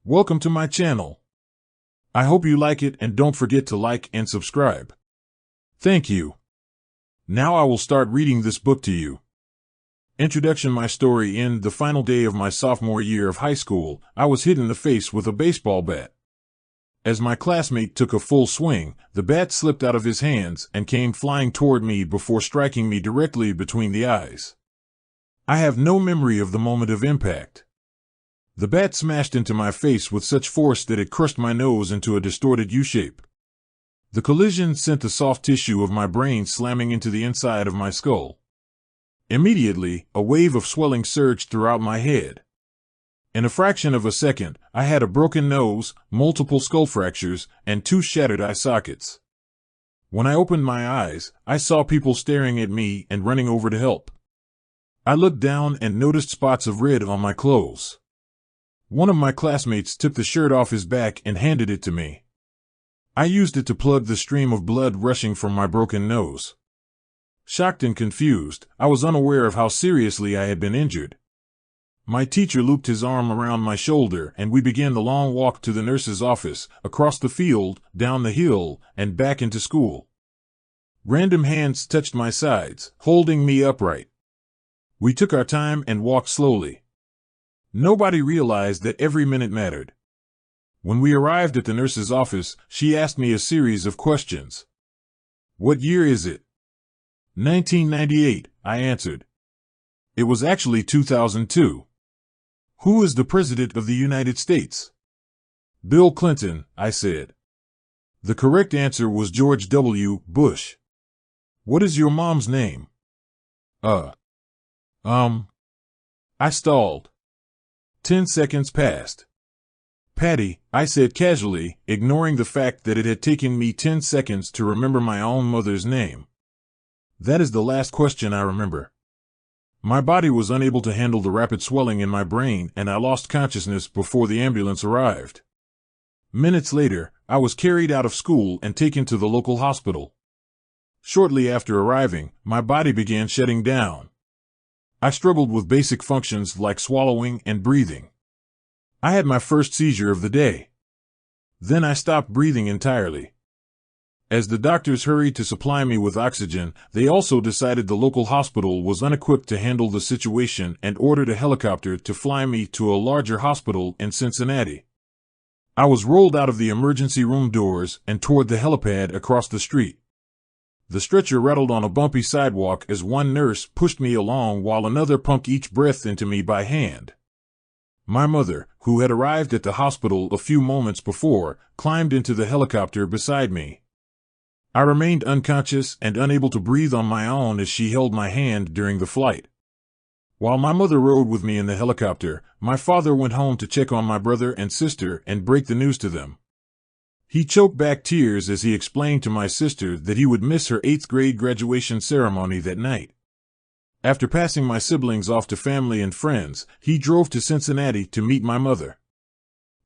Welcome to my channel. I hope you like it and don't forget to like and subscribe. Thank you. Now I will start reading this book to you. Introduction. My story. In the final day of my sophomore year of high school, I was hit in the face with a baseball bat. As my classmate took a full swing, the bat slipped out of his hands and came flying toward me before striking me directly between the eyes. I have no memory of the moment of impact. The bat smashed into my face with such force that it crushed my nose into a distorted U-shape. The collision sent the soft tissue of my brain slamming into the inside of my skull. Immediately, a wave of swelling surged throughout my head. In a fraction of a second, I had a broken nose, multiple skull fractures, and 2 shattered eye sockets. When I opened my eyes, I saw people staring at me and running over to help. I looked down and noticed spots of red on my clothes. One of my classmates took the shirt off his back and handed it to me. I used it to plug the stream of blood rushing from my broken nose. Shocked and confused, I was unaware of how seriously I had been injured. My teacher looped his arm around my shoulder and we began the long walk to the nurse's office, across the field, down the hill, and back into school. Random hands touched my sides, holding me upright. We took our time and walked slowly. Nobody realized that every minute mattered. When we arrived at the nurse's office, she asked me a series of questions. "What year is it?" 1998, I answered. It was actually 2002. Who is the President of the United States? Bill Clinton, I said. The correct answer was George W. Bush. What is your mom's name? I stalled. 10 seconds passed. Patty, I said casually, ignoring the fact that it had taken me 10 seconds to remember my own mother's name. That is the last question I remember. My body was unable to handle the rapid swelling in my brain and I lost consciousness before the ambulance arrived. Minutes later, I was carried out of school and taken to the local hospital. Shortly after arriving, my body began shutting down. I struggled with basic functions like swallowing and breathing. I had my first seizure of the day. Then I stopped breathing entirely. As the doctors hurried to supply me with oxygen, they also decided the local hospital was unequipped to handle the situation and ordered a helicopter to fly me to a larger hospital in Cincinnati. I was rolled out of the emergency room doors and toward the helipad across the street. The stretcher rattled on a bumpy sidewalk as one nurse pushed me along while another pumped each breath into me by hand. My mother, who had arrived at the hospital a few moments before, climbed into the helicopter beside me. I remained unconscious and unable to breathe on my own as she held my hand during the flight. While my mother rode with me in the helicopter, my father went home to check on my brother and sister and break the news to them. He choked back tears as he explained to my sister that he would miss her 8th grade graduation ceremony that night. After passing my siblings off to family and friends, he drove to Cincinnati to meet my mother.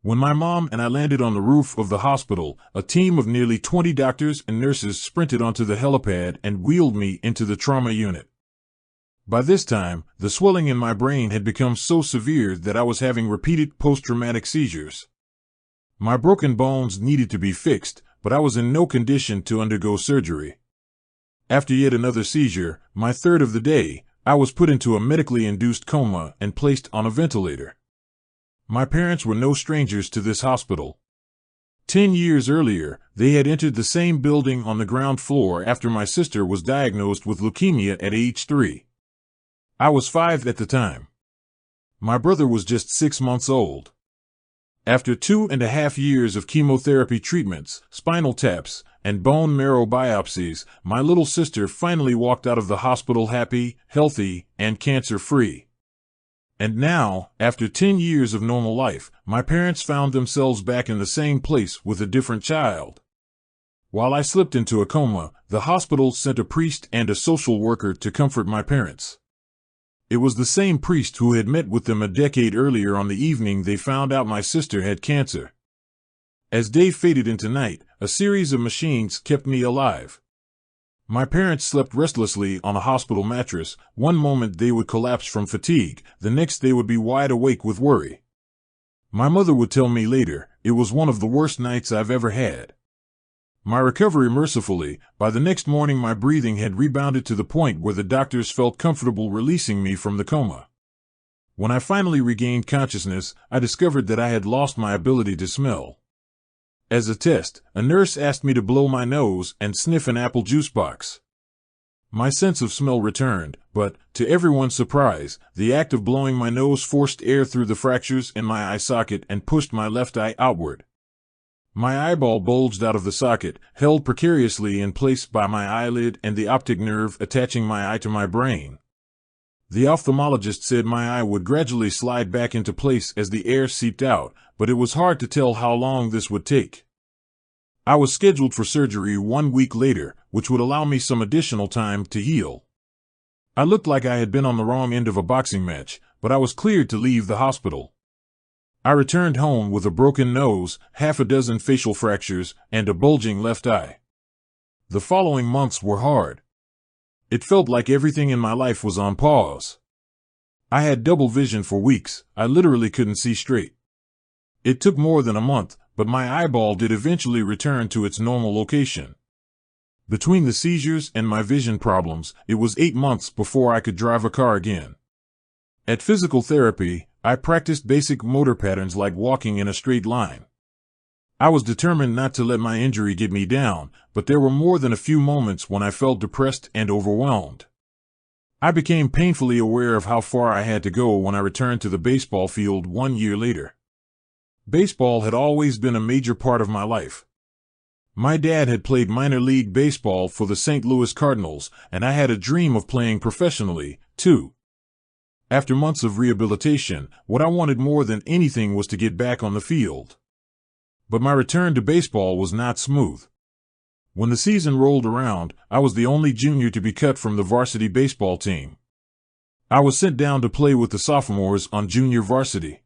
When my mom and I landed on the roof of the hospital, a team of nearly 20 doctors and nurses sprinted onto the helipad and wheeled me into the trauma unit. By this time, the swelling in my brain had become so severe that I was having repeated post-traumatic seizures. My broken bones needed to be fixed, but I was in no condition to undergo surgery. After yet another seizure, my third of the day, I was put into a medically induced coma and placed on a ventilator. My parents were no strangers to this hospital. 10 years earlier, they had entered the same building on the ground floor after my sister was diagnosed with leukemia at age 3. I was 5 at the time. My brother was just 6 months old. After 2.5 years of chemotherapy treatments, spinal taps, and bone marrow biopsies, my little sister finally walked out of the hospital happy, healthy, and cancer-free. And now, after 10 years of normal life, my parents found themselves back in the same place with a different child. While I slipped into a coma, the hospital sent a priest and a social worker to comfort my parents. It was the same priest who had met with them a decade earlier on the evening they found out my sister had cancer. As day faded into night, a series of machines kept me alive. My parents slept restlessly on a hospital mattress. One moment they would collapse from fatigue, the next they would be wide awake with worry. My mother would tell me later, it was one of the worst nights I've ever had. My recovery mercifully, by the next morning my breathing had rebounded to the point where the doctors felt comfortable releasing me from the coma. When I finally regained consciousness, I discovered that I had lost my ability to smell. As a test, a nurse asked me to blow my nose and sniff an apple juice box. My sense of smell returned, but, to everyone's surprise, the act of blowing my nose forced air through the fractures in my eye socket and pushed my left eye outward. My eyeball bulged out of the socket, held precariously in place by my eyelid and the optic nerve attaching my eye to my brain. The ophthalmologist said my eye would gradually slide back into place as the air seeped out, but it was hard to tell how long this would take. I was scheduled for surgery 1 week later, which would allow me some additional time to heal. I looked like I had been on the wrong end of a boxing match, but I was cleared to leave the hospital. I returned home with a broken nose, half a dozen facial fractures, and a bulging left eye. The following months were hard. It felt like everything in my life was on pause. I had double vision for weeks. I literally couldn't see straight. It took more than a month, but my eyeball did eventually return to its normal location. Between the seizures and my vision problems, it was 8 months before I could drive a car again. At physical therapy, I practiced basic motor patterns like walking in a straight line. I was determined not to let my injury get me down, but there were more than a few moments when I felt depressed and overwhelmed. I became painfully aware of how far I had to go when I returned to the baseball field 1 year later. Baseball had always been a major part of my life. My dad had played minor league baseball for the St. Louis Cardinals, and I had a dream of playing professionally, too. After months of rehabilitation, what I wanted more than anything was to get back on the field. But my return to baseball was not smooth. When the season rolled around, I was the only junior to be cut from the varsity baseball team. I was sent down to play with the sophomores on junior varsity.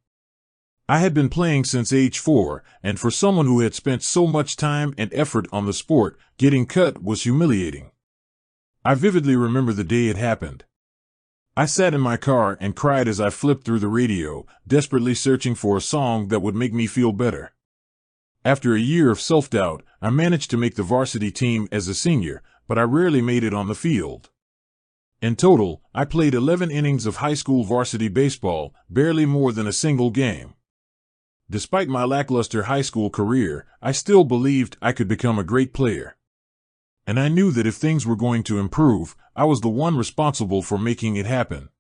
I had been playing since age 4, and for someone who had spent so much time and effort on the sport, getting cut was humiliating. I vividly remember the day it happened. I sat in my car and cried as I flipped through the radio, desperately searching for a song that would make me feel better. After a year of self-doubt, I managed to make the varsity team as a senior, but I rarely made it on the field. In total, I played 11 innings of high school varsity baseball, barely more than a single game. Despite my lackluster high school career, I still believed I could become a great player. And I knew that if things were going to improve, I was the one responsible for making it happen.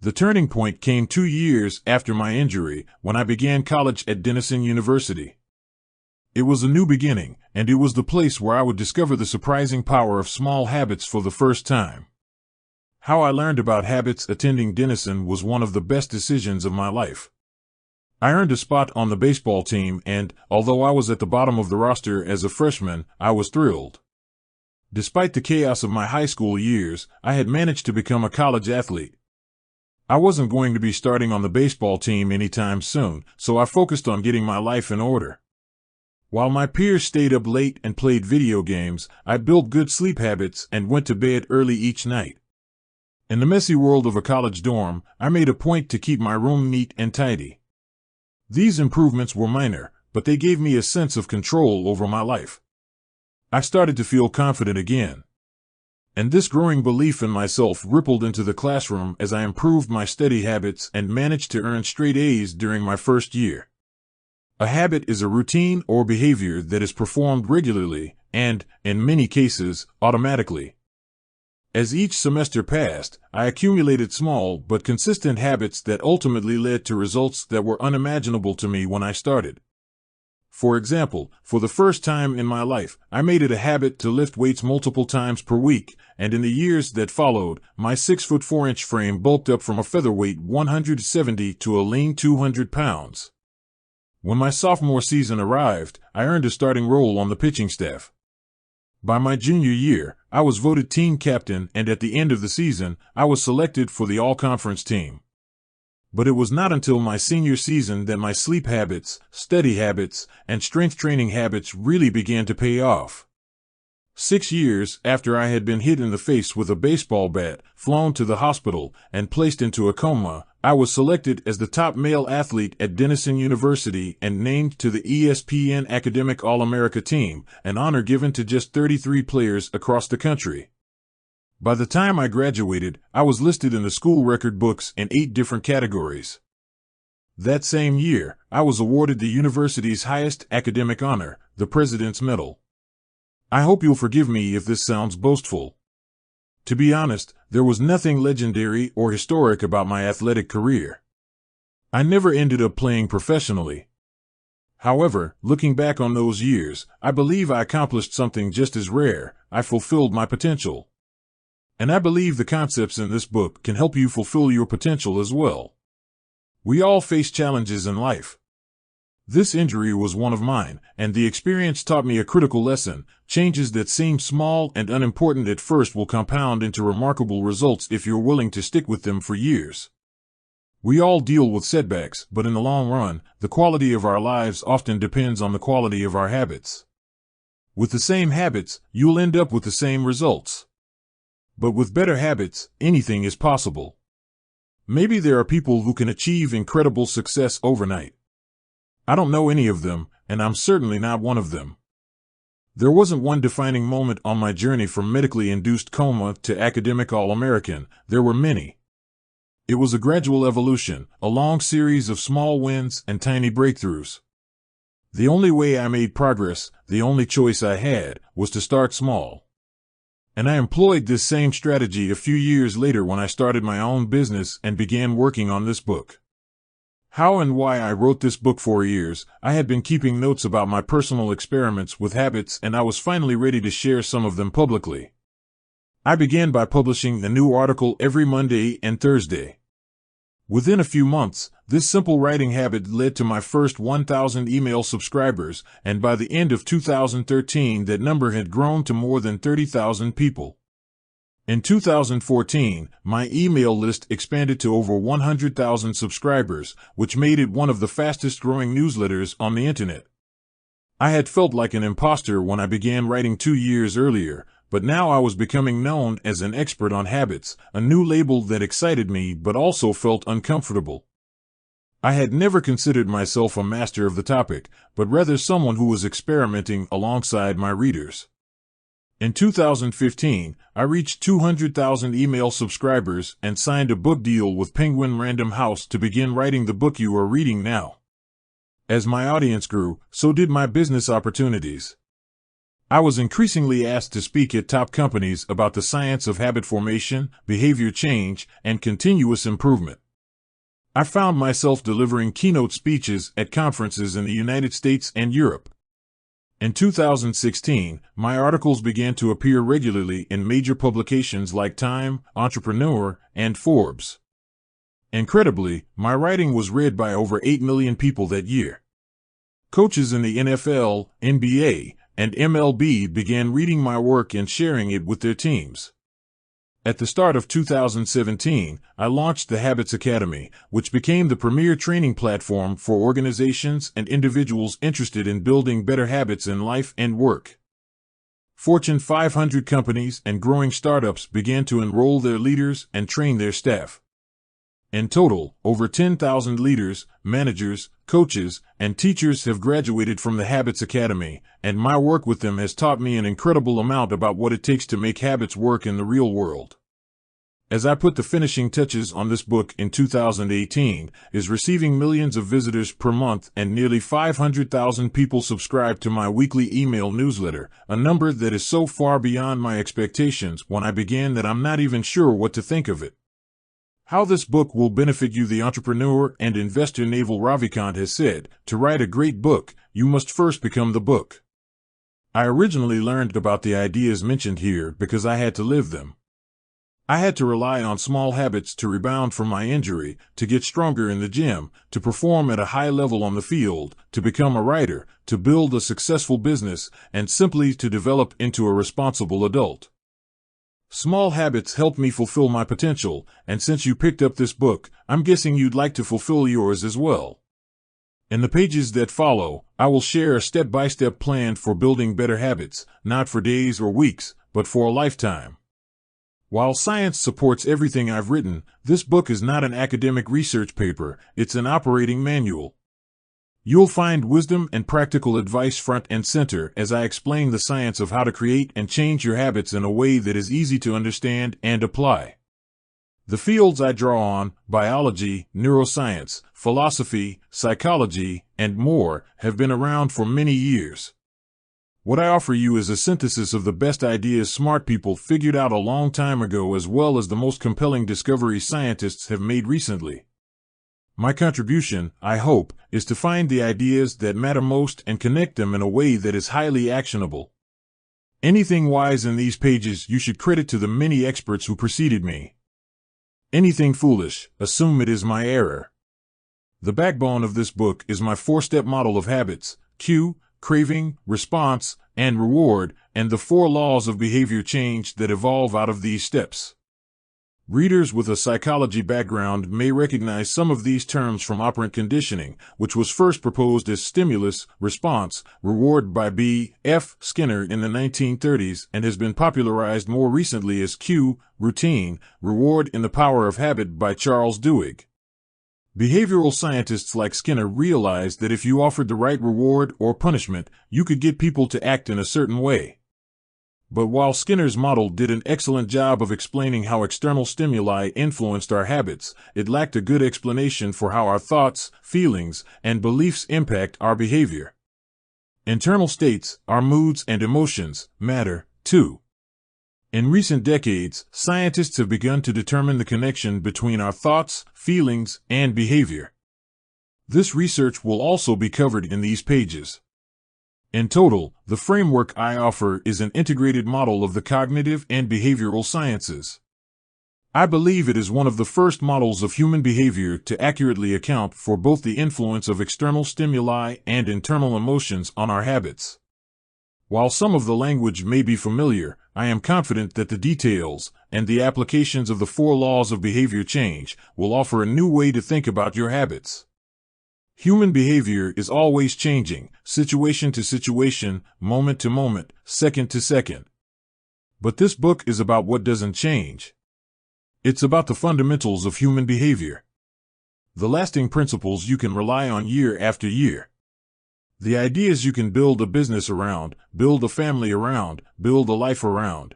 The turning point came 2 years after my injury, when I began college at Denison University. It was a new beginning, and it was the place where I would discover the surprising power of small habits for the first time. How I learned about habits attending Denison was one of the best decisions of my life. I earned a spot on the baseball team and, although I was at the bottom of the roster as a freshman, I was thrilled. Despite the chaos of my high school years, I had managed to become a college athlete. I wasn't going to be starting on the baseball team anytime soon, so I focused on getting my life in order. While my peers stayed up late and played video games, I built good sleep habits and went to bed early each night. In the messy world of a college dorm, I made a point to keep my room neat and tidy. These improvements were minor, but they gave me a sense of control over my life. I started to feel confident again. And this growing belief in myself rippled into the classroom as I improved my study habits and managed to earn straight A's during my first year. A habit is a routine or behavior that is performed regularly and, in many cases, automatically. As each semester passed, I accumulated small but consistent habits that ultimately led to results that were unimaginable to me when I started. For example, for the first time in my life, I made it a habit to lift weights multiple times per week, and in the years that followed, my 6'4" frame bulked up from a featherweight 170 to a lean 200 pounds. When my sophomore season arrived, I earned a starting role on the pitching staff. By my junior year, I was voted team captain, and at the end of the season, I was selected for the all-conference team. But it was not until my senior season that my sleep habits, study habits, and strength training habits really began to pay off. 6 years after I had been hit in the face with a baseball bat, flown to the hospital, and placed into a coma, I was selected as the top male athlete at Denison University and named to the ESPN Academic All-America team, an honor given to just 33 players across the country. By the time I graduated, I was listed in the school record books in 8 different categories. That same year, I was awarded the university's highest academic honor, the President's Medal. I hope you'll forgive me if this sounds boastful. To be honest, there was nothing legendary or historic about my athletic career. I never ended up playing professionally. However, looking back on those years, I believe I accomplished something just as rare. I fulfilled my potential. And I believe the concepts in this book can help you fulfill your potential as well. We all face challenges in life. This injury was one of mine, and the experience taught me a critical lesson. Changes that seem small and unimportant at first will compound into remarkable results if you're willing to stick with them for years. We all deal with setbacks, but in the long run, the quality of our lives often depends on the quality of our habits. With the same habits, you'll end up with the same results. But with better habits, anything is possible. Maybe there are people who can achieve incredible success overnight. I don't know any of them, and I'm certainly not one of them. There wasn't one defining moment on my journey from medically induced coma to academic All-American. There were many. It was a gradual evolution, a long series of small wins and tiny breakthroughs. The only way I made progress, the only choice I had, was to start small. And I employed this same strategy a few years later when I started my own business and began working on this book. How and why I wrote this book for years. I had been keeping notes about my personal experiments with habits, and I was finally ready to share some of them publicly. I began by publishing a new article every Monday and Thursday. Within a few months, this simple writing habit led to my first 1,000 email subscribers, and by the end of 2013 that number had grown to more than 30,000 people. In 2014, my email list expanded to over 100,000 subscribers, which made it one of the fastest-growing newsletters on the internet. I had felt like an imposter when I began writing 2 years earlier, but now I was becoming known as an expert on habits, a new label that excited me but also felt uncomfortable. I had never considered myself a master of the topic, but rather someone who was experimenting alongside my readers. In 2015, I reached 200,000 email subscribers and signed a book deal with Penguin Random House to begin writing the book you are reading now. As my audience grew, so did my business opportunities. I was increasingly asked to speak at top companies about the science of habit formation, behavior change, and continuous improvement. I found myself delivering keynote speeches at conferences in the United States and Europe. In 2016, my articles began to appear regularly in major publications like Time, Entrepreneur, and Forbes. Incredibly, my writing was read by over 8 million people that year. Coaches in the NFL, NBA, and MLB began reading my work and sharing it with their teams. At the start of 2017, I launched the Habits Academy, which became the premier training platform for organizations and individuals interested in building better habits in life and work. Fortune 500 companies and growing startups began to enroll their leaders and train their staff. In total, over 10,000 leaders, managers, coaches, and teachers have graduated from the Habits Academy, and my work with them has taught me an incredible amount about what it takes to make habits work in the real world. As I put the finishing touches on this book in 2018, is receiving millions of visitors per month and nearly 500,000 people subscribe to my weekly email newsletter, a number that is so far beyond my expectations when I began that I'm not even sure what to think of it. How this book will benefit you. The entrepreneur and investor Naval Ravikant has said, to write a great book, you must first become the book. I originally learned about the ideas mentioned here because I had to live them. I had to rely on small habits to rebound from my injury, to get stronger in the gym, to perform at a high level on the field, to become a writer, to build a successful business, and simply to develop into a responsible adult. Small habits helped me fulfill my potential, and since you picked up this book, I'm guessing you'd like to fulfill yours as well. In the pages that follow, I will share a step-by-step plan for building better habits, not for days or weeks, but for a lifetime. While science supports everything I've written, this book is not an academic research paper, it's an operating manual. You'll find wisdom and practical advice front and center as I explain the science of how to create and change your habits in a way that is easy to understand and apply. The fields I draw on, biology, neuroscience, philosophy, psychology, and more, have been around for many years. What I offer you is a synthesis of the best ideas smart people figured out a long time ago, as well as the most compelling discoveries scientists have made recently. My contribution, I hope, is to find the ideas that matter most and connect them in a way that is highly actionable. Anything wise in these pages you should credit to the many experts who preceded me. Anything foolish, assume it is my error. The backbone of this book is my 4-step model of habits: cue, craving, response, and reward, and the 4 laws of behavior change that evolve out of these steps. Readers with a psychology background may recognize some of these terms from operant conditioning, which was first proposed as stimulus, response, reward by B.F. Skinner in the 1930s and has been popularized more recently as cue, routine, reward in The Power of Habit by Charles Duhigg. Behavioral scientists like Skinner realized that if you offered the right reward or punishment, you could get people to act in a certain way. But while Skinner's model did an excellent job of explaining how external stimuli influenced our habits, it lacked a good explanation for how our thoughts, feelings, and beliefs impact our behavior. Internal states, our moods and emotions, matter, too. In recent decades, scientists have begun to determine the connection between our thoughts, feelings, and behavior. This research will also be covered in these pages. In total, the framework I offer is an integrated model of the cognitive and behavioral sciences. I believe it is one of the first models of human behavior to accurately account for both the influence of external stimuli and internal emotions on our habits. While some of the language may be familiar, I am confident that the details and the applications of the 4 laws of behavior change will offer a new way to think about your habits. Human behavior is always changing, situation to situation, moment to moment, second to second. But this book is about what doesn't change. It's about the fundamentals of human behavior. The lasting principles you can rely on year after year. The ideas you can build a business around, build a family around, build a life around.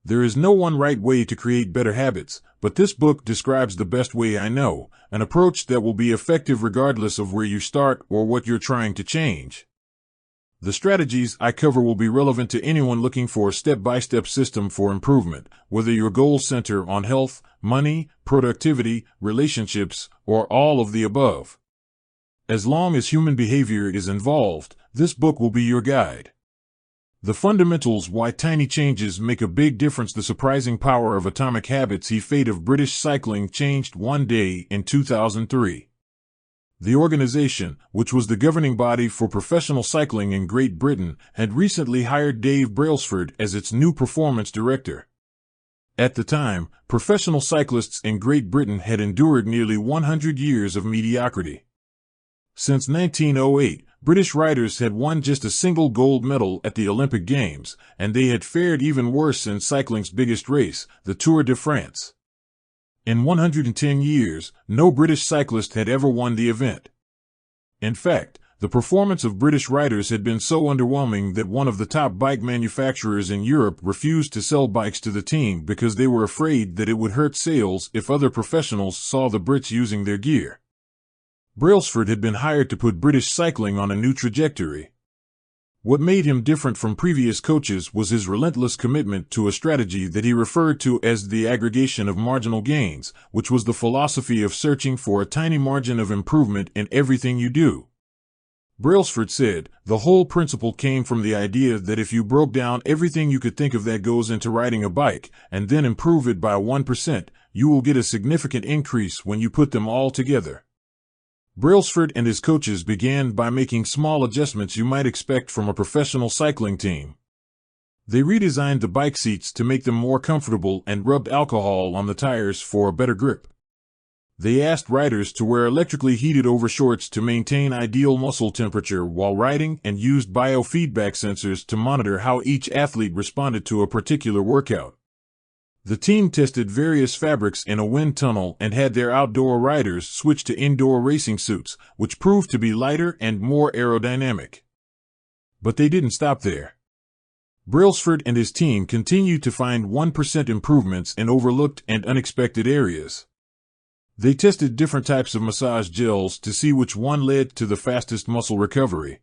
There is no one right way to create better habits, but this book describes the best way I know, an approach that will be effective regardless of where you start or what you're trying to change. The strategies I cover will be relevant to anyone looking for a step-by-step system for improvement, whether your goals center on health, money, productivity, relationships, or all of the above. As long as human behavior is involved, this book will be your guide. The fundamentals: why tiny changes make a big difference, the surprising power of atomic habits. The fate of British cycling changed one day in 2003. The organization, which was the governing body for professional cycling in Great Britain, had recently hired Dave Brailsford as its new performance director. At the time, professional cyclists in Great Britain had endured nearly 100 years of mediocrity. Since 1908, British riders had won just a single gold medal at the Olympic Games, and they had fared even worse in cycling's biggest race, the Tour de France. In 110 years, no British cyclist had ever won the event. In fact, the performance of British riders had been so underwhelming that one of the top bike manufacturers in Europe refused to sell bikes to the team because they were afraid that it would hurt sales if other professionals saw the Brits using their gear. Brailsford had been hired to put British cycling on a new trajectory. What made him different from previous coaches was his relentless commitment to a strategy that he referred to as the aggregation of marginal gains, which was the philosophy of searching for a tiny margin of improvement in everything you do. Brailsford said, the whole principle came from the idea that if you broke down everything you could think of that goes into riding a bike, and then improve it by 1%, you will get a significant increase when you put them all together. Brailsford and his coaches began by making small adjustments you might expect from a professional cycling team. They redesigned the bike seats to make them more comfortable and rubbed alcohol on the tires for a better grip. They asked riders to wear electrically heated overshorts to maintain ideal muscle temperature while riding and used biofeedback sensors to monitor how each athlete responded to a particular workout. The team tested various fabrics in a wind tunnel and had their outdoor riders switch to indoor racing suits, which proved to be lighter and more aerodynamic. But they didn't stop there. Brailsford and his team continued to find 1% improvements in overlooked and unexpected areas. They tested different types of massage gels to see which one led to the fastest muscle recovery.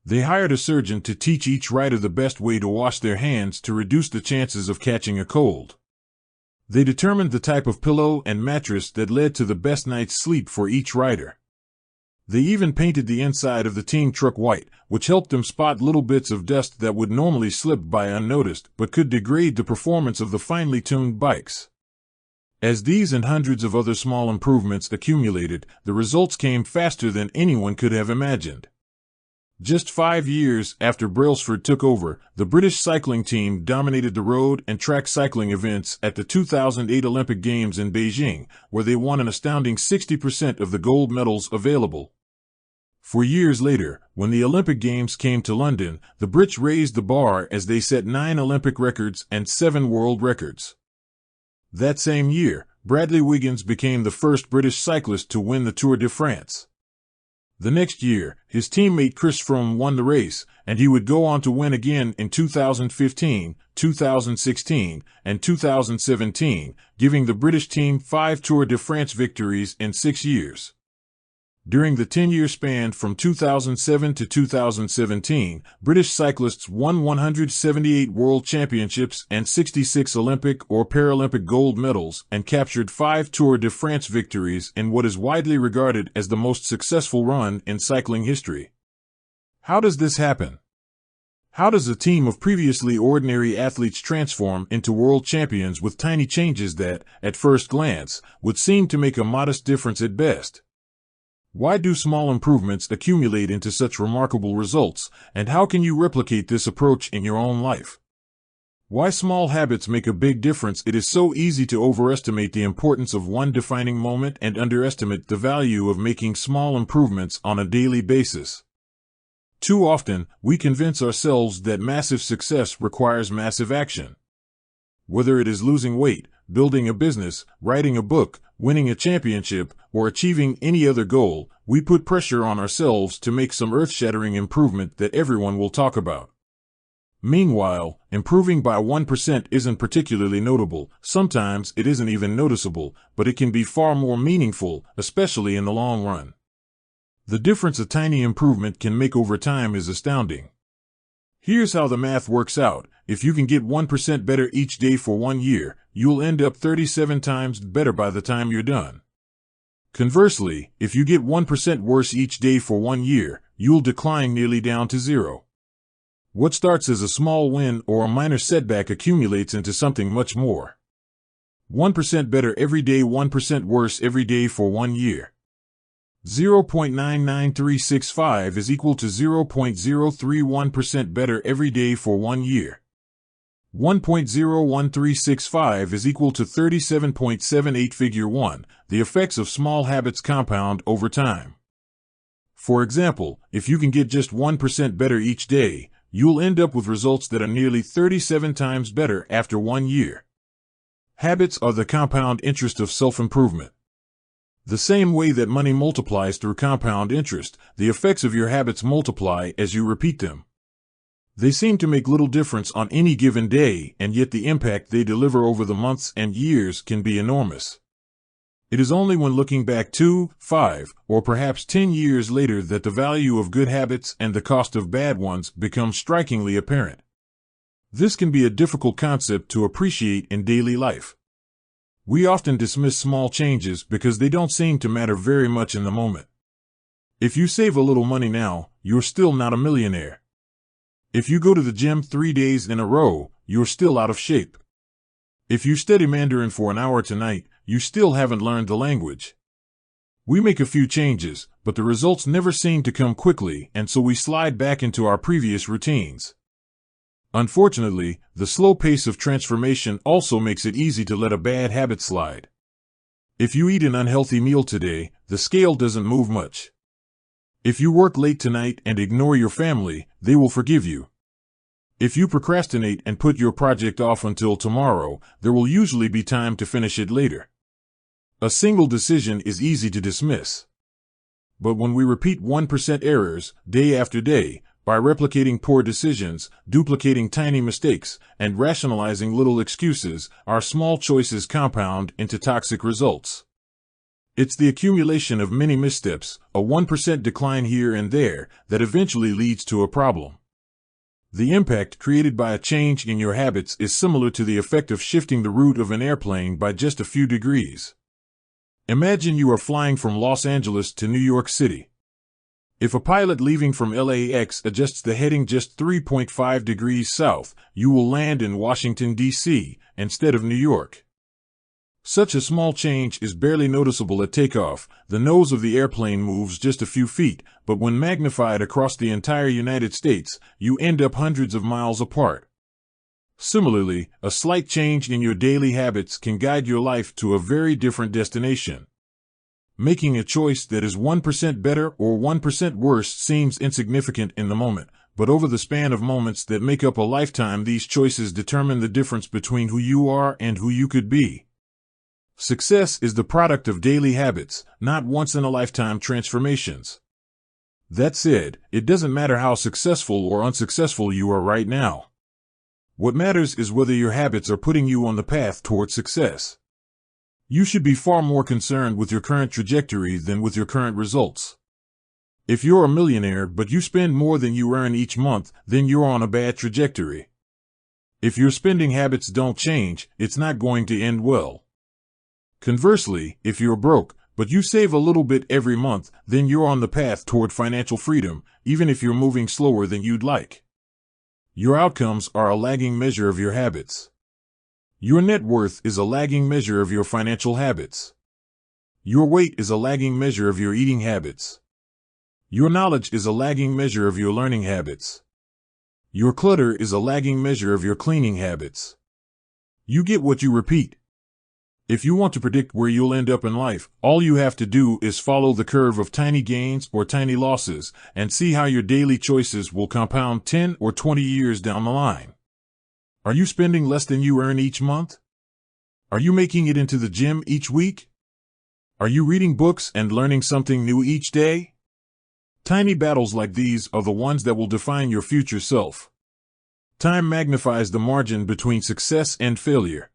They hired a surgeon to teach each rider the best way to wash their hands to reduce the chances of catching a cold. They determined the type of pillow and mattress that led to the best night's sleep for each rider. They even painted the inside of the team truck white, which helped them spot little bits of dust that would normally slip by unnoticed but could degrade the performance of the finely tuned bikes. As these and hundreds of other small improvements accumulated, the results came faster than anyone could have imagined. Just 5 years after Brailsford took over, the British cycling team dominated the road and track cycling events at the 2008 Olympic Games in Beijing, where they won an astounding 60% of the gold medals available. 4 years later, when the Olympic Games came to London, the Brits raised the bar as they set 9 Olympic records and 7 world records. That same year, Bradley Wiggins became the first British cyclist to win the Tour de France. The next year, his teammate Chris Froome won the race, and he would go on to win again in 2015, 2016, and 2017, giving the British team 5 Tour de France victories in 6 years. During the 10-year span from 2007 to 2017, British cyclists won 178 World Championships and 66 Olympic or Paralympic gold medals and captured 5 Tour de France victories in what is widely regarded as the most successful run in cycling history. How does this happen? How does a team of previously ordinary athletes transform into world champions with tiny changes that, at first glance, would seem to make a modest difference at best? Why do small improvements accumulate into such remarkable results, and how can you replicate this approach in your own life? Why small habits make a big difference? It is so easy to overestimate the importance of one defining moment and underestimate the value of making small improvements on a daily basis. Too often, we convince ourselves that massive success requires massive action. Whether it is losing weight, building a business, writing a book, winning a championship, or achieving any other goal, we put pressure on ourselves to make some earth-shattering improvement that everyone will talk about. Meanwhile, improving by 1% isn't particularly notable. Sometimes it isn't even noticeable, but it can be far more meaningful, especially in the long run. The difference a tiny improvement can make over time is astounding. Here's how the math works out. If you can get 1% better each day for 1 year, you'll end up 37 times better by the time you're done. Conversely, if you get 1% worse each day for 1 year, you'll decline nearly down to 0. What starts as a small win or a minor setback accumulates into something much more. 1% better every day, 1% worse every day for 1 year. 0.99365 is equal to 0.031% better every day for 1 year. 1.01365 is equal to 37.78. Figure 1. The effects of small habits compound over time. For example, if you can get just 1% better each day, you'll end up with results that are nearly 37 times better after 1 year. Habits are the compound interest of self-improvement. The same way that money multiplies through compound interest, the effects of your habits multiply as you repeat them. They seem to make little difference on any given day, and yet the impact they deliver over the months and years can be enormous. It is only when looking back 2, 5, or perhaps 10 years later that the value of good habits and the cost of bad ones become strikingly apparent. This can be a difficult concept to appreciate in daily life. We often dismiss small changes because they don't seem to matter very much in the moment. If you save a little money now, you're still not a millionaire. If you go to the gym 3 days in a row, you're still out of shape. If you study Mandarin for an hour tonight, you still haven't learned the language. We make a few changes, but the results never seem to come quickly, and so we slide back into our previous routines. Unfortunately, the slow pace of transformation also makes it easy to let a bad habit slide. If you eat an unhealthy meal today, the scale doesn't move much. If you work late tonight and ignore your family, they will forgive you. If you procrastinate and put your project off until tomorrow, there will usually be time to finish it later. A single decision is easy to dismiss. But when we repeat 1% errors day after day, by replicating poor decisions, duplicating tiny mistakes, and rationalizing little excuses, our small choices compound into toxic results. It's the accumulation of many missteps, a 1% decline here and there, that eventually leads to a problem. The impact created by a change in your habits is similar to the effect of shifting the route of an airplane by just a few degrees. Imagine you are flying from Los Angeles to New York City. If a pilot leaving from LAX adjusts the heading just 3.5 degrees south, you will land in Washington, D.C., instead of New York. Such a small change is barely noticeable at takeoff. The nose of the airplane moves just a few feet, but when magnified across the entire United States, you end up hundreds of miles apart. Similarly, a slight change in your daily habits can guide your life to a very different destination. Making a choice that is 1% better or 1% worse seems insignificant in the moment, but over the span of moments that make up a lifetime, these choices determine the difference between who you are and who you could be. Success is the product of daily habits, not once-in-a-lifetime transformations. That said, it doesn't matter how successful or unsuccessful you are right now. What matters is whether your habits are putting you on the path toward success. You should be far more concerned with your current trajectory than with your current results. If you're a millionaire but you spend more than you earn each month, then you're on a bad trajectory. If your spending habits don't change, it's not going to end well. Conversely, if you're broke, but you save a little bit every month, then you're on the path toward financial freedom, even if you're moving slower than you'd like. Your outcomes are a lagging measure of your habits. Your net worth is a lagging measure of your financial habits. Your weight is a lagging measure of your eating habits. Your knowledge is a lagging measure of your learning habits. Your clutter is a lagging measure of your cleaning habits. You get what you repeat. If you want to predict where you'll end up in life, all you have to do is follow the curve of tiny gains or tiny losses and see how your daily choices will compound 10 or 20 years down the line. Are you spending less than you earn each month? Are you making it into the gym each week? Are you reading books and learning something new each day? Tiny battles like these are the ones that will define your future self. Time magnifies the margin between success and failure.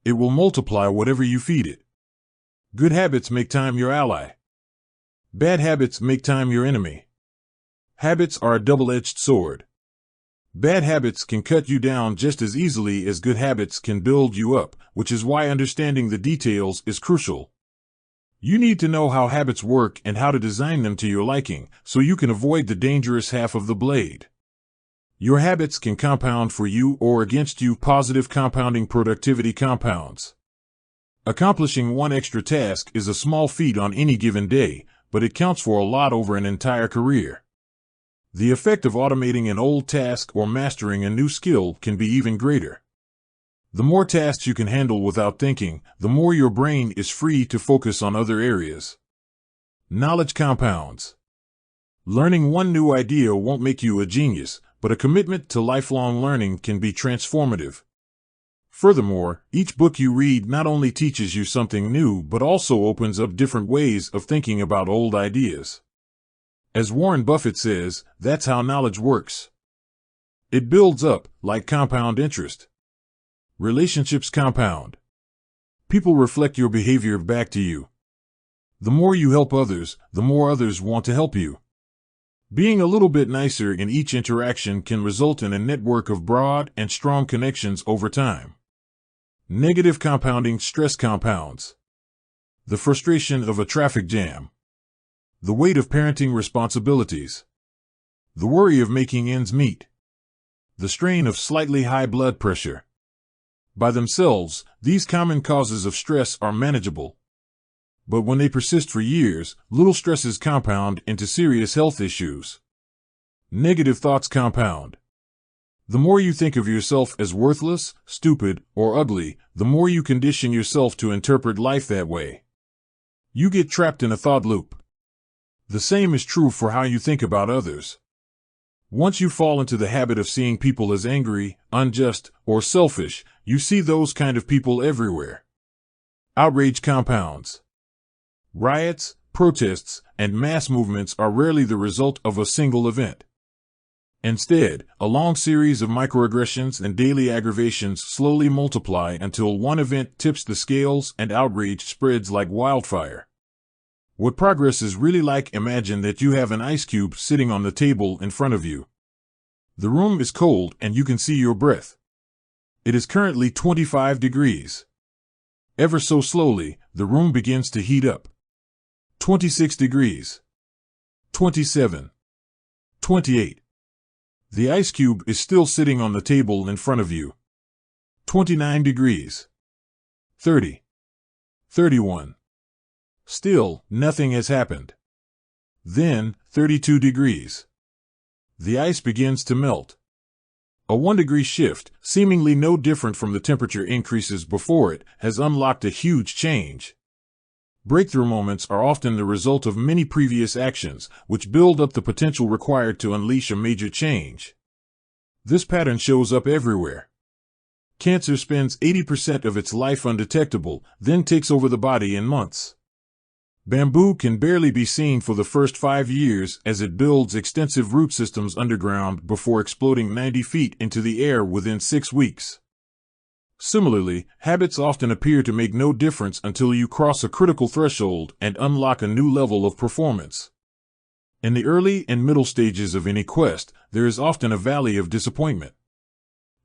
It will multiply whatever you feed it. Good habits make time your ally. Bad habits make time your enemy. Habits are a double-edged sword. Bad habits can cut you down just as easily as good habits can build you up, which is why understanding the details is crucial. You need to know how habits work and how to design them to your liking, so you can avoid the dangerous half of the blade. Your habits can compound for you or against you. Positive compounding productivity compounds. Accomplishing one extra task is a small feat on any given day, but it counts for a lot over an entire career. The effect of automating an old task or mastering a new skill can be even greater. The more tasks you can handle without thinking, the more your brain is free to focus on other areas. Knowledge compounds. Learning one new idea won't make you a genius, but a commitment to lifelong learning can be transformative. Furthermore, each book you read not only teaches you something new but also opens up different ways of thinking about old ideas. As Warren Buffett says, that's how knowledge works. It builds up, like compound interest. Relationships compound. People reflect your behavior back to you. The more you help others, the more others want to help you. Being a little bit nicer in each interaction can result in a network of broad and strong connections over time. Negative compounding. Stress compounds. The frustration of a traffic jam. The weight of parenting responsibilities. The worry of making ends meet. The strain of slightly high blood pressure. By themselves, these common causes of stress are manageable. But when they persist for years, little stresses compound into serious health issues. Negative thoughts compound. The more you think of yourself as worthless, stupid, or ugly, the more you condition yourself to interpret life that way. You get trapped in a thought loop. The same is true for how you think about others. Once you fall into the habit of seeing people as angry, unjust, or selfish, you see those kind of people everywhere. Outrage compounds. Riots, protests, and mass movements are rarely the result of a single event. Instead, a long series of microaggressions and daily aggravations slowly multiply until one event tips the scales and outrage spreads like wildfire. What progress is really like: imagine that you have an ice cube sitting on the table in front of you. The room is cold and you can see your breath. It is currently 25 degrees. Ever so slowly, the room begins to heat up. 26 degrees. 27. 28. The ice cube is still sitting on the table in front of you. 29 degrees. 30. 31. Still, nothing has happened. Then, 32 degrees. The ice begins to melt. A 1-degree shift, seemingly no different from the temperature increases before it, has unlocked a huge change. Breakthrough moments are often the result of many previous actions, which build up the potential required to unleash a major change. This pattern shows up everywhere. Cancer spends 80% of its life undetectable, then takes over the body in months. Bamboo can barely be seen for the first 5 years as it builds extensive root systems underground before exploding 90 feet into the air within 6 weeks. Similarly, habits often appear to make no difference until you cross a critical threshold and unlock a new level of performance. In the early and middle stages of any quest, there is often a valley of disappointment.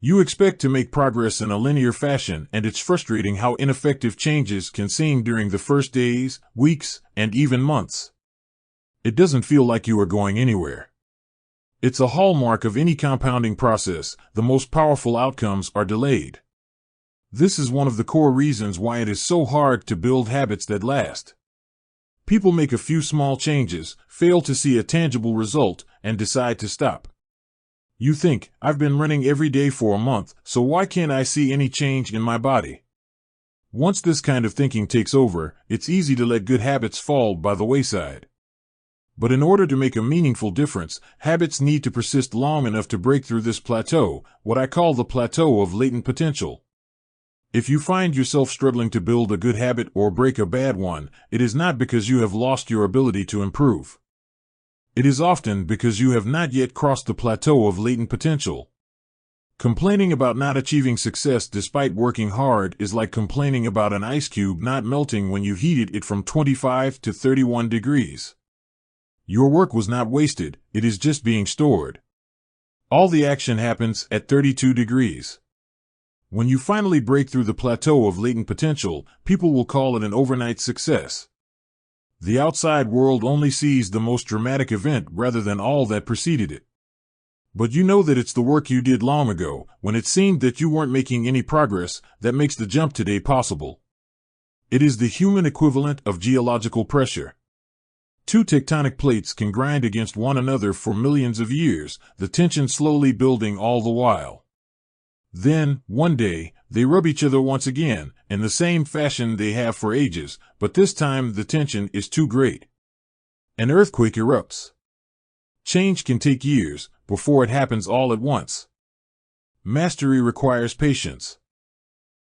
You expect to make progress in a linear fashion, and it's frustrating how ineffective changes can seem during the first days, weeks, and even months. It doesn't feel like you are going anywhere. It's a hallmark of any compounding process. The most powerful outcomes are delayed. This is one of the core reasons why it is so hard to build habits that last. People make a few small changes, fail to see a tangible result, and decide to stop. You think, I've been running every day for a month, so why can't I see any change in my body? Once this kind of thinking takes over, it's easy to let good habits fall by the wayside. But in order to make a meaningful difference, habits need to persist long enough to break through this plateau, what I call the plateau of latent potential. If you find yourself struggling to build a good habit or break a bad one, it is not because you have lost your ability to improve. It is often because you have not yet crossed the plateau of latent potential. Complaining about not achieving success despite working hard is like complaining about an ice cube not melting when you heated it from 25 to 31 degrees. Your work was not wasted, it is just being stored. All the action happens at 32 degrees. When you finally break through the plateau of latent potential, people will call it an overnight success. The outside world only sees the most dramatic event rather than all that preceded it. But you know that it's the work you did long ago, when it seemed that you weren't making any progress, that makes the jump today possible. It is the human equivalent of geological pressure. Two tectonic plates can grind against one another for millions of years, the tension slowly building all the while. Then, one day, they rub each other once again, in the same fashion they have for ages, but this time the tension is too great. An earthquake erupts. Change can take years, before it happens all at once. Mastery requires patience.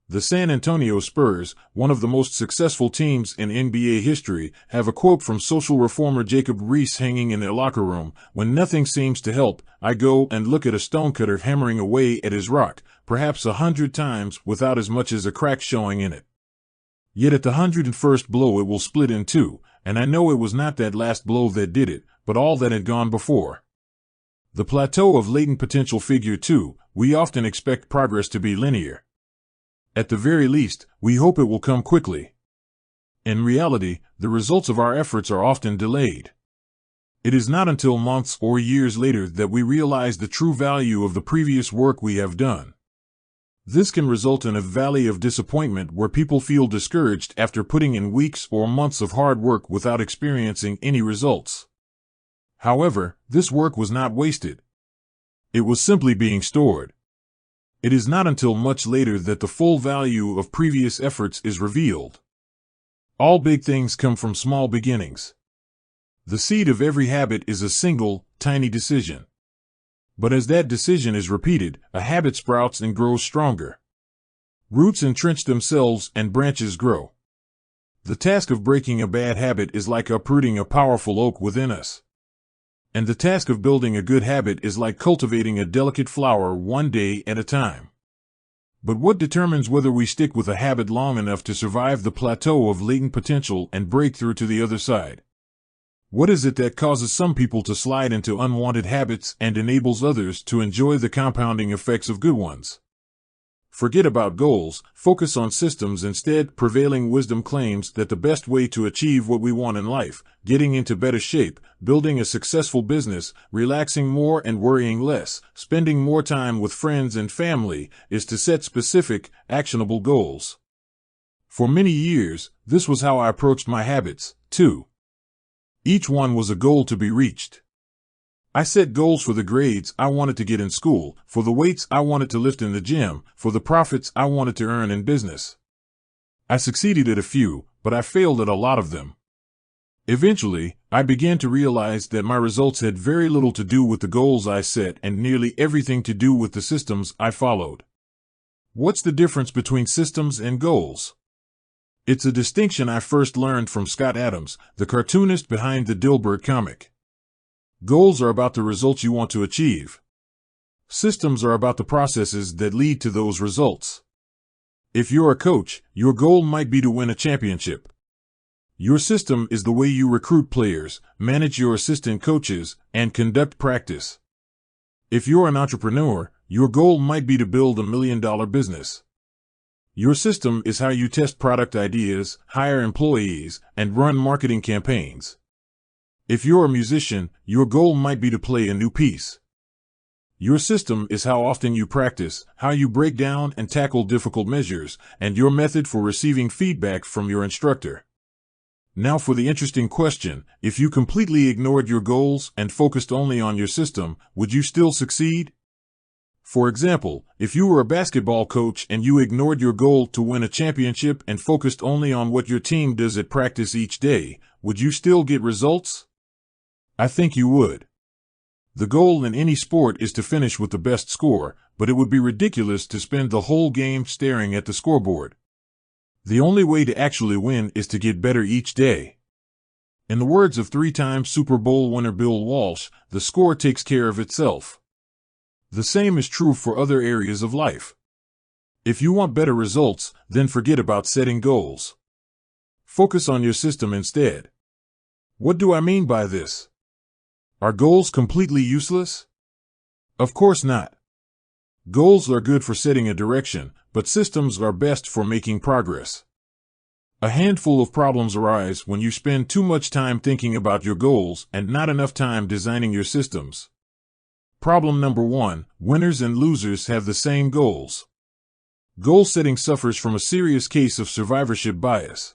The San Antonio Spurs, one of the most successful teams in NBA history, have a quote from social reformer Jacob Riis hanging in their locker room: "When nothing seems to help, I go and look at a stonecutter hammering away at his rock, perhaps 100 times without as much as a crack showing in it. Yet at the 101st blow it will split in two, and I know it was not that last blow that did it, but all that had gone before." The plateau of latent potential. Figure 2, we often expect progress to be linear. At the very least, we hope it will come quickly. In reality, the results of our efforts are often delayed. It is not until months or years later that we realize the true value of the previous work we have done. This can result in a valley of disappointment where people feel discouraged after putting in weeks or months of hard work without experiencing any results. However, this work was not wasted. It was simply being stored. It is not until much later that the full value of previous efforts is revealed. All big things come from small beginnings. The seed of every habit is a single, tiny decision. But as that decision is repeated, a habit sprouts and grows stronger. Roots entrench themselves and branches grow. The task of breaking a bad habit is like uprooting a powerful oak within us. And the task of building a good habit is like cultivating a delicate flower one day at a time. But what determines whether we stick with a habit long enough to survive the plateau of latent potential and break through to the other side? What is it that causes some people to slide into unwanted habits and enables others to enjoy the compounding effects of good ones? Forget about goals, focus on systems instead. Prevailing wisdom claims that the best way to achieve what we want in life, getting into better shape, building a successful business, relaxing more and worrying less, spending more time with friends and family, is to set specific, actionable goals. For many years, this was how I approached my habits, too. Each one was a goal to be reached. I set goals for the grades I wanted to get in school, for the weights I wanted to lift in the gym, for the profits I wanted to earn in business. I succeeded at a few, but I failed at a lot of them. Eventually, I began to realize that my results had very little to do with the goals I set and nearly everything to do with the systems I followed. What's the difference between systems and goals? It's a distinction I first learned from Scott Adams, the cartoonist behind the Dilbert comic. Goals are about the results you want to achieve. Systems are about the processes that lead to those results. If you're a coach, your goal might be to win a championship. Your system is the way you recruit players, manage your assistant coaches, and conduct practice. If you're an entrepreneur, your goal might be to build $1 million business. Your system is how you test product ideas, hire employees, and run marketing campaigns. If you're a musician, your goal might be to play a new piece. Your system is how often you practice, how you break down and tackle difficult measures, and your method for receiving feedback from your instructor. Now for the interesting question: if you completely ignored your goals and focused only on your system, would you still succeed? For example, if you were a basketball coach and you ignored your goal to win a championship and focused only on what your team does at practice each day, would you still get results? I think you would. The goal in any sport is to finish with the best score, but it would be ridiculous to spend the whole game staring at the scoreboard. The only way to actually win is to get better each day. In the words of three-time Super Bowl winner Bill Walsh, the score takes care of itself. The same is true for other areas of life. If you want better results, then forget about setting goals. Focus on your system instead. What do I mean by this? Are goals completely useless? Of course not. Goals are good for setting a direction, but systems are best for making progress. A handful of problems arise when you spend too much time thinking about your goals and not enough time designing your systems. Problem number 1: winners and losers have the same goals. Goal setting suffers from a serious case of survivorship bias.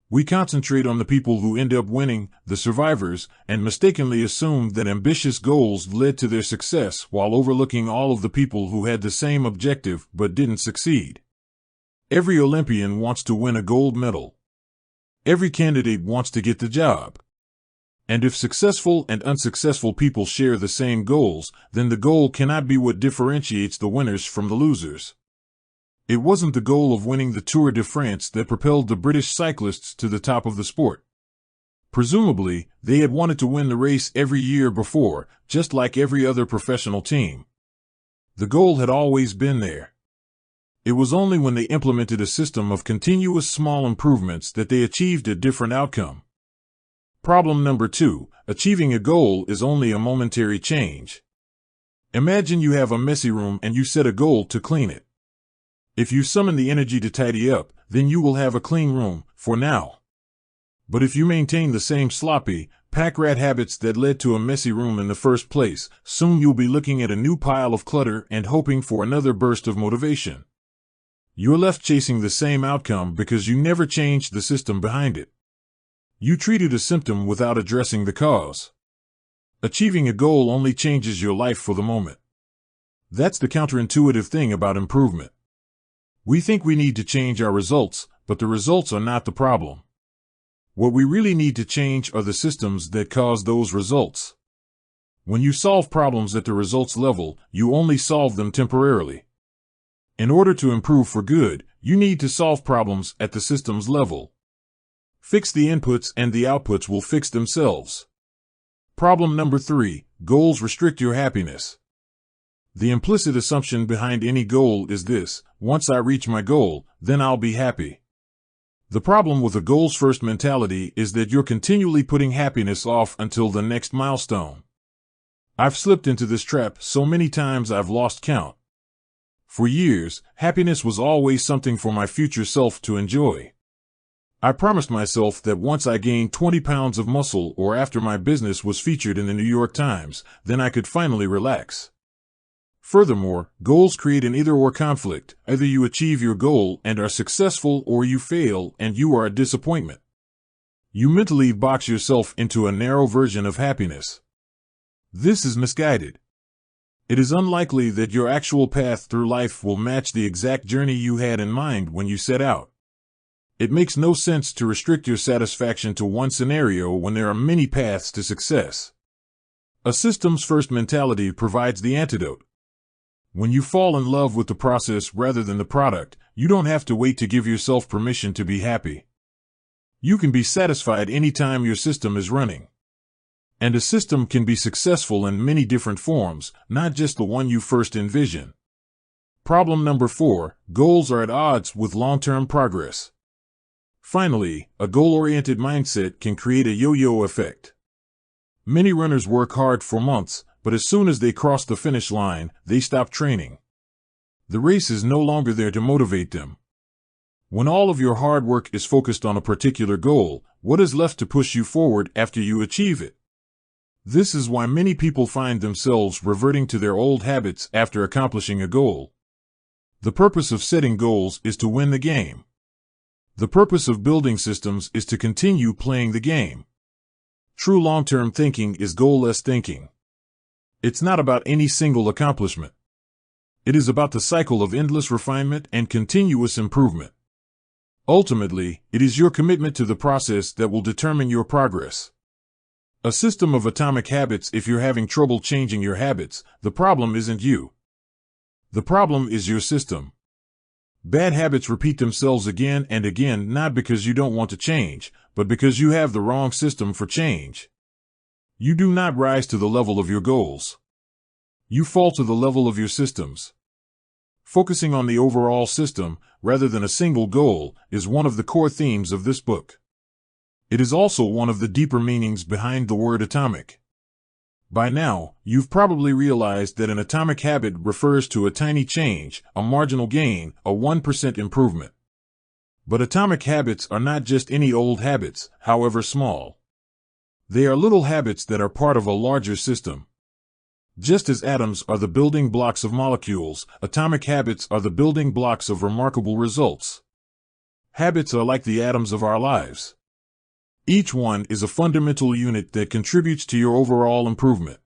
We concentrate on the people who end up winning, the survivors, and mistakenly assume that ambitious goals led to their success while overlooking all of the people who had the same objective but didn't succeed. Every Olympian wants to win a gold medal. Every candidate wants to get the job. And if successful and unsuccessful people share the same goals, then the goal cannot be what differentiates the winners from the losers. It wasn't the goal of winning the Tour de France that propelled the British cyclists to the top of the sport. Presumably, they had wanted to win the race every year before, just like every other professional team. The goal had always been there. It was only when they implemented a system of continuous small improvements that they achieved a different outcome. Problem number 2: achieving a goal is only a momentary change. Imagine you have a messy room and you set a goal to clean it. If you summon the energy to tidy up, then you will have a clean room, for now. But if you maintain the same sloppy, pack-rat habits that led to a messy room in the first place, soon you'll be looking at a new pile of clutter and hoping for another burst of motivation. You're left chasing the same outcome because you never changed the system behind it. You treated a symptom without addressing the cause. Achieving a goal only changes your life for the moment. That's the counterintuitive thing about improvement. We think we need to change our results, but the results are not the problem. What we really need to change are the systems that cause those results. When you solve problems at the results level, you only solve them temporarily. In order to improve for good, you need to solve problems at the systems level. Fix the inputs and the outputs will fix themselves. Problem number 3, goals restrict your happiness. The implicit assumption behind any goal is this: once I reach my goal, then I'll be happy. The problem with a goals-first mentality is that you're continually putting happiness off until the next milestone. I've slipped into this trap so many times I've lost count. For years, happiness was always something for my future self to enjoy. I promised myself that once I gained 20 pounds of muscle or after my business was featured in the New York Times, then I could finally relax. Furthermore, goals create an either-or conflict. Either you achieve your goal and are successful, or you fail and you are a disappointment. You mentally box yourself into a narrow version of happiness. This is misguided. It is unlikely that your actual path through life will match the exact journey you had in mind when you set out. It makes no sense to restrict your satisfaction to one scenario when there are many paths to success. A systems-first mentality provides the antidote. When you fall in love with the process rather than the product, you don't have to wait to give yourself permission to be happy. You can be satisfied anytime your system is running. And a system can be successful in many different forms, not just the one you first envision. Problem number 4, goals are at odds with long-term progress. Finally, a goal-oriented mindset can create a yo-yo effect. Many runners work hard for months, but as soon as they cross the finish line, they stop training. The race is no longer there to motivate them. When all of your hard work is focused on a particular goal, what is left to push you forward after you achieve it? This is why many people find themselves reverting to their old habits after accomplishing a goal. The purpose of setting goals is to win the game. The purpose of building systems is to continue playing the game. True long-term thinking is goal-less thinking. It's not about any single accomplishment. It is about the cycle of endless refinement and continuous improvement. Ultimately, it is your commitment to the process that will determine your progress. A system of atomic habits. If you're having trouble changing your habits, the problem isn't you. The problem is your system. Bad habits repeat themselves again and again, not because you don't want to change, but because you have the wrong system for change. You do not rise to the level of your goals. You fall to the level of your systems. Focusing on the overall system, rather than a single goal, is one of the core themes of this book. It is also one of the deeper meanings behind the word atomic. By now, you've probably realized that an atomic habit refers to a tiny change, a marginal gain, a 1% improvement. But atomic habits are not just any old habits, however small. They are little habits that are part of a larger system. Just as atoms are the building blocks of molecules, atomic habits are the building blocks of remarkable results. Habits are like the atoms of our lives. Each one is a fundamental unit that contributes to your overall improvement.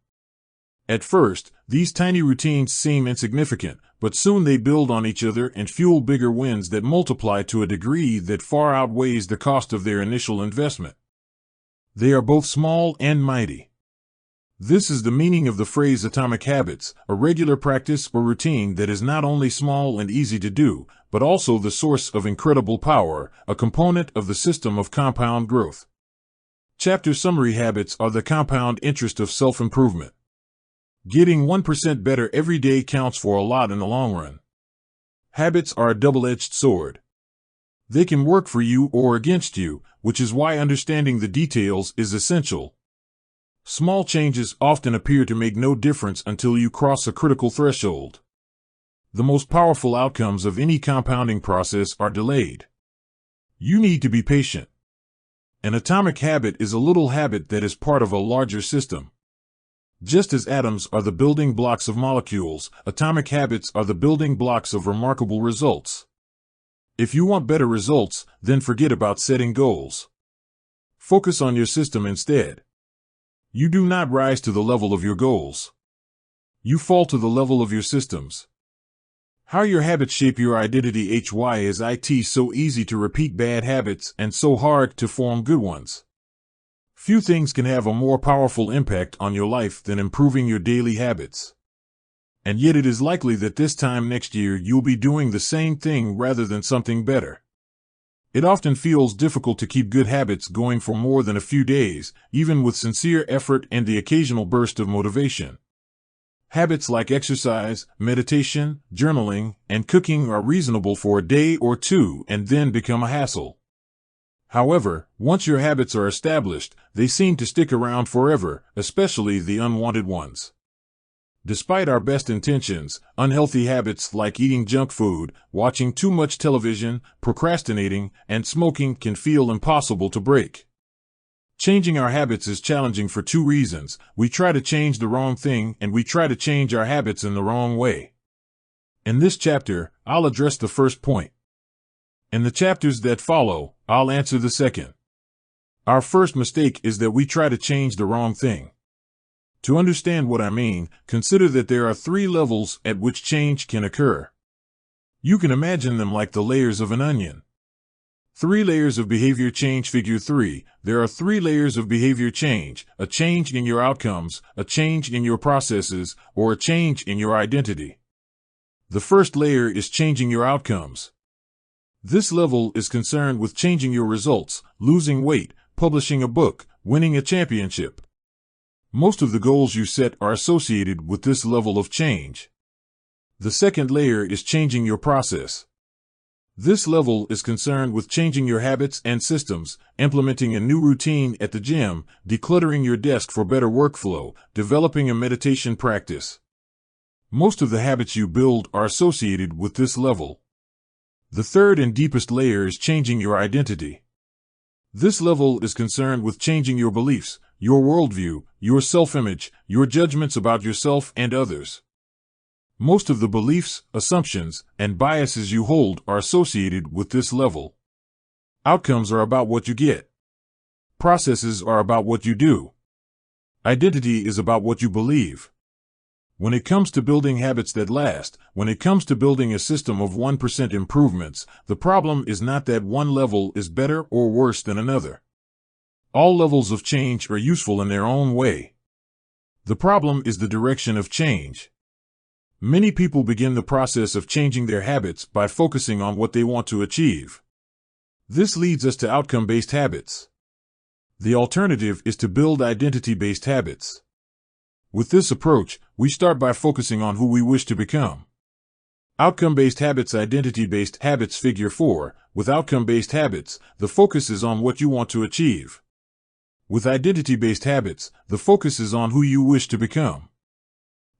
At first, these tiny routines seem insignificant, but soon they build on each other and fuel bigger wins that multiply to a degree that far outweighs the cost of their initial investment. They are both small and mighty. This is the meaning of the phrase atomic habits, a regular practice or routine that is not only small and easy to do, but also the source of incredible power, a component of the system of compound growth. Chapter summary: habits are the compound interest of self-improvement. Getting 1% better every day counts for a lot in the long run. Habits are a double-edged sword. They can work for you or against you, which is why understanding the details is essential. Small changes often appear to make no difference until you cross a critical threshold. The most powerful outcomes of any compounding process are delayed. You need to be patient. An atomic habit is a little habit that is part of a larger system. Just as atoms are the building blocks of molecules, atomic habits are the building blocks of remarkable results. If you want better results, then forget about setting goals. Focus on your system instead. You do not rise to the level of your goals. You fall to the level of your systems. How your habits shape your identity. Why is it so easy to repeat bad habits and so hard to form good ones? Few things can have a more powerful impact on your life than improving your daily habits. And yet it is likely that this time next year you'll be doing the same thing rather than something better. It often feels difficult to keep good habits going for more than a few days, even with sincere effort and the occasional burst of motivation. Habits like exercise, meditation, journaling, and cooking are reasonable for a day or two and then become a hassle. However, once your habits are established, they seem to stick around forever, especially the unwanted ones. Despite our best intentions, unhealthy habits like eating junk food, watching too much television, procrastinating, and smoking can feel impossible to break. Changing our habits is challenging for two reasons. We try to change the wrong thing, and we try to change our habits in the wrong way. In this chapter, I'll address the first point. In the chapters that follow, I'll answer the second. Our first mistake is that we try to change the wrong thing. To understand what I mean, consider that there are 3 levels at which change can occur. You can imagine them like the layers of an onion. 3 layers of behavior change. Figure 3. There are 3 layers of behavior change: a change in your outcomes, a change in your processes, or a change in your identity. The first layer is changing your outcomes. This level is concerned with changing your results, losing weight, publishing a book, winning a championship. Most of the goals you set are associated with this level of change. The second layer is changing your process. This level is concerned with changing your habits and systems, implementing a new routine at the gym, decluttering your desk for better workflow, developing a meditation practice. Most of the habits you build are associated with this level. The third and deepest layer is changing your identity. This level is concerned with changing your beliefs, your worldview, your self-image, your judgments about yourself and others. Most of the beliefs, assumptions, and biases you hold are associated with this level. Outcomes are about what you get. Processes are about what you do. Identity is about what you believe. When it comes to building habits that last, when it comes to building a system of 1% improvements, the problem is not that one level is better or worse than another. All levels of change are useful in their own way. The problem is the direction of change. Many people begin the process of changing their habits by focusing on what they want to achieve. This leads us to outcome-based habits. The alternative is to build identity-based habits. With this approach, we start by focusing on who we wish to become. Outcome-based habits, identity-based habits. Figure 4. With outcome-based habits, the focus is on what you want to achieve. With identity-based habits, the focus is on who you wish to become.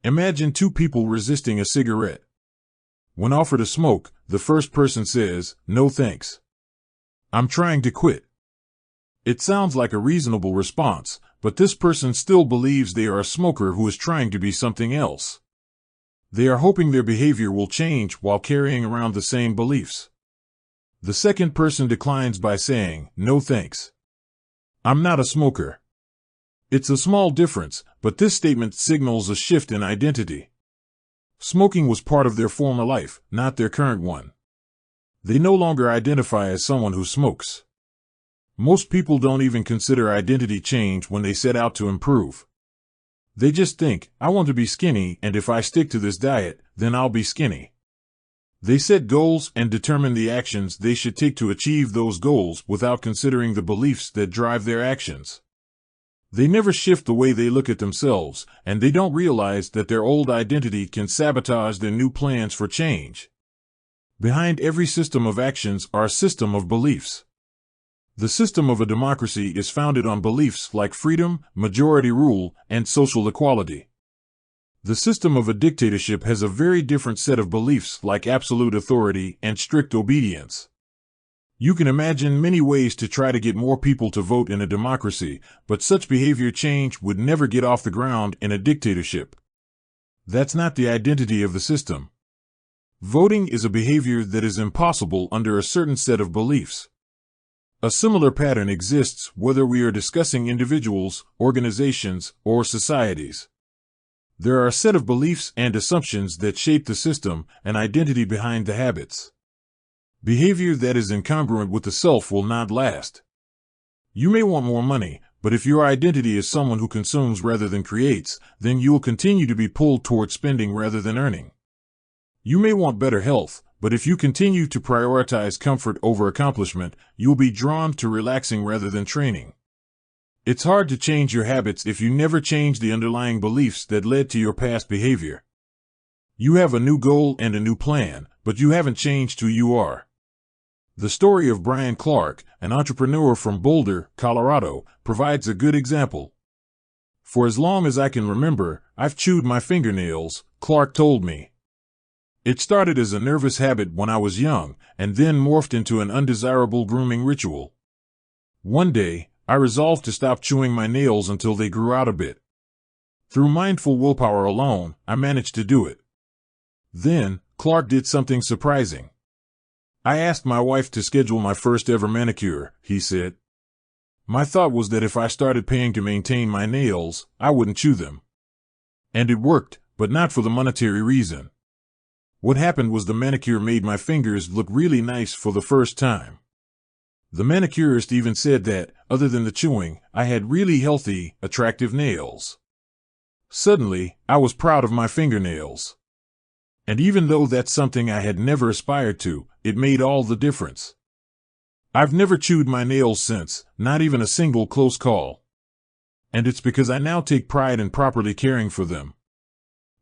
Imagine 2 people resisting a cigarette. When offered a smoke, the first person says, "No thanks. I'm trying to quit." It sounds like a reasonable response, but this person still believes they are a smoker who is trying to be something else. They are hoping their behavior will change while carrying around the same beliefs. The second person declines by saying, "No thanks. I'm not a smoker." It's a small difference, but this statement signals a shift in identity. Smoking was part of their former life, not their current one. They no longer identify as someone who smokes. Most people don't even consider identity change when they set out to improve. They just think, "I want to be skinny, and if I stick to this diet, then I'll be skinny." They set goals and determine the actions they should take to achieve those goals without considering the beliefs that drive their actions. They never shift the way they look at themselves, and they don't realize that their old identity can sabotage their new plans for change. Behind every system of actions are a system of beliefs. The system of a democracy is founded on beliefs like freedom, majority rule, and social equality. The system of a dictatorship has a very different set of beliefs like absolute authority and strict obedience. You can imagine many ways to try to get more people to vote in a democracy, but such behavior change would never get off the ground in a dictatorship. That's not the identity of the system. Voting is a behavior that is impossible under a certain set of beliefs. A similar pattern exists whether we are discussing individuals, organizations, or societies. There are a set of beliefs and assumptions that shape the system, an identity behind the habits. Behavior that is incongruent with the self will not last. You may want more money, but if your identity is someone who consumes rather than creates, then you will continue to be pulled toward spending rather than earning. You may want better health, but if you continue to prioritize comfort over accomplishment, you'll be drawn to relaxing rather than training. It's hard to change your habits if you never change the underlying beliefs that led to your past behavior. You have a new goal and a new plan, but you haven't changed who you are. The story of Brian Clark, an entrepreneur from Boulder, Colorado, provides a good example. For as long as I can remember, I've chewed my fingernails, Clark told me. It started as a nervous habit when I was young, and then morphed into an undesirable grooming ritual. One day, I resolved to stop chewing my nails until they grew out a bit. Through mindful willpower alone, I managed to do it. Then, Clark did something surprising. I asked my wife to schedule my first ever manicure, he said. My thought was that if I started paying to maintain my nails, I wouldn't chew them. And it worked, but not for the monetary reason. What happened was the manicure made my fingers look really nice for the first time. The manicurist even said that, other than the chewing, I had really healthy, attractive nails. Suddenly, I was proud of my fingernails. And even though that's something I had never aspired to, it made all the difference. I've never chewed my nails since, not even a single close call. And it's because I now take pride in properly caring for them.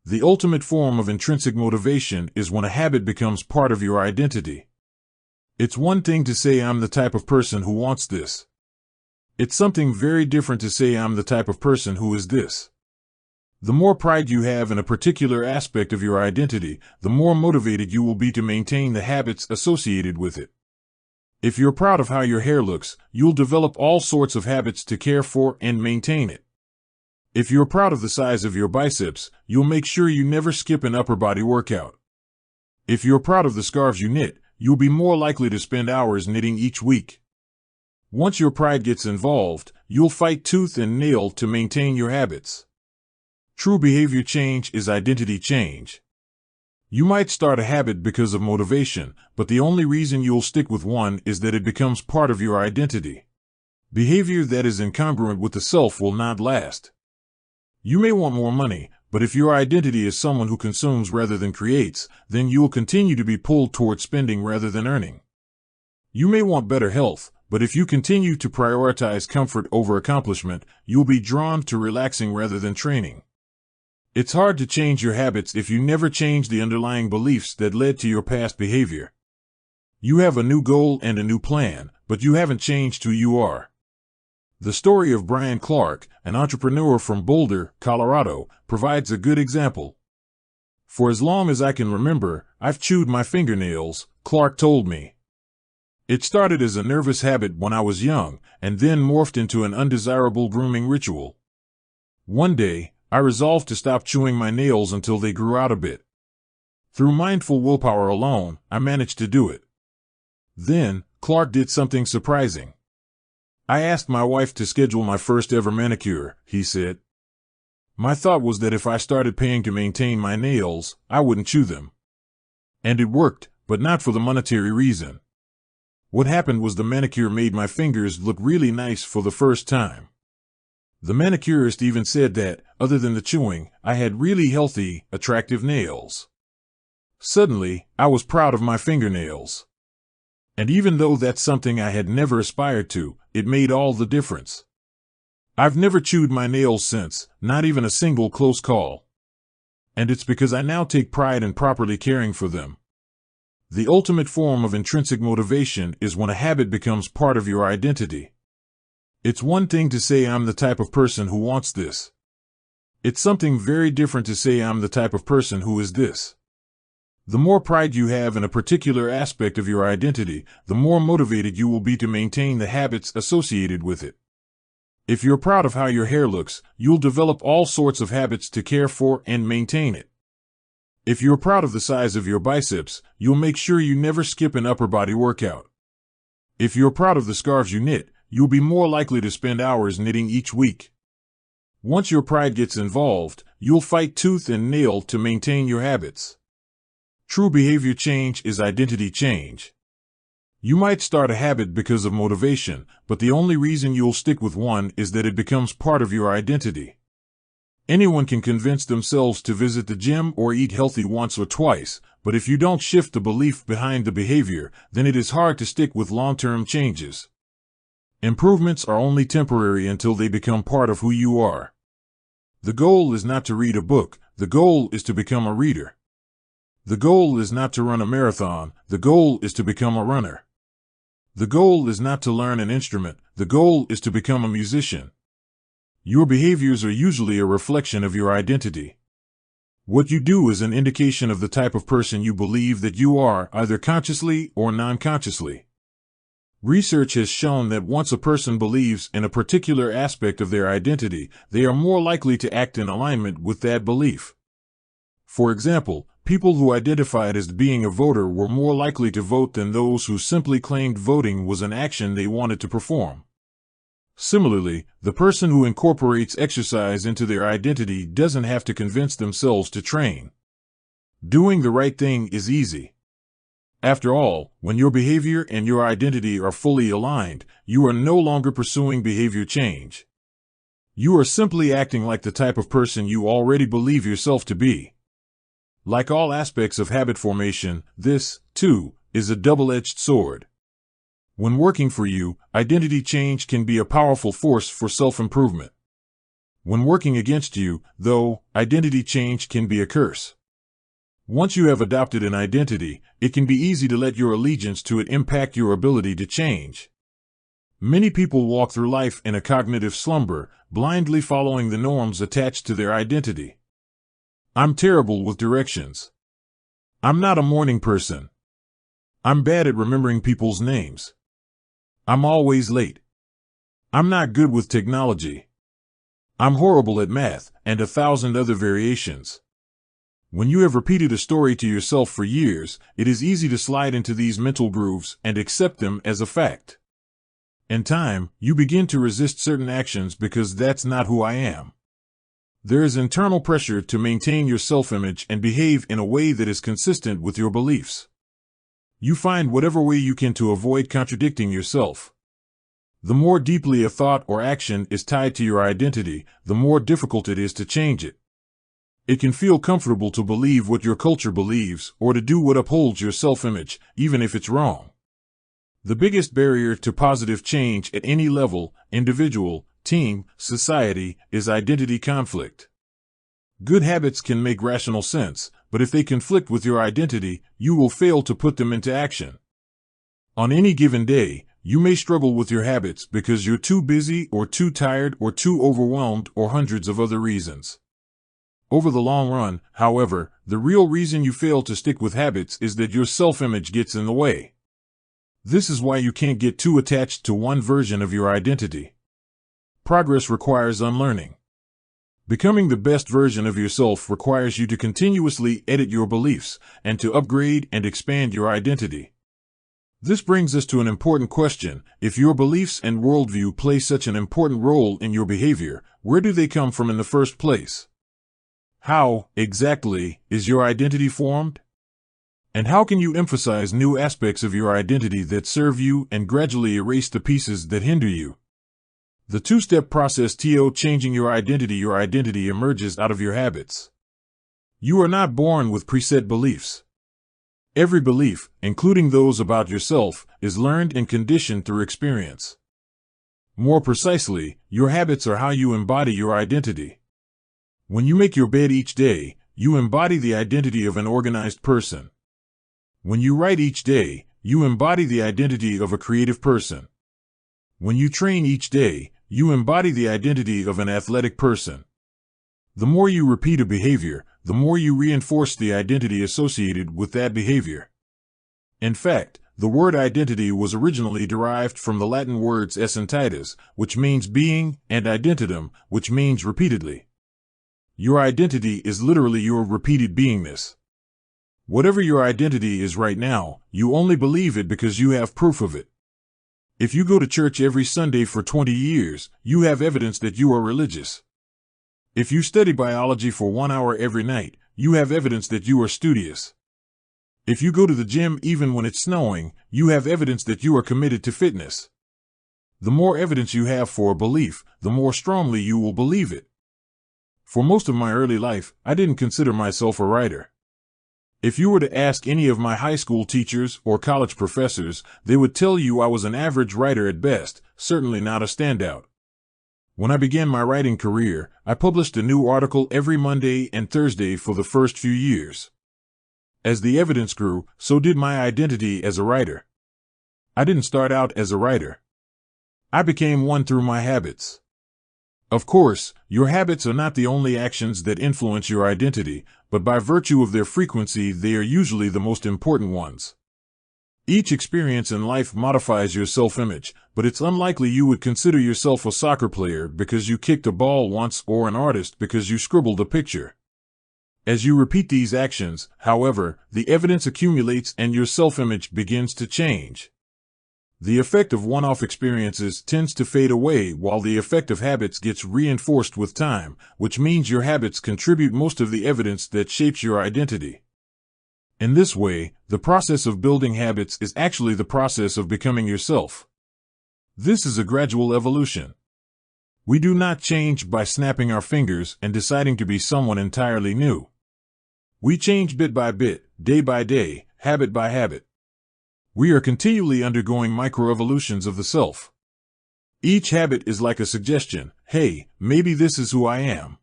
The ultimate form of intrinsic motivation is when a habit becomes part of your identity. It's one thing to say I'm the type of person who wants this. It's something very different to say I'm the type of person who is this. The more pride you have in a particular aspect of your identity, the more motivated you will be to maintain the habits associated with it. If you're proud of how your hair looks, you'll develop all sorts of habits to care for and maintain it. If you're proud of the size of your biceps, you'll make sure you never skip an upper body workout. If you're proud of the scarves you knit, you'll be more likely to spend hours knitting each week. Once your pride gets involved, you'll fight tooth and nail to maintain your habits. True behavior change is identity change. You might start a habit because of motivation, but the only reason you'll stick with one is that it becomes part of your identity. Behavior that is incongruent with the self will not last. You may want more money, but if your identity is someone who consumes rather than creates, then you will continue to be pulled toward spending rather than earning. You may want better health, but if you continue to prioritize comfort over accomplishment, you'll be drawn to relaxing rather than training. It's hard to change your habits if you never change the underlying beliefs that led to your past behavior. You have a new goal and a new plan, but you haven't changed who you are. The story of Brian Clark, an entrepreneur from Boulder, Colorado, provides a good example. For as long as I can remember, I've chewed my fingernails, Clark told me. It started as a nervous habit when I was young, and then morphed into an undesirable grooming ritual. One day, I resolved to stop chewing my nails until they grew out a bit. Through mindful willpower alone, I managed to do it. Then, Clark did something surprising. I asked my wife to schedule my first ever manicure, he said. My thought was that if I started paying to maintain my nails, I wouldn't chew them. And it worked, but not for the monetary reason. What happened was the manicure made my fingers look really nice for the first time. The manicurist even said that, other than the chewing, I had really healthy, attractive nails. Suddenly, I was proud of my fingernails. And even though that's something I had never aspired to, it made all the difference. I've never chewed my nails since, not even a single close call. And it's because I now take pride in properly caring for them. The ultimate form of intrinsic motivation is when a habit becomes part of your identity. It's one thing to say I'm the type of person who wants this. It's something very different to say I'm the type of person who is this. The more pride you have in a particular aspect of your identity, the more motivated you will be to maintain the habits associated with it. If you're proud of how your hair looks, you'll develop all sorts of habits to care for and maintain it. If you're proud of the size of your biceps, you'll make sure you never skip an upper body workout. If you're proud of the scarves you knit, you'll be more likely to spend hours knitting each week. Once your pride gets involved, you'll fight tooth and nail to maintain your habits. True behavior change is identity change. You might start a habit because of motivation, but the only reason you'll stick with one is that it becomes part of your identity. Anyone can convince themselves to visit the gym or eat healthy once or twice, but if you don't shift the belief behind the behavior, then it is hard to stick with long-term changes. Improvements are only temporary until they become part of who you are. The goal is not to read a book, the goal is to become a reader. The goal is not to run a marathon, the goal is to become a runner. The goal is not to learn an instrument, the goal is to become a musician. Your behaviors are usually a reflection of your identity. What you do is an indication of the type of person you believe that you are, either consciously or non-consciously. Research has shown that once a person believes in a particular aspect of their identity, they are more likely to act in alignment with that belief. For example, people who identified as being a voter were more likely to vote than those who simply claimed voting was an action they wanted to perform. Similarly, the person who incorporates exercise into their identity doesn't have to convince themselves to train. Doing the right thing is easy. After all, when your behavior and your identity are fully aligned, you are no longer pursuing behavior change. You are simply acting like the type of person you already believe yourself to be. Like all aspects of habit formation, this, too, is a double-edged sword. When working for you, identity change can be a powerful force for self-improvement. When working against you, though, identity change can be a curse. Once you have adopted an identity, it can be easy to let your allegiance to it impact your ability to change. Many people walk through life in a cognitive slumber, blindly following the norms attached to their identity. I'm terrible with directions. I'm not a morning person. I'm bad at remembering people's names. I'm always late. I'm not good with technology. I'm horrible at math, and 1,000 other variations. When you have repeated a story to yourself for years, it is easy to slide into these mental grooves and accept them as a fact. In time, you begin to resist certain actions because that's not who I am. There is internal pressure to maintain your self-image and behave in a way that is consistent with your beliefs. You find whatever way you can to avoid contradicting yourself. The more deeply a thought or action is tied to your identity, the more difficult it is to change it. It can feel comfortable to believe what your culture believes or to do what upholds your self-image, even if it's wrong. The biggest barrier to positive change at any level, individual, team, society, is identity conflict. Good habits can make rational sense, but if they conflict with your identity, you will fail to put them into action. On any given day, you may struggle with your habits because you're too busy or too tired or too overwhelmed or hundreds of other reasons. Over the long run, however, the real reason you fail to stick with habits is that your self-image gets in the way. This is why you can't get too attached to one version of your identity. Progress requires unlearning. Becoming the best version of yourself requires you to continuously edit your beliefs and to upgrade and expand your identity. This brings us to an important question. If your beliefs and worldview play such an important role in your behavior, where do they come from in the first place? How, exactly, is your identity formed? And how can you emphasize new aspects of your identity that serve you and gradually erase the pieces that hinder you? The two-step process to changing your identity emerges out of your habits. You are not born with preset beliefs. Every belief, including those about yourself, is learned and conditioned through experience. More precisely, your habits are how you embody your identity. When you make your bed each day, you embody the identity of an organized person. When you write each day, you embody the identity of a creative person. When you train each day, you embody the identity of an athletic person. The more you repeat a behavior, the more you reinforce the identity associated with that behavior. In fact, the word identity was originally derived from the Latin words esse entitas, which means being, and identitum, which means repeatedly. Your identity is literally your repeated beingness. Whatever your identity is right now, you only believe it because you have proof of it. If you go to church every Sunday for 20 years, you have evidence that you are religious. If you study biology for 1 hour every night, you have evidence that you are studious. If you go to the gym even when it's snowing, you have evidence that you are committed to fitness. The more evidence you have for a belief, the more strongly you will believe it. For most of my early life, I didn't consider myself a writer. If you were to ask any of my high school teachers or college professors, they would tell you I was an average writer at best, certainly not a standout. When I began my writing career, I published a new article every Monday and Thursday for the first few years. As the evidence grew, so did my identity as a writer. I didn't start out as a writer. I became one through my habits. Of course, your habits are not the only actions that influence your identity, but by virtue of their frequency, they are usually the most important ones. Each experience in life modifies your self-image, but it's unlikely you would consider yourself a soccer player because you kicked a ball once or an artist because you scribbled a picture. As you repeat these actions, however, the evidence accumulates and your self-image begins to change. The effect of one-off experiences tends to fade away while the effect of habits gets reinforced with time, which means your habits contribute most of the evidence that shapes your identity. In this way, the process of building habits is actually the process of becoming yourself. This is a gradual evolution. We do not change by snapping our fingers and deciding to be someone entirely new. We change bit by bit, day by day, habit by habit. We are continually undergoing microevolutions of the self. Each habit is like a suggestion, hey, maybe this is who I am.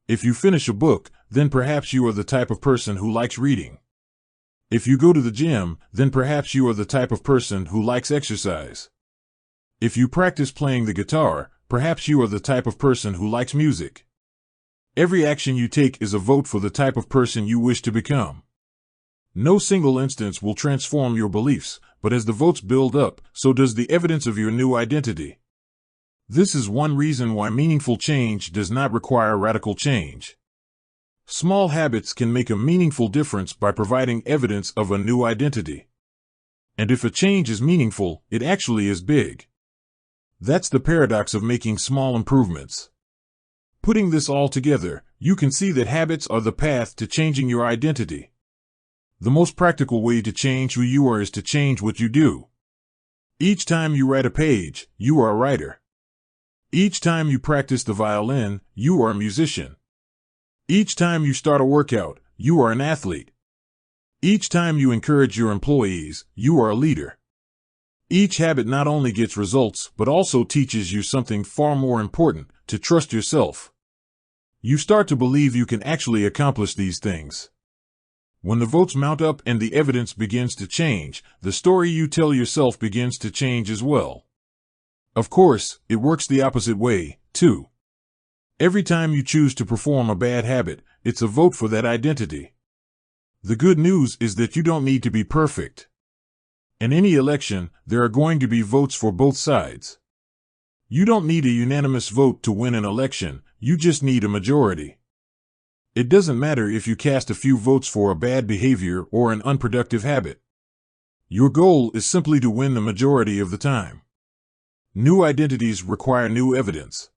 If you finish a book, then perhaps you are the type of person who likes reading. If you go to the gym, then perhaps you are the type of person who likes exercise. If you practice playing the guitar, perhaps you are the type of person who likes music. Every action you take is a vote for the type of person you wish to become. No single instance will transform your beliefs, but as the votes build up, so does the evidence of your new identity. This is one reason why meaningful change does not require radical change. Small habits can make a meaningful difference by providing evidence of a new identity. And if a change is meaningful, it actually is big. That's the paradox of making small improvements. Putting this all together, you can see that habits are the path to changing your identity. The most practical way to change who you are is to change what you do. Each time you write a page, you are a writer. Each time you practice the violin, you are a musician. Each time you start a workout, you are an athlete. Each time you encourage your employees, you are a leader. Each habit not only gets results, but also teaches you something far more important, to trust yourself. You start to believe you can actually accomplish these things. When the votes mount up and the evidence begins to change, the story you tell yourself begins to change as well. Of course, it works the opposite way, too. Every time you choose to perform a bad habit, it's a vote for that identity. The good news is that you don't need to be perfect. In any election, there are going to be votes for both sides. You don't need a unanimous vote to win an election, you just need a majority. It doesn't matter if you cast a few votes for a bad behavior or an unproductive habit. Your goal is simply to win the majority of the time. New identities require new evidence.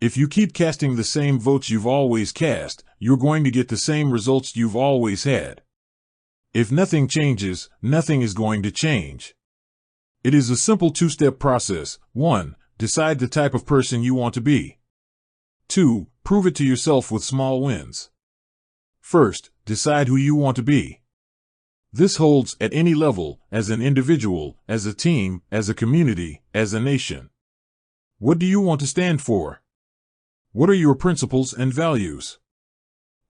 If you keep casting the same votes you've always cast, you're going to get the same results you've always had. If nothing changes, nothing is going to change. It is a simple two-step process. 1. Decide the type of person you want to be. 2. Prove it to yourself with small wins. First, decide who you want to be. This holds at any level, as an individual, as a team, as a community, as a nation. What do you want to stand for? What are your principles and values?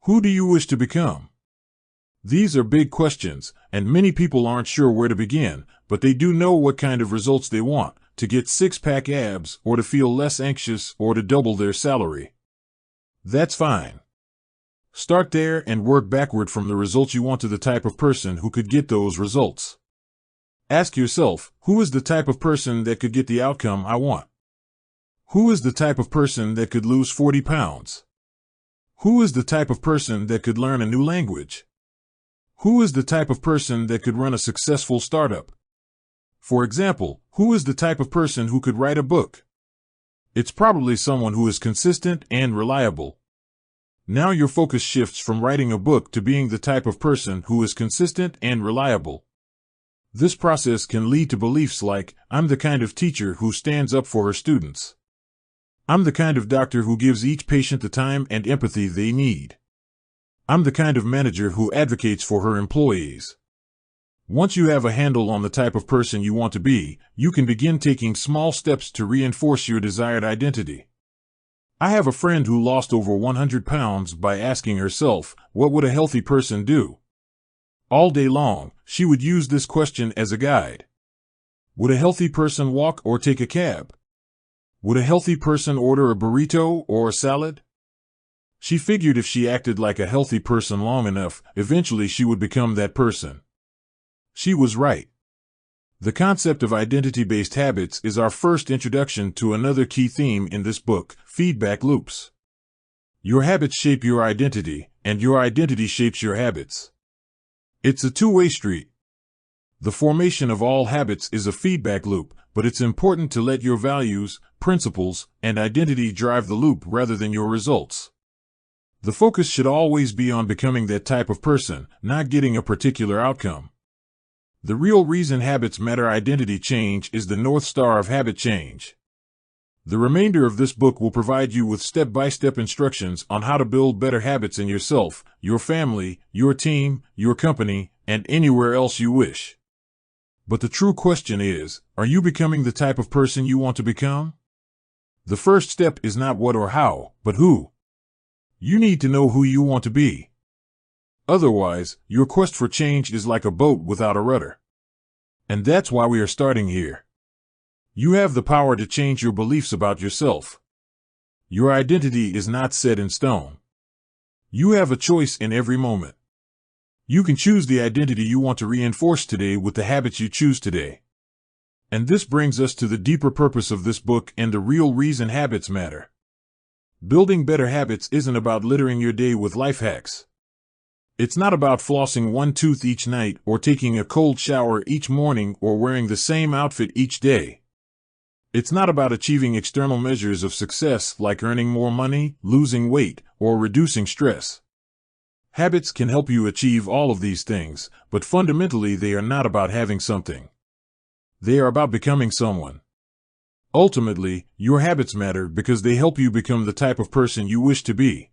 Who do you wish to become? These are big questions, and many people aren't sure where to begin, but they do know what kind of results they want, to get six-pack abs, or to feel less anxious, or to double their salary. That's fine. Start there and work backward from the results you want to the type of person who could get those results. Ask yourself, who is the type of person that could get the outcome I want? Who is the type of person that could lose 40 pounds? Who is the type of person that could learn a new language? Who is the type of person that could run a successful startup? For example, who is the type of person who could write a book? It's probably someone who is consistent and reliable. Now your focus shifts from writing a book to being the type of person who is consistent and reliable. This process can lead to beliefs like, I'm the kind of teacher who stands up for her students. I'm the kind of doctor who gives each patient the time and empathy they need. I'm the kind of manager who advocates for her employees. Once you have a handle on the type of person you want to be, you can begin taking small steps to reinforce your desired identity. I have a friend who lost over 100 pounds by asking herself, what would a healthy person do? All day long, she would use this question as a guide. Would a healthy person walk or take a cab? Would a healthy person order a burrito or a salad? She figured if she acted like a healthy person long enough, eventually she would become that person. She was right. The concept of identity-based habits is our first introduction to another key theme in this book, feedback loops. Your habits shape your identity, and your identity shapes your habits. It's a two-way street. The formation of all habits is a feedback loop, but it's important to let your values, principles, and identity drive the loop rather than your results. The focus should always be on becoming that type of person, not getting a particular outcome. The real reason habits matter. Identity change is the North Star of habit change. The remainder of this book will provide you with step-by-step instructions on how to build better habits in yourself, your family, your team, your company, and anywhere else you wish. But the true question is, are you becoming the type of person you want to become? The first step is not what or how, but who. You need to know who you want to be. Otherwise, your quest for change is like a boat without a rudder. And that's why we are starting here. You have the power to change your beliefs about yourself. Your identity is not set in stone. You have a choice in every moment. You can choose the identity you want to reinforce today with the habits you choose today. And this brings us to the deeper purpose of this book and the real reason habits matter. Building better habits isn't about littering your day with life hacks. It's not about flossing one tooth each night or taking a cold shower each morning or wearing the same outfit each day. It's not about achieving external measures of success like earning more money, losing weight, or reducing stress. Habits can help you achieve all of these things, but fundamentally they are not about having something. They are about becoming someone. Ultimately, your habits matter because they help you become the type of person you wish to be.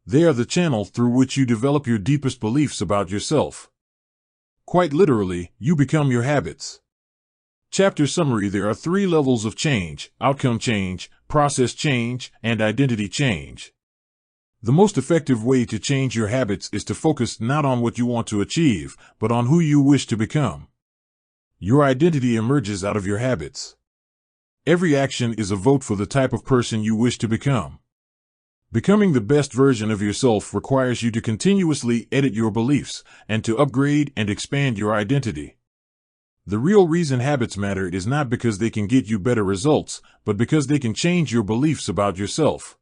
They are the channel through which you develop your deepest beliefs about yourself. Quite literally, you become your habits. Chapter summary: there are 3 levels of change: outcome change, process change, and identity change. The most effective way to change your habits is to focus not on what you want to achieve, but on who you wish to become. Your identity emerges out of your habits. Every action is a vote for the type of person you wish to become. Becoming the best version of yourself requires you to continuously edit your beliefs and to upgrade and expand your identity. The real reason habits matter is not because they can get you better results, but because they can change your beliefs about yourself.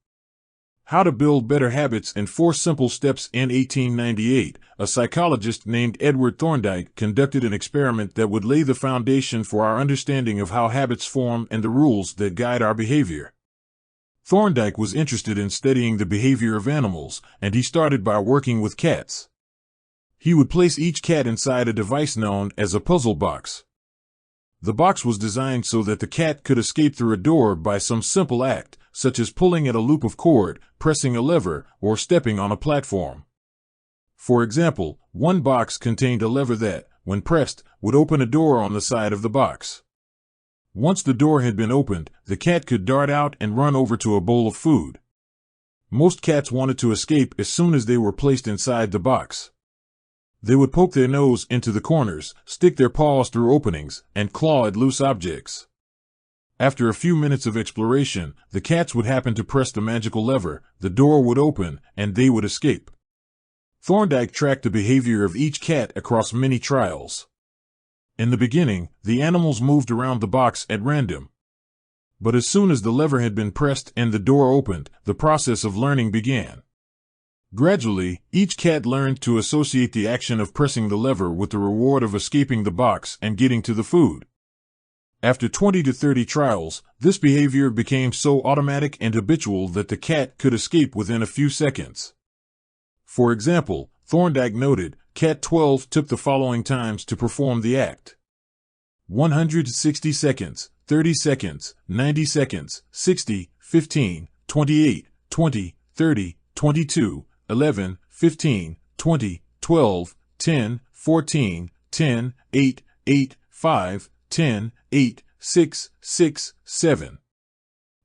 How to Build Better Habits in 4 Simple Steps. In 1898, a psychologist named Edward Thorndike conducted an experiment that would lay the foundation for our understanding of how habits form and the rules that guide our behavior. Thorndike was interested in studying the behavior of animals, and he started by working with cats. He would place each cat inside a device known as a puzzle box. The box was designed so that the cat could escape through a door by some simple act, such as pulling at a loop of cord, pressing a lever, or stepping on a platform. For example, one box contained a lever that, when pressed, would open a door on the side of the box. Once the door had been opened, the cat could dart out and run over to a bowl of food. Most cats wanted to escape as soon as they were placed inside the box. They would poke their nose into the corners, stick their paws through openings, and claw at loose objects. After a few minutes of exploration, the cats would happen to press the magical lever, the door would open, and they would escape. Thorndike tracked the behavior of each cat across many trials. In the beginning, the animals moved around the box at random. But as soon as the lever had been pressed and the door opened, the process of learning began. Gradually, each cat learned to associate the action of pressing the lever with the reward of escaping the box and getting to the food. After 20 to 30 trials, this behavior became so automatic and habitual that the cat could escape within a few seconds. For example, Thorndike noted, Cat 12 took the following times to perform the act: 160 seconds, 30 seconds, 90 seconds, 60, 15, 28, 20, 30, 22, 11, 15, 20, 12, 10, 14, 10, 8, 8, 5, 10, 8, 6, 6, 7.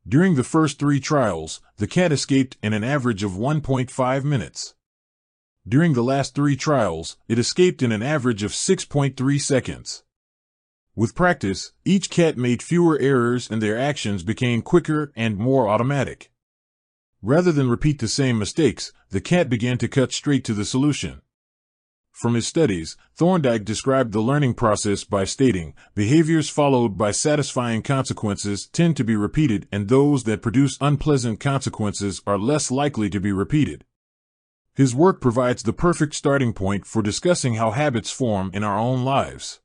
During the first 3 trials, the cat escaped in an average of 1.5 minutes. During the last 3 trials, it escaped in an average of 6.3 seconds. With practice, each cat made fewer errors and their actions became quicker and more automatic. Rather than repeat the same mistakes, the cat began to cut straight to the solution. From his studies, Thorndike described the learning process by stating, behaviors followed by satisfying consequences tend to be repeated, and those that produce unpleasant consequences are less likely to be repeated. His work provides the perfect starting point for discussing how habits form in our own lives.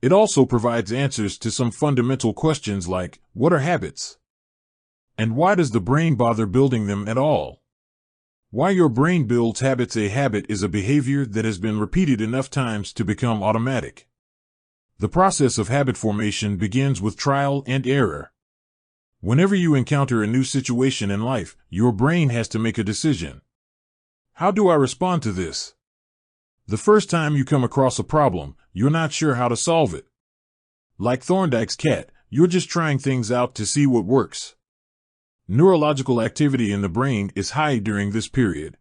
It also provides answers to some fundamental questions like, what are habits? And why does the brain bother building them at all? Why your brain builds habits. A habit is a behavior that has been repeated enough times to become automatic. The process of habit formation begins with trial and error. Whenever you encounter a new situation in life, your brain has to make a decision. How do I respond to this? The first time you come across a problem, you're not sure how to solve it. Like Thorndike's cat, you're just trying things out to see what works. Neurological activity in the brain is high during this period.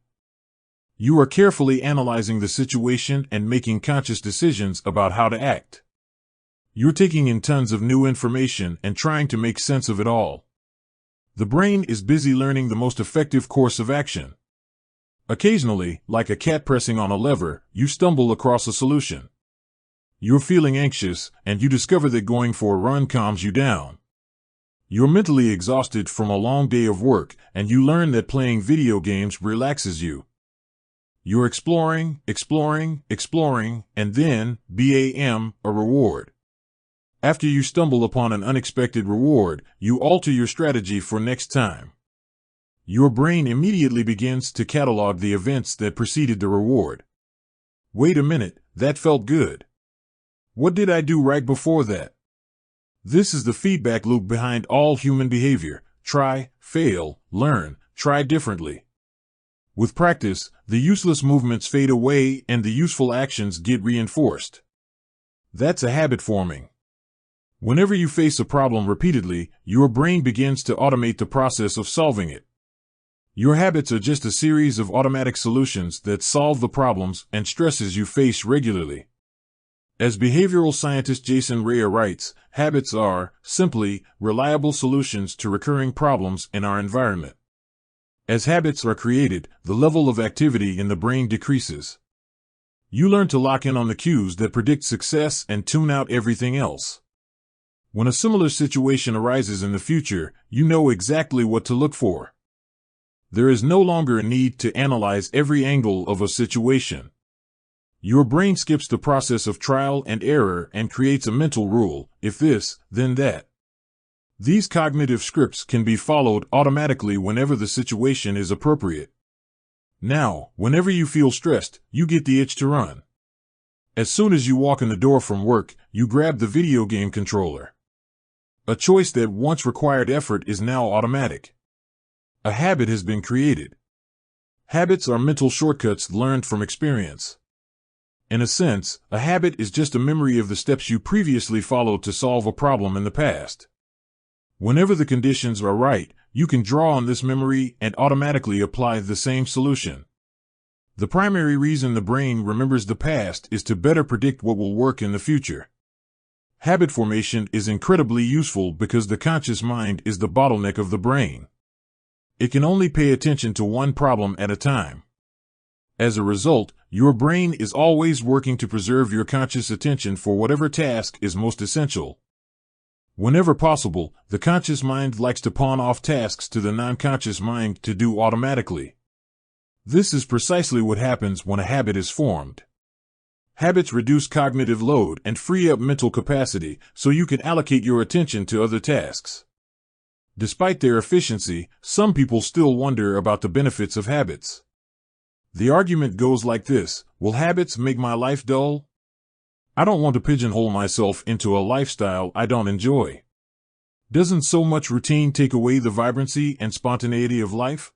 You are carefully analyzing the situation and making conscious decisions about how to act. You're taking in tons of new information and trying to make sense of it all. The brain is busy learning the most effective course of action. Occasionally, like a cat pressing on a lever, you stumble across a solution. You're feeling anxious, and you discover that going for a run calms you down. You're mentally exhausted from a long day of work, and you learn that playing video games relaxes you. You're exploring, and then, bam, a reward. After you stumble upon an unexpected reward, you alter your strategy for next time. Your brain immediately begins to catalog the events that preceded the reward. Wait a minute, that felt good. What did I do right before that? This is the feedback loop behind all human behavior. Try, fail, learn, try differently. With practice, the useless movements fade away and the useful actions get reinforced. That's a habit forming. Whenever you face a problem repeatedly, your brain begins to automate the process of solving it. Your habits are just a series of automatic solutions that solve the problems and stresses you face regularly. As behavioral scientist Jason Rea writes, habits are, simply, reliable solutions to recurring problems in our environment. As habits are created, the level of activity in the brain decreases. You learn to lock in on the cues that predict success and tune out everything else. When a similar situation arises in the future, you know exactly what to look for. There is no longer a need to analyze every angle of a situation. Your brain skips the process of trial and error and creates a mental rule: if this, then that. These cognitive scripts can be followed automatically whenever the situation is appropriate. Now, whenever you feel stressed, you get the itch to run. As soon as you walk in the door from work, you grab the video game controller. A choice that once required effort is now automatic. A habit has been created. Habits are mental shortcuts learned from experience. In a sense, a habit is just a memory of the steps you previously followed to solve a problem in the past. Whenever the conditions are right, you can draw on this memory and automatically apply the same solution. The primary reason the brain remembers the past is to better predict what will work in the future. Habit formation is incredibly useful because the conscious mind is the bottleneck of the brain. It can only pay attention to one problem at a time. As a result, your brain is always working to preserve your conscious attention for whatever task is most essential. Whenever possible, the conscious mind likes to pawn off tasks to the non-conscious mind to do automatically. This is precisely what happens when a habit is formed. Habits reduce cognitive load and free up mental capacity so you can allocate your attention to other tasks. Despite their efficiency, some people still wonder about the benefits of habits. The argument goes like this: will habits make my life dull? I don't want to pigeonhole myself into a lifestyle I don't enjoy. Doesn't so much routine take away the vibrancy and spontaneity of life?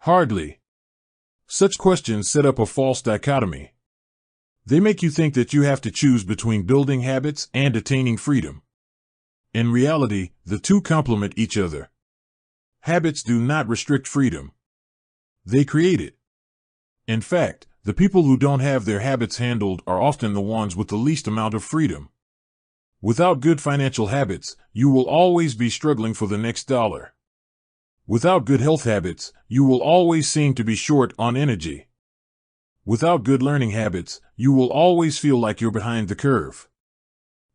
Hardly. Such questions set up a false dichotomy. They make you think that you have to choose between building habits and attaining freedom. In reality, the two complement each other. Habits do not restrict freedom. They create it. In fact, the people who don't have their habits handled are often the ones with the least amount of freedom. Without good financial habits, you will always be struggling for the next dollar. Without good health habits, you will always seem to be short on energy. Without good learning habits, you will always feel like you're behind the curve.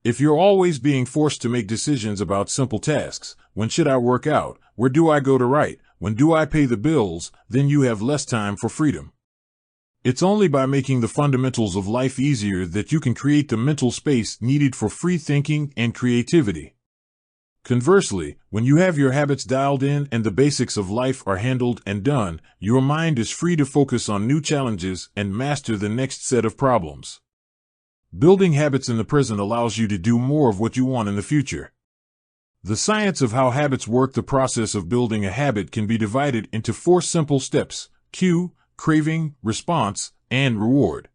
If you're always being forced to make decisions about simple tasks, when should I work out, where do I go to write, when do I pay the bills, then you have less time for freedom. It's only by making the fundamentals of life easier that you can create the mental space needed for free thinking and creativity. Conversely, when you have your habits dialed in and the basics of life are handled and done, your mind is free to focus on new challenges and master the next set of problems. Building habits in the present allows you to do more of what you want in the future. The science of how habits work. The process of building a habit can be divided into 4 simple steps: cue, craving, response, and reward.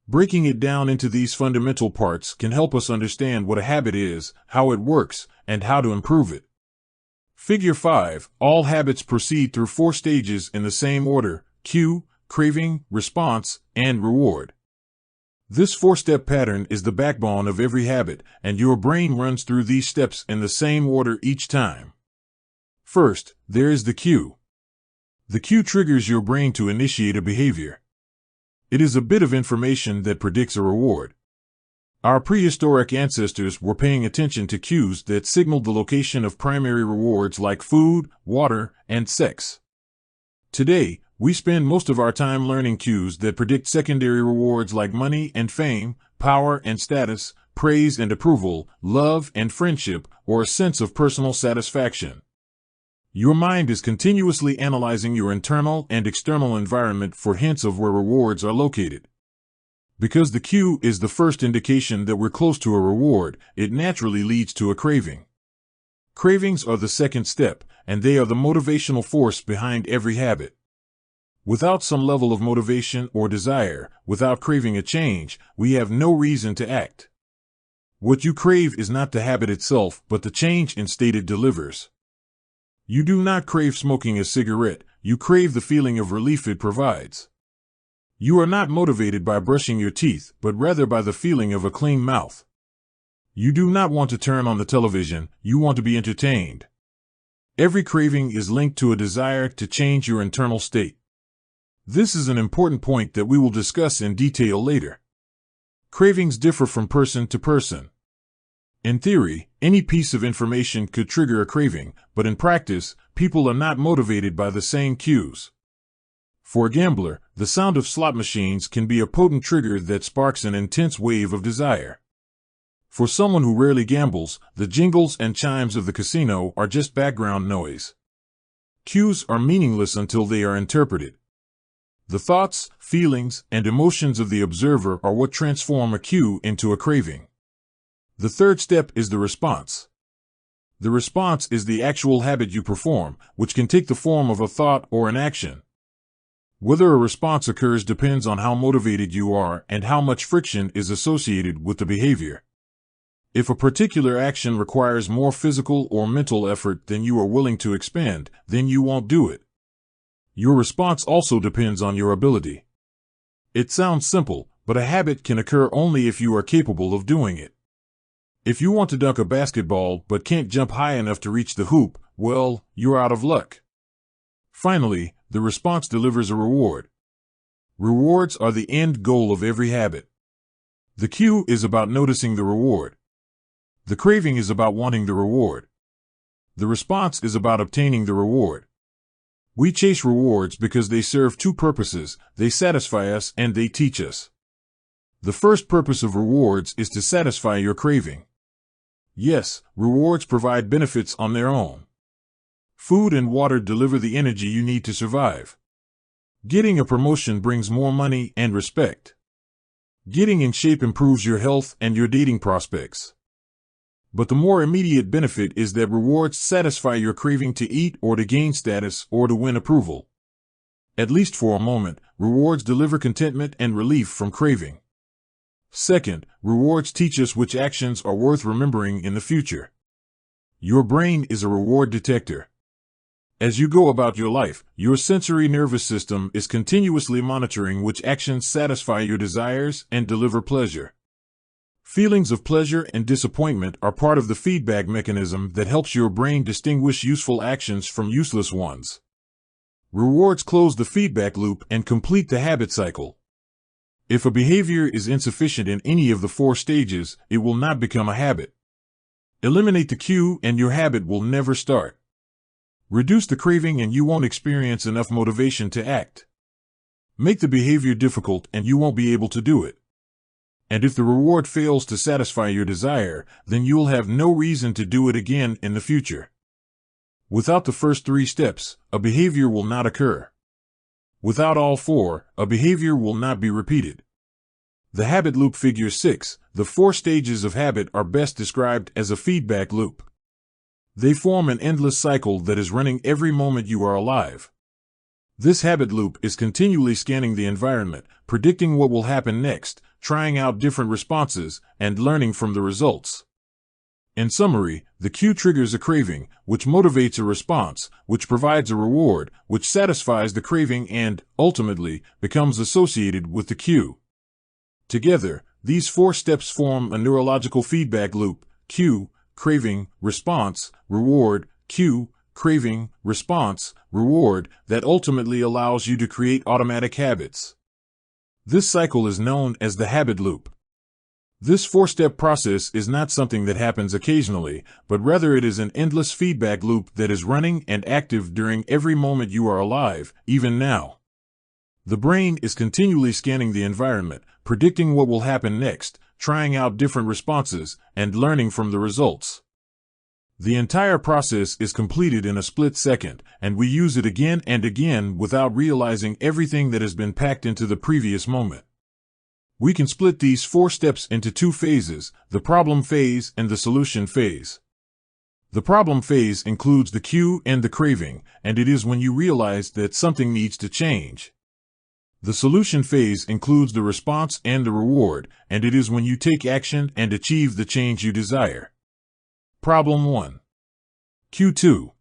Breaking it down into these fundamental parts can help us understand what a habit is, how it works, and how to improve it. Figure 5. All habits proceed through 4 stages in the same order: cue, craving, response, and reward. This 4-step pattern is the backbone of every habit, and your brain runs through these steps in the same order each time. First, there is the cue. The cue triggers your brain to initiate a behavior. It is a bit of information that predicts a reward. Our prehistoric ancestors were paying attention to cues that signaled the location of primary rewards like food, water, and sex. Today, we spend most of our time learning cues that predict secondary rewards like money and fame, power and status, praise and approval, love and friendship, or a sense of personal satisfaction. Your mind is continuously analyzing your internal and external environment for hints of where rewards are located. Because the cue is the first indication that we're close to a reward, it naturally leads to a craving. Cravings are the second step, and they are the motivational force behind every habit. Without some level of motivation or desire, without craving a change, we have no reason to act. What you crave is not the habit itself, but the change instead it delivers. You do not crave smoking a cigarette, you crave the feeling of relief it provides. You are not motivated by brushing your teeth, but rather by the feeling of a clean mouth. You do not want to turn on the television, you want to be entertained. Every craving is linked to a desire to change your internal state. This is an important point that we will discuss in detail later. Cravings differ from person to person. In theory, any piece of information could trigger a craving, but in practice, people are not motivated by the same cues. For a gambler, the sound of slot machines can be a potent trigger that sparks an intense wave of desire. For someone who rarely gambles, the jingles and chimes of the casino are just background noise. Cues are meaningless until they are interpreted. The thoughts, feelings, and emotions of the observer are what transform a cue into a craving. The third step is the response. The response is the actual habit you perform, which can take the form of a thought or an action. Whether a response occurs depends on how motivated you are and how much friction is associated with the behavior. If a particular action requires more physical or mental effort than you are willing to expend, then you won't do it. Your response also depends on your ability. It sounds simple, but a habit can occur only if you are capable of doing it. If you want to dunk a basketball but can't jump high enough to reach the hoop, well, you're out of luck. Finally, the response delivers a reward. Rewards are the end goal of every habit. The cue is about noticing the reward. The craving is about wanting the reward. The response is about obtaining the reward. We chase rewards because they serve 2 purposes: they satisfy us and they teach us. The first purpose of rewards is to satisfy your craving. Yes, rewards provide benefits on their own. Food and water deliver the energy you need to survive. Getting a promotion brings more money and respect. Getting in shape improves your health and your dating prospects. But the more immediate benefit is that rewards satisfy your craving to eat or to gain status or to win approval. At least for a moment, rewards deliver contentment and relief from craving. Second, rewards teach us which actions are worth remembering in the future. Your brain is a reward detector. As you go about your life, your sensory nervous system is continuously monitoring which actions satisfy your desires and deliver pleasure. Feelings of pleasure and disappointment are part of the feedback mechanism that helps your brain distinguish useful actions from useless ones. Rewards close the feedback loop and complete the habit cycle. If a behavior is insufficient in any of the 4 stages, it will not become a habit. Eliminate the cue and your habit will never start. Reduce the craving and you won't experience enough motivation to act. Make the behavior difficult and you won't be able to do it. And if the reward fails to satisfy your desire, then you'll have no reason to do it again in the future. Without the first 3 steps, a behavior will not occur. Without all 4, a behavior will not be repeated. The habit loop figure 6, the 4 stages of habit are best described as a feedback loop. They form an endless cycle that is running every moment you are alive. This habit loop is continually scanning the environment, predicting what will happen next, trying out different responses, and learning from the results. In summary, the cue triggers a craving, which motivates a response, which provides a reward, which satisfies the craving and, ultimately, becomes associated with the cue. Together, these 4 steps form a neurological feedback loop: cue, craving, response, reward, cue, craving, response, reward, that ultimately allows you to create automatic habits. This cycle is known as the habit loop. This 4-step process is not something that happens occasionally, but rather it is an endless feedback loop that is running and active during every moment you are alive, even now. The brain is continually scanning the environment, predicting what will happen next, trying out different responses, and learning from the results. The entire process is completed in a split second, and we use it again and again without realizing everything that has been packed into the previous moment. We can split these 4 steps into 2 phases, the problem phase and the solution phase. The problem phase includes the cue and the craving, and it is when you realize that something needs to change. The solution phase includes the response and the reward, and it is when you take action and achieve the change you desire. Problem 1. Cue 2.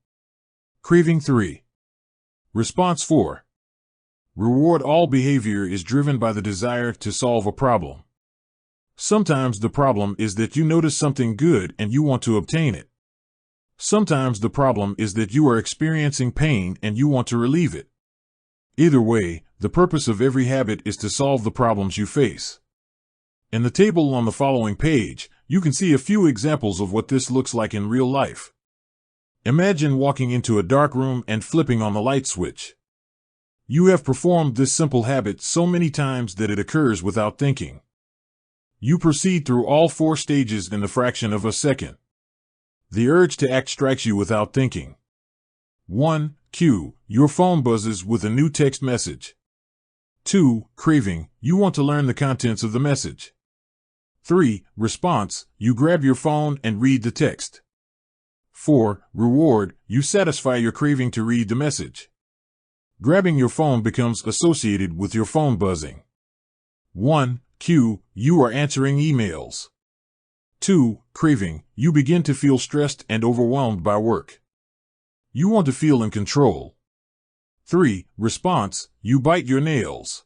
Craving 3. Response 4. Reward. All behavior is driven by the desire to solve a problem. Sometimes the problem is that you notice something good and you want to obtain it. Sometimes the problem is that you are experiencing pain and you want to relieve it. Either way, the purpose of every habit is to solve the problems you face. In the table on the following page, you can see a few examples of what this looks like in real life. Imagine walking into a dark room and flipping on the light switch. You have performed this simple habit so many times that it occurs without thinking. You proceed through all 4 stages in the fraction of a second. The urge to act strikes you without thinking. 1. Cue. Your phone buzzes with a new text message. 2. Craving. You want to learn the contents of the message. 3. Response. You grab your phone and read the text. 4. Reward. You satisfy your craving to read the message. Grabbing your phone becomes associated with your phone buzzing. 1. Cue. You are answering emails. 2. Craving. You begin to feel stressed and overwhelmed by work. You want to feel in control. 3. Response. You bite your nails.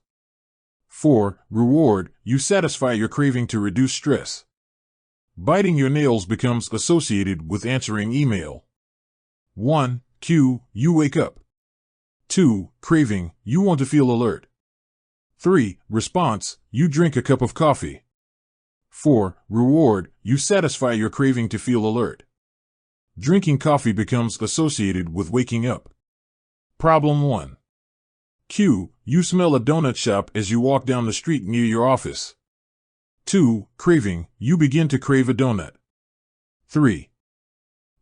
4. Reward. You satisfy your craving to reduce stress. Biting your nails becomes associated with answering email. 1. Cue. You wake up. 2. Craving. You want to feel alert. 3. Response. You drink a cup of coffee. 4. Reward. You satisfy your craving to feel alert. Drinking coffee becomes associated with waking up. Problem 1. Cue. You smell a donut shop as you walk down the street near your office. 2. Craving, you begin to crave a donut. 3.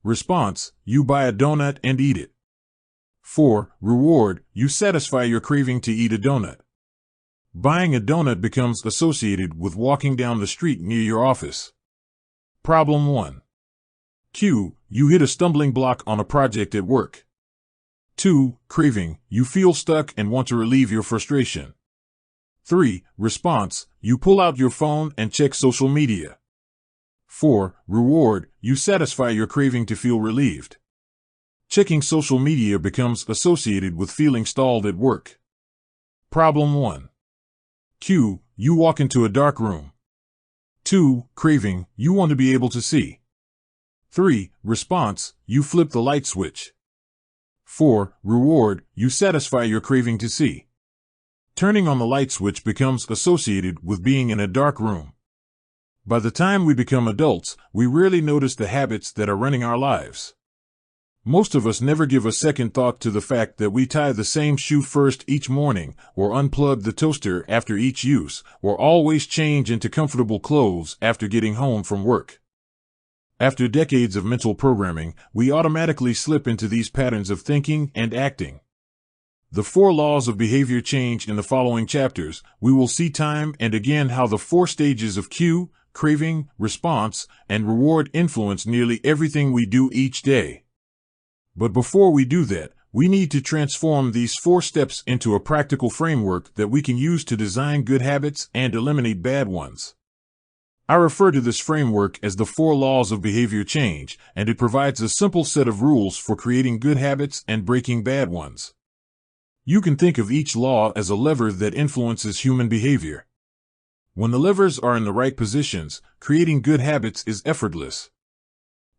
Response, you buy a donut and eat it. 4. Reward, you satisfy your craving to eat a donut. Buying a donut becomes associated with walking down the street near your office. Problem 1. Q. You hit a stumbling block on a project at work. 2. Craving, you feel stuck and want to relieve your frustration. 3. Response, you pull out your phone and check social media. 4. Reward, you satisfy your craving to feel relieved. Checking social media becomes associated with feeling stalled at work. Problem 1. Q. You walk into a dark room. 2. Craving, you want to be able to see. 3. Response, you flip the light switch. 4. Reward, you satisfy your craving to see. Turning on the light switch becomes associated with being in a dark room. By the time we become adults, we rarely notice the habits that are running our lives. Most of us never give a second thought to the fact that we tie the same shoe first each morning, or unplug the toaster after each use, or always change into comfortable clothes after getting home from work. After decades of mental programming, we automatically slip into these patterns of thinking and acting. The 4 laws of behavior change in the following chapters. We will see time and again how the 4 stages of Q, craving, response, and reward influence nearly everything we do each day. But before we do that, we need to transform these 4 steps into a practical framework that we can use to design good habits and eliminate bad ones. I refer to this framework as the 4 laws of behavior change, and it provides a simple set of rules for creating good habits and breaking bad ones. You can think of each law as a lever that influences human behavior. When the levers are in the right positions, creating good habits is effortless.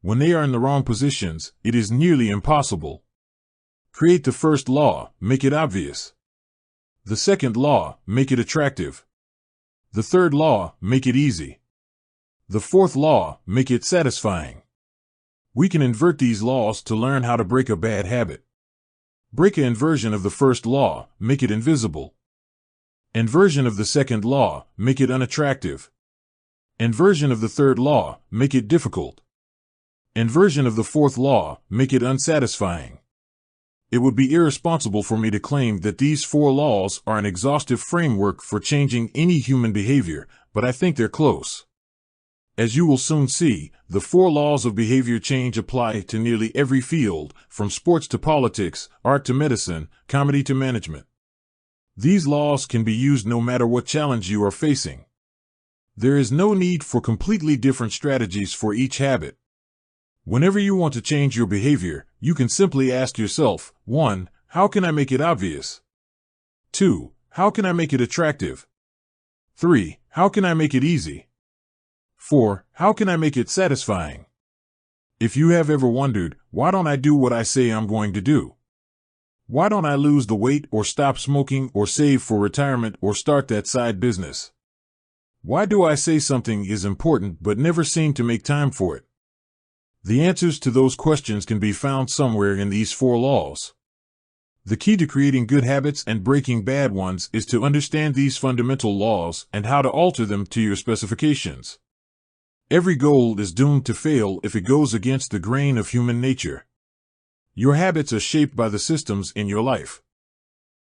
When they are in the wrong positions, it is nearly impossible. Create the first law, make it obvious. The second law, make it attractive. The third law, make it easy. The fourth law, make it satisfying. We can invert these laws to learn how to break a bad habit. Break an inversion of the first law, make it invisible. Inversion of the second law, make it unattractive. Inversion of the third law, make it difficult. Inversion of the fourth law, make it unsatisfying. It would be irresponsible for me to claim that these 4 laws are an exhaustive framework for changing any human behavior, but I think they're close. As you will soon see, the 4 laws of behavior change apply to nearly every field, from sports to politics, art to medicine, comedy to management. These laws can be used no matter what challenge you are facing. There is no need for completely different strategies for each habit. Whenever you want to change your behavior, you can simply ask yourself, 1. How can I make it obvious? 2. How can I make it attractive? 3. How can I make it easy? 4. How can I make it satisfying? If you have ever wondered, why don't I do what I say I'm going to do? Why don't I lose the weight or stop smoking or save for retirement or start that side business? Why do I say something is important but never seem to make time for it? The answers to those questions can be found somewhere in these 4 laws. The key to creating good habits and breaking bad ones is to understand these fundamental laws and how to alter them to your specifications. Every goal is doomed to fail if it goes against the grain of human nature. Your habits are shaped by the systems in your life.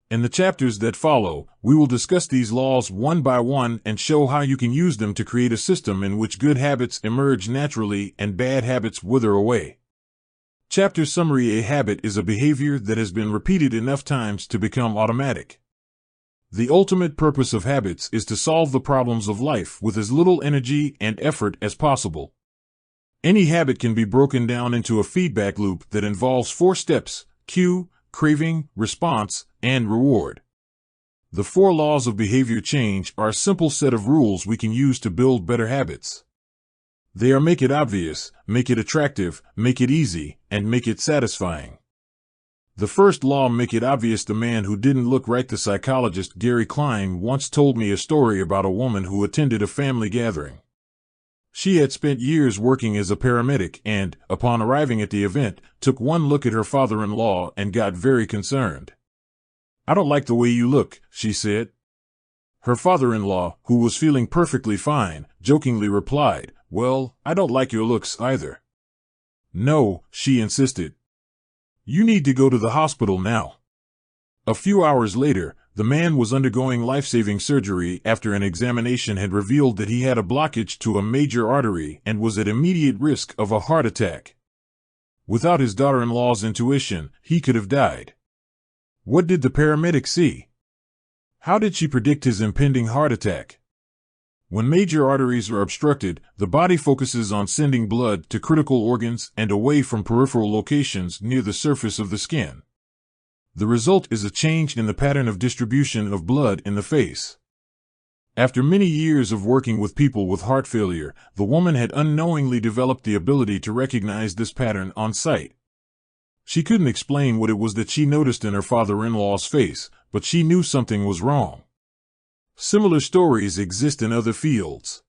In the chapters that follow, we will discuss these laws one by one and show how you can use them to create a system in which good habits emerge naturally and bad habits wither away. Chapter summary: A habit is a behavior that has been repeated enough times to become automatic. The ultimate purpose of habits is to solve the problems of life with as little energy and effort as possible. Any habit can be broken down into a feedback loop that involves 4 steps: Q, craving, response, and reward. The 4 laws of behavior change are a simple set of rules we can use to build better habits. They are: make it obvious, make it attractive, make it easy, and make it satisfying. The first law: make it obvious. The man who didn't look right. The psychologist Gary Klein once told me a story about a woman who attended a family gathering. She had spent years working as a paramedic and, upon arriving at the event, took one look at her father-in-law and got very concerned. "I don't like the way you look," she said. Her father-in-law, who was feeling perfectly fine, jokingly replied, "Well, I don't like your looks either." "No," she insisted. "You need to go to the hospital now." A few hours later, the man was undergoing life-saving surgery after an examination had revealed that he had a blockage to a major artery and was at immediate risk of a heart attack. Without his daughter-in-law's intuition, he could have died. What did the paramedic see? How did she predict his impending heart attack? When major arteries are obstructed, the body focuses on sending blood to critical organs and away from peripheral locations near the surface of the skin. The result is a change in the pattern of distribution of blood in the face. After many years of working with people with heart failure, the woman had unknowingly developed the ability to recognize this pattern on sight. She couldn't explain what it was that she noticed in her father-in-law's face, but she knew something was wrong. Similar stories exist in other fields.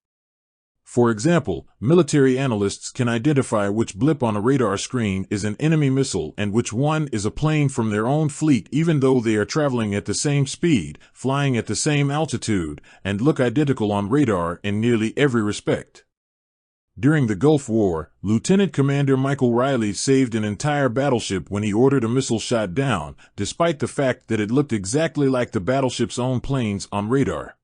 For example, military analysts can identify which blip on a radar screen is an enemy missile and which one is a plane from their own fleet, even though they are traveling at the same speed, flying at the same altitude, and look identical on radar in nearly every respect. During the Gulf War, Lieutenant Commander Michael Riley saved an entire battleship when he ordered a missile shot down, despite the fact that it looked exactly like the battleship's own planes on radar.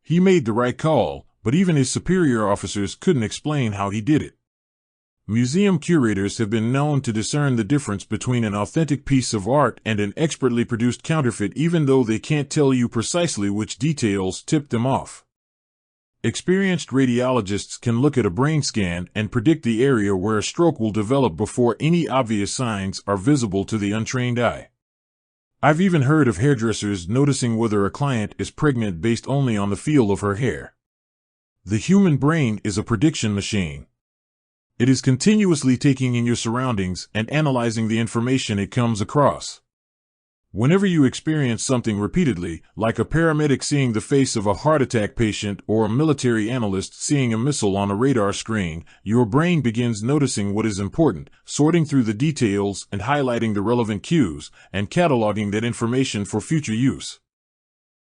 He made the right call, but even his superior officers couldn't explain how he did it. Museum curators have been known to discern the difference between an authentic piece of art and an expertly produced counterfeit, even though they can't tell you precisely which details tipped them off. Experienced radiologists can look at a brain scan and predict the area where a stroke will develop before any obvious signs are visible to the untrained eye. I've even heard of hairdressers noticing whether a client is pregnant based only on the feel of her hair. The human brain is a prediction machine. It is continuously taking in your surroundings and analyzing the information it comes across. Whenever you experience something repeatedly, like a paramedic seeing the face of a heart attack patient or a military analyst seeing a missile on a radar screen, your brain begins noticing what is important, sorting through the details and highlighting the relevant cues, and cataloging that information for future use.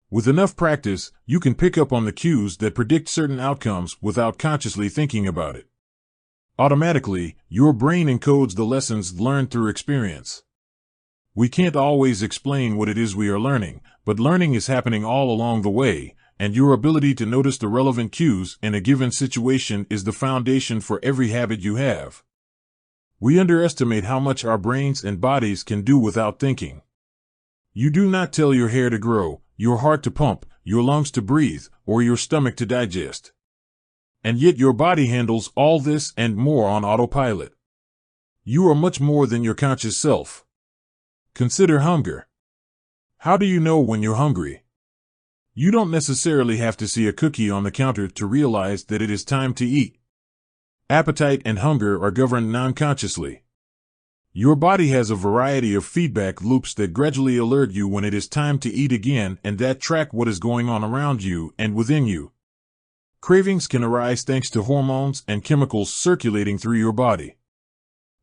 With enough practice, you can pick up on the cues that predict certain outcomes without consciously thinking about it. Automatically, your brain encodes the lessons learned through experience. We can't always explain what it is we are learning, but learning is happening all along the way, and your ability to notice the relevant cues in a given situation is the foundation for every habit you have. We underestimate how much our brains and bodies can do without thinking. You do not tell your hair to grow, your heart to pump, your lungs to breathe, or your stomach to digest. And yet your body handles all this and more on autopilot. You are much more than your conscious self. Consider hunger. How do you know when you're hungry? You don't necessarily have to see a cookie on the counter to realize that it is time to eat. Appetite and hunger are governed non-consciously. Your body has a variety of feedback loops that gradually alert you when it is time to eat again and that track what is going on around you and within you. Cravings can arise thanks to hormones and chemicals circulating through your body.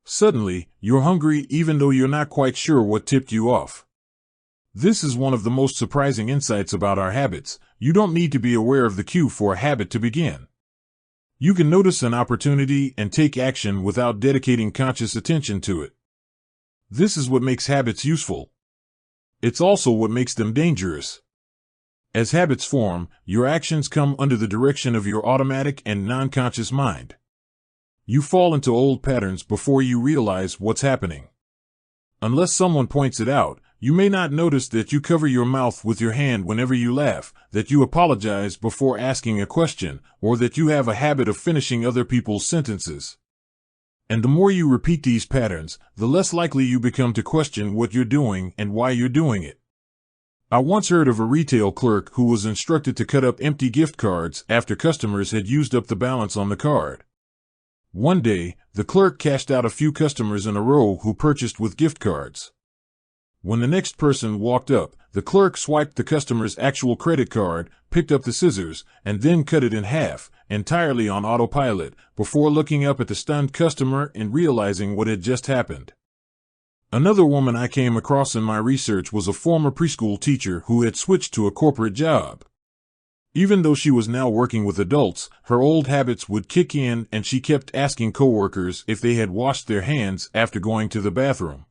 Suddenly, you're hungry even though you're not quite sure what tipped you off. This is one of the most surprising insights about our habits. You don't need to be aware of the cue for a habit to begin. You can notice an opportunity and take action without dedicating conscious attention to it. This is what makes habits useful. It's also what makes them dangerous. As habits form, your actions come under the direction of your automatic and non-conscious mind. You fall into old patterns before you realize what's happening. Unless someone points it out, you may not notice that you cover your mouth with your hand whenever you laugh, that you apologize before asking a question, or that you have a habit of finishing other people's sentences. And the more you repeat these patterns, the less likely you become to question what you're doing and why you're doing it. I once heard of a retail clerk who was instructed to cut up empty gift cards after customers had used up the balance on the card. One day, the clerk cashed out a few customers in a row who purchased with gift cards. When the next person walked up, the clerk swiped the customer's actual credit card, picked up the scissors, and then cut it in half, entirely on autopilot, before looking up at the stunned customer and realizing what had just happened. Another woman I came across in my research was a former preschool teacher who had switched to a corporate job. Even though she was now working with adults, her old habits would kick in and she kept asking coworkers if they had washed their hands after going to the bathroom.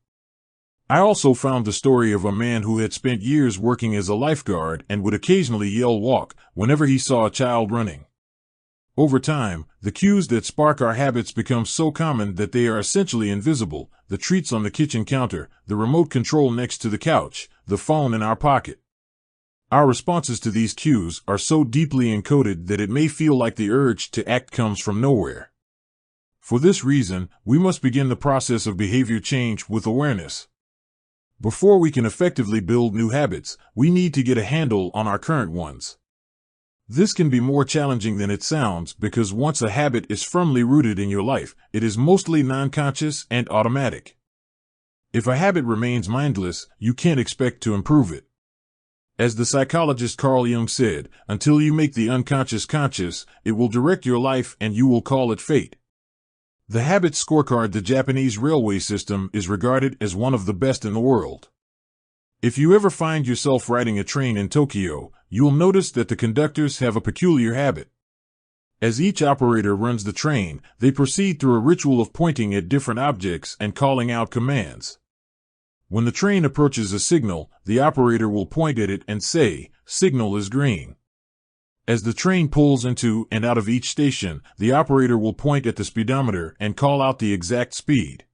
I also found the story of a man who had spent years working as a lifeguard and would occasionally yell "walk" whenever he saw a child running. Over time, the cues that spark our habits become so common that they are essentially invisible: the treats on the kitchen counter, the remote control next to the couch, the phone in our pocket. Our responses to these cues are so deeply encoded that it may feel like the urge to act comes from nowhere. For this reason, we must begin the process of behavior change with awareness. Before we can effectively build new habits, we need to get a handle on our current ones. This can be more challenging than it sounds because once a habit is firmly rooted in your life, it is mostly non-conscious and automatic. If a habit remains mindless, you can't expect to improve it. As the psychologist Carl Jung said, until you make the unconscious conscious, it will direct your life and you will call it fate. The habit scorecard, the Japanese railway system, is regarded as one of the best in the world. If you ever find yourself riding a train in Tokyo, you'll notice that the conductors have a peculiar habit. As each operator runs the train, they proceed through a ritual of pointing at different objects and calling out commands. When the train approaches a signal, the operator will point at it and say, "Signal is green." As the train pulls into and out of each station, the operator will point at the speedometer and call out the exact speed.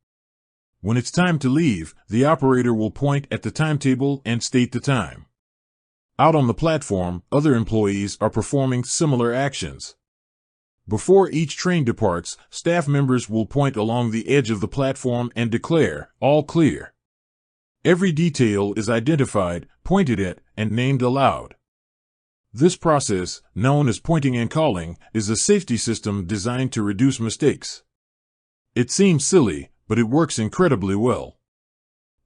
When it's time to leave, the operator will point at the timetable and state the time. Out on the platform, other employees are performing similar actions. Before each train departs, staff members will point along the edge of the platform and declare, "All clear." Every detail is identified, pointed at, and named aloud. This process, known as pointing and calling, is a safety system designed to reduce mistakes. It seems silly, but it works incredibly well.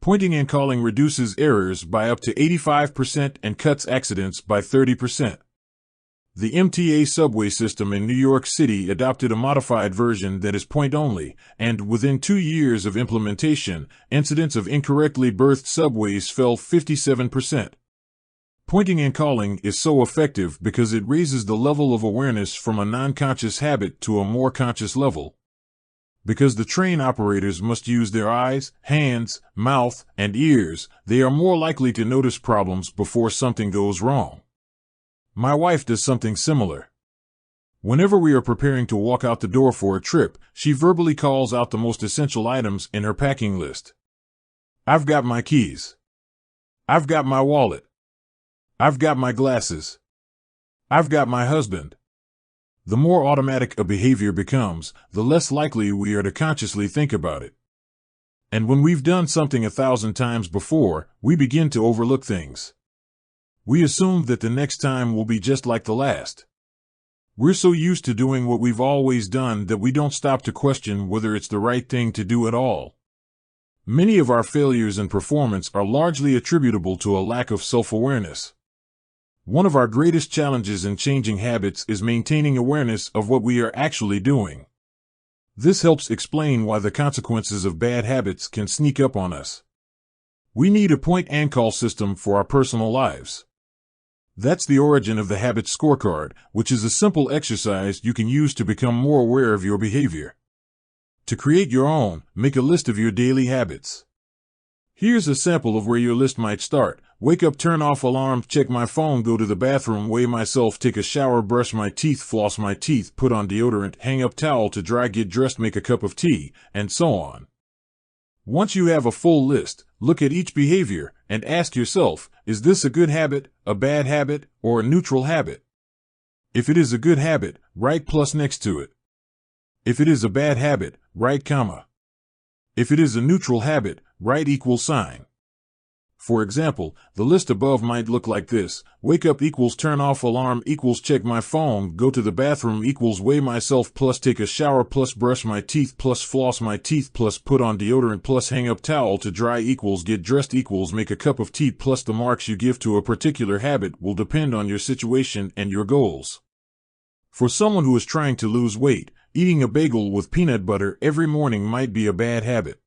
Pointing and calling reduces errors by up to 85% and cuts accidents by 30%. The MTA subway system in New York City adopted a modified version that is point-only, and within 2 years of implementation, incidents of incorrectly berthed subways fell 57%. Pointing and calling is so effective because it raises the level of awareness from a non-conscious habit to a more conscious level. Because the train operators must use their eyes, hands, mouth, and ears, they are more likely to notice problems before something goes wrong. My wife does something similar. Whenever we are preparing to walk out the door for a trip, she verbally calls out the most essential items in her packing list. "I've got my keys. I've got my wallet. I've got my glasses. I've got my husband." The more automatic a behavior becomes, the less likely we are to consciously think about it. And when we've done something 1,000 times before, we begin to overlook things. We assume that the next time will be just like the last. We're so used to doing what we've always done that we don't stop to question whether it's the right thing to do at all. Many of our failures in performance are largely attributable to a lack of self-awareness. One of our greatest challenges in changing habits is maintaining awareness of what we are actually doing. This helps explain why the consequences of bad habits can sneak up on us. We need a point and call system for our personal lives. That's the origin of the habit scorecard, which is a simple exercise you can use to become more aware of your behavior. To create your own, make a list of your daily habits. Here's a sample of where your list might start. Wake up, turn off alarm, check my phone, go to the bathroom, weigh myself, take a shower, brush my teeth, floss my teeth, put on deodorant, hang up towel to dry, get dressed, make a cup of tea, and so on. Once you have a full list, look at each behavior and ask yourself, is this a good habit, a bad habit, or a neutral habit? If it is a good habit, write plus next to it. If it is a bad habit, write comma. If it is a neutral habit, write equal sign. For example, the list above might look like this: wake up equals turn off alarm equals check my phone, go to the bathroom equals weigh myself plus take a shower plus brush my teeth plus floss my teeth plus put on deodorant plus hang up towel to dry equals get dressed equals make a cup of tea. Plus the marks you give to a particular habit will depend on your situation and your goals. For someone who is trying to lose weight, eating a bagel with peanut butter every morning might be a bad habit.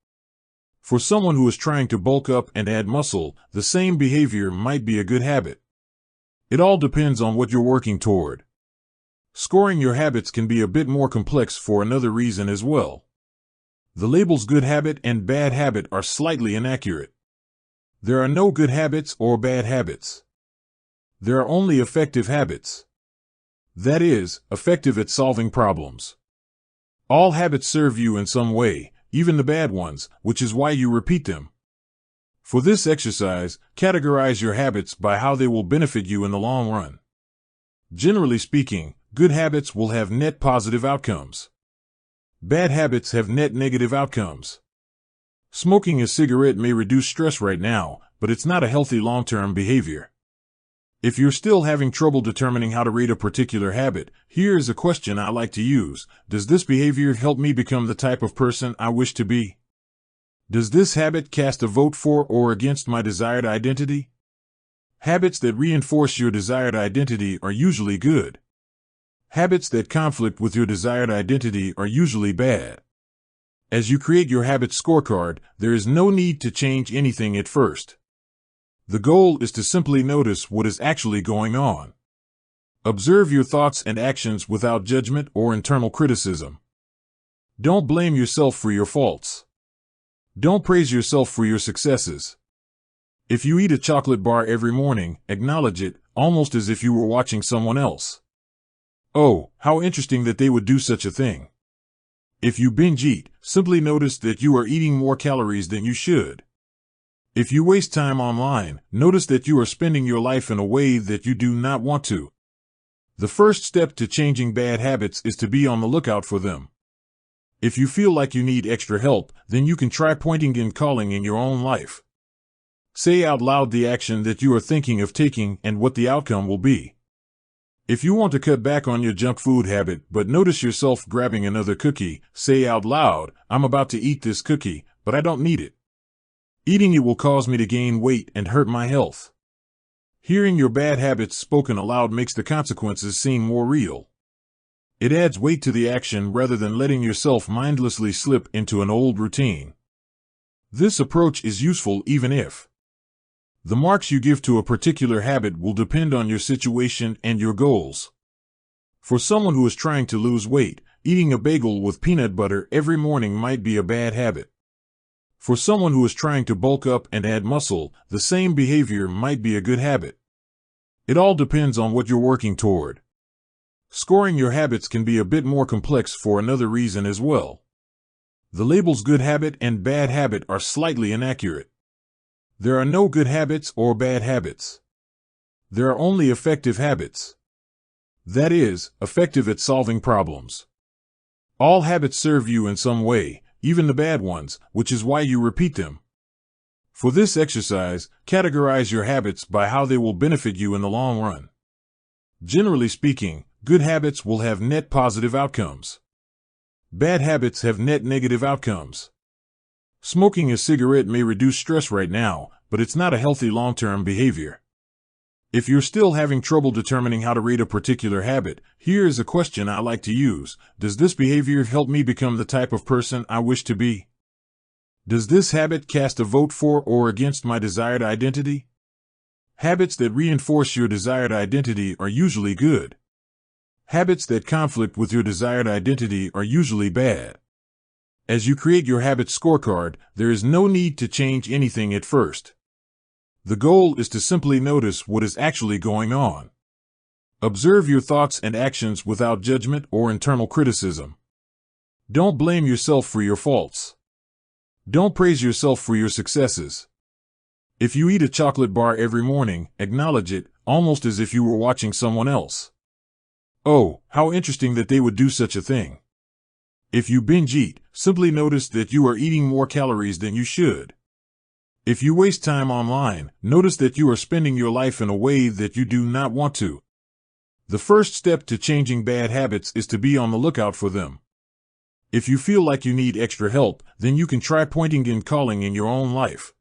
For someone who is trying to bulk up and add muscle, the same behavior might be a good habit. It all depends on what you're working toward. Scoring your habits can be a bit more complex for another reason as well. The labels good habit and bad habit are slightly inaccurate. There are no good habits or bad habits. There are only effective habits. That is, effective at solving problems. All habits serve you in some way, even the bad ones, which is why you repeat them. For this exercise, categorize your habits by how they will benefit you in the long run. Generally speaking, good habits will have net positive outcomes. Bad habits have net negative outcomes. Smoking a cigarette may reduce stress right now, but it's not a healthy long-term behavior. If you're still having trouble determining how to rate a particular habit, here is a question I like to use. Does this behavior help me become the type of person I wish to be? Does this habit cast a vote for or against my desired identity? Habits that reinforce your desired identity are usually good. Habits that conflict with your desired identity are usually bad. As you create your habit scorecard, there is no need to change anything at first. The goal is to simply notice what is actually going on. Observe your thoughts and actions without judgment or internal criticism. Don't blame yourself for your faults. Don't praise yourself for your successes. If you eat a chocolate bar every morning, acknowledge it, almost as if you were watching someone else. Oh, how interesting that they would do such a thing. If you binge eat, simply notice that you are eating more calories than you should. If you waste time online, notice that you are spending your life in a way that you do not want to. The first step to changing bad habits is to be on the lookout for them. If you feel like you need extra help, then you can try pointing and calling in your own life. Say out loud the action that you are thinking of taking and what the outcome will be. If you want to cut back on your junk food habit but notice yourself grabbing another cookie, say out loud, "I'm about to eat this cookie, but I don't need it. Eating it will cause me to gain weight and hurt my health." Hearing your bad habits spoken aloud makes the consequences seem more real. It adds weight to the action rather than letting yourself mindlessly slip into an old routine. This approach is useful even if the marks you give to a particular habit will depend on your situation and your goals. For someone who is trying to lose weight, eating a bagel with peanut butter every morning might be a bad habit. For someone who is trying to bulk up and add muscle, the same behavior might be a good habit. It all depends on what you're working toward. Scoring your habits can be a bit more complex for another reason as well. The labels good habit and bad habit are slightly inaccurate. There are no good habits or bad habits. There are only effective habits. That is, effective at solving problems. All habits serve you in some way, even the bad ones, which is why you repeat them. For this exercise, categorize your habits by how they will benefit you in the long run. Generally speaking, good habits will have net positive outcomes. Bad habits have net negative outcomes. Smoking a cigarette may reduce stress right now, but it's not a healthy long-term behavior. If you're still having trouble determining how to rate a particular habit, here is a question I like to use. Does this behavior help me become the type of person I wish to be? Does this habit cast a vote for or against my desired identity? Habits that reinforce your desired identity are usually good. Habits that conflict with your desired identity are usually bad. As you create your habit scorecard, there is no need to change anything at first. The goal is to simply notice what is actually going on. Observe your thoughts and actions without judgment or internal criticism. Don't blame yourself for your faults. Don't praise yourself for your successes. If you eat a chocolate bar every morning, acknowledge it, almost as if you were watching someone else. Oh, how interesting that they would do such a thing. If you binge eat, simply notice that you are eating more calories than you should. If you waste time online, notice that you are spending your life in a way that you do not want to. The first step to changing bad habits is to be on the lookout for them. If you feel like you need extra help, then you can try pointing and calling in your own life.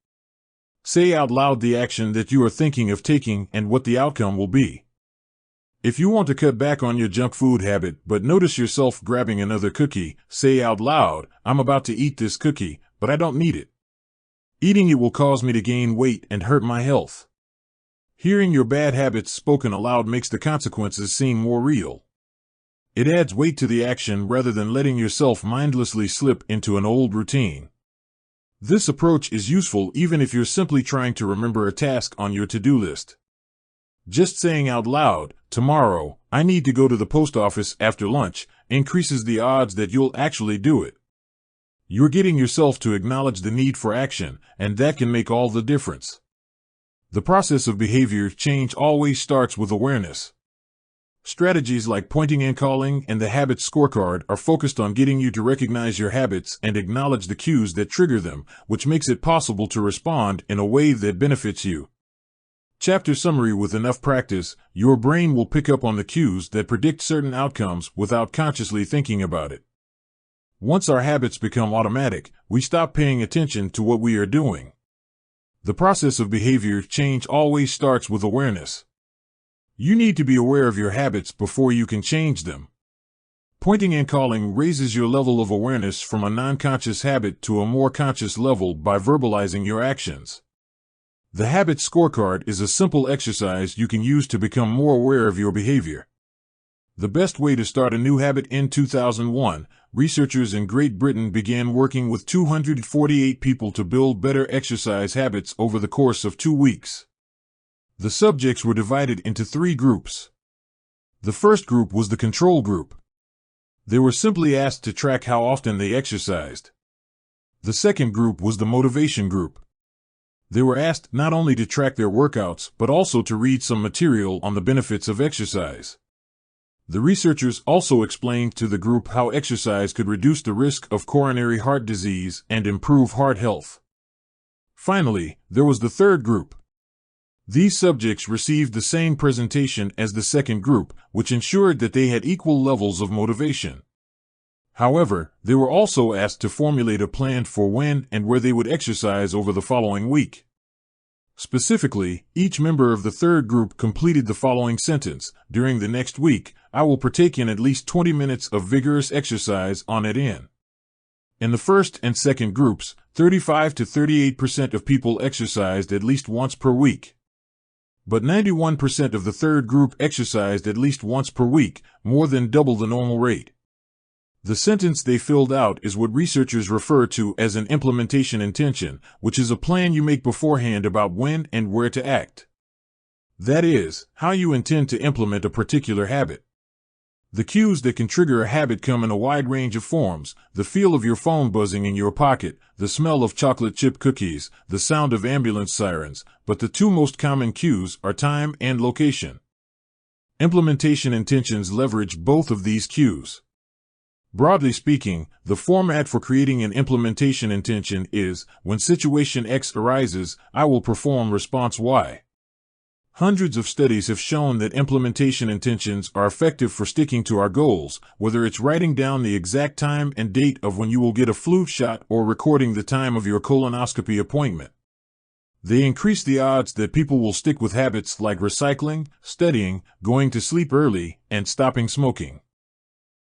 Say out loud the action that you are thinking of taking and what the outcome will be. If you want to cut back on your junk food habit but notice yourself grabbing another cookie, say out loud, "I'm about to eat this cookie, but I don't need it. Eating it will cause me to gain weight and hurt my health." Hearing your bad habits spoken aloud makes the consequences seem more real. It adds weight to the action rather than letting yourself mindlessly slip into an old routine. This approach is useful even if you're simply trying to remember a task on your to-do list. Just saying out loud, "Tomorrow, I need to go to the post office after lunch," increases the odds that you'll actually do it. You're getting yourself to acknowledge the need for action, and that can make all the difference. The process of behavior change always starts with awareness. Strategies like pointing and calling and the habit scorecard are focused on getting you to recognize your habits and acknowledge the cues that trigger them, which makes it possible to respond in a way that benefits you. Chapter summary: with enough practice, your brain will pick up on the cues that predict certain outcomes without consciously thinking about it. Once our habits become automatic, we stop paying attention to what we are doing. The process of behavior change always starts with awareness. You need to be aware of your habits before you can change them. Pointing and calling raises your level of awareness from a non-conscious habit to a more conscious level by verbalizing your actions. The habit scorecard is a simple exercise you can use to become more aware of your behavior. The best way to start a new habit: in 2001, researchers in Great Britain began working with 248 people to build better exercise habits over the course of 2 weeks. The subjects were divided into 3 groups. The first group was the control group. They were simply asked to track how often they exercised. The second group was the motivation group. They were asked not only to track their workouts, but also to read some material on the benefits of exercise. The researchers also explained to the group how exercise could reduce the risk of coronary heart disease and improve heart health. Finally, there was the third group. These subjects received the same presentation as the second group, which ensured that they had equal levels of motivation. However, they were also asked to formulate a plan for when and where they would exercise over the following week. Specifically, each member of the third group completed the following sentence: "During the next week, I will partake in at least 20 minutes of vigorous exercise on it in." In the first and second groups, 35 to 38% of people exercised at least once per week. But 91% of the third group exercised at least once per week, more than double the normal rate. The sentence they filled out is what researchers refer to as an implementation intention, which is a plan you make beforehand about when and where to act. That is, how you intend to implement a particular habit. The cues that can trigger a habit come in a wide range of forms: the feel of your phone buzzing in your pocket, the smell of chocolate chip cookies, the sound of ambulance sirens, but the 2 most common cues are time and location. Implementation intentions leverage both of these cues. Broadly speaking, the format for creating an implementation intention is: when situation X arises, I will perform response Y. Hundreds of studies have shown that implementation intentions are effective for sticking to our goals, whether it's writing down the exact time and date of when you will get a flu shot or recording the time of your colonoscopy appointment. They increase the odds that people will stick with habits like recycling, studying, going to sleep early, and stopping smoking.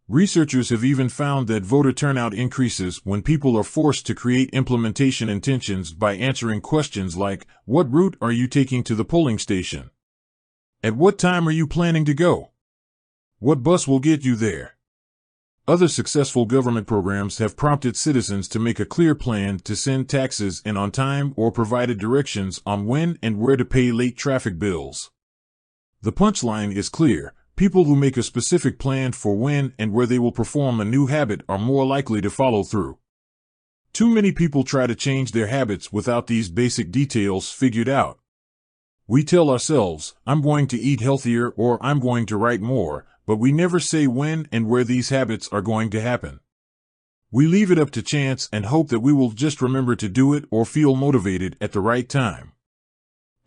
Researchers have even found that voter turnout increases when people are forced to create implementation intentions by answering questions like, "What route are you taking to the polling station? At what time are you planning to go? What bus will get you there?" Other successful government programs have prompted citizens to make a clear plan to send taxes in on time or provided directions on when and where to pay late traffic bills. The punchline is clear: people who make a specific plan for when and where they will perform a new habit are more likely to follow through. Too many people try to change their habits without these basic details figured out. We tell ourselves, "I'm going to eat healthier" or "I'm going to write more," but we never say when and where these habits are going to happen. We leave it up to chance and hope that we will just remember to do it or feel motivated at the right time.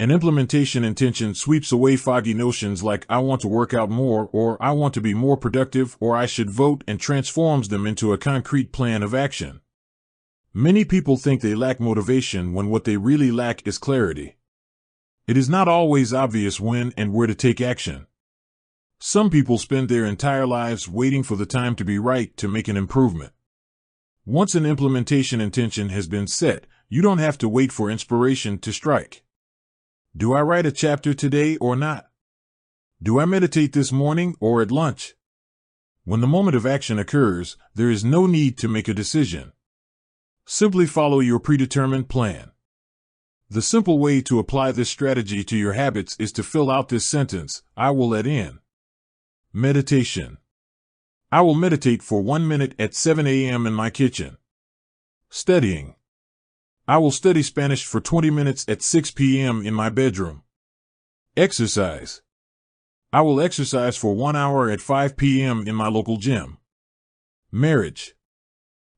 An implementation intention sweeps away foggy notions like "I want to work out more" or "I want to be more productive" or "I should vote," and transforms them into a concrete plan of action. Many people think they lack motivation when what they really lack is clarity. It is not always obvious when and where to take action. Some people spend their entire lives waiting for the time to be right to make an improvement. Once an implementation intention has been set, you don't have to wait for inspiration to strike. Do I write a chapter today or not? Do I meditate this morning or at lunch? When the moment of action occurs, there is no need to make a decision. Simply follow your predetermined plan. The simple way to apply this strategy to your habits is to fill out this sentence: I will let in. Meditation. I will meditate for 1 minute at 7 a.m. in my kitchen. Studying. I will study Spanish for 20 minutes at 6 p.m. in my bedroom. Exercise. I will exercise for 1 hour at 5 p.m. in my local gym. Marriage.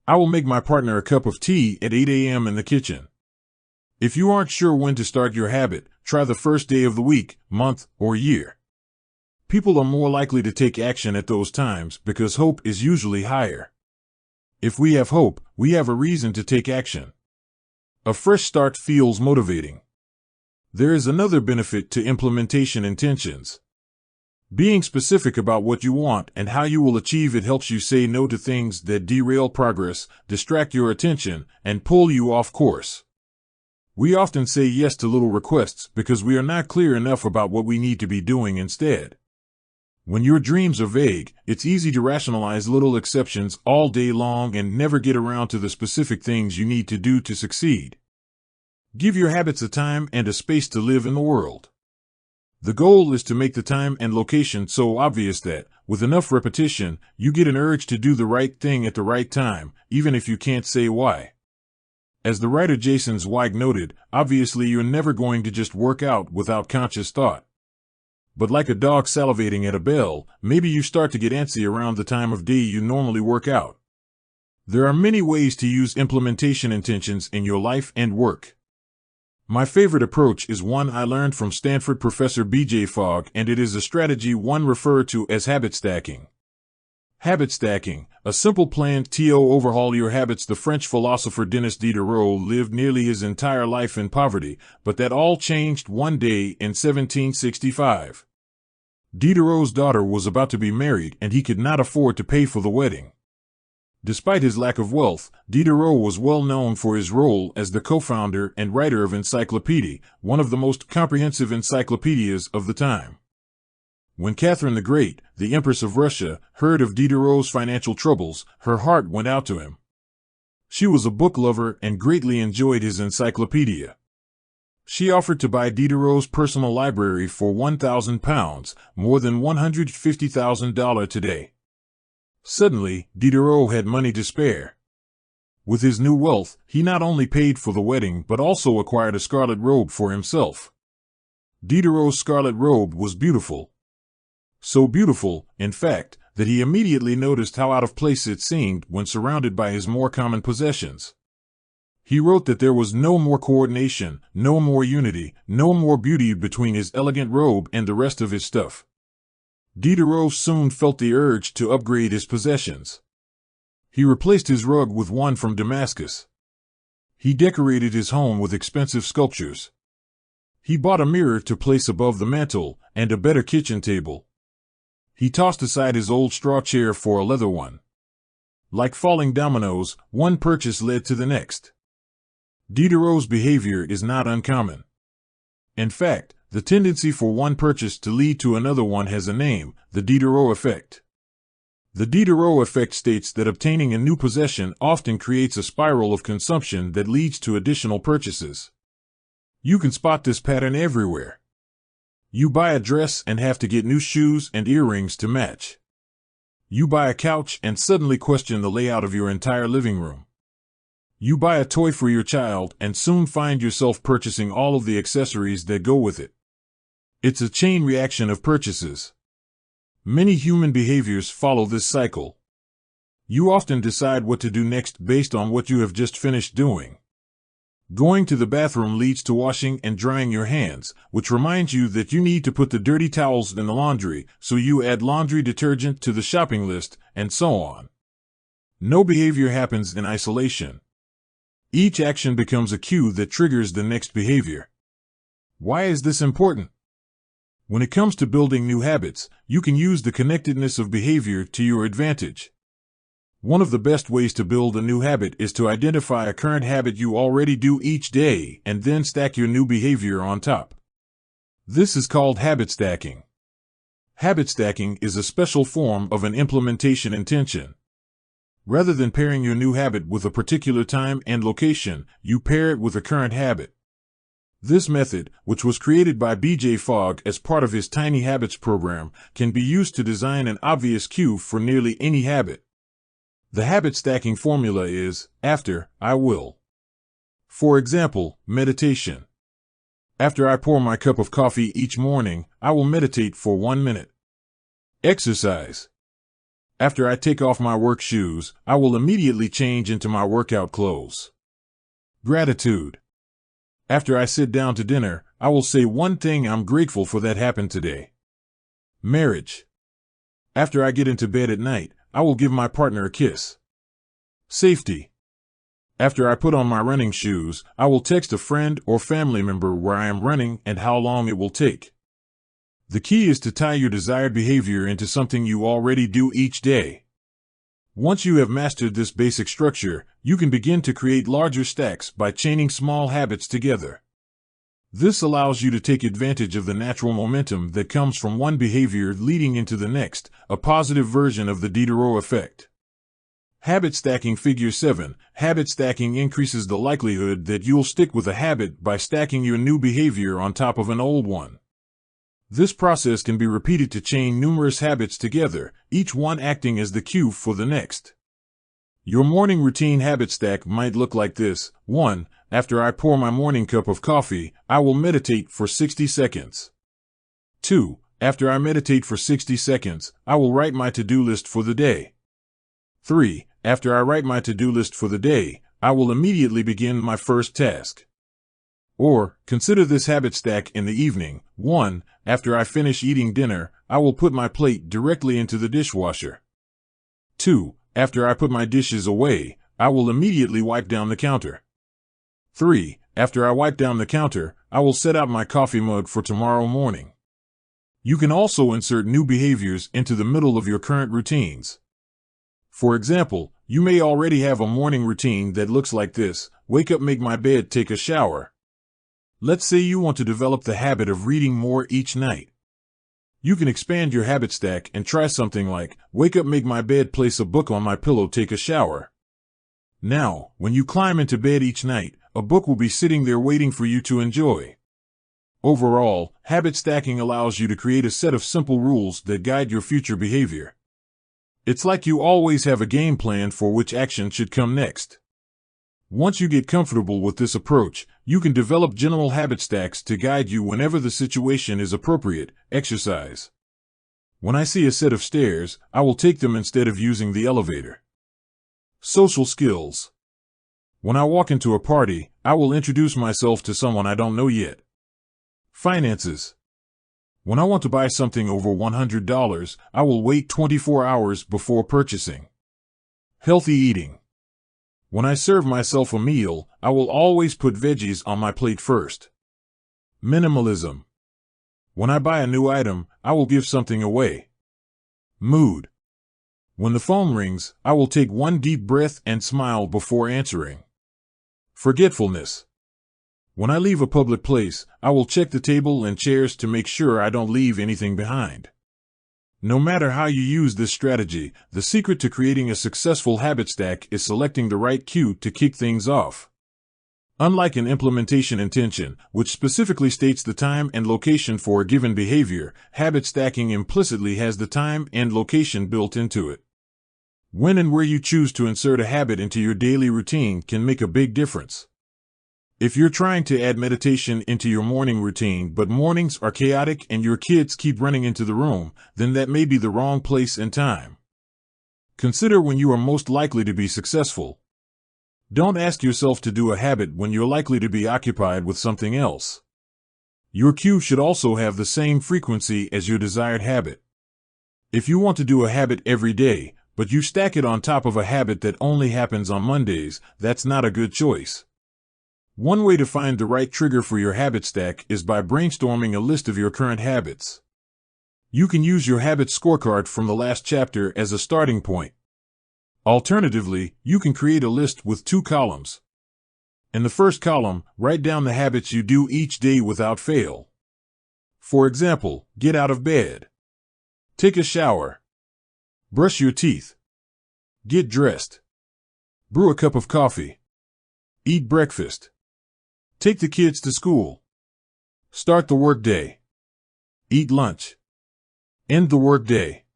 I will make my partner a cup of tea at 8 a.m. in the kitchen. If you aren't sure when to start your habit, try the first day of the week, month, or year. People are more likely to take action at those times because hope is usually higher. If we have hope, we have a reason to take action. A fresh start feels motivating. There is another benefit to implementation intentions. Being specific about what you want and how you will achieve it helps you say no to things that derail progress, distract your attention, and pull you off course. We often say yes to little requests because we are not clear enough about what we need to be doing instead. When your dreams are vague, it's easy to rationalize little exceptions all day long and never get around to the specific things you need to do to succeed. Give your habits a time and a space to live in the world. The goal is to make the time and location so obvious that, with enough repetition, you get an urge to do the right thing at the right time, even if you can't say why. As the writer Jason Zweig noted, obviously you're never going to just work out without conscious thought. But like a dog salivating at a bell, maybe you start to get antsy around the time of day you normally work out. There are many ways to use implementation intentions in your life and work. My favorite approach is one I learned from Stanford professor B.J. Fogg, and it is a strategy one referred to as habit stacking. Habit stacking, a simple plan to overhaul your habits. The French philosopher Denis Diderot lived nearly his entire life in poverty, but that all changed one day in 1765. Diderot's daughter was about to be married and he could not afford to pay for the wedding. Despite his lack of wealth, Diderot was well known for his role as the co-founder and writer of Encyclopédie, one of the most comprehensive encyclopedias of the time. When Catherine the Great, the Empress of Russia, heard of Diderot's financial troubles, her heart went out to him. She was a book lover and greatly enjoyed his encyclopedia. She offered to buy Diderot's personal library for £1,000, more than $150,000 today. Suddenly, Diderot had money to spare. With his new wealth, he not only paid for the wedding but also acquired a scarlet robe for himself. Diderot's scarlet robe was beautiful. So beautiful, in fact, that he immediately noticed how out of place it seemed when surrounded by his more common possessions. He wrote that there was no more coordination, no more unity, no more beauty between his elegant robe and the rest of his stuff. Diderot soon felt the urge to upgrade his possessions. He replaced his rug with one from Damascus. He decorated his home with expensive sculptures. He bought a mirror to place above the mantel and a better kitchen table. He tossed aside his old straw chair for a leather one. Like falling dominoes, one purchase led to the next. Diderot's behavior is not uncommon. In fact, the tendency for one purchase to lead to another one has a name: the Diderot effect. The Diderot effect states that obtaining a new possession often creates a spiral of consumption that leads to additional purchases. You can spot this pattern everywhere. You buy a dress and have to get new shoes and earrings to match. You buy a couch and suddenly question the layout of your entire living room. You buy a toy for your child and soon find yourself purchasing all of the accessories that go with it. It's a chain reaction of purchases. Many human behaviors follow this cycle. You often decide what to do next based on what you have just finished doing. Going to the bathroom leads to washing and drying your hands, which reminds you that you need to put the dirty towels in the laundry, so you add laundry detergent to the shopping list, and so on. No behavior happens in isolation. Each action becomes a cue that triggers the next behavior. Why is this important? When it comes to building new habits, you can use the connectedness of behavior to your advantage. One of the best ways to build a new habit is to identify a current habit you already do each day and then stack your new behavior on top. This is called habit stacking. Habit stacking is a special form of an implementation intention. Rather than pairing your new habit with a particular time and location, you pair it with a current habit. This method, which was created by B.J. Fogg as part of his Tiny Habits program, can be used to design an obvious cue for nearly any habit. The habit stacking formula is, after, I will. For example, meditation. After I pour my cup of coffee each morning, I will meditate for 1 minute. Exercise. After I take off my work shoes, I will immediately change into my workout clothes. Gratitude. After I sit down to dinner, I will say one thing I'm grateful for that happened today. Marriage. After I get into bed at night, I will give my partner a kiss. Safety. After I put on my running shoes, I will text a friend or family member where I am running and how long it will take. The key is to tie your desired behavior into something you already do each day. Once you have mastered this basic structure, you can begin to create larger stacks by chaining small habits together. This allows you to take advantage of the natural momentum that comes from one behavior leading into the next, a positive version of the Diderot effect. Habit stacking figure 7. Habit stacking increases the likelihood that you'll stick with a habit by stacking your new behavior on top of an old one. This process can be repeated to chain numerous habits together, each one acting as the cue for the next. Your morning routine habit stack might look like this. 1. After I pour my morning cup of coffee, I will meditate for 60 seconds. 2. After I meditate for 60 seconds, I will write my to-do list for the day. 3. After I write my to-do list for the day, I will immediately begin my first task. Or, consider this habit stack in the evening. 1. After I finish eating dinner, I will put my plate directly into the dishwasher. 2. After I put my dishes away, I will immediately wipe down the counter. 3. After I wipe down the counter, I will set out my coffee mug for tomorrow morning. You can also insert new behaviors into the middle of your current routines. For example, you may already have a morning routine that looks like this: wake up, make my bed, take a shower. Let's say you want to develop the habit of reading more each night. You can expand your habit stack and try something like, wake up, make my bed, place a book on my pillow, take a shower. Now, when you climb into bed each night, a book will be sitting there waiting for you to enjoy. Overall, habit stacking allows you to create a set of simple rules that guide your future behavior. It's like you always have a game plan for which action should come next. Once you get comfortable with this approach, you can develop general habit stacks to guide you whenever the situation is appropriate. Exercise. When I see a set of stairs, I will take them instead of using the elevator. Social skills. When I walk into a party, I will introduce myself to someone I don't know yet. Finances. When I want to buy something over $100, I will wait 24 hours before purchasing. Healthy eating. When I serve myself a meal, I will always put veggies on my plate first. Minimalism. When I buy a new item, I will give something away. Mood. When the phone rings, I will take one deep breath and smile before answering. Forgetfulness. When I leave a public place, I will check the table and chairs to make sure I don't leave anything behind. No matter how you use this strategy, the secret to creating a successful habit stack is selecting the right cue to kick things off. Unlike an implementation intention, which specifically states the time and location for a given behavior, habit stacking implicitly has the time and location built into it. When and where you choose to insert a habit into your daily routine can make a big difference. If you're trying to add meditation into your morning routine but mornings are chaotic and your kids keep running into the room, then that may be the wrong place and time. Consider when you are most likely to be successful. Don't ask yourself to do a habit when you're likely to be occupied with something else. Your cue should also have the same frequency as your desired habit. If you want to do a habit every day, but you stack it on top of a habit that only happens on Mondays, that's not a good choice. One way to find the right trigger for your habit stack is by brainstorming a list of your current habits. You can use your habit scorecard from the last chapter as a starting point. Alternatively, you can create a list with 2 columns. In the first column, write down the habits you do each day without fail. For example, get out of bed, take a shower, brush your teeth, get dressed, brew a cup of coffee, eat breakfast, take the kids to school, start the workday, eat lunch, end the workday,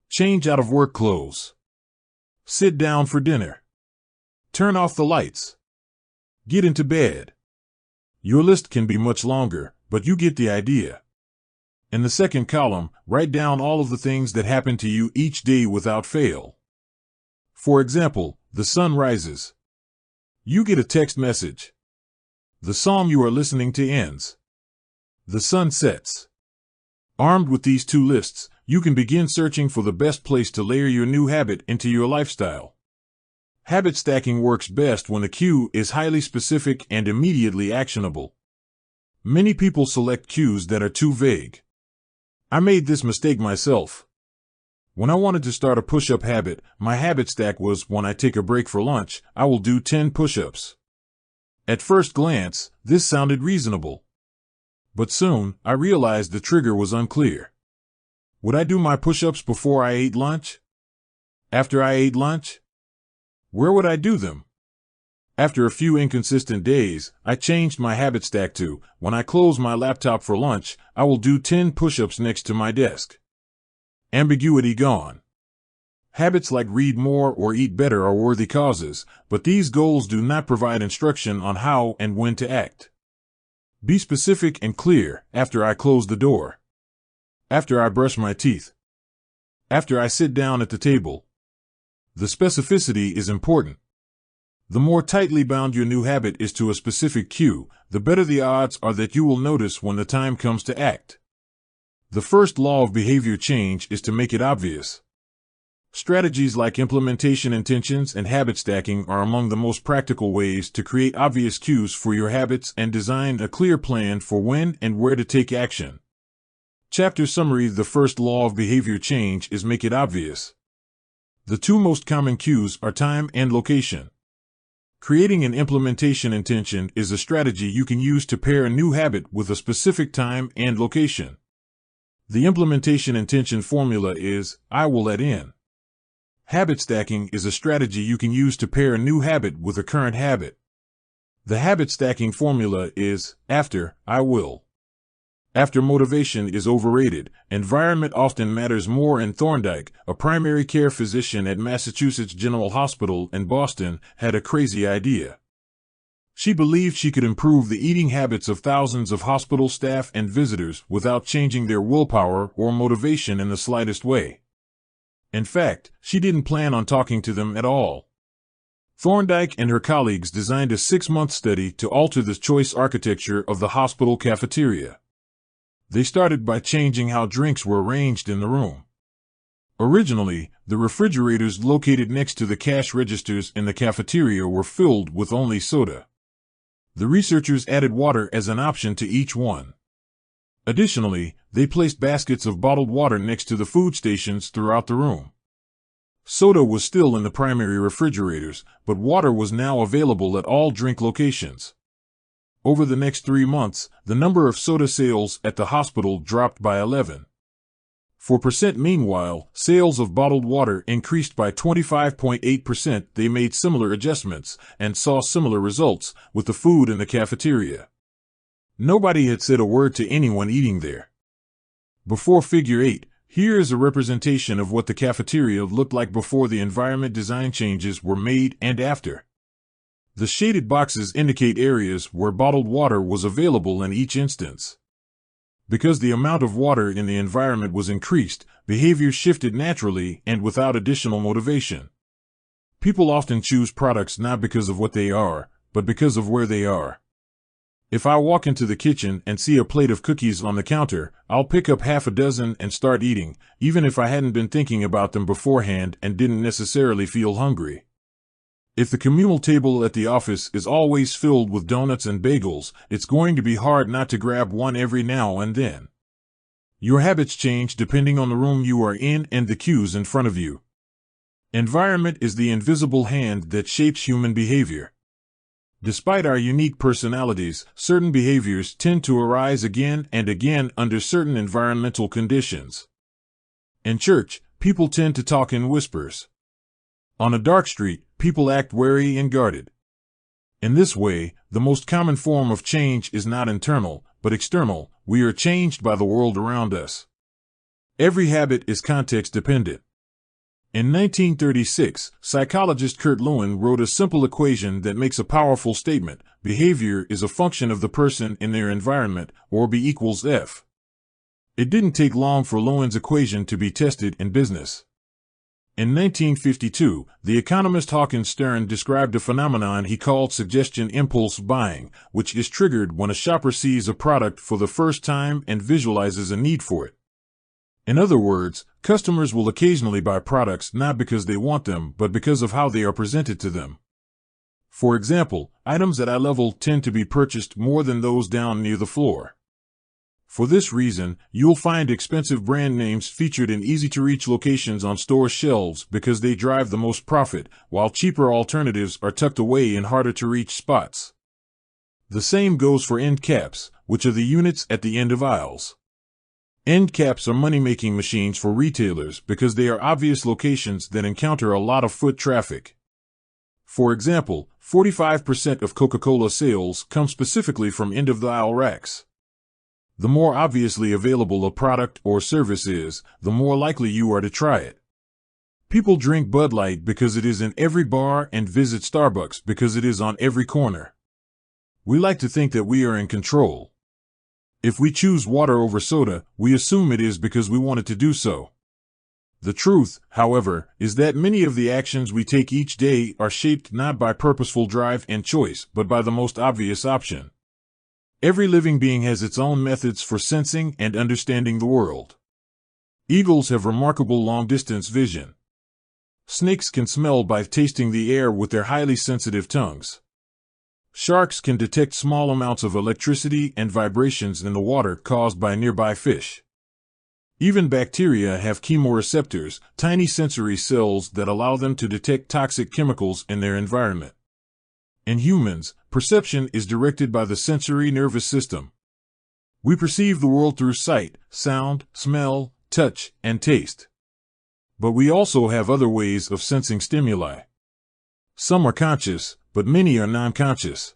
change out of work clothes, sit down for dinner, turn off the lights, get into bed. Your list can be much longer, but you get the idea. In the second column, write down all of the things that happen to you each day without fail. For example, the sun rises. You get a text message. The song you are listening to ends. The sun sets. Armed with these two lists, you can begin searching for the best place to layer your new habit into your lifestyle. Habit stacking works best when the cue is highly specific and immediately actionable. Many people select cues that are too vague. I made this mistake myself. When I wanted to start a push-up habit, my habit stack was when I take a break for lunch, I will do 10 push-ups. At first glance, this sounded reasonable. But soon, I realized the trigger was unclear. Would I do my push-ups before I ate lunch? After I ate lunch? Where would I do them? After a few inconsistent days, I changed my habit stack to, when I close my laptop for lunch, I will do 10 push-ups next to my desk. Ambiguity gone. Habits like read more or eat better are worthy causes, but these goals do not provide instruction on how and when to act. Be specific and clear. After I close the door. After I brush my teeth. After I sit down at the table. The specificity is important. The more tightly bound your new habit is to a specific cue, the better the odds are that you will notice when the time comes to act. The first law of behavior change is to make it obvious. Strategies like implementation intentions and habit stacking are among the most practical ways to create obvious cues for your habits and design a clear plan for when and where to take action. Chapter summary: the first law of behavior change is make it obvious. The two most common cues are time and location. Creating an implementation intention is a strategy you can use to pair a new habit with a specific time and location. The implementation intention formula is, I will let in. Habit stacking is a strategy you can use to pair a new habit with a current habit. The habit stacking formula is, after, I will. After motivation is overrated, environment often matters more. And Thorndike, a primary care physician at Massachusetts General Hospital in Boston, had a crazy idea. She believed she could improve the eating habits of thousands of hospital staff and visitors without changing their willpower or motivation in the slightest way. In fact, she didn't plan on talking to them at all. Thorndike and her colleagues designed a 6-month study to alter the choice architecture of the hospital cafeteria. They started by changing how drinks were arranged in the room. Originally, the refrigerators located next to the cash registers in the cafeteria were filled with only soda. The researchers added water as an option to each one. Additionally, they placed baskets of bottled water next to the food stations throughout the room. Soda was still in the primary refrigerators, but water was now available at all drink locations. Over the next 3 months, the number of soda sales at the hospital dropped by 11%. Meanwhile, sales of bottled water increased by 25.8%. They made similar adjustments and saw similar results with the food in the cafeteria. Nobody had said a word to anyone eating there. Before Figure 8, here is a representation of what the cafeteria looked like before the environment design changes were made and after. The shaded boxes indicate areas where bottled water was available in each instance. Because the amount of water in the environment was increased, behavior shifted naturally and without additional motivation. People often choose products not because of what they are, but because of where they are. If I walk into the kitchen and see a plate of cookies on the counter, I'll pick up half a dozen and start eating, even if I hadn't been thinking about them beforehand and didn't necessarily feel hungry. If the communal table at the office is always filled with donuts and bagels, it's going to be hard not to grab one every now and then. Your habits change depending on the room you are in and the cues in front of you. Environment is the invisible hand that shapes human behavior. Despite our unique personalities, certain behaviors tend to arise again and again under certain environmental conditions. In church, people tend to talk in whispers. On a dark street, people act wary and guarded. In this way, the most common form of change is not internal, but external. We are changed by the world around us. Every habit is context dependent. In 1936, psychologist Kurt Lewin wrote a simple equation that makes a powerful statement: behavior is a function of the person in their environment, or B equals F. It didn't take long for Lewin's equation to be tested in business. In 1952, the economist Hawkins Stern described a phenomenon he called suggestion impulse buying, which is triggered when a shopper sees a product for the first time and visualizes a need for it. In other words, customers will occasionally buy products not because they want them, but because of how they are presented to them. For example, items at eye level tend to be purchased more than those down near the floor. For this reason, you'll find expensive brand names featured in easy-to-reach locations on store shelves because they drive the most profit, while cheaper alternatives are tucked away in harder-to-reach spots. The same goes for end caps, which are the units at the end of aisles. End caps are money-making machines for retailers because they are obvious locations that encounter a lot of foot traffic. For example, 45% of Coca-Cola sales come specifically from end-of-the-aisle racks. The more obviously available a product or service is, the more likely you are to try it. People drink Bud Light because it is in every bar and visit Starbucks because it is on every corner. We like to think that we are in control. If we choose water over soda, we assume it is because we wanted to do so. The truth, however, is that many of the actions we take each day are shaped not by purposeful drive and choice, but by the most obvious option. Every living being has its own methods for sensing and understanding the world. Eagles have remarkable long-distance vision. Snakes can smell by tasting the air with their highly sensitive tongues. Sharks can detect small amounts of electricity and vibrations in the water caused by nearby fish. Even bacteria have chemoreceptors, tiny sensory cells that allow them to detect toxic chemicals in their environment. In humans, perception is directed by the sensory nervous system. We perceive the world through sight, sound, smell, touch, and taste. But we also have other ways of sensing stimuli. Some are conscious, but many are non-conscious.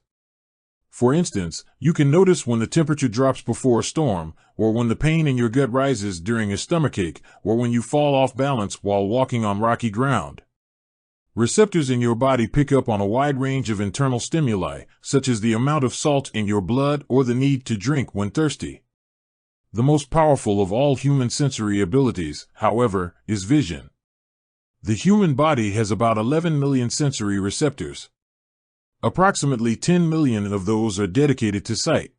For instance, you can notice when the temperature drops before a storm, or when the pain in your gut rises during a stomachache, or when you fall off balance while walking on rocky ground. Receptors in your body pick up on a wide range of internal stimuli, such as the amount of salt in your blood or the need to drink when thirsty. The most powerful of all human sensory abilities, however, is vision. The human body has about 11 million sensory receptors. Approximately 10 million of those are dedicated to sight.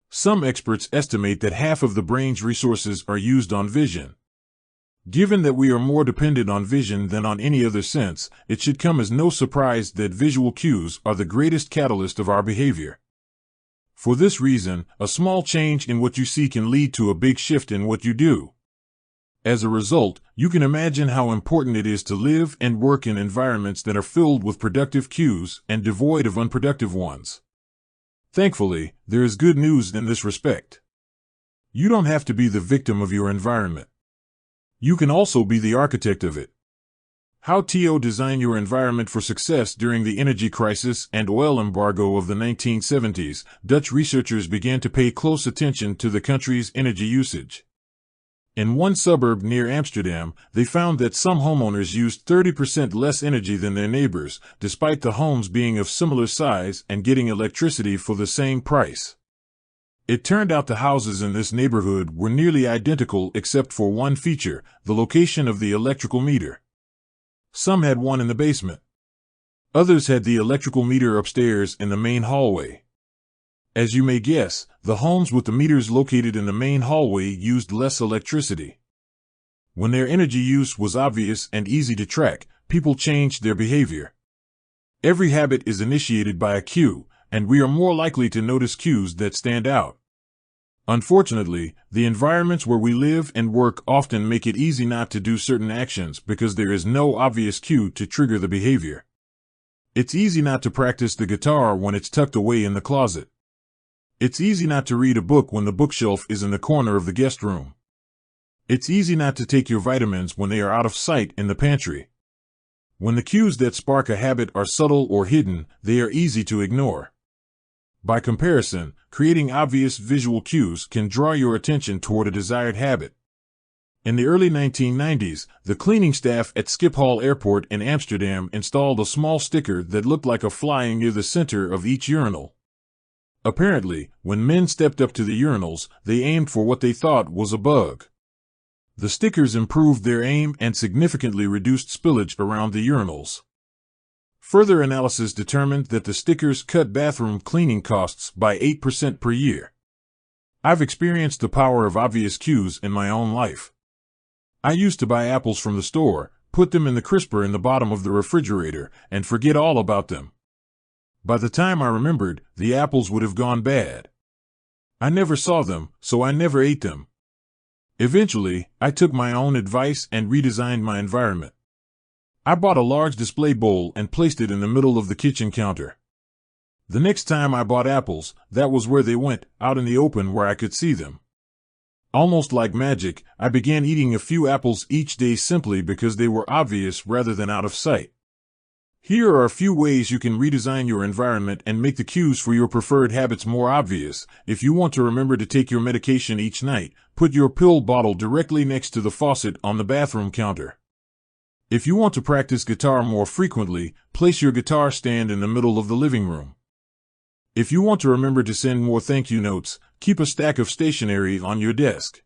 Some experts estimate that half of the brain's resources are used on vision. Given that we are more dependent on vision than on any other sense, it should come as no surprise that visual cues are the greatest catalyst of our behavior. For this reason, a small change in what you see can lead to a big shift in what you do. As a result, you can imagine how important it is to live and work in environments that are filled with productive cues and devoid of unproductive ones. Thankfully, there is good news in this respect. You don't have to be the victim of your environment. You can also be the architect of it. How to design your environment for success during the energy crisis and oil embargo of the 1970s, Dutch researchers began to pay close attention to the country's energy usage. In one suburb near Amsterdam, they found that some homeowners used 30% less energy than their neighbors, despite the homes being of similar size and getting electricity for the same price. It turned out the houses in this neighborhood were nearly identical except for one feature, the location of the electrical meter. Some had one in the basement. Others had the electrical meter upstairs in the main hallway. As you may guess, the homes with the meters located in the main hallway used less electricity. When their energy use was obvious and easy to track, people changed their behavior. Every habit is initiated by a cue, and we are more likely to notice cues that stand out. Unfortunately, the environments where we live and work often make it easy not to do certain actions because there is no obvious cue to trigger the behavior. It's easy not to practice the guitar when it's tucked away in the closet. It's easy not to read a book when the bookshelf is in the corner of the guest room. It's easy not to take your vitamins when they are out of sight in the pantry. When the cues that spark a habit are subtle or hidden, they are easy to ignore. By comparison, creating obvious visual cues can draw your attention toward a desired habit. In the early 1990s, the cleaning staff at Schiphol Airport in Amsterdam installed a small sticker that looked like a fly near the center of each urinal. Apparently, when men stepped up to the urinals, they aimed for what they thought was a bug. The stickers improved their aim and significantly reduced spillage around the urinals. Further analysis determined that the stickers cut bathroom cleaning costs by 8% per year. I've experienced the power of obvious cues in my own life. I used to buy apples from the store, put them in the crisper in the bottom of the refrigerator, and forget all about them. By the time I remembered, the apples would have gone bad. I never saw them, so I never ate them. Eventually, I took my own advice and redesigned my environment. I bought a large display bowl and placed it in the middle of the kitchen counter. The next time I bought apples, that was where they went, out in the open where I could see them. Almost like magic, I began eating a few apples each day simply because they were obvious rather than out of sight. Here are a few ways you can redesign your environment and make the cues for your preferred habits more obvious. If you want to remember to take your medication each night, put your pill bottle directly next to the faucet on the bathroom counter. If you want to practice guitar more frequently, place your guitar stand in the middle of the living room. If you want to remember to send more thank you notes, keep a stack of stationery on your desk.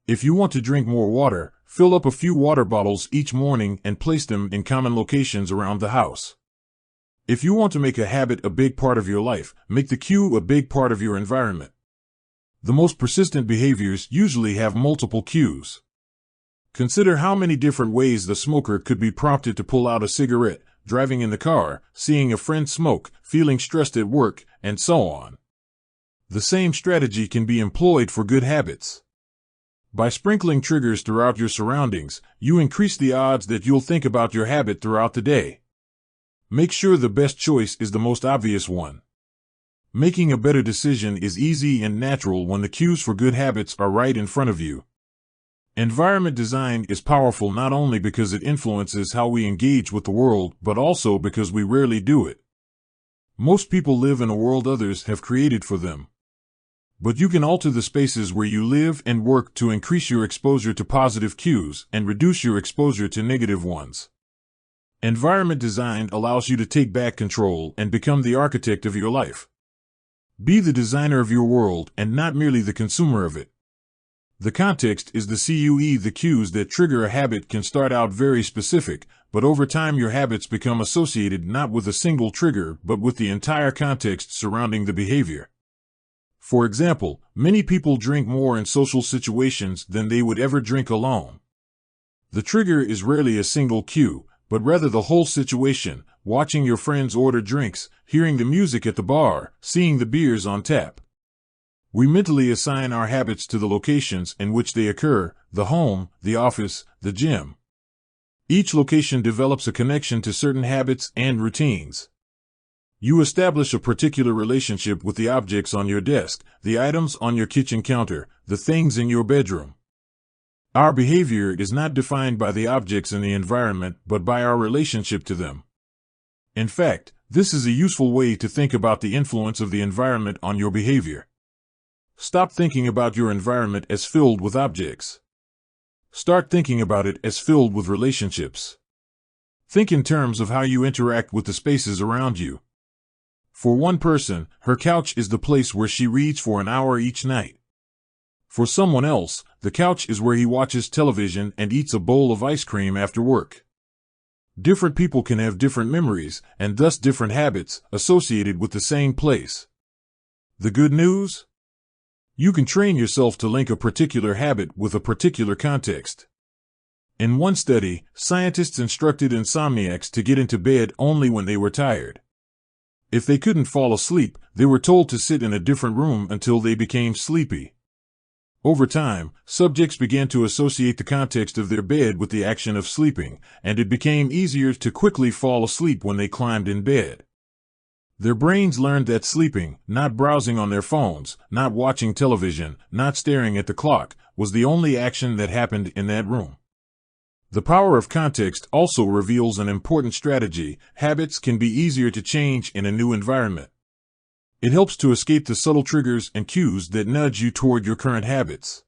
If you want to drink more water, fill up a few water bottles each morning and place them in common locations around the house. If you want to make a habit a big part of your life, make the cue a big part of your environment. The most persistent behaviors usually have multiple cues. Consider how many different ways the smoker could be prompted to pull out a cigarette: driving in the car, seeing a friend smoke, feeling stressed at work, and so on. The same strategy can be employed for good habits. By sprinkling triggers throughout your surroundings, you increase the odds that you'll think about your habit throughout the day. Make sure the best choice is the most obvious one. Making a better decision is easy and natural when the cues for good habits are right in front of you. Environment design is powerful not only because it influences how we engage with the world, but also because we rarely do it. Most people live in a world others have created for them. But you can alter the spaces where you live and work to increase your exposure to positive cues and reduce your exposure to negative ones. Environment design allows you to take back control and become the architect of your life. Be the designer of your world and not merely the consumer of it. The context is the CUE. The cues that trigger a habit can start out very specific, but over time your habits become associated not with a single trigger but with the entire context surrounding the behavior. For example, many people drink more in social situations than they would ever drink alone. The trigger is rarely a single cue, but rather the whole situation: watching your friends order drinks, hearing the music at the bar, seeing the beers on tap. We mentally assign our habits to the locations in which they occur: the home, the office, the gym. Each location develops a connection to certain habits and routines. You establish a particular relationship with the objects on your desk, the items on your kitchen counter, the things in your bedroom. Our behavior is not defined by the objects in the environment, but by our relationship to them. In fact, this is a useful way to think about the influence of the environment on your behavior. Stop thinking about your environment as filled with objects. Start thinking about it as filled with relationships. Think in terms of how you interact with the spaces around you. For one person, her couch is the place where she reads for an hour each night. For someone else, the couch is where he watches television and eats a bowl of ice cream after work. Different people can have different memories, and thus different habits, associated with the same place. The good news? You can train yourself to link a particular habit with a particular context. In one study, scientists instructed insomniacs to get into bed only when they were tired. If they couldn't fall asleep, they were told to sit in a different room until they became sleepy. Over time, subjects began to associate the context of their bed with the action of sleeping, and it became easier to quickly fall asleep when they climbed in bed. Their brains learned that sleeping, not browsing on their phones, not watching television, not staring at the clock, was the only action that happened in that room. The power of context also reveals an important strategy. Habits can be easier to change in a new environment. It helps to escape the subtle triggers and cues that nudge you toward your current habits.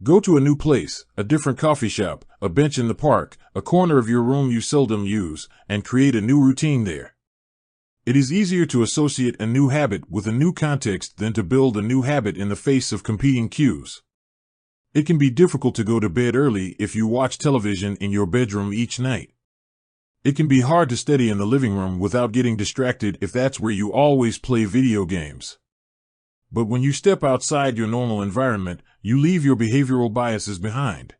Go to a new place, a different coffee shop, a bench in the park, a corner of your room you seldom use, and create a new routine there. It is easier to associate a new habit with a new context than to build a new habit in the face of competing cues. It can be difficult to go to bed early if you watch television in your bedroom each night. It can be hard to study in the living room without getting distracted if that's where you always play video games. But when you step outside your normal environment, you leave your behavioral biases behind.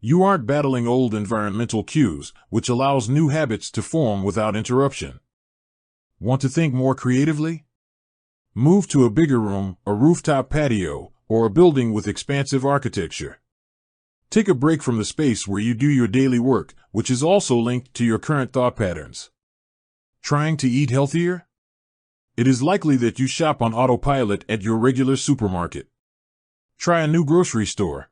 You aren't battling old environmental cues, which allows new habits to form without interruption. Want to think more creatively? Move to a bigger room, a rooftop patio, or a building with expansive architecture. Take a break from the space where you do your daily work, which is also linked to your current thought patterns. Trying to eat healthier? It is likely that you shop on autopilot at your regular supermarket. Try a new grocery store.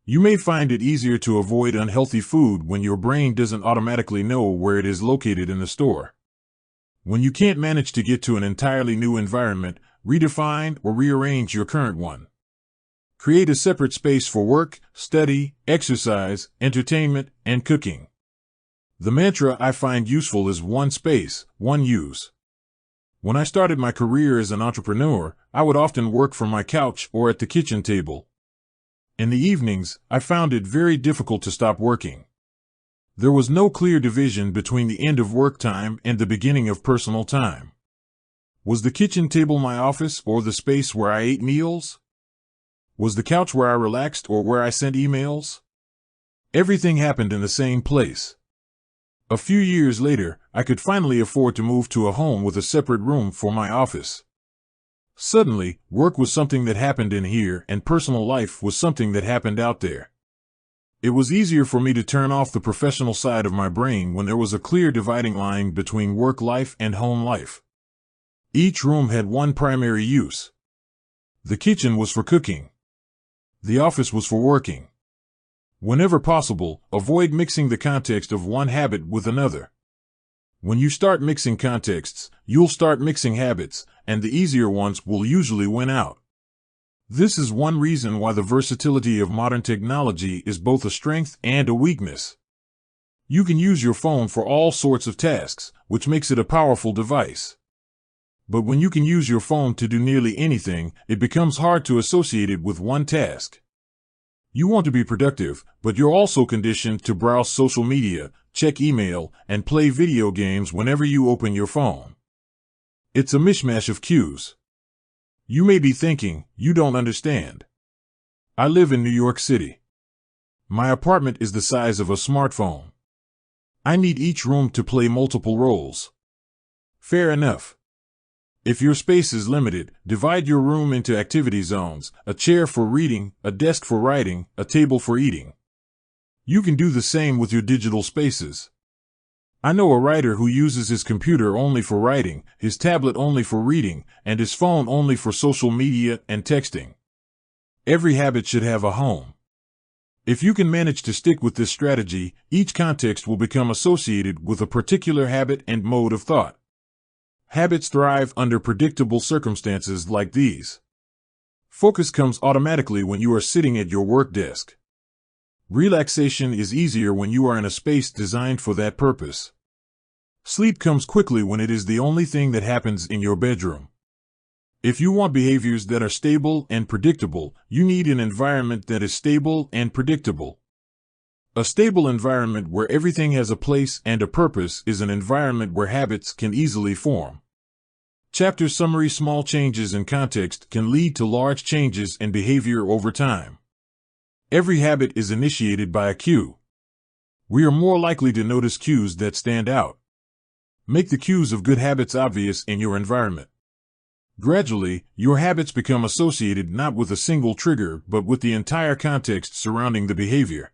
You may find it easier to avoid unhealthy food when your brain doesn't automatically know where it is located in the store. When you can't manage to get to an entirely new environment, redefine or rearrange your current one. Create a separate space for work, study, exercise, entertainment, and cooking. The mantra I find useful is one space, one use. When I started my career as an entrepreneur, I would often work from my couch or at the kitchen table. In the evenings, I found it very difficult to stop working. There was no clear division between the end of work time and the beginning of personal time. Was the kitchen table my office or the space where I ate meals? Was the couch where I relaxed or where I sent emails? Everything happened in the same place. A few years later, I could finally afford to move to a home with a separate room for my office. Suddenly, work was something that happened in here and personal life was something that happened out there. It was easier for me to turn off the professional side of my brain when there was a clear dividing line between work life and home life. Each room had one primary use. The kitchen was for cooking. The office was for working. Whenever possible, avoid mixing the context of one habit with another. When you start mixing contexts, you'll start mixing habits, and the easier ones will usually win out. This is one reason why the versatility of modern technology is both a strength and a weakness. You can use your phone for all sorts of tasks, which makes it a powerful device. But when you can use your phone to do nearly anything, it becomes hard to associate it with one task. You want to be productive, but you're also conditioned to browse social media, check email, and play video games whenever you open your phone. It's a mishmash of cues. You may be thinking, you don't understand. I live in New York City. My apartment is the size of a smartphone. I need each room to play multiple roles. Fair enough. If your space is limited, divide your room into activity zones, a chair for reading, a desk for writing, a table for eating. You can do the same with your digital spaces. I know a writer who uses his computer only for writing, his tablet only for reading, and his phone only for social media and texting. Every habit should have a home. If you can manage to stick with this strategy, each context will become associated with a particular habit and mode of thought. Habits thrive under predictable circumstances like these. Focus comes automatically when you are sitting at your work desk. Relaxation is easier when you are in a space designed for that purpose. Sleep comes quickly when it is the only thing that happens in your bedroom. If you want behaviors that are stable and predictable, you need an environment that is stable and predictable. A stable environment where everything has a place and a purpose is an environment where habits can easily form. Chapter summary: small changes in context can lead to large changes in behavior over time. Every habit is initiated by a cue. We are more likely to notice cues that stand out. Make the cues of good habits obvious in your environment. Gradually, your habits become associated not with a single trigger but with the entire context surrounding the behavior.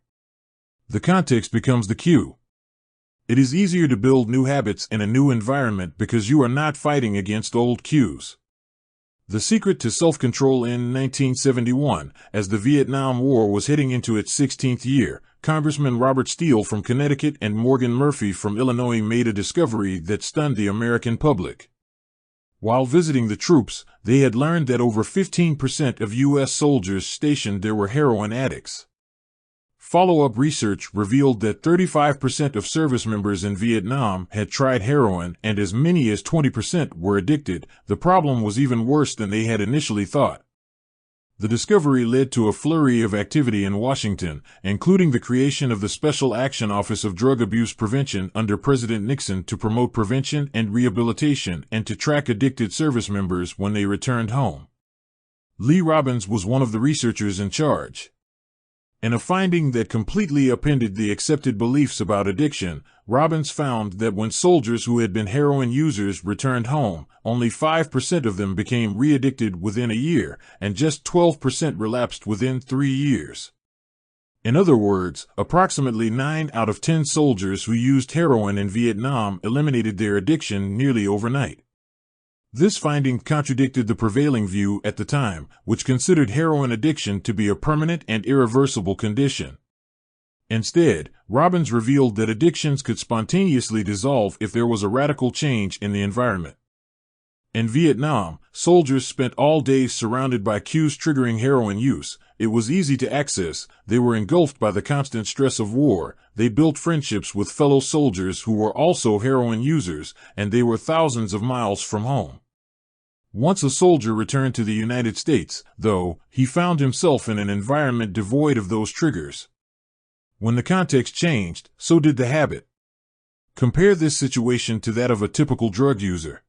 The context becomes the cue. It is easier to build new habits in a new environment because you are not fighting against old cues. The secret to self-control in 1971, as the Vietnam War was heading into its 16th year, Congressman Robert Steele from Connecticut and Morgan Murphy from Illinois made a discovery that stunned the American public. While visiting the troops, they had learned that over 15% of U.S. soldiers stationed there were heroin addicts. Follow-up research revealed that 35% of service members in Vietnam had tried heroin and as many as 20% were addicted. The problem was even worse than they had initially thought. The discovery led to a flurry of activity in Washington, including the creation of the Special Action Office of Drug Abuse Prevention under President Nixon to promote prevention and rehabilitation and to track addicted service members when they returned home. Lee Robbins was one of the researchers in charge. In a finding that completely upended the accepted beliefs about addiction, Robbins found that when soldiers who had been heroin users returned home, only 5% of them became re-addicted within a year, and just 12% relapsed within 3 years. In other words, approximately 9 out of 10 soldiers who used heroin in Vietnam eliminated their addiction nearly overnight. This finding contradicted the prevailing view at the time, which considered heroin addiction to be a permanent and irreversible condition. Instead, Robbins revealed that addictions could spontaneously dissolve if there was a radical change in the environment. In Vietnam, soldiers spent all day surrounded by cues triggering heroin use. It was easy to access, they were engulfed by the constant stress of war, they built friendships with fellow soldiers who were also heroin users, and they were thousands of miles from home. Once a soldier returned to the United States, though, he found himself in an environment devoid of those triggers. When the context changed, so did the habit. Compare this situation to that of a typical drug user.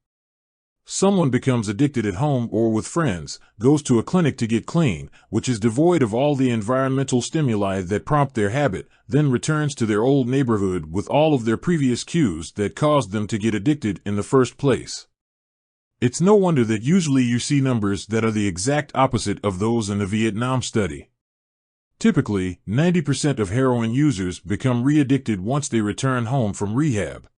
Someone becomes addicted at home or with friends, goes to a clinic to get clean, which is devoid of all the environmental stimuli that prompt their habit, then returns to their old neighborhood with all of their previous cues that caused them to get addicted in the first place. It's no wonder that usually you see numbers that are the exact opposite of those in the Vietnam study. Typically, 90% of heroin users become re-addicted once they return home from rehab.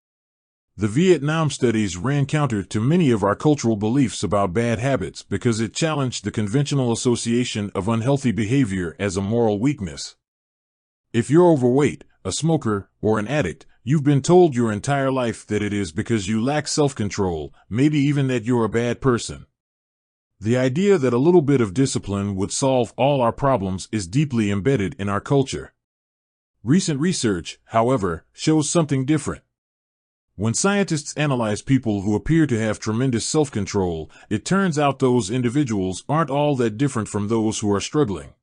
The Vietnam studies ran counter to many of our cultural beliefs about bad habits because it challenged the conventional association of unhealthy behavior as a moral weakness. If you're overweight, a smoker, or an addict, you've been told your entire life that it is because you lack self-control, maybe even that you're a bad person. The idea that a little bit of discipline would solve all our problems is deeply embedded in our culture. Recent research, however, shows something different. When scientists analyze people who appear to have tremendous self-control, it turns out those individuals aren't all that different from those who are struggling.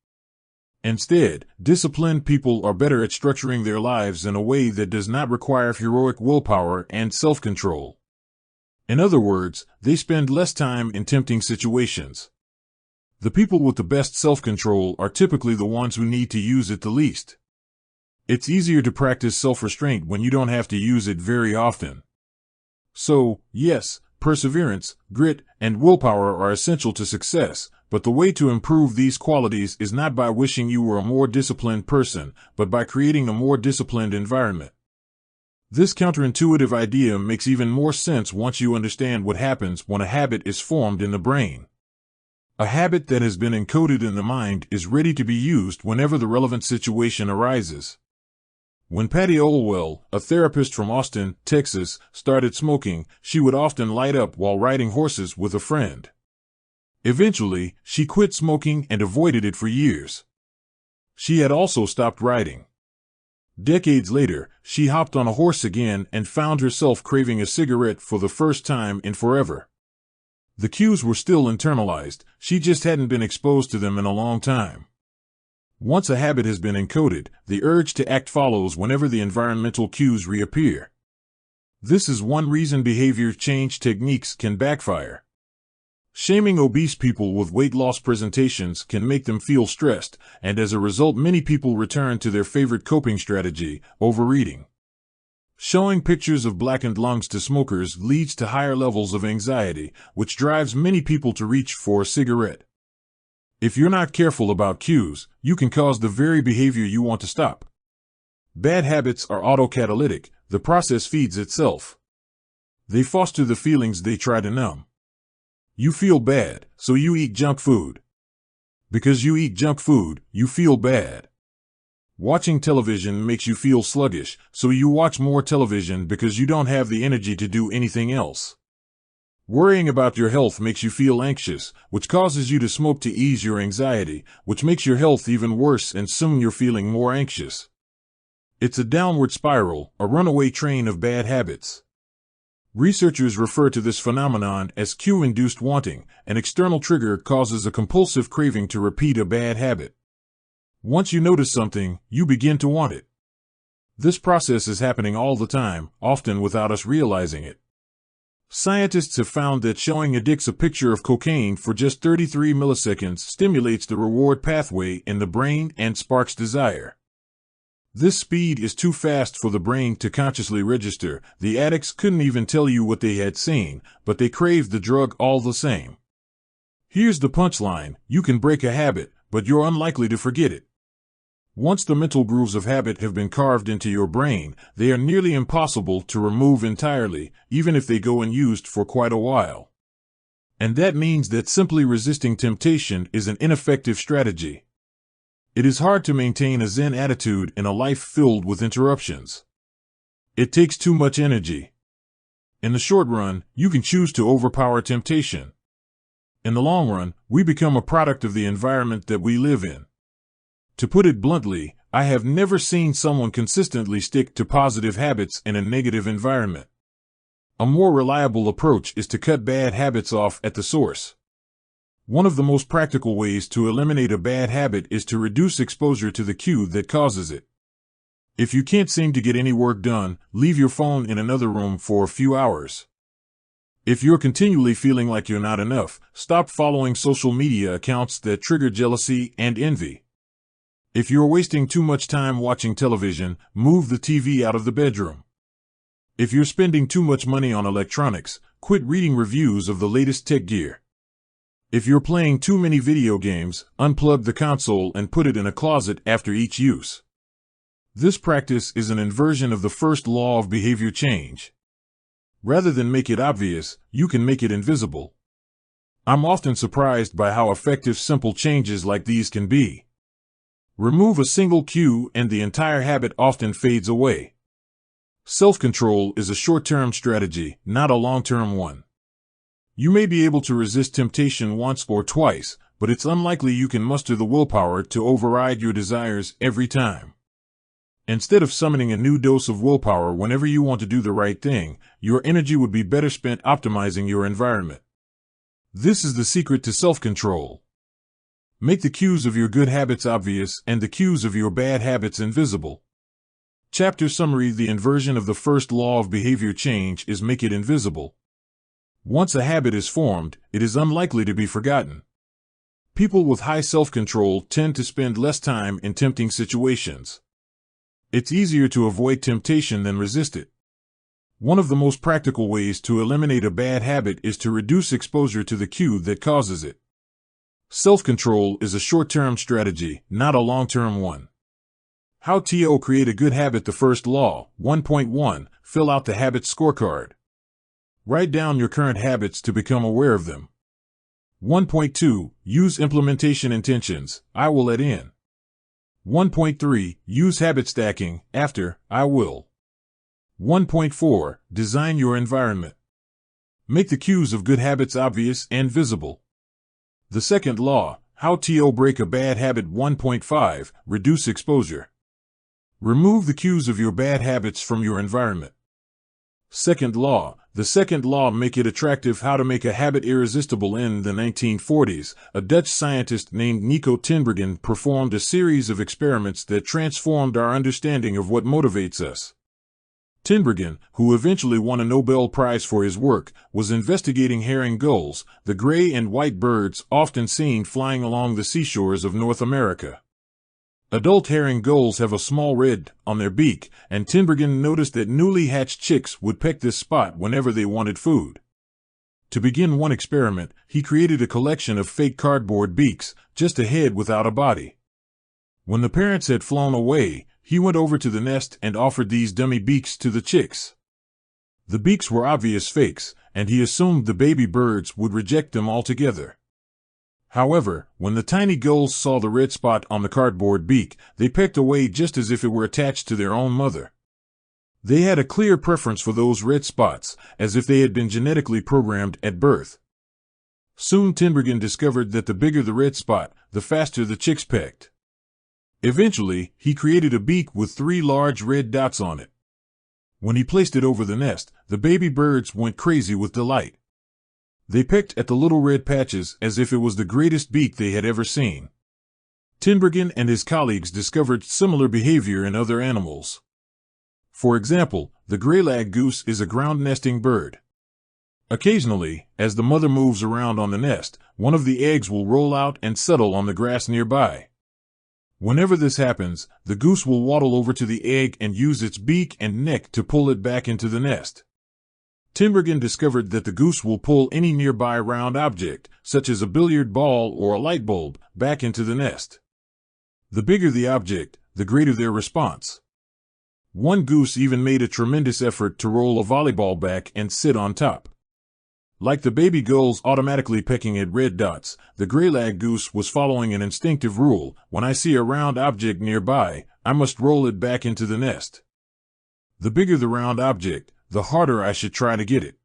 Instead, disciplined people are better at structuring their lives in a way that does not require heroic willpower and self-control. In other words, they spend less time in tempting situations. The people with the best self-control are typically the ones who need to use it the least. It's easier to practice self-restraint when you don't have to use it very often. So, yes, perseverance, grit, and willpower are essential to success, but the way to improve these qualities is not by wishing you were a more disciplined person, but by creating a more disciplined environment. This counterintuitive idea makes even more sense once you understand what happens when a habit is formed in the brain. A habit that has been encoded in the mind is ready to be used whenever the relevant situation arises. When Patty Olwell, a therapist from Austin, Texas, started smoking, she would often light up while riding horses with a friend. Eventually, she quit smoking and avoided it for years. She had also stopped riding. Decades later, she hopped on a horse again and found herself craving a cigarette for the first time in forever. The cues were still internalized, she just hadn't been exposed to them in a long time. Once a habit has been encoded, the urge to act follows whenever the environmental cues reappear. This is one reason behavior change techniques can backfire. Shaming obese people with weight loss presentations can make them feel stressed, and as a result many people return to their favorite coping strategy, overeating. Showing pictures of blackened lungs to smokers leads to higher levels of anxiety, which drives many people to reach for a cigarette. If you're not careful about cues, you can cause the very behavior you want to stop. Bad habits are autocatalytic. The process feeds itself. They foster the feelings they try to numb. You feel bad, so you eat junk food. Because you eat junk food, you feel bad. Watching television makes you feel sluggish, so you watch more television because you don't have the energy to do anything else. Worrying about your health makes you feel anxious, which causes you to smoke to ease your anxiety, which makes your health even worse, and soon you're feeling more anxious. It's a downward spiral, a runaway train of bad habits. Researchers refer to this phenomenon as cue-induced wanting. An external trigger causes a compulsive craving to repeat a bad habit. Once you notice something, you begin to want it. This process is happening all the time, often without us realizing it. Scientists have found that showing addicts a picture of cocaine for just 33 milliseconds stimulates the reward pathway in the brain and sparks desire. This speed is too fast for the brain to consciously register. The addicts couldn't even tell you what they had seen, but they craved the drug all the same. Here's the punchline: you can break a habit, but you're unlikely to forget it. Once the mental grooves of habit have been carved into your brain, they are nearly impossible to remove entirely, even if they go unused for quite a while. And that means that simply resisting temptation is an ineffective strategy. It is hard to maintain a Zen attitude in a life filled with interruptions. It takes too much energy. In the short run, you can choose to overpower temptation. In the long run, we become a product of the environment that we live in. To put it bluntly, I have never seen someone consistently stick to positive habits in a negative environment. A more reliable approach is to cut bad habits off at the source. One of the most practical ways to eliminate a bad habit is to reduce exposure to the cue that causes it. If you can't seem to get any work done, leave your phone in another room for a few hours. If you're continually feeling like you're not enough, stop following social media accounts that trigger jealousy and envy. If you're wasting too much time watching television, move the TV out of the bedroom. If you're spending too much money on electronics, quit reading reviews of the latest tech gear. If you're playing too many video games, unplug the console and put it in a closet after each use. This practice is an inversion of the first law of behavior change. Rather than make it obvious, you can make it invisible. I'm often surprised by how effective simple changes like these can be. Remove a single cue and the entire habit often fades away. Self-control is a short-term strategy, not a long-term one. You may be able to resist temptation once or twice, but it's unlikely you can muster the willpower to override your desires every time. Instead of summoning a new dose of willpower whenever you want to do the right thing, your energy would be better spent optimizing your environment. This is the secret to self-control. Make the cues of your good habits obvious and the cues of your bad habits invisible. Chapter summary: the inversion of the first law of behavior change is make it invisible. Once a habit is formed, it is unlikely to be forgotten. People with high self-control tend to spend less time in tempting situations. It's easier to avoid temptation than resist it. One of the most practical ways to eliminate a bad habit is to reduce exposure to the cue that causes it. Self-control is a short-term strategy, not a long-term one. How to create a good habit: the first law. 1.1. Fill out the habit scorecard. Write down your current habits to become aware of them. 1.2. Use implementation intentions. I will let in. 1.3. Use habit stacking. After, I will. 1.4. Design your environment. Make the cues of good habits obvious and visible. The second law. How to break a bad habit. 1.5. Reduce exposure. Remove the cues of your bad habits from your environment. Second law. The second law: make it attractive. How to make a habit irresistible. In the 1940s, a Dutch scientist named Nico Tinbergen performed a series of experiments that transformed our understanding of what motivates us. Tinbergen, who eventually won a Nobel Prize for his work, was investigating herring gulls, the gray and white birds often seen flying along the seashores of North America. Adult herring gulls have a small red on their beak, and Tinbergen noticed that newly hatched chicks would peck this spot whenever they wanted food. To begin one experiment, he created a collection of fake cardboard beaks, just a head without a body. When the parents had flown away, he went over to the nest and offered these dummy beaks to the chicks. The beaks were obvious fakes, and he assumed the baby birds would reject them altogether. However, when the tiny gulls saw the red spot on the cardboard beak, they pecked away just as if it were attached to their own mother. They had a clear preference for those red spots, as if they had been genetically programmed at birth. Soon Tinbergen discovered that the bigger the red spot, the faster the chicks pecked. Eventually, he created a beak with 3 large red dots on it. When he placed it over the nest, the baby birds went crazy with delight. They pecked at the little red patches as if it was the greatest beak they had ever seen. Tinbergen and his colleagues discovered similar behavior in other animals. For example, the gray-lag goose is a ground-nesting bird. Occasionally, as the mother moves around on the nest, one of the eggs will roll out and settle on the grass nearby. Whenever this happens, the goose will waddle over to the egg and use its beak and neck to pull it back into the nest. Tinbergen discovered that the goose will pull any nearby round object, such as a billiard ball or a light bulb, back into the nest. The bigger the object, the greater their response. One goose even made a tremendous effort to roll a volleyball back and sit on top. Like the baby gulls automatically pecking at red dots, the gray-lag goose was following an instinctive rule: when I see a round object nearby, I must roll it back into the nest. The bigger the round object, the harder I should try to get it.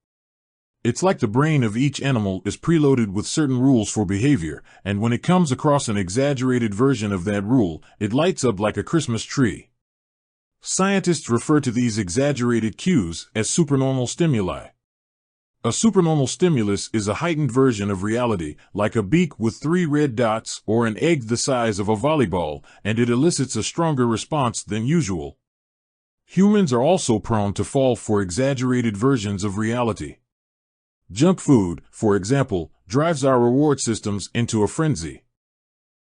It's like the brain of each animal is preloaded with certain rules for behavior, and when it comes across an exaggerated version of that rule, it lights up like a Christmas tree. Scientists refer to these exaggerated cues as supernormal stimuli. A supernormal stimulus is a heightened version of reality, like a beak with 3 red dots or an egg the size of a volleyball, and it elicits a stronger response than usual. Humans are also prone to fall for exaggerated versions of reality. Junk food, for example, drives our reward systems into a frenzy.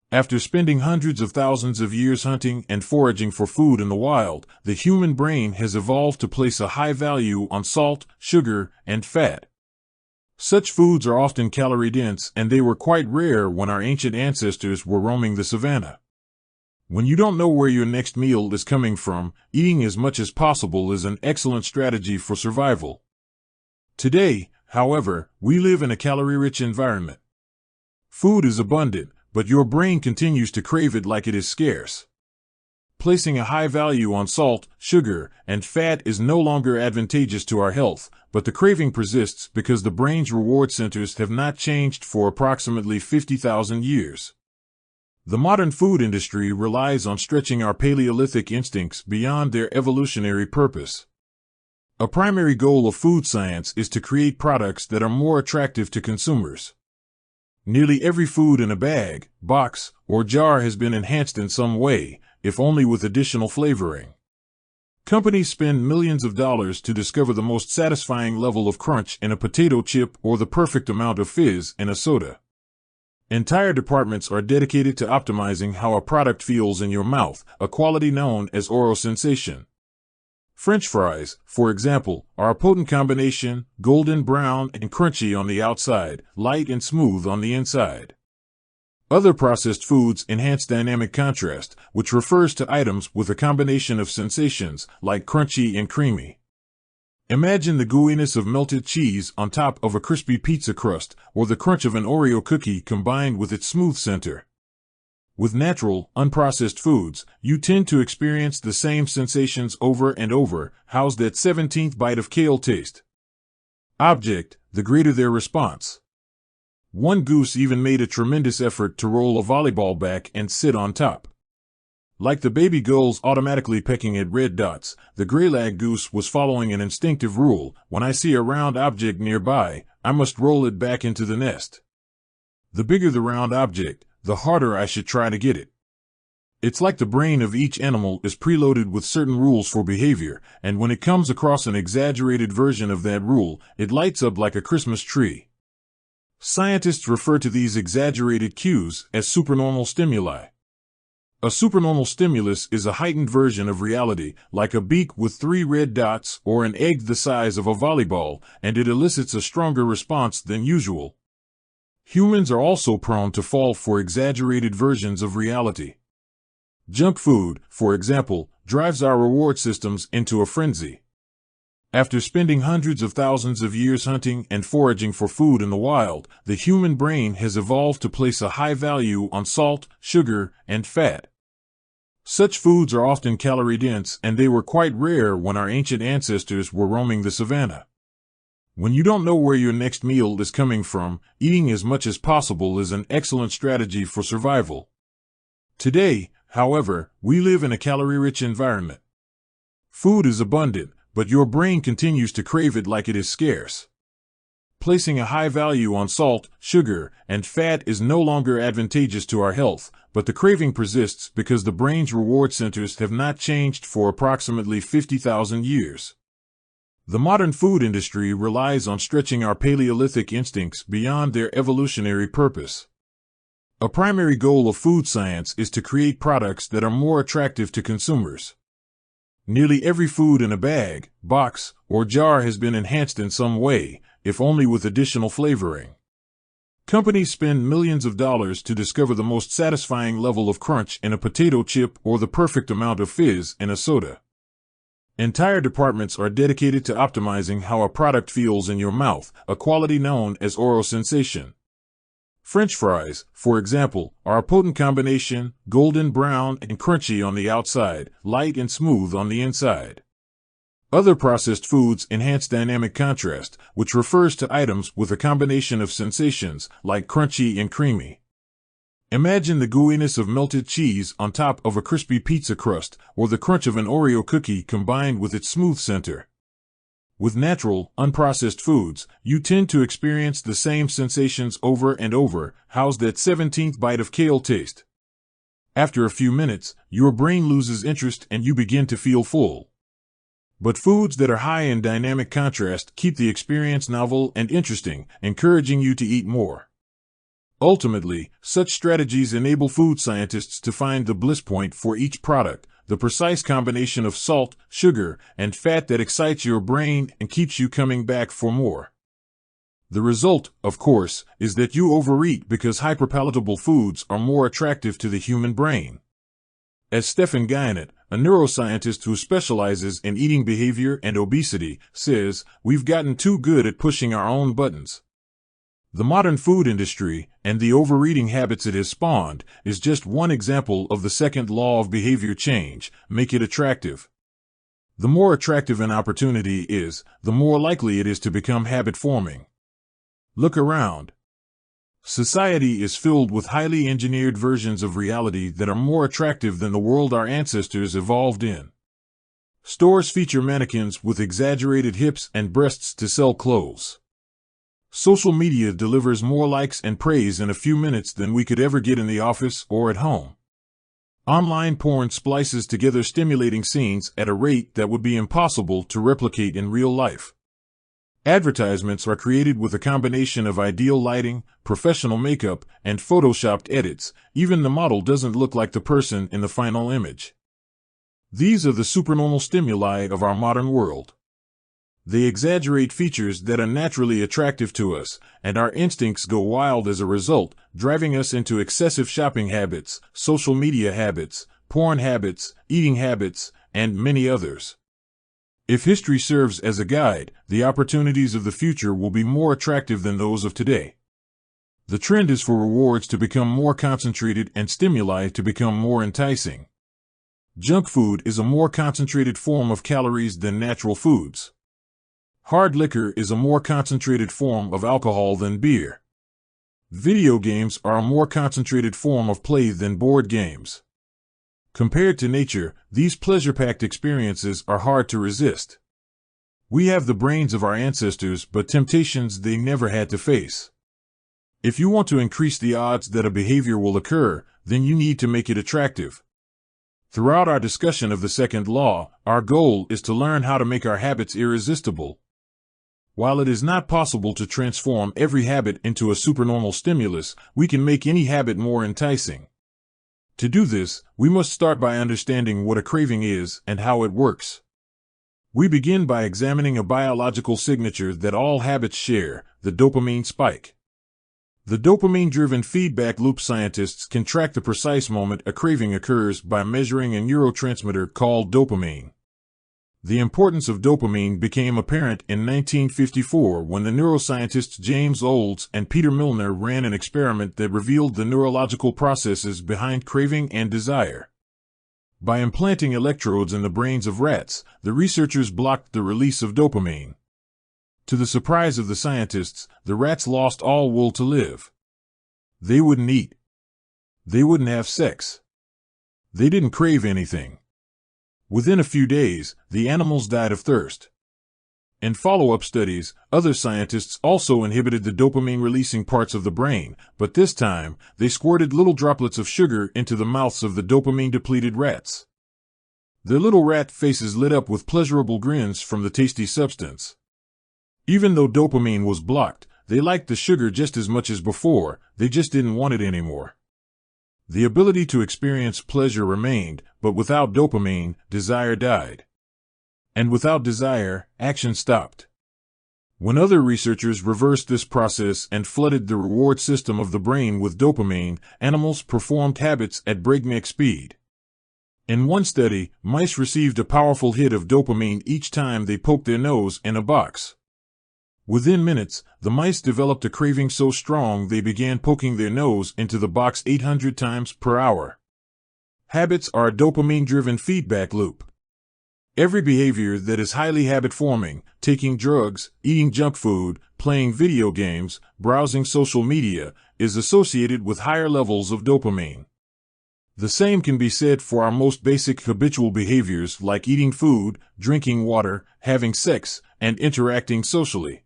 After spending hundreds of thousands of years hunting and foraging for food in the wild, the human brain has evolved to place a high value on salt, sugar, and fat. Such foods are often calorie-dense, and they were quite rare when our ancient ancestors were roaming the savannah. When you don't know where your next meal is coming from, eating as much as possible is an excellent strategy for survival. Today, however, we live in a calorie-rich environment. Food is abundant, but your brain continues to crave it like it is scarce. Placing a high value on salt, sugar, and fat is no longer advantageous to our health, but the craving persists because the brain's reward centers have not changed for approximately 50,000 years. The modern food industry relies on stretching our Paleolithic instincts beyond their evolutionary purpose. A primary goal of food science is to create products that are more attractive to consumers. Nearly every food in a bag, box, or jar has been enhanced in some way, if only with additional flavoring. Companies spend millions of dollars to discover the most satisfying level of crunch in a potato chip or the perfect amount of fizz in a soda. Entire departments are dedicated to optimizing how a product feels in your mouth, a quality known as oral sensation. French fries, for example, are a potent combination, golden brown and crunchy on the outside, light and smooth on the inside. Other processed foods enhance dynamic contrast, which refers to items with a combination of sensations, like crunchy and creamy. Imagine the gooiness of melted cheese on top of a crispy pizza crust, or the crunch of an Oreo cookie combined with its smooth center. With natural, unprocessed foods, you tend to experience the same sensations over and over. How's that 17th bite of kale taste? Object, the greater their response. One goose even made a tremendous effort to roll a volleyball back and sit on top. Like the baby gulls automatically pecking at red dots, the gray-lag goose was following an instinctive rule: when I see a round object nearby, I must roll it back into the nest. The bigger the round object, the harder I should try to get it. It's like the brain of each animal is preloaded with certain rules for behavior, and when it comes across an exaggerated version of that rule, it lights up like a Christmas tree. Scientists refer to these exaggerated cues as supernormal stimuli. A supernormal stimulus is a heightened version of reality, like a beak with 3 red dots or an egg the size of a volleyball, and it elicits a stronger response than usual. Humans are also prone to fall for exaggerated versions of reality. Junk food, for example, drives our reward systems into a frenzy. After spending hundreds of thousands of years hunting and foraging for food in the wild, the human brain has evolved to place a high value on salt, sugar, and fat. Such foods are often calorie-dense, and they were quite rare when our ancient ancestors were roaming the savannah. When you don't know where your next meal is coming from, eating as much as possible is an excellent strategy for survival. Today, however, we live in a calorie-rich environment. Food is abundant, but your brain continues to crave it like it is scarce. Placing a high value on salt, sugar, and fat is no longer advantageous to our health, but the craving persists because the brain's reward centers have not changed for approximately 50,000 years. The modern food industry relies on stretching our Paleolithic instincts beyond their evolutionary purpose. A primary goal of food science is to create products that are more attractive to consumers. Nearly every food in a bag, box, or jar has been enhanced in some way, if only with additional flavoring. Companies spend millions of dollars to discover the most satisfying level of crunch in a potato chip or the perfect amount of fizz in a soda. Entire departments are dedicated to optimizing how a product feels in your mouth, a quality known as oral sensation. French fries, for example, are a potent combination, golden brown and crunchy on the outside, light and smooth on the inside. Other processed foods enhance dynamic contrast, which refers to items with a combination of sensations, like crunchy and creamy. Imagine the gooiness of melted cheese on top of a crispy pizza crust, or the crunch of an Oreo cookie combined with its smooth center. With natural, unprocessed foods, you tend to experience the same sensations over and over. How's that 17th bite of kale taste? After a few minutes, your brain loses interest and you begin to feel full. But foods that are high in dynamic contrast keep the experience novel and interesting, encouraging you to eat more. Ultimately, such strategies enable food scientists to find the bliss point for each product, the precise combination of salt, sugar, and fat that excites your brain and keeps you coming back for more. The result, of course, is that you overeat because hyperpalatable foods are more attractive to the human brain. As Stephen Guyenet, a neuroscientist who specializes in eating behavior and obesity, says, we've gotten too good at pushing our own buttons. The modern food industry, and the overeating habits it has spawned, is just one example of the second law of behavior change: make it attractive. The more attractive an opportunity is, the more likely it is to become habit-forming. Look around. Society is filled with highly engineered versions of reality that are more attractive than the world our ancestors evolved in. Stores feature mannequins with exaggerated hips and breasts to sell clothes. Social media delivers more likes and praise in a few minutes than we could ever get in the office or at home. Online porn splices together stimulating scenes at a rate that would be impossible to replicate in real life. Advertisements are created with a combination of ideal lighting, professional makeup, and photoshopped edits. Even the model doesn't look like the person in the final image. These are the supernormal stimuli of our modern world. They exaggerate features that are naturally attractive to us, and our instincts go wild as a result, driving us into excessive shopping habits, social media habits, porn habits, eating habits, and many others. If history serves as a guide, the opportunities of the future will be more attractive than those of today. The trend is for rewards to become more concentrated and stimuli to become more enticing. Junk food is a more concentrated form of calories than natural foods. Hard liquor is a more concentrated form of alcohol than beer. Video games are a more concentrated form of play than board games. Compared to nature, these pleasure-packed experiences are hard to resist. We have the brains of our ancestors, but temptations they never had to face. If you want to increase the odds that a behavior will occur, then you need to make it attractive. Throughout our discussion of the second law, our goal is to learn how to make our habits irresistible. While it is not possible to transform every habit into a supernormal stimulus, we can make any habit more enticing. To do this, we must start by understanding what a craving is and how it works. We begin by examining a biological signature that all habits share, the dopamine spike. The dopamine-driven feedback loop. Scientists can track the precise moment a craving occurs by measuring a neurotransmitter called dopamine. The importance of dopamine became apparent in 1954 when the neuroscientists James Olds and Peter Milner ran an experiment that revealed the neurological processes behind craving and desire. By implanting electrodes in the brains of rats, the researchers blocked the release of dopamine. To the surprise of the scientists, the rats lost all will to live. They wouldn't eat. They wouldn't have sex. They didn't crave anything. Within a few days, the animals died of thirst. In follow-up studies, other scientists also inhibited the dopamine-releasing parts of the brain, but this time, they squirted little droplets of sugar into the mouths of the dopamine-depleted rats. Their little rat faces lit up with pleasurable grins from the tasty substance. Even though dopamine was blocked, they liked the sugar just as much as before, they just didn't want it anymore. The ability to experience pleasure remained, but without dopamine, desire died. And without desire, action stopped. When other researchers reversed this process and flooded the reward system of the brain with dopamine, animals performed habits at breakneck speed. In one study, mice received a powerful hit of dopamine each time they poked their nose in a box. Within minutes, the mice developed a craving so strong they began poking their nose into the box 800 times per hour. Habits are a dopamine-driven feedback loop. Every behavior that is highly habit-forming, taking drugs, eating junk food, playing video games, browsing social media, is associated with higher levels of dopamine. The same can be said for our most basic habitual behaviors like eating food, drinking water, having sex, and interacting socially.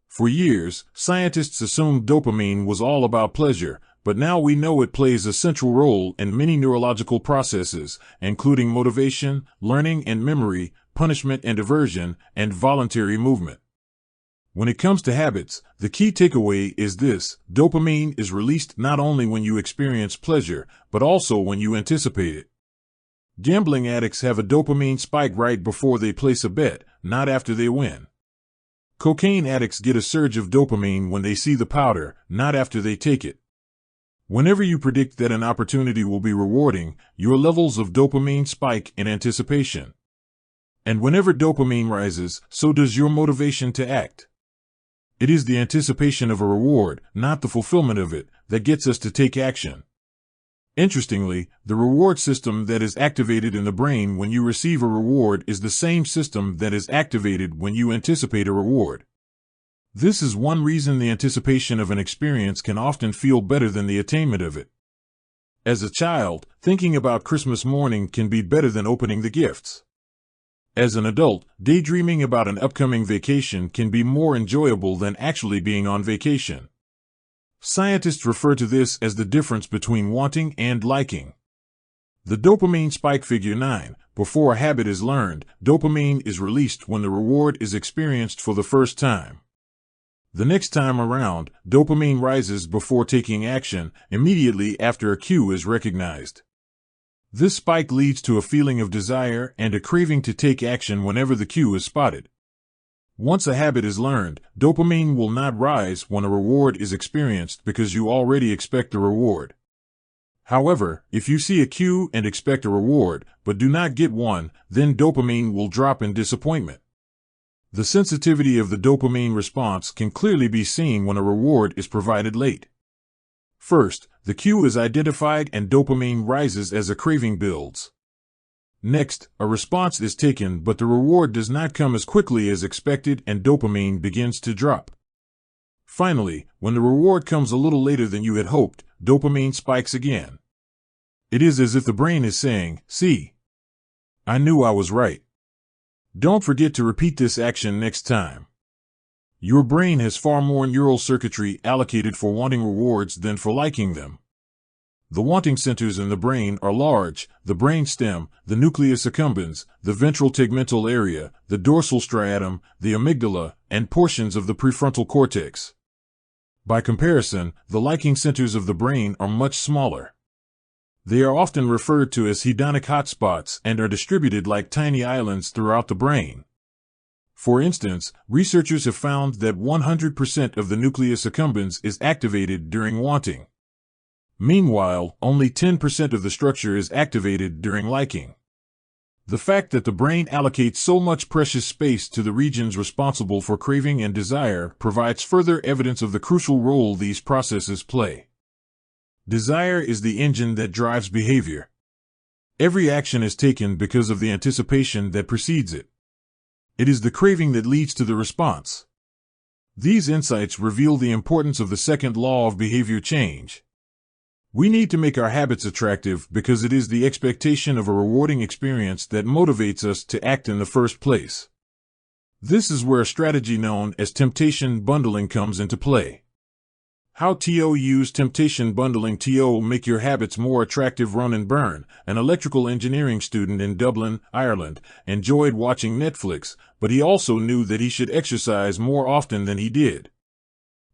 For years, scientists assumed dopamine was all about pleasure, but now we know it plays a central role in many neurological processes, including motivation, learning and memory, punishment and aversion, and voluntary movement. When it comes to habits, the key takeaway is this: dopamine is released not only when you experience pleasure, but also when you anticipate it. Gambling addicts have a dopamine spike right before they place a bet, not after they win. Cocaine addicts get a surge of dopamine when they see the powder, not after they take it. Whenever you predict that an opportunity will be rewarding, your levels of dopamine spike in anticipation. And whenever dopamine rises, so does your motivation to act. It is the anticipation of a reward, not the fulfillment of it, that gets us to take action. Interestingly, the reward system that is activated in the brain when you receive a reward is the same system that is activated when you anticipate a reward. This is one reason the anticipation of an experience can often feel better than the attainment of it. As a child, thinking about Christmas morning can be better than opening the gifts. As an adult, daydreaming about an upcoming vacation can be more enjoyable than actually being on vacation. Scientists refer to this as the difference between wanting and liking. The dopamine spike. Figure 9. Before a habit is learned, dopamine is released when the reward is experienced for the first time. The next time around, dopamine rises before taking action, immediately after a cue is recognized. This spike leads to a feeling of desire and a craving to take action whenever the cue is spotted. Once a habit is learned, dopamine will not rise when a reward is experienced because you already expect the reward. However, if you see a cue and expect a reward, but do not get one, then dopamine will drop in disappointment. The sensitivity of the dopamine response can clearly be seen when a reward is provided late. First, the cue is identified and dopamine rises as a craving builds. Next, a response is taken, but the reward does not come as quickly as expected and dopamine begins to drop. Finally, when the reward comes a little later than you had hoped, dopamine spikes again. It is as if the brain is saying, "See, I knew I was right. Don't forget to repeat this action next time." Your brain has far more neural circuitry allocated for wanting rewards than for liking them. The wanting centers in the brain are large: the brain stem, the nucleus accumbens, the ventral tegmental area, the dorsal striatum, the amygdala, and portions of the prefrontal cortex. By comparison, the liking centers of the brain are much smaller. They are often referred to as hedonic hotspots and are distributed like tiny islands throughout the brain. For instance, researchers have found that 100% of the nucleus accumbens is activated during wanting. Meanwhile, only 10% of the structure is activated during liking. The fact that the brain allocates so much precious space to the regions responsible for craving and desire provides further evidence of the crucial role these processes play. Desire is the engine that drives behavior. Every action is taken because of the anticipation that precedes it. It is the craving that leads to the response. These insights reveal the importance of the second law of behavior change. We need to make our habits attractive because it is the expectation of a rewarding experience that motivates us to act in the first place. This is where a strategy known as temptation bundling comes into play. How to use temptation bundling to make your habits more attractive. Ronan Byrne, an electrical engineering student in Dublin, Ireland, enjoyed watching Netflix, but he also knew that he should exercise more often than he did.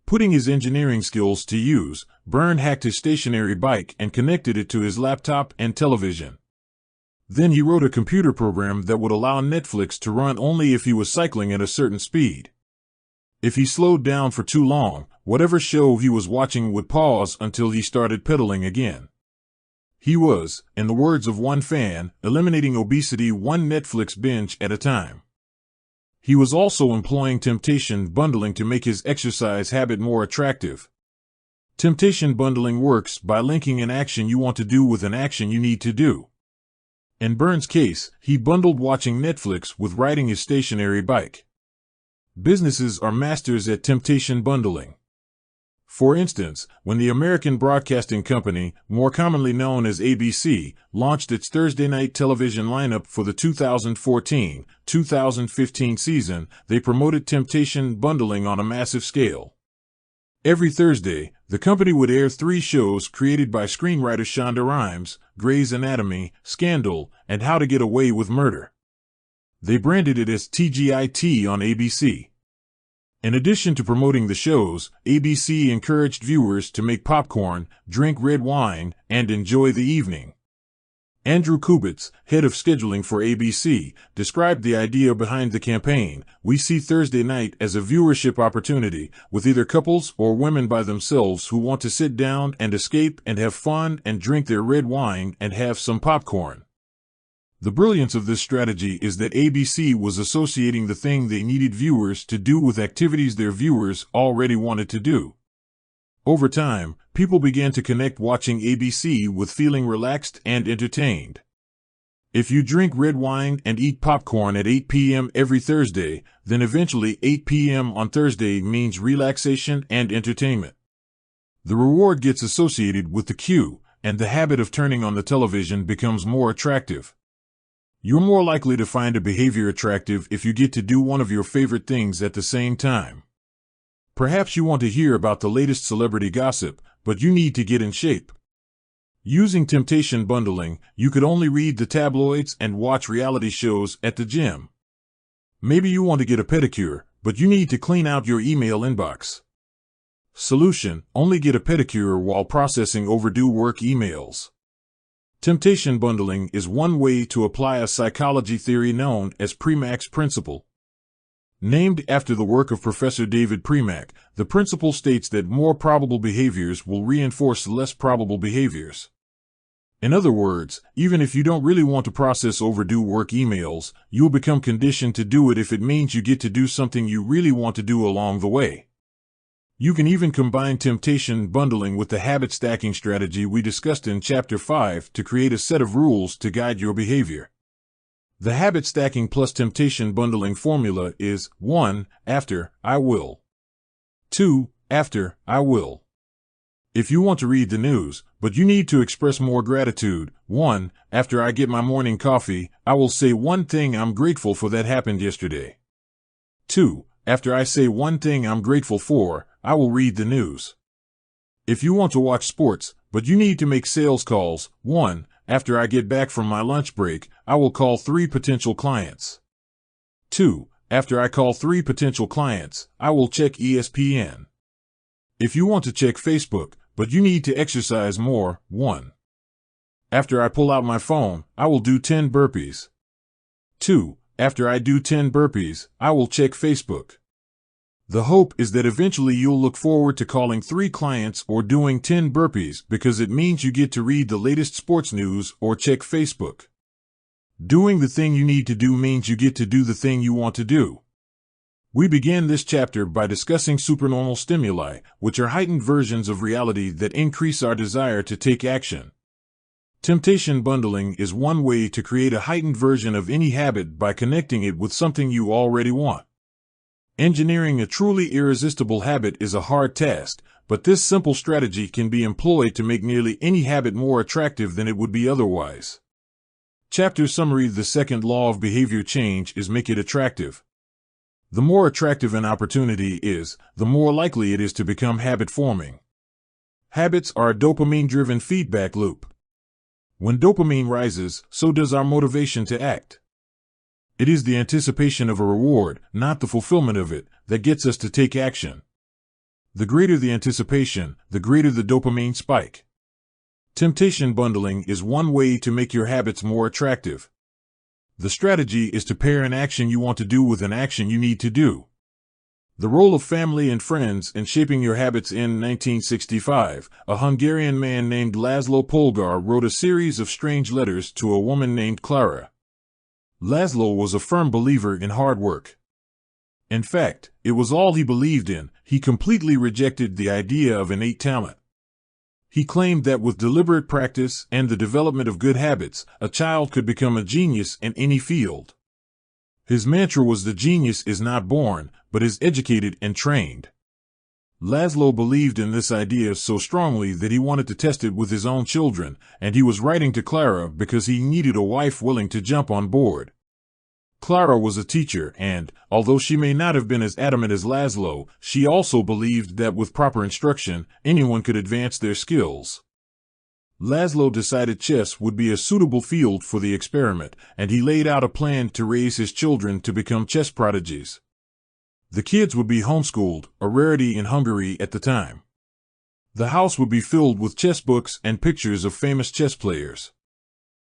Putting his engineering skills to use, Byrne hacked his stationary bike and connected it to his laptop and television. Then he wrote a computer program that would allow Netflix to run only if he was cycling at a certain speed. If he slowed down for too long, whatever show he was watching would pause until he started pedaling again. He was, in the words of one fan, eliminating obesity one Netflix binge at a time. He was also employing temptation bundling to make his exercise habit more attractive. Temptation bundling works by linking an action you want to do with an action you need to do. In Byrne's case, he bundled watching Netflix with riding his stationary bike. Businesses are masters at temptation bundling. For instance, when the American Broadcasting Company, more commonly known as ABC, launched its Thursday night television lineup for the 2014-2015 season, they promoted temptation bundling on a massive scale. Every Thursday, the company would air 3 shows created by screenwriter Shonda Rhimes: Grey's Anatomy, Scandal, and How to Get Away with Murder. They branded it as TGIT on ABC. In addition to promoting the shows, ABC encouraged viewers to make popcorn, drink red wine, and enjoy the evening. Andrew Kubitz, head of scheduling for ABC, described the idea behind the campaign. We see Thursday night as a viewership opportunity, with either couples or women by themselves who want to sit down and escape and have fun and drink their red wine and have some popcorn. The brilliance of this strategy is that ABC was associating the thing they needed viewers to do with activities their viewers already wanted to do. Over time, people began to connect watching ABC with feeling relaxed and entertained. If you drink red wine and eat popcorn at 8 p.m. every Thursday, then eventually 8 p.m. on Thursday means relaxation and entertainment. The reward gets associated with the cue, and the habit of turning on the television becomes more attractive. You're more likely to find a behavior attractive if you get to do one of your favorite things at the same time. Perhaps you want to hear about the latest celebrity gossip, but you need to get in shape. Using temptation bundling, you could only read the tabloids and watch reality shows at the gym. Maybe you want to get a pedicure, but you need to clean out your email inbox. Solution: only get a pedicure while processing overdue work emails. Temptation bundling is one way to apply a psychology theory known as Premack's principle. Named after the work of Professor David Premack, the principle states that more probable behaviors will reinforce less probable behaviors. In other words, even if you don't really want to process overdue work emails, you'll become conditioned to do it if it means you get to do something you really want to do along the way. You can even combine temptation bundling with the habit stacking strategy we discussed in Chapter 5 to create a set of rules to guide your behavior. The habit stacking plus temptation bundling formula is 1. After, I will. 2. After, I will. If you want to read the news, but you need to express more gratitude, 1. After I get my morning coffee, I will say one thing I'm grateful for that happened yesterday. 2. After I say one thing I'm grateful for, I will read the news. If you want to watch sports, but you need to make sales calls, 1. After I get back from my lunch break, I will call 3 potential clients. 2. After I call 3 potential clients, I will check ESPN. If you want to check Facebook, but you need to exercise more, 1. After I pull out my phone, I will do 10 burpees. 2. After I do 10 burpees, I will check Facebook. The hope is that eventually you'll look forward to calling 3 clients or doing 10 burpees because it means you get to read the latest sports news or check Facebook. Doing the thing you need to do means you get to do the thing you want to do. We began this chapter by discussing supernormal stimuli, which are heightened versions of reality that increase our desire to take action. Temptation bundling is one way to create a heightened version of any habit by connecting it with something you already want. Engineering a truly irresistible habit is a hard task, but this simple strategy can be employed to make nearly any habit more attractive than it would be otherwise. Chapter summary: the second law of behavior change is make it attractive. The more attractive an opportunity is, the more likely it is to become habit-forming. Habits are a dopamine-driven feedback loop. When dopamine rises, so does our motivation to act. It is the anticipation of a reward, not the fulfillment of it, that gets us to take action. The greater the anticipation, the greater the dopamine spike. Temptation bundling is one way to make your habits more attractive. The strategy is to pair an action you want to do with an action you need to do. The role of family and friends in shaping your habits. In 1965, a Hungarian man named Laszlo Polgar wrote a series of strange letters to a woman named Clara. Laszlo was a firm believer in hard work. In fact, it was all he believed in. He completely rejected the idea of innate talent. He claimed that with deliberate practice and the development of good habits, a child could become a genius in any field. His mantra was the genius is not born, but is educated and trained. Laszlo believed in this idea so strongly that he wanted to test it with his own children, and he was writing to Clara because he needed a wife willing to jump on board. Clara was a teacher and, although she may not have been as adamant as Laszlo, she also believed that with proper instruction, anyone could advance their skills. Laszlo decided chess would be a suitable field for the experiment, and he laid out a plan to raise his children to become chess prodigies. The kids would be homeschooled, a rarity in Hungary at the time. The house would be filled with chess books and pictures of famous chess players.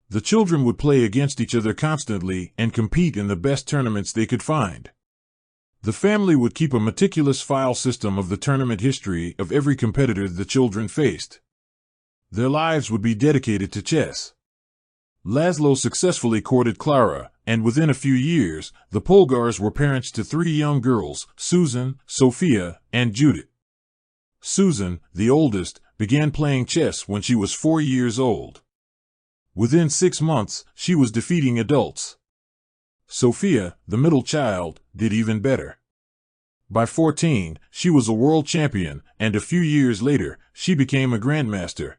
The children would play against each other constantly and compete in the best tournaments they could find. The family would keep a meticulous file system of the tournament history of every competitor the children faced. Their lives would be dedicated to chess. Laszlo successfully courted Clara, and within a few years, the Polgars were parents to 3 young girls, Susan, Sophia, and Judith. Susan, the oldest, began playing chess when she was 4 years old. Within 6 months, she was defeating adults. Sophia, the middle child, did even better. By 14, she was a world champion, and a few years later, she became a grandmaster.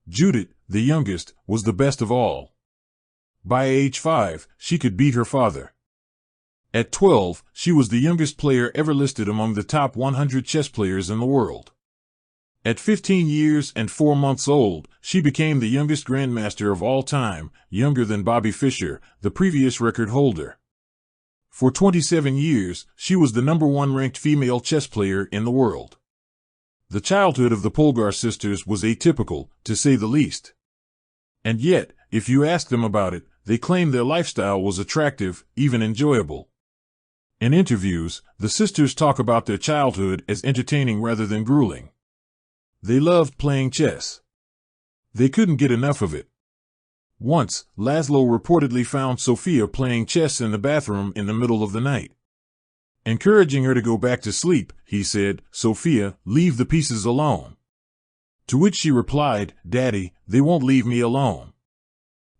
Judith, the youngest, was the best of all. By age 5, she could beat her father. At 12, she was the youngest player ever listed among the top 100 chess players in the world. At 15 years and 4 months old, she became the youngest grandmaster of all time, younger than Bobby Fischer, the previous record holder. For 27 years, she was the #1 ranked female chess player in the world. The childhood of the Polgar sisters was atypical, to say the least. And yet, if you ask them about it, they claim their lifestyle was attractive, even enjoyable. In interviews, the sisters talk about their childhood as entertaining rather than grueling. They loved playing chess. They couldn't get enough of it. Once, Laszlo reportedly found Sophia playing chess in the bathroom in the middle of the night. Encouraging her to go back to sleep, he said, "Sophia, leave the pieces alone." To which she replied, "Daddy, they won't leave me alone."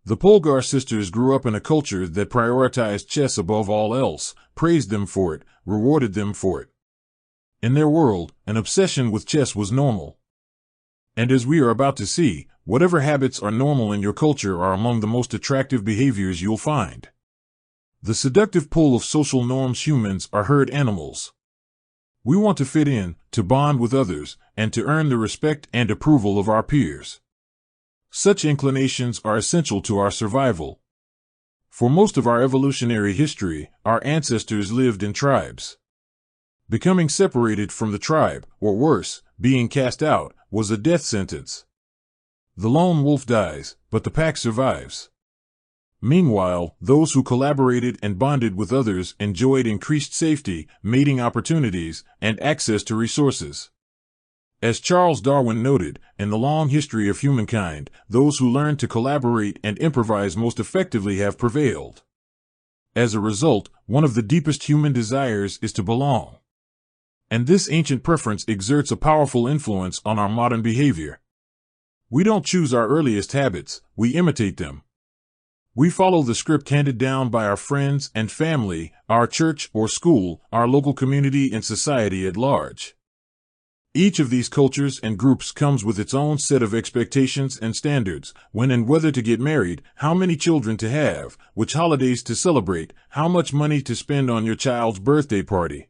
The Polgar sisters grew up in a culture that prioritized chess above all else, praised them for it, rewarded them for it. In their world, an obsession with chess was normal. And as we are about to see, whatever habits are normal in your culture are among the most attractive behaviors you'll find. The seductive pull of social norms. Humans are herd animals. We want to fit in, to bond with others, and to earn the respect and approval of our peers. Such inclinations are essential to our survival. For most of our evolutionary history, our ancestors lived in tribes. Becoming separated from the tribe, or worse, being cast out, was a death sentence. The lone wolf dies, but the pack survives. Meanwhile, those who collaborated and bonded with others enjoyed increased safety, mating opportunities, and access to resources. As Charles Darwin noted, in the long history of humankind, those who learned to collaborate and improvise most effectively have prevailed. As a result, one of the deepest human desires is to belong. And this ancient preference exerts a powerful influence on our modern behavior. We don't choose our earliest habits, we imitate them. We follow the script handed down by our friends and family, our church or school, our local community and society at large. Each of these cultures and groups comes with its own set of expectations and standards: when and whether to get married, how many children to have, which holidays to celebrate, how much money to spend on your child's birthday party.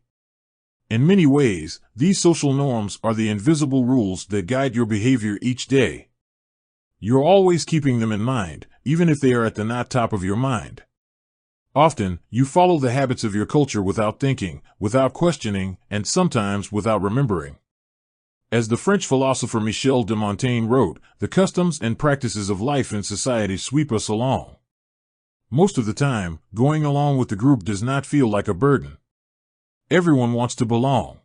In many ways, these social norms are the invisible rules that guide your behavior each day. You're always keeping them in mind, even if they are at the not top of your mind. Often, you follow the habits of your culture without thinking, without questioning, and sometimes without remembering. As the French philosopher Michel de Montaigne wrote, the customs and practices of life and society sweep us along. Most of the time, going along with the group does not feel like a burden. Everyone wants to belong.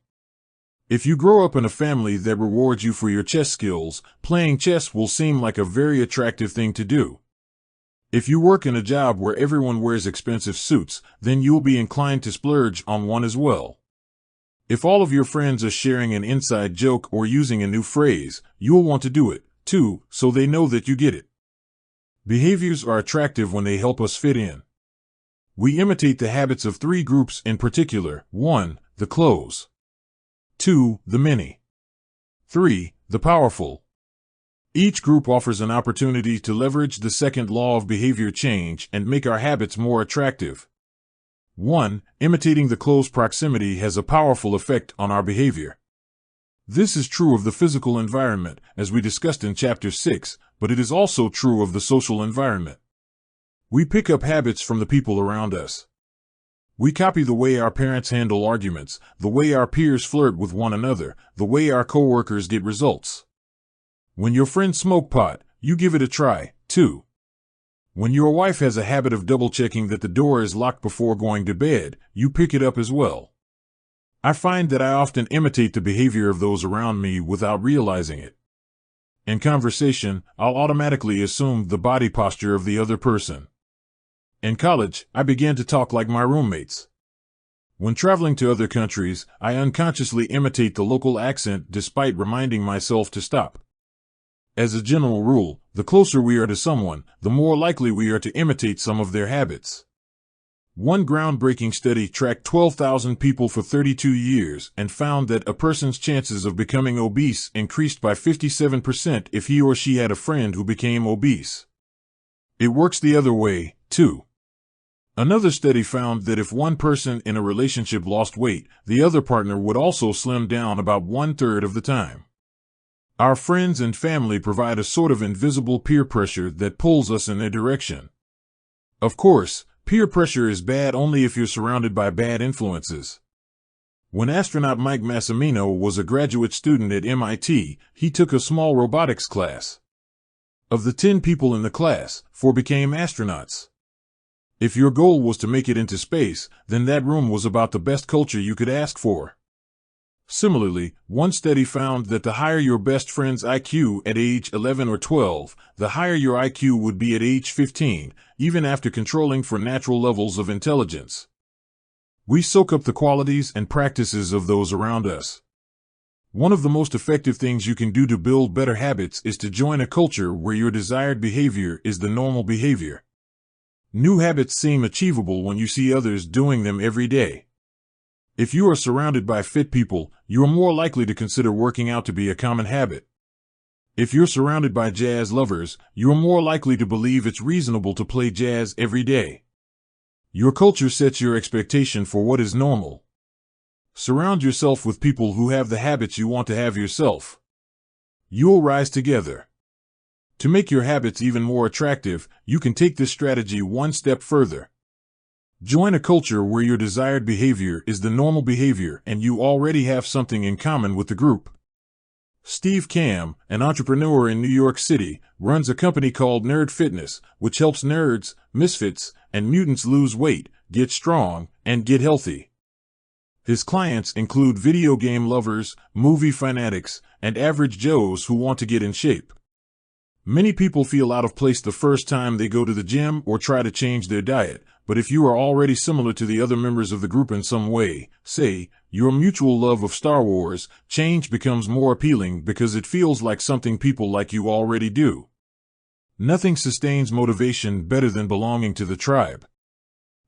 If you grow up in a family that rewards you for your chess skills, playing chess will seem like a very attractive thing to do. If you work in a job where everyone wears expensive suits, then you'll be inclined to splurge on one as well. If all of your friends are sharing an inside joke or using a new phrase, you'll want to do it, too, so they know that you get it. Behaviors are attractive when they help us fit in. We imitate the habits of three groups in particular: 1. The close. 2. The many. 3. The powerful. Each group offers an opportunity to leverage the second law of behavior change and make our habits more attractive. 1. Imitating the close proximity has a powerful effect on our behavior. This is true of the physical environment, as we discussed in Chapter 6, but it is also true of the social environment. We pick up habits from the people around us. We copy the way our parents handle arguments, the way our peers flirt with one another, the way our coworkers get results. When your friends smoke pot, you give it a try, too. When your wife has a habit of double-checking that the door is locked before going to bed, you pick it up as well. I find that I often imitate the behavior of those around me without realizing it. In conversation, I'll automatically assume the body posture of the other person. In college, I began to talk like my roommates. When traveling to other countries, I unconsciously imitate the local accent despite reminding myself to stop. As a general rule, the closer we are to someone, the more likely we are to imitate some of their habits. One groundbreaking study tracked 12,000 people for 32 years and found that a person's chances of becoming obese increased by 57% if he or she had a friend who became obese. It works the other way, too. Another study found that if one person in a relationship lost weight, the other partner would also slim down about 1/3 of the time. Our friends and family provide a sort of invisible peer pressure that pulls us in their direction. Of course, peer pressure is bad only if you're surrounded by bad influences. When astronaut Mike Massimino was a graduate student at MIT, he took a small robotics class. Of the 10 people in the class, 4 became astronauts. If your goal was to make it into space, then that room was about the best culture you could ask for. Similarly, one study found that the higher your best friend's IQ at age 11 or 12, the higher your IQ would be at age 15, even after controlling for natural levels of intelligence. We soak up the qualities and practices of those around us. One of the most effective things you can do to build better habits is to join a culture where your desired behavior is the normal behavior. New habits seem achievable when you see others doing them every day. If you are surrounded by fit people, you are more likely to consider working out to be a common habit. If you're surrounded by jazz lovers, you are more likely to believe it's reasonable to play jazz every day. Your culture sets your expectation for what is normal. Surround yourself with people who have the habits you want to have yourself. You'll rise together. To make your habits even more attractive, you can take this strategy one step further. Join a culture where your desired behavior is the normal behavior and you already have something in common with the group. Steve Kamb, an entrepreneur in New York City, runs a company called Nerd Fitness, which helps nerds, misfits, and mutants lose weight, get strong, and get healthy. His clients include video game lovers, movie fanatics, and average Joes who want to get in shape. Many people feel out of place the first time they go to the gym or try to change their diet, but if you are already similar to the other members of the group in some way, say, your mutual love of Star Wars, change becomes more appealing because it feels like something people like you already do. Nothing sustains motivation better than belonging to the tribe.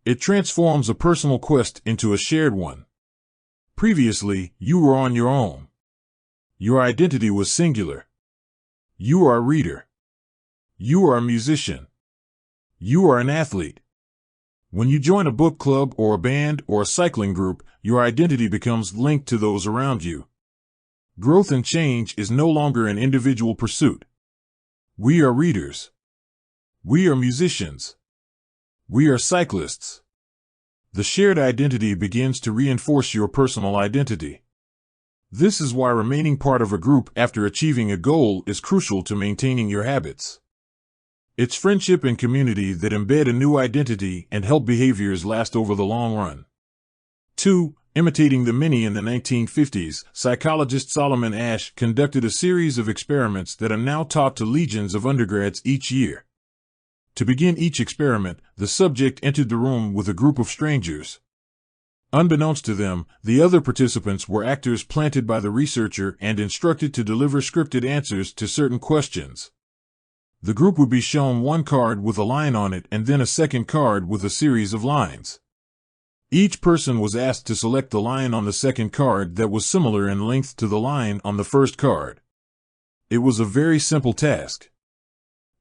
It transforms a personal quest into a shared one. Previously, you were on your own. Your identity was singular. You are a reader. You are a musician. You are an athlete. When you join a book club or a band or a cycling group, your identity becomes linked to those around you. Growth and change is no longer an individual pursuit. We are readers. We are musicians. We are cyclists. The shared identity begins to reinforce your personal identity. This is why remaining part of a group after achieving a goal is crucial to maintaining your habits. It's friendship and community that embed a new identity and help behaviors last over the long run. 2. Imitating the many. In the 1950s, psychologist Solomon Asch conducted a series of experiments that are now taught to legions of undergrads each year. To begin each experiment, the subject entered the room with a group of strangers. Unbeknownst to them, the other participants were actors planted by the researcher and instructed to deliver scripted answers to certain questions. The group would be shown one card with a line on it and then a second card with a series of lines. Each person was asked to select the line on the second card that was similar in length to the line on the first card. It was a very simple task.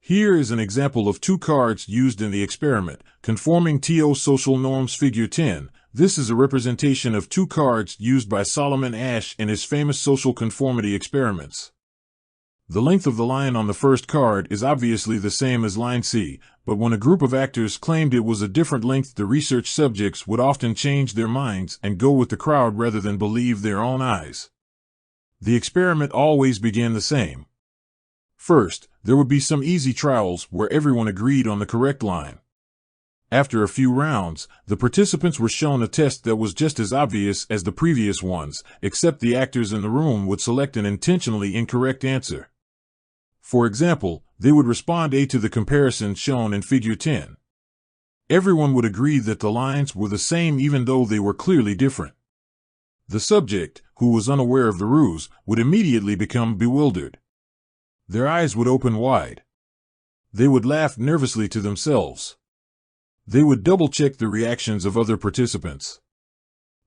Here is an example of two cards used in the experiment, conforming to social norms. Figure 10. This is a representation of two cards used by Solomon Asch in his famous social conformity experiments. The length of the line on the first card is obviously the same as line C, but when a group of actors claimed it was a different length, the research subjects would often change their minds and go with the crowd rather than believe their own eyes. The experiment always began the same. First, there would be some easy trials where everyone agreed on the correct line. After a few rounds, the participants were shown a test that was just as obvious as the previous ones, except the actors in the room would select an intentionally incorrect answer. For example, they would respond A to the comparison shown in Figure 10. Everyone would agree that the lines were the same even though they were clearly different. The subject, who was unaware of the ruse, would immediately become bewildered. Their eyes would open wide. They would laugh nervously to themselves. They would double-check the reactions of other participants.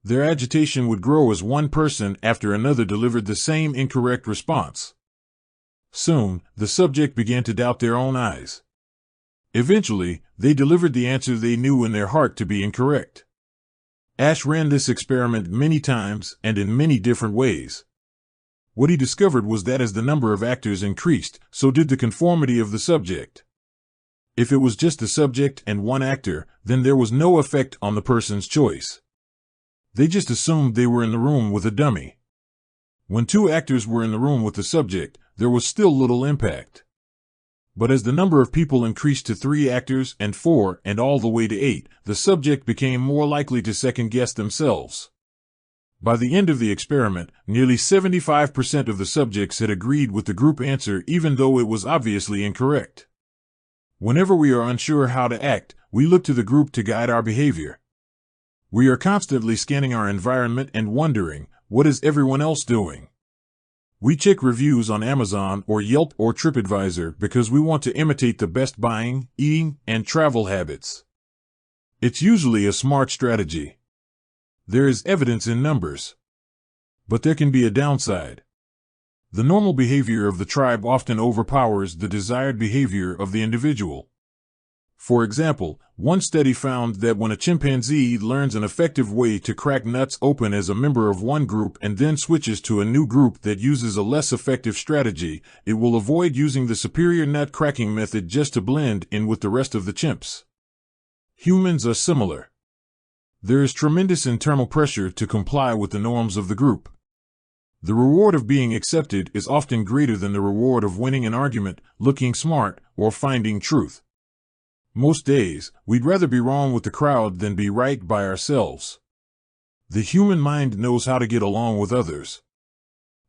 Their agitation would grow as one person after another delivered the same incorrect response. Soon, the subject began to doubt their own eyes. Eventually, they delivered the answer they knew in their heart to be incorrect. Asch ran this experiment many times and in many different ways. What he discovered was that as the number of actors increased, so did the conformity of the subject. If it was just the subject and one actor, then there was no effect on the person's choice. They just assumed they were in the room with a dummy. When two actors were in the room with the subject, there was still little impact. But as the number of people increased to 3 actors and 4 and all the way to 8, the subject became more likely to second-guess themselves. By the end of the experiment, nearly 75% of the subjects had agreed with the group answer even though it was obviously incorrect. Whenever we are unsure how to act, we look to the group to guide our behavior. We are constantly scanning our environment and wondering, what is everyone else doing? We check reviews on Amazon or Yelp or TripAdvisor because we want to imitate the best buying, eating, and travel habits. It's usually a smart strategy. There is evidence in numbers. But there can be a downside. The normal behavior of the tribe often overpowers the desired behavior of the individual. For example, one study found that when a chimpanzee learns an effective way to crack nuts open as a member of one group and then switches to a new group that uses a less effective strategy, it will avoid using the superior nut cracking method just to blend in with the rest of the chimps. Humans are similar. There is tremendous internal pressure to comply with the norms of the group. The reward of being accepted is often greater than the reward of winning an argument, looking smart, or finding truth. Most days, we'd rather be wrong with the crowd than be right by ourselves. The human mind knows how to get along with others.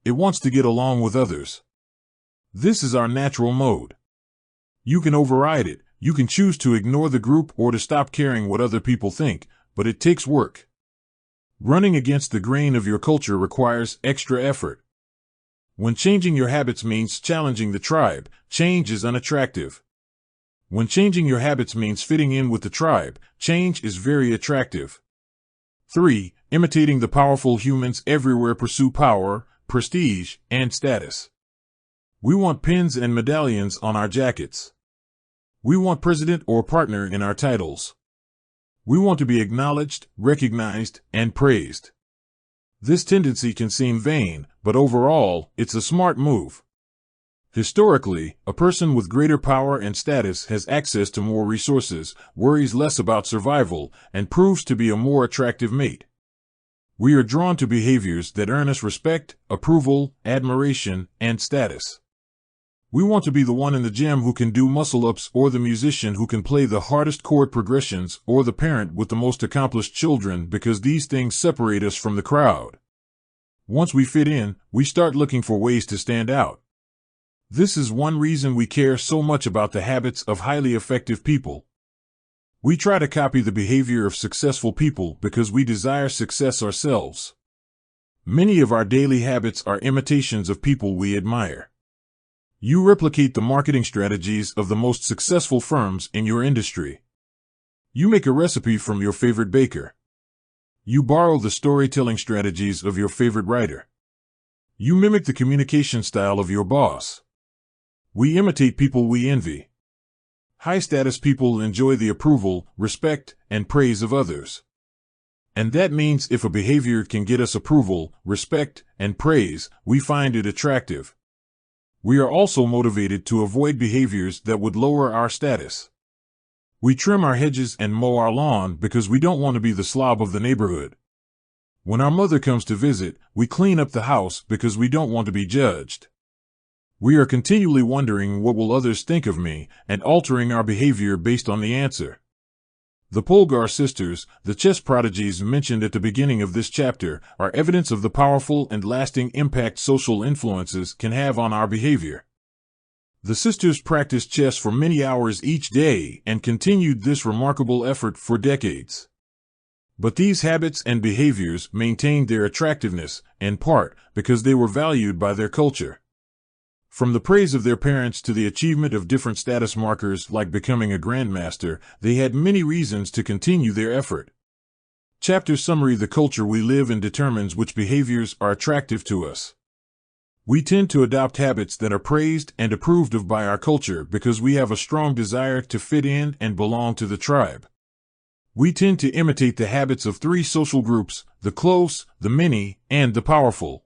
It wants to get along with others. This is our natural mode. You can override it, you can choose to ignore the group or to stop caring what other people think, but it takes work. Running against the grain of your culture requires extra effort. When changing your habits means challenging the tribe, change is unattractive. When changing your habits means fitting in with the tribe, change is very attractive. 3. Imitating the powerful. Humans everywhere pursue power, prestige, and status. We want pins and medallions on our jackets. We want president or partner in our titles. We want to be acknowledged, recognized, and praised. This tendency can seem vain, but overall, it's a smart move. Historically, a person with greater power and status has access to more resources, worries less about survival, and proves to be a more attractive mate. We are drawn to behaviors that earn us respect, approval, admiration, and status. We want to be the one in the gym who can do muscle-ups, or the musician who can play the hardest chord progressions, or the parent with the most accomplished children, because these things separate us from the crowd. Once we fit in, we start looking for ways to stand out. This is one reason we care so much about the habits of highly effective people. We try to copy the behavior of successful people because we desire success ourselves. Many of our daily habits are imitations of people we admire. You replicate the marketing strategies of the most successful firms in your industry. You make a recipe from your favorite baker. You borrow the storytelling strategies of your favorite writer. You mimic the communication style of your boss. We imitate people we envy. High-status people enjoy the approval, respect, and praise of others. And that means if a behavior can get us approval, respect, and praise, we find it attractive. We are also motivated to avoid behaviors that would lower our status. We trim our hedges and mow our lawn because we don't want to be the slob of the neighborhood. When our mother comes to visit, we clean up the house because we don't want to be judged. We are continually wondering what will others think of me, and altering our behavior based on the answer. The Polgar sisters, the chess prodigies mentioned at the beginning of this chapter, are evidence of the powerful and lasting impact social influences can have on our behavior. The sisters practiced chess for many hours each day and continued this remarkable effort for decades. But these habits and behaviors maintained their attractiveness, in part, because they were valued by their culture. From the praise of their parents to the achievement of different status markers like becoming a grandmaster, they had many reasons to continue their effort. Chapter summary: the culture we live in determines which behaviors are attractive to us. We tend to adopt habits that are praised and approved of by our culture because we have a strong desire to fit in and belong to the tribe. We tend to imitate the habits of 3 social groups: the close, the many, and the powerful.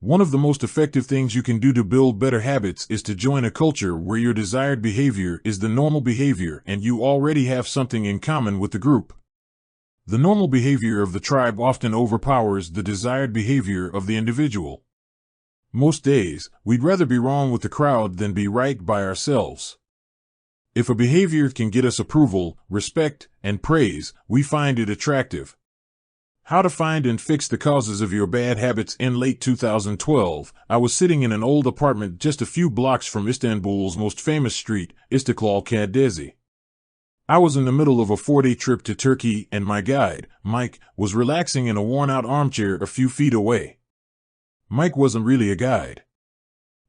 One of the most effective things you can do to build better habits is to join a culture where your desired behavior is the normal behavior and you already have something in common with the group. The normal behavior of the tribe often overpowers the desired behavior of the individual. Most days, we'd rather be wrong with the crowd than be right by ourselves. If a behavior can get us approval, respect, and praise, we find it attractive. How to find and fix the causes of your bad habits. In late 2012, I was sitting in an old apartment just a few blocks from Istanbul's most famous street, Istiklal Caddesi. I was in the middle of a 4-day trip to Turkey and my guide, Mike, was relaxing in a worn-out armchair a few feet away. Mike wasn't really a guide.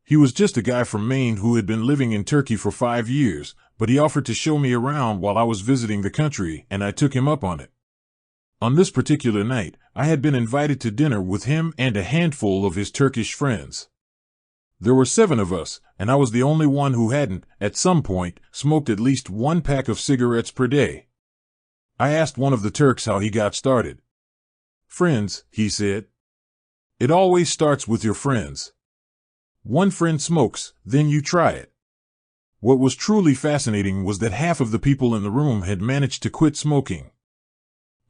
He was just a guy from Maine who had been living in Turkey for 5 years, but he offered to show me around while I was visiting the country, and I took him up on it. On this particular night, I had been invited to dinner with him and a handful of his Turkish friends. There were 7 of us, and I was the only one who hadn't, at some point, smoked at least 1 pack of cigarettes per day. I asked one of the Turks how he got started. "Friends," he said. "It always starts with your friends. One friend smokes, then you try it." What was truly fascinating was that half of the people in the room had managed to quit smoking.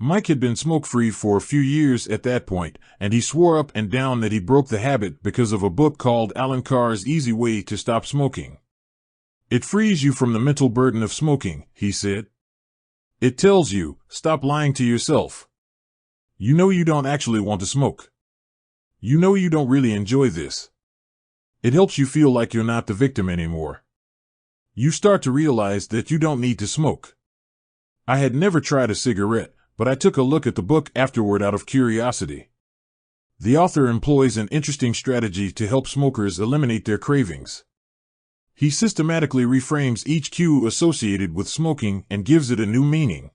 Mike had been smoke-free for a few years at that point, and he swore up and down that he broke the habit because of a book called Alan Carr's Easy Way to Stop Smoking. It frees you from the mental burden of smoking, he said. It tells you, stop lying to yourself. You know you don't actually want to smoke. You know you don't really enjoy this. It helps you feel like you're not the victim anymore. You start to realize that you don't need to smoke. I had never tried a cigarette, but I took a look at the book afterward out of curiosity. The author employs an interesting strategy to help smokers eliminate their cravings. He systematically reframes each cue associated with smoking and gives it a new meaning.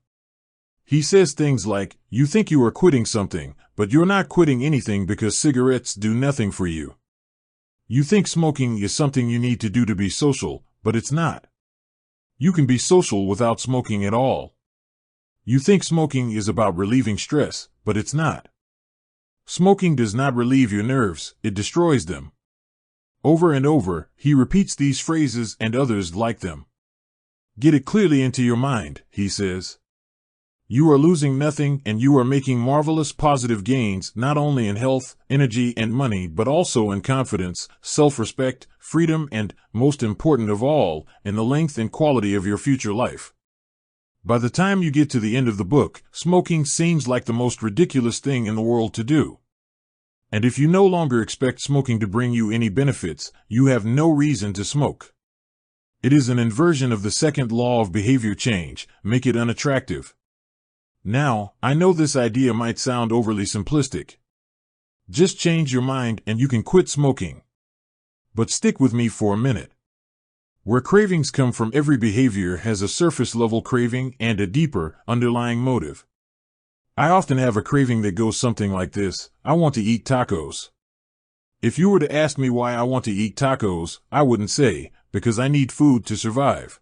He says things like, you think you are quitting something, but you're not quitting anything because cigarettes do nothing for you. You think smoking is something you need to do to be social, but it's not. You can be social without smoking at all. You think smoking is about relieving stress, but it's not. Smoking does not relieve your nerves, it destroys them. Over and over, he repeats these phrases and others like them. Get it clearly into your mind, he says. You are losing nothing and you are making marvelous positive gains not only in health, energy, and money but also in confidence, self-respect, freedom and, most important of all, in the length and quality of your future life. By the time you get to the end of the book, smoking seems like the most ridiculous thing in the world to do. And if you no longer expect smoking to bring you any benefits, you have no reason to smoke. It is an inversion of the second law of behavior change, make it unattractive. Now, I know this idea might sound overly simplistic. Just change your mind and you can quit smoking. But stick with me for a minute. Where cravings come from, every behavior has a surface-level craving and a deeper, underlying motive. I often have a craving that goes something like this: I want to eat tacos. If you were to ask me why I want to eat tacos, I wouldn't say, because I need food to survive.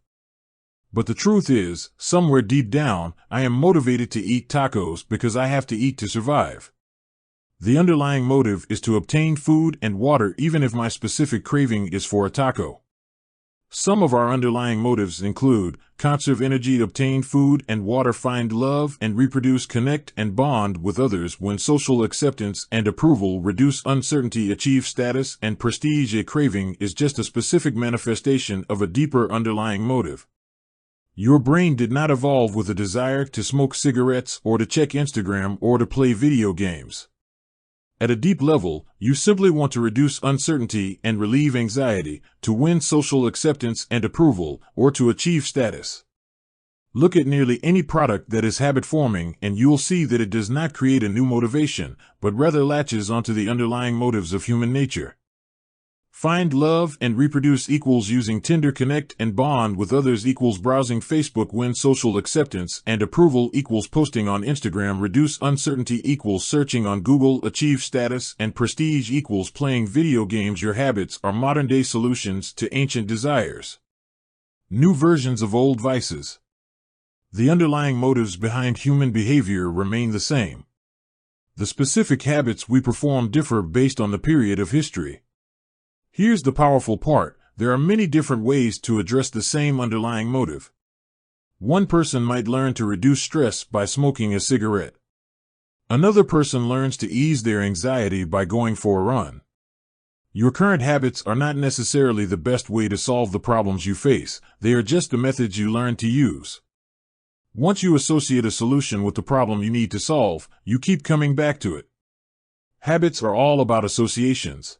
But the truth is, somewhere deep down, I am motivated to eat tacos because I have to eat to survive. The underlying motive is to obtain food and water even if my specific craving is for a taco. Some of our underlying motives include conserve energy, obtain food and water, find love and reproduce, connect and bond with others, win social acceptance and approval, reduce uncertainty, achieve status and prestige. A craving is just a specific manifestation of a deeper underlying motive. Your brain did not evolve with a desire to smoke cigarettes or to check Instagram or to play video games. At a deep level, you simply want to reduce uncertainty and relieve anxiety, to win social acceptance and approval, or to achieve status. Look at nearly any product that is habit-forming and you'll see that it does not create a new motivation, but rather latches onto the underlying motives of human nature. Find love and reproduce equals using Tinder, connect and bond with others equals browsing Facebook, win social acceptance and approval equals posting on Instagram, reduce uncertainty equals searching on Google, achieve status and prestige equals playing video games. Your habits are modern-day solutions to ancient desires. New versions of old vices. The underlying motives behind human behavior remain the same. The specific habits we perform differ based on the period of history. Here's the powerful part: there are many different ways to address the same underlying motive. One person might learn to reduce stress by smoking a cigarette. Another person learns to ease their anxiety by going for a run. Your current habits are not necessarily the best way to solve the problems you face, they are just the methods you learn to use. Once you associate a solution with the problem you need to solve, you keep coming back to it. Habits are all about associations.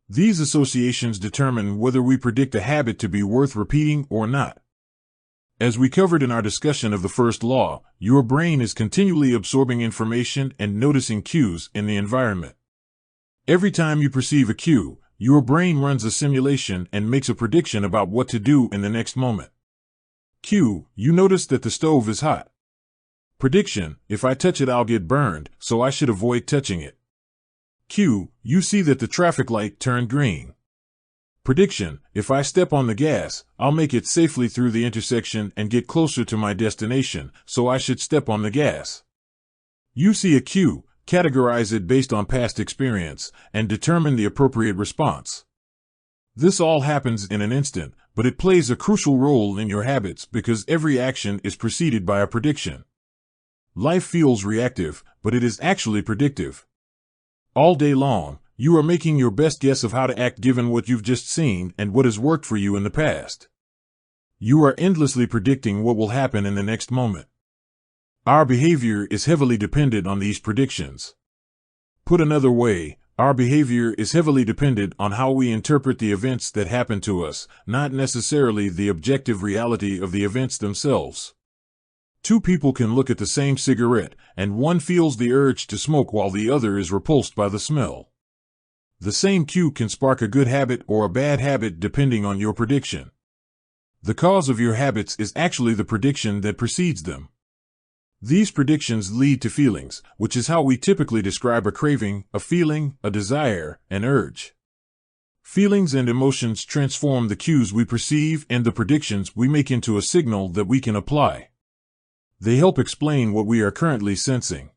These associations determine whether we predict a habit to be worth repeating or not. As we covered in our discussion of the first law, your brain is continually absorbing information and noticing cues in the environment. Every time you perceive a cue, your brain runs a simulation and makes a prediction about what to do in the next moment. Cue: you notice that the stove is hot. Prediction: if I touch it I'll get burned, so I should avoid touching it. Cue: you see that the traffic light turned green. Prediction: if I step on the gas, I'll make it safely through the intersection and get closer to my destination, so I should step on the gas. You see a cue, categorize it based on past experience, and determine the appropriate response. This all happens in an instant, but it plays a crucial role in your habits because every action is preceded by a prediction. Life feels reactive, but it is actually predictive. All day long, you are making your best guess of how to act given what you've just seen and what has worked for you in the past. You are endlessly predicting what will happen in the next moment. Our behavior is heavily dependent on these predictions. Put another way, our behavior is heavily dependent on how we interpret the events that happen to us, not necessarily the objective reality of the events themselves. Two people can look at the same cigarette, and one feels the urge to smoke while the other is repulsed by the smell. The same cue can spark a good habit or a bad habit depending on your prediction. The cause of your habits is actually the prediction that precedes them. These predictions lead to feelings, which is how we typically describe a craving, a feeling, a desire, an urge. Feelings and emotions transform the cues we perceive and the predictions we make into a signal that we can apply. They help explain what we are currently sensing.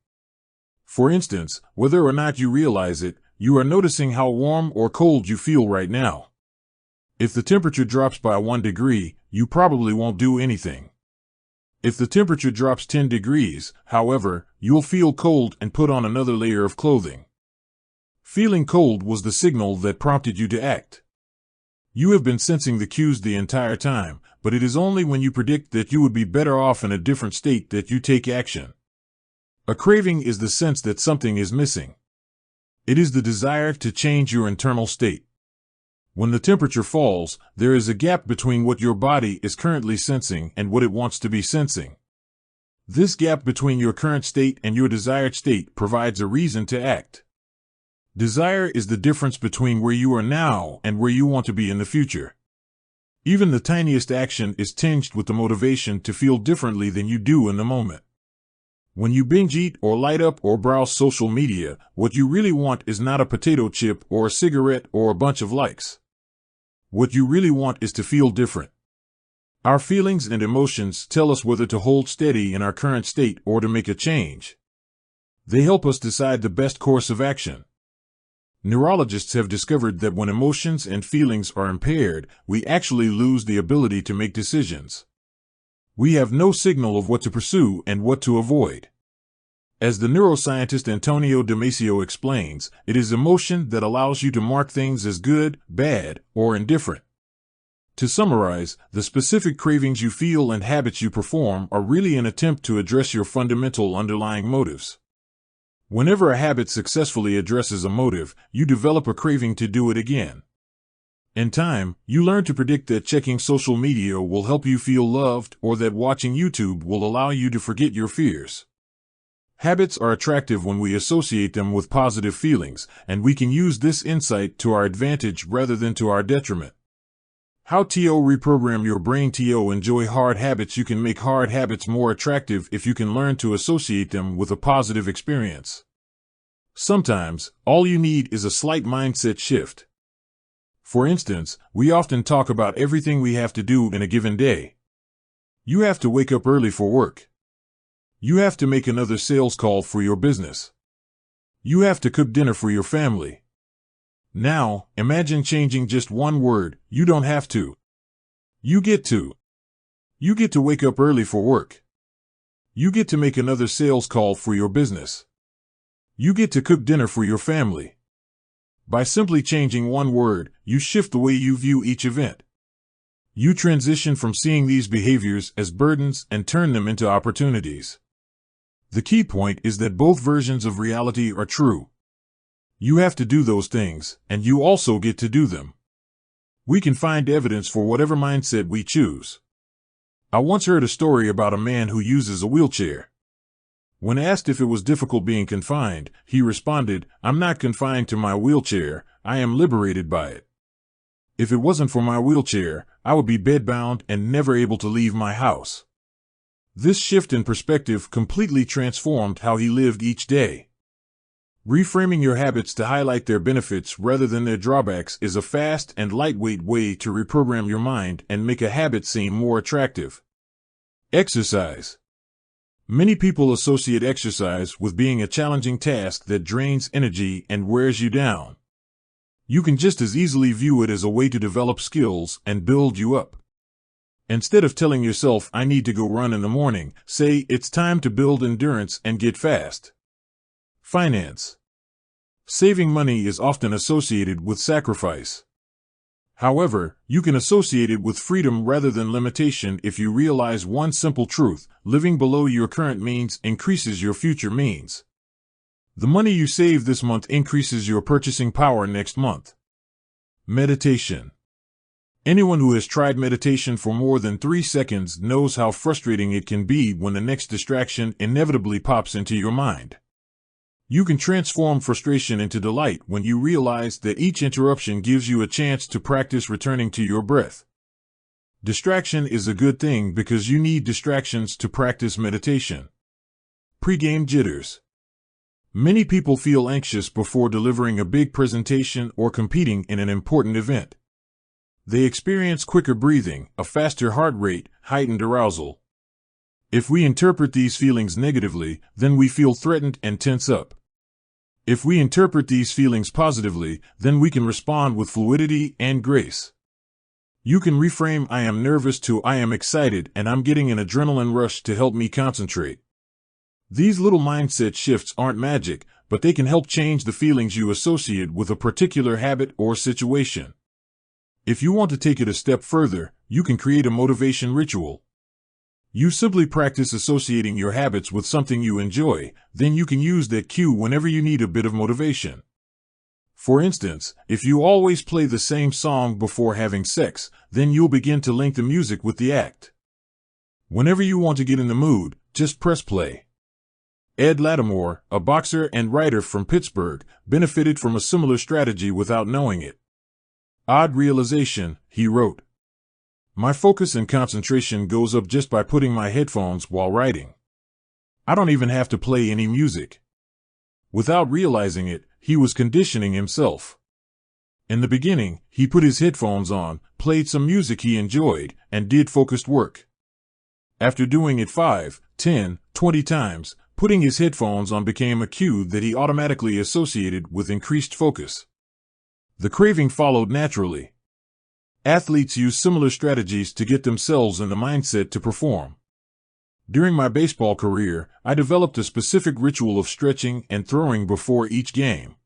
For instance, whether or not you realize it, you are noticing how warm or cold you feel right now. If the temperature drops by 1 degree, you probably won't do anything. If the temperature drops 10 degrees, however, you'll feel cold and put on another layer of clothing. Feeling cold was the signal that prompted you to act. You have been sensing the cues the entire time, but it is only when you predict that you would be better off in a different state that you take action. A craving is the sense that something is missing. It is the desire to change your internal state. When the temperature falls, there is a gap between what your body is currently sensing and what it wants to be sensing. This gap between your current state and your desired state provides a reason to act. Desire is the difference between where you are now and where you want to be in the future. Even the tiniest action is tinged with the motivation to feel differently than you do in the moment. When you binge eat or light up or browse social media, what you really want is not a potato chip or a cigarette or a bunch of likes. What you really want is to feel different. Our feelings and emotions tell us whether to hold steady in our current state or to make a change. They help us decide the best course of action. Neurologists have discovered that when emotions and feelings are impaired, we actually lose the ability to make decisions. We have no signal of what to pursue and what to avoid. As the neuroscientist Antonio Damasio explains, it is emotion that allows you to mark things as good, bad, or indifferent. To summarize, the specific cravings you feel and habits you perform are really an attempt to address your fundamental underlying motives. Whenever a habit successfully addresses a motive, you develop a craving to do it again. In time, you learn to predict that checking social media will help you feel loved or that watching YouTube will allow you to forget your fears. Habits are attractive when we associate them with positive feelings, and we can use this insight to our advantage rather than to our detriment. How to reprogram your brain to enjoy hard habits. You can make hard habits more attractive if you can learn to associate them with a positive experience. Sometimes, all you need is a slight mindset shift. For instance, we often talk about everything we have to do in a given day. You have to wake up early for work. You have to make another sales call for your business. You have to cook dinner for your family. Now, imagine changing just one word. You don't have to. You get to. You get to wake up early for work. You get to make another sales call for your business. You get to cook dinner for your family. By simply changing one word, you shift the way you view each event. You transition from seeing these behaviors as burdens and turn them into opportunities. The key point is that both versions of reality are true. You have to do those things, and you also get to do them. We can find evidence for whatever mindset we choose. I once heard a story about a man who uses a wheelchair. When asked if it was difficult being confined, he responded, "I'm not confined to my wheelchair, I am liberated by it. If it wasn't for my wheelchair, I would be bedbound and never able to leave my house." This shift in perspective completely transformed how he lived each day. Reframing your habits to highlight their benefits rather than their drawbacks is a fast and lightweight way to reprogram your mind and make a habit seem more attractive. Exercise. Many people associate exercise with being a challenging task that drains energy and wears you down. You can just as easily view it as a way to develop skills and build you up. Instead of telling yourself, I need to go run in the morning, say, it's time to build endurance and get fast. Finance. Saving money is often associated with sacrifice. However, you can associate it with freedom rather than limitation if you realize one simple truth: living below your current means increases your future means. The money you save this month increases your purchasing power next month. Meditation. Anyone who has tried meditation for more than 3 seconds knows how frustrating it can be when the next distraction inevitably pops into your mind. You can transform frustration into delight when you realize that each interruption gives you a chance to practice returning to your breath. Distraction is a good thing because you need distractions to practice meditation. Pre-game jitters. Many people feel anxious before delivering a big presentation or competing in an important event. They experience quicker breathing, a faster heart rate, heightened arousal. If we interpret these feelings negatively, then we feel threatened and tense up. If we interpret these feelings positively, then we can respond with fluidity and grace. You can reframe I am nervous to I am excited and I'm getting an adrenaline rush to help me concentrate. These little mindset shifts aren't magic, but they can help change the feelings you associate with a particular habit or situation. If you want to take it a step further, you can create a motivation ritual. You simply practice associating your habits with something you enjoy, then you can use that cue whenever you need a bit of motivation. For instance, if you always play the same song before having sex, then you'll begin to link the music with the act. Whenever you want to get in the mood, just press play. Ed Lattimore, a boxer and writer from Pittsburgh, benefited from a similar strategy without knowing it. Odd realization, he wrote. My focus and concentration goes up just by putting my headphones while writing. I don't even have to play any music. Without realizing it, he was conditioning himself. In the beginning, he put his headphones on, played some music he enjoyed, and did focused work. After doing it 5, 10, 20 times, putting his headphones on became a cue that he automatically associated with increased focus. The craving followed naturally. Athletes use similar strategies to get themselves in the mindset to perform. During my baseball career, I developed a specific ritual of stretching and throwing before each game.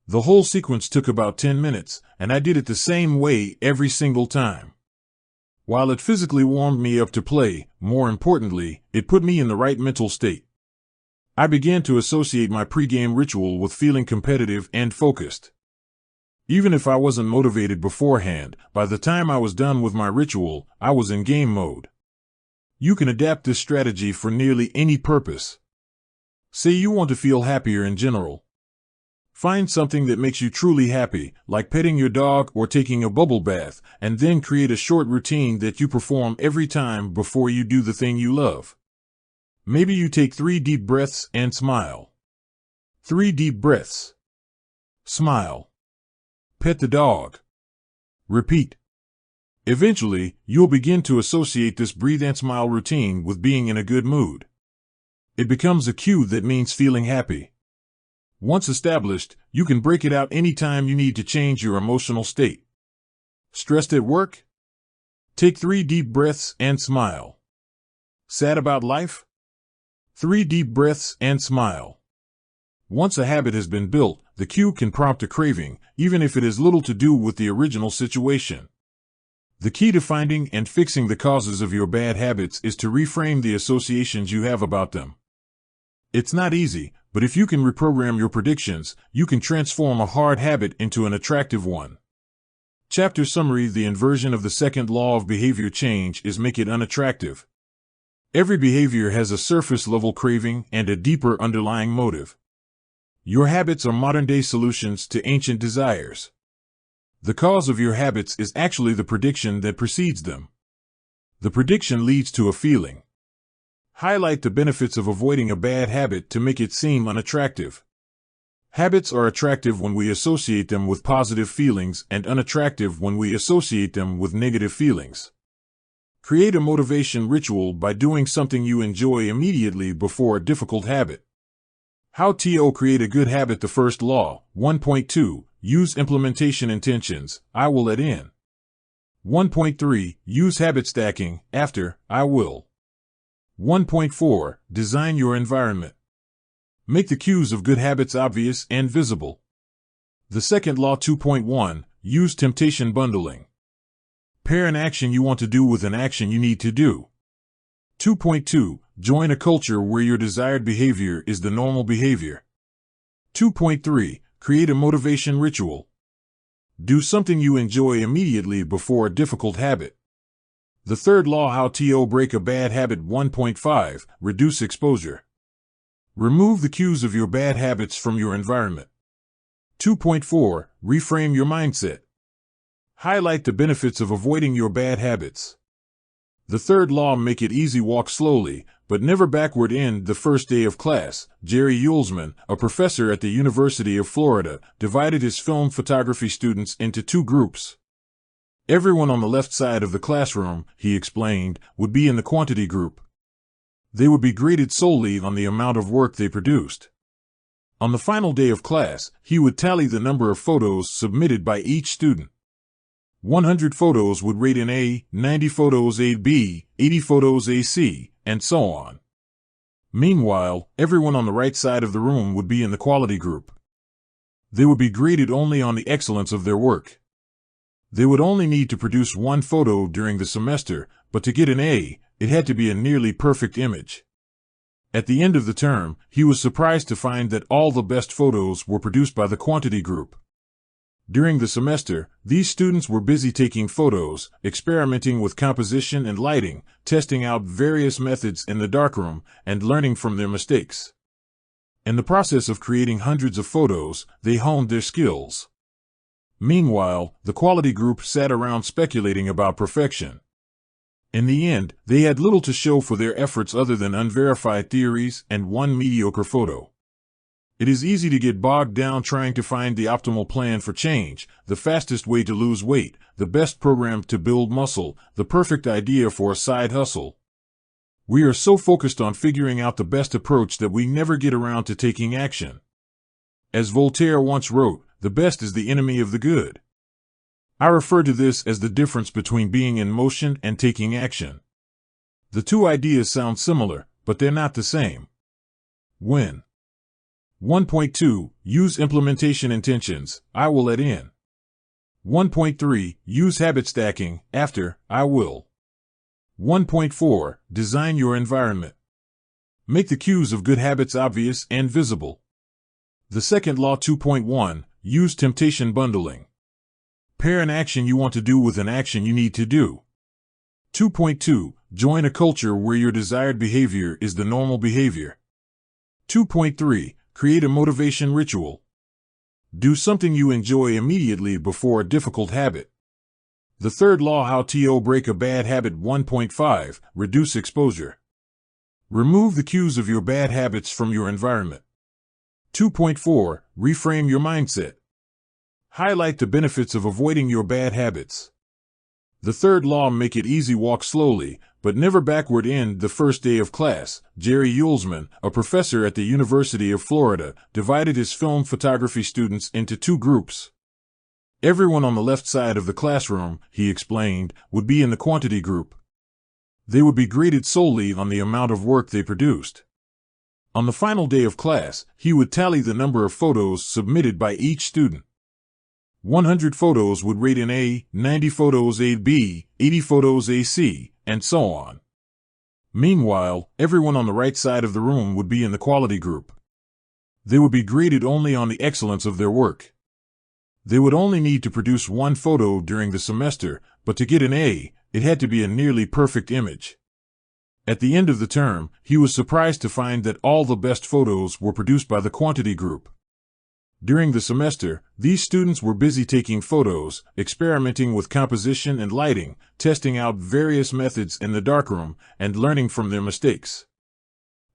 The whole sequence took about 10 minutes, and I did it the same way every single time. While it physically warmed me up to play, more importantly, it put me in the right mental state. I began to associate my pregame ritual with feeling competitive and focused. Even if I wasn't motivated beforehand, by the time I was done with my ritual, I was in game mode. You can adapt this strategy for nearly any purpose. Say you want to feel happier in general. Find something that makes you truly happy, like petting your dog or taking a bubble bath, and then create a short routine that you perform every time before you do the thing you love. Maybe you take 3 deep breaths and smile. 3 deep breaths. Smile. Pet the dog. Repeat. Eventually, you'll begin to associate this breathe and smile routine with being in a good mood. It becomes a cue that means feeling happy. Once established, you can break it out anytime you need to change your emotional state. Stressed at work? Take 3 deep breaths and smile. Sad about life? 3 deep breaths and smile. Once a habit has been built, the cue can prompt a craving, even if it has little to do with the original situation. The key to finding and fixing the causes of your bad habits is to reframe the associations you have about them. It's not easy, but if you can reprogram your predictions, you can transform a hard habit into an attractive one. Chapter summary: The inversion of the second law of behavior change is make it unattractive. Every behavior has a surface-level craving and a deeper underlying motive. Your habits are modern-day solutions to ancient desires. The cause of your habits is actually the prediction that precedes them. The prediction leads to a feeling. Highlight the benefits of avoiding a bad habit to make it seem unattractive. Habits are attractive when we associate them with positive feelings and unattractive when we associate them with negative feelings. Create a motivation ritual by doing something you enjoy immediately before a difficult habit. How to create a good habit. The first law. 1.2. Use implementation intentions. I will let in. 1.3. Use habit stacking after I will. 1.4. Design your environment. Make the cues of good habits obvious and visible. The second law. 2.1. Use temptation bundling. Pair an action you want to do with an action you need to do. 2.2. Join a culture where your desired behavior is the normal behavior. 2.3. Create a motivation ritual. Do something you enjoy immediately before a difficult habit. The third law. How to break a bad habit. 1.5. Reduce exposure. Remove the cues of your bad habits from your environment. 2.4. Reframe your mindset. Highlight the benefits of avoiding your bad habits. The third law. Make it easy. Walk slowly, but never backward. In The First Day of Class, Jerry Uelsman, a professor at the University of Florida, divided his film photography students into two groups. Everyone on the left side of the classroom, he explained, would be in the quantity group. They would be graded solely on the amount of work they produced. On the final day of class, he would tally the number of photos submitted by each student. 100 photos would rate an A, 90 photos a B, 80 photos a C, and so on. Meanwhile, everyone on the right side of the room would be in the quality group. They would be graded only on the excellence of their work. They would only need to produce one photo during the semester, but to get an A, it had to be a nearly perfect image. At the end of the term, he was surprised to find that all the best photos were produced by the quantity group. During the semester, these students were busy taking photos, experimenting with composition and lighting, testing out various methods in the darkroom, and learning from their mistakes. In the process of creating hundreds of photos, they honed their skills. Meanwhile, the quality group sat around speculating about perfection. In the end, they had little to show for their efforts other than unverified theories and one mediocre photo. It is easy to get bogged down trying to find the optimal plan for change, the fastest way to lose weight, the best program to build muscle, the perfect idea for a side hustle. We are so focused on figuring out the best approach that we never get around to taking action. As Voltaire once wrote, the best is the enemy of the good. I refer to this as the difference between being in motion and taking action. The two ideas sound similar, but they're not the same. When 1.2. Use implementation intentions, I will let in. 1.3. Use habit stacking, after, I will. 1.4. Design your environment. Make the cues of good habits obvious and visible. The second law. 2.1. Use temptation bundling. Pair an action you want to do with an action you need to do. 2.2. Join a culture where your desired behavior is the normal behavior. 2.3. Create a motivation ritual. Do something you enjoy immediately before a difficult habit. The third law. How to break a bad habit. 1.5. Reduce exposure. Remove the cues of your bad habits from your environment. 2.4. Reframe your mindset. Highlight the benefits of avoiding your bad habits. The third law. Make it easy. Walk slowly, but never backward. In The First Day of Class, Jerry Uelsman, a professor at the University of Florida, divided his film photography students into two groups. Everyone on the left side of the classroom, he explained, would be in the quantity group. They would be graded solely on the amount of work they produced. On the final day of class, he would tally the number of photos submitted by each student. 100 photos would rate an A, 90 photos a B, 80 photos a C, and so on. Meanwhile, everyone on the right side of the room would be in the quality group. They would be graded only on the excellence of their work. They would only need to produce one photo during the semester, but to get an A, it had to be a nearly perfect image. At the end of the term, he was surprised to find that all the best photos were produced by the quantity group. During the semester, these students were busy taking photos, experimenting with composition and lighting, testing out various methods in the darkroom, and learning from their mistakes.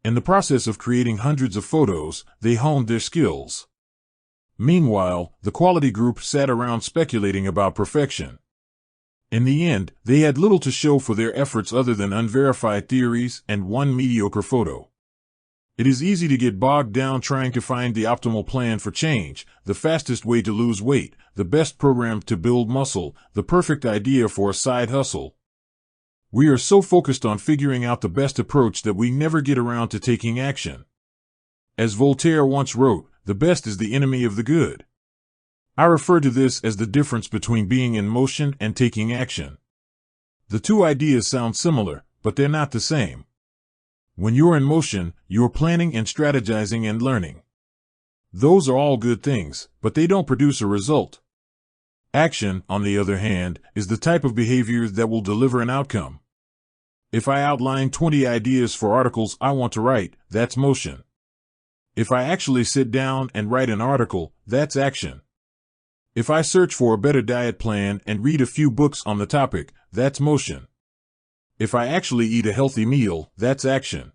In the process of creating hundreds of photos, they honed their skills. Meanwhile, the quality group sat around speculating about perfection. In the end, they had little to show for their efforts other than unverified theories and one mediocre photo. It is easy to get bogged down trying to find the optimal plan for change, the fastest way to lose weight, the best program to build muscle, the perfect idea for a side hustle. We are so focused on figuring out the best approach that we never get around to taking action. As Voltaire once wrote, the best is the enemy of the good. I refer to this as the difference between being in motion and taking action. The two ideas sound similar, but they're not the same. When you're in motion, you're planning and strategizing and learning. Those are all good things, but they don't produce a result. Action, on the other hand, is the type of behavior that will deliver an outcome. If I outline 20 ideas for articles I want to write, that's motion. If I actually sit down and write an article, that's action. If I search for a better diet plan and read a few books on the topic, that's motion. If I actually eat a healthy meal, that's action.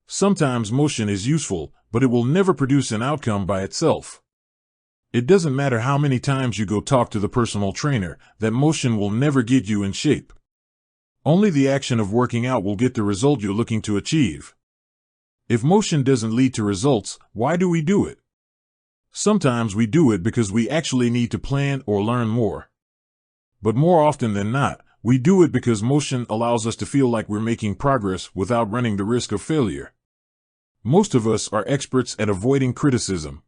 Sometimes motion is useful, but it will never produce an outcome by itself. It doesn't matter how many times you go talk to the personal trainer, that motion will never get you in shape. Only the action of working out will get the result you're looking to achieve. If motion doesn't lead to results, why do we do it? Sometimes we do it because we actually need to plan or learn more. But more often than not, we do it because motion allows us to feel like we're making progress without running the risk of failure. Most of us are experts at avoiding criticism.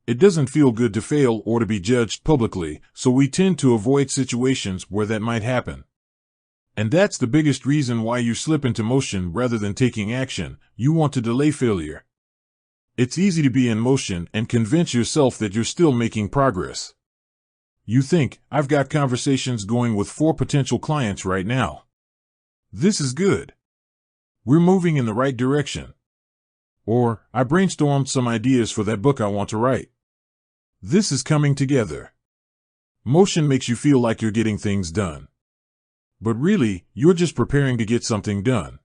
It doesn't feel good to fail or to be judged publicly, so we tend to avoid situations where that might happen. And that's the biggest reason why you slip into motion rather than taking action. You want to delay failure. It's easy to be in motion and convince yourself that you're still making progress. You think, I've got conversations going with 4 potential clients right now. This is good. We're moving in the right direction. Or, I brainstormed some ideas for that book I want to write. This is coming together. Motion makes you feel like you're getting things done. But really, you're just preparing to get something done.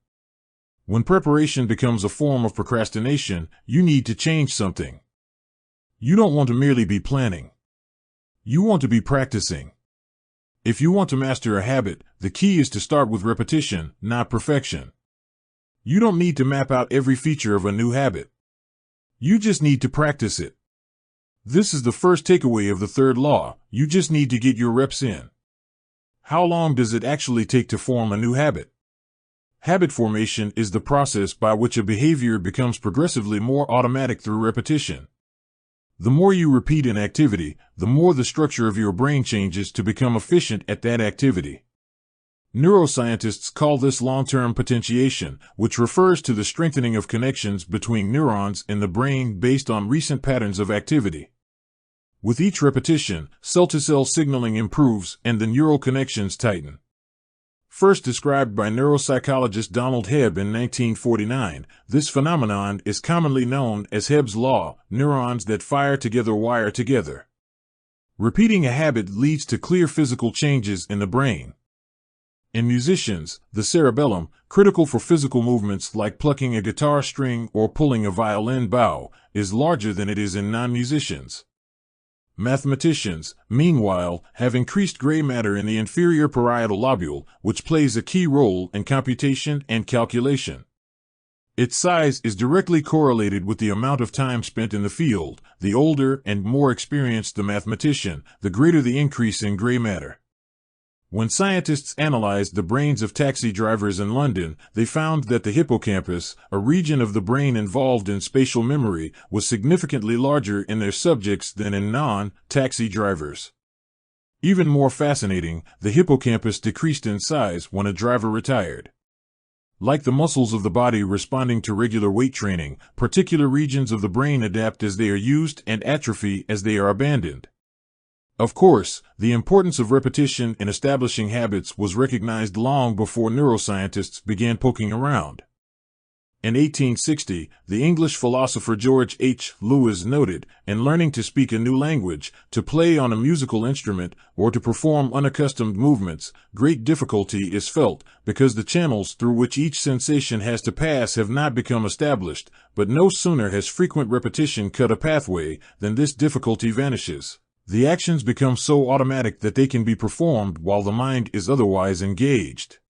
When preparation becomes a form of procrastination, you need to change something. You don't want to merely be planning. You want to be practicing. If you want to master a habit, the key is to start with repetition, not perfection. You don't need to map out every feature of a new habit. You just need to practice it. This is the first takeaway of the third law. You just need to get your reps in. How long does it actually take to form a new habit? Habit formation is the process by which a behavior becomes progressively more automatic through repetition. The more you repeat an activity, the more the structure of your brain changes to become efficient at that activity. Neuroscientists call this long-term potentiation, which refers to the strengthening of connections between neurons in the brain based on recent patterns of activity. With each repetition, cell-to-cell signaling improves and the neural connections tighten. First described by neuropsychologist Donald Hebb in 1949, this phenomenon is commonly known as Hebb's law. Neurons that fire together wire together. Repeating a habit leads to clear physical changes in the brain. In musicians, the cerebellum, critical for physical movements like plucking a guitar string or pulling a violin bow, is larger than it is in non-musicians. Mathematicians, meanwhile, have increased gray matter in the inferior parietal lobule, which plays a key role in computation and calculation. Its size is directly correlated with the amount of time spent in the field. The older and more experienced the mathematician, the greater the increase in gray matter. When scientists analyzed the brains of taxi drivers in London, they found that the hippocampus, a region of the brain involved in spatial memory, was significantly larger in their subjects than in non-taxi drivers. Even more fascinating, the hippocampus decreased in size when a driver retired. Like the muscles of the body responding to regular weight training, particular regions of the brain adapt as they are used and atrophy as they are abandoned. Of course, the importance of repetition in establishing habits was recognized long before neuroscientists began poking around. In 1860, the English philosopher George H. Lewis noted, in learning to speak a new language, to play on a musical instrument, or to perform unaccustomed movements, great difficulty is felt, because the channels through which each sensation has to pass have not become established, but no sooner has frequent repetition cut a pathway than this difficulty vanishes. The actions become so automatic that they can be performed while the mind is otherwise engaged.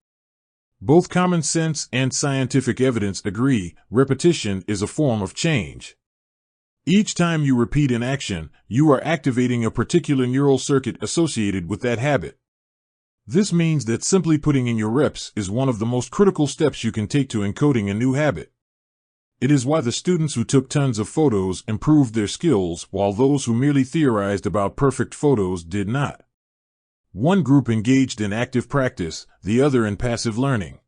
Both common sense and scientific evidence agree repetition is a form of change. Each time you repeat an action, you are activating a particular neural circuit associated with that habit. This means that simply putting in your reps is one of the most critical steps you can take to encoding a new habit. It is why the students who took tons of photos improved their skills, while those who merely theorized about perfect photos did not. One group engaged in active practice, the other in passive learning.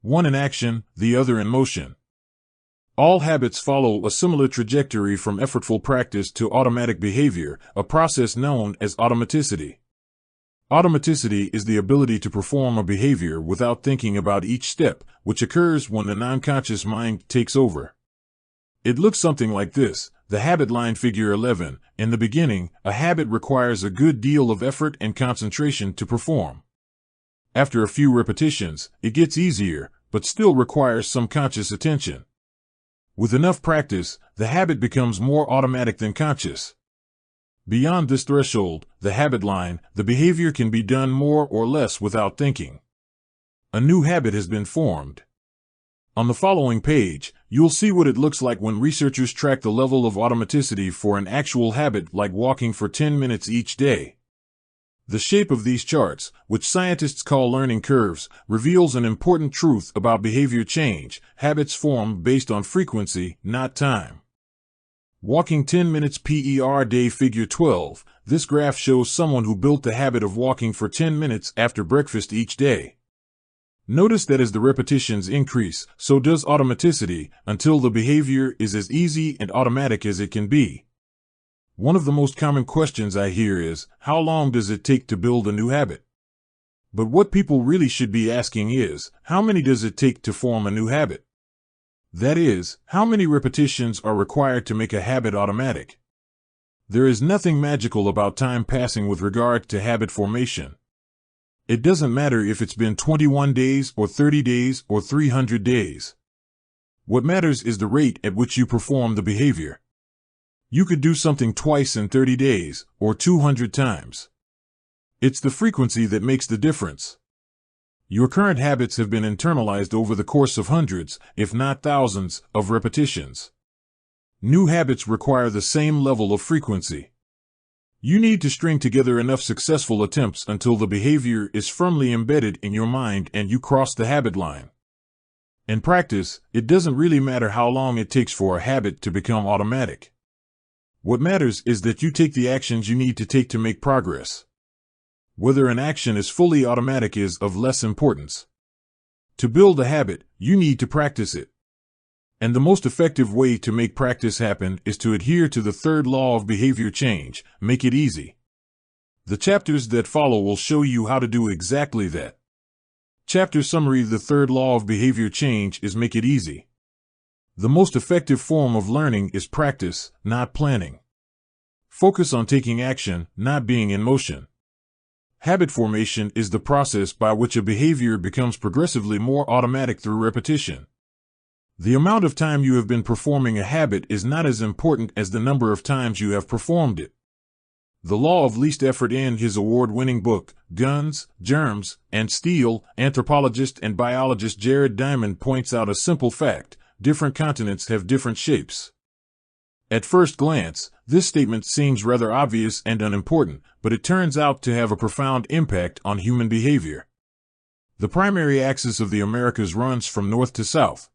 One in action, the other in motion. All habits follow a similar trajectory from effortful practice to automatic behavior, a process known as automaticity. Automaticity is the ability to perform a behavior without thinking about each step, which occurs when the non-conscious mind takes over. It looks something like this, the habit line figure 11. In the beginning, a habit requires a good deal of effort and concentration to perform. After a few repetitions, it gets easier, but still requires some conscious attention. With enough practice, the habit becomes more automatic than conscious. Beyond this threshold, the habit line, the behavior can be done more or less without thinking. A new habit has been formed. On the following page, you'll see what it looks like when researchers track the level of automaticity for an actual habit like walking for 10 minutes each day. The shape of these charts, which scientists call learning curves, reveals an important truth about behavior change. Habits form based on frequency, not time. Walking 10 minutes per day figure 12. This graph shows someone who built the habit of walking for 10 minutes after breakfast each day. Notice that as the repetitions increase, so does automaticity, until the behavior is as easy and automatic as it can be. One of the most common questions I hear is, how long does it take to build a new habit? But what people really should be asking is, how many does it take to form a new habit? That is, how many repetitions are required to make a habit automatic? There is nothing magical about time passing with regard to habit formation. It doesn't matter if it's been 21 days or 30 days or 300 days. What matters is the rate at which you perform the behavior. You could do something twice in 30 days, or 200 times. It's the frequency that makes the difference. Your current habits have been internalized over the course of hundreds, if not thousands, of repetitions. New habits require the same level of frequency. You need to string together enough successful attempts until the behavior is firmly embedded in your mind and you cross the habit line. In practice, it doesn't really matter how long it takes for a habit to become automatic. What matters is that you take the actions you need to take to make progress. Whether an action is fully automatic is of less importance. To build a habit, you need to practice it. And the most effective way to make practice happen is to adhere to the third law of behavior change, make it easy. The chapters that follow will show you how to do exactly that. Chapter summary: the third law of behavior change is make it easy. The most effective form of learning is practice, not planning. Focus on taking action, not being in motion. Habit formation is the process by which a behavior becomes progressively more automatic through repetition. The amount of time you have been performing a habit is not as important as the number of times you have performed it. The Law of Least Effort. In his award-winning book, Guns, Germs, and Steel, anthropologist and biologist Jared Diamond points out a simple fact: different continents have different shapes. At first glance, this statement seems rather obvious and unimportant, but it turns out to have a profound impact on human behavior. The primary axis of the Americas runs from north to south.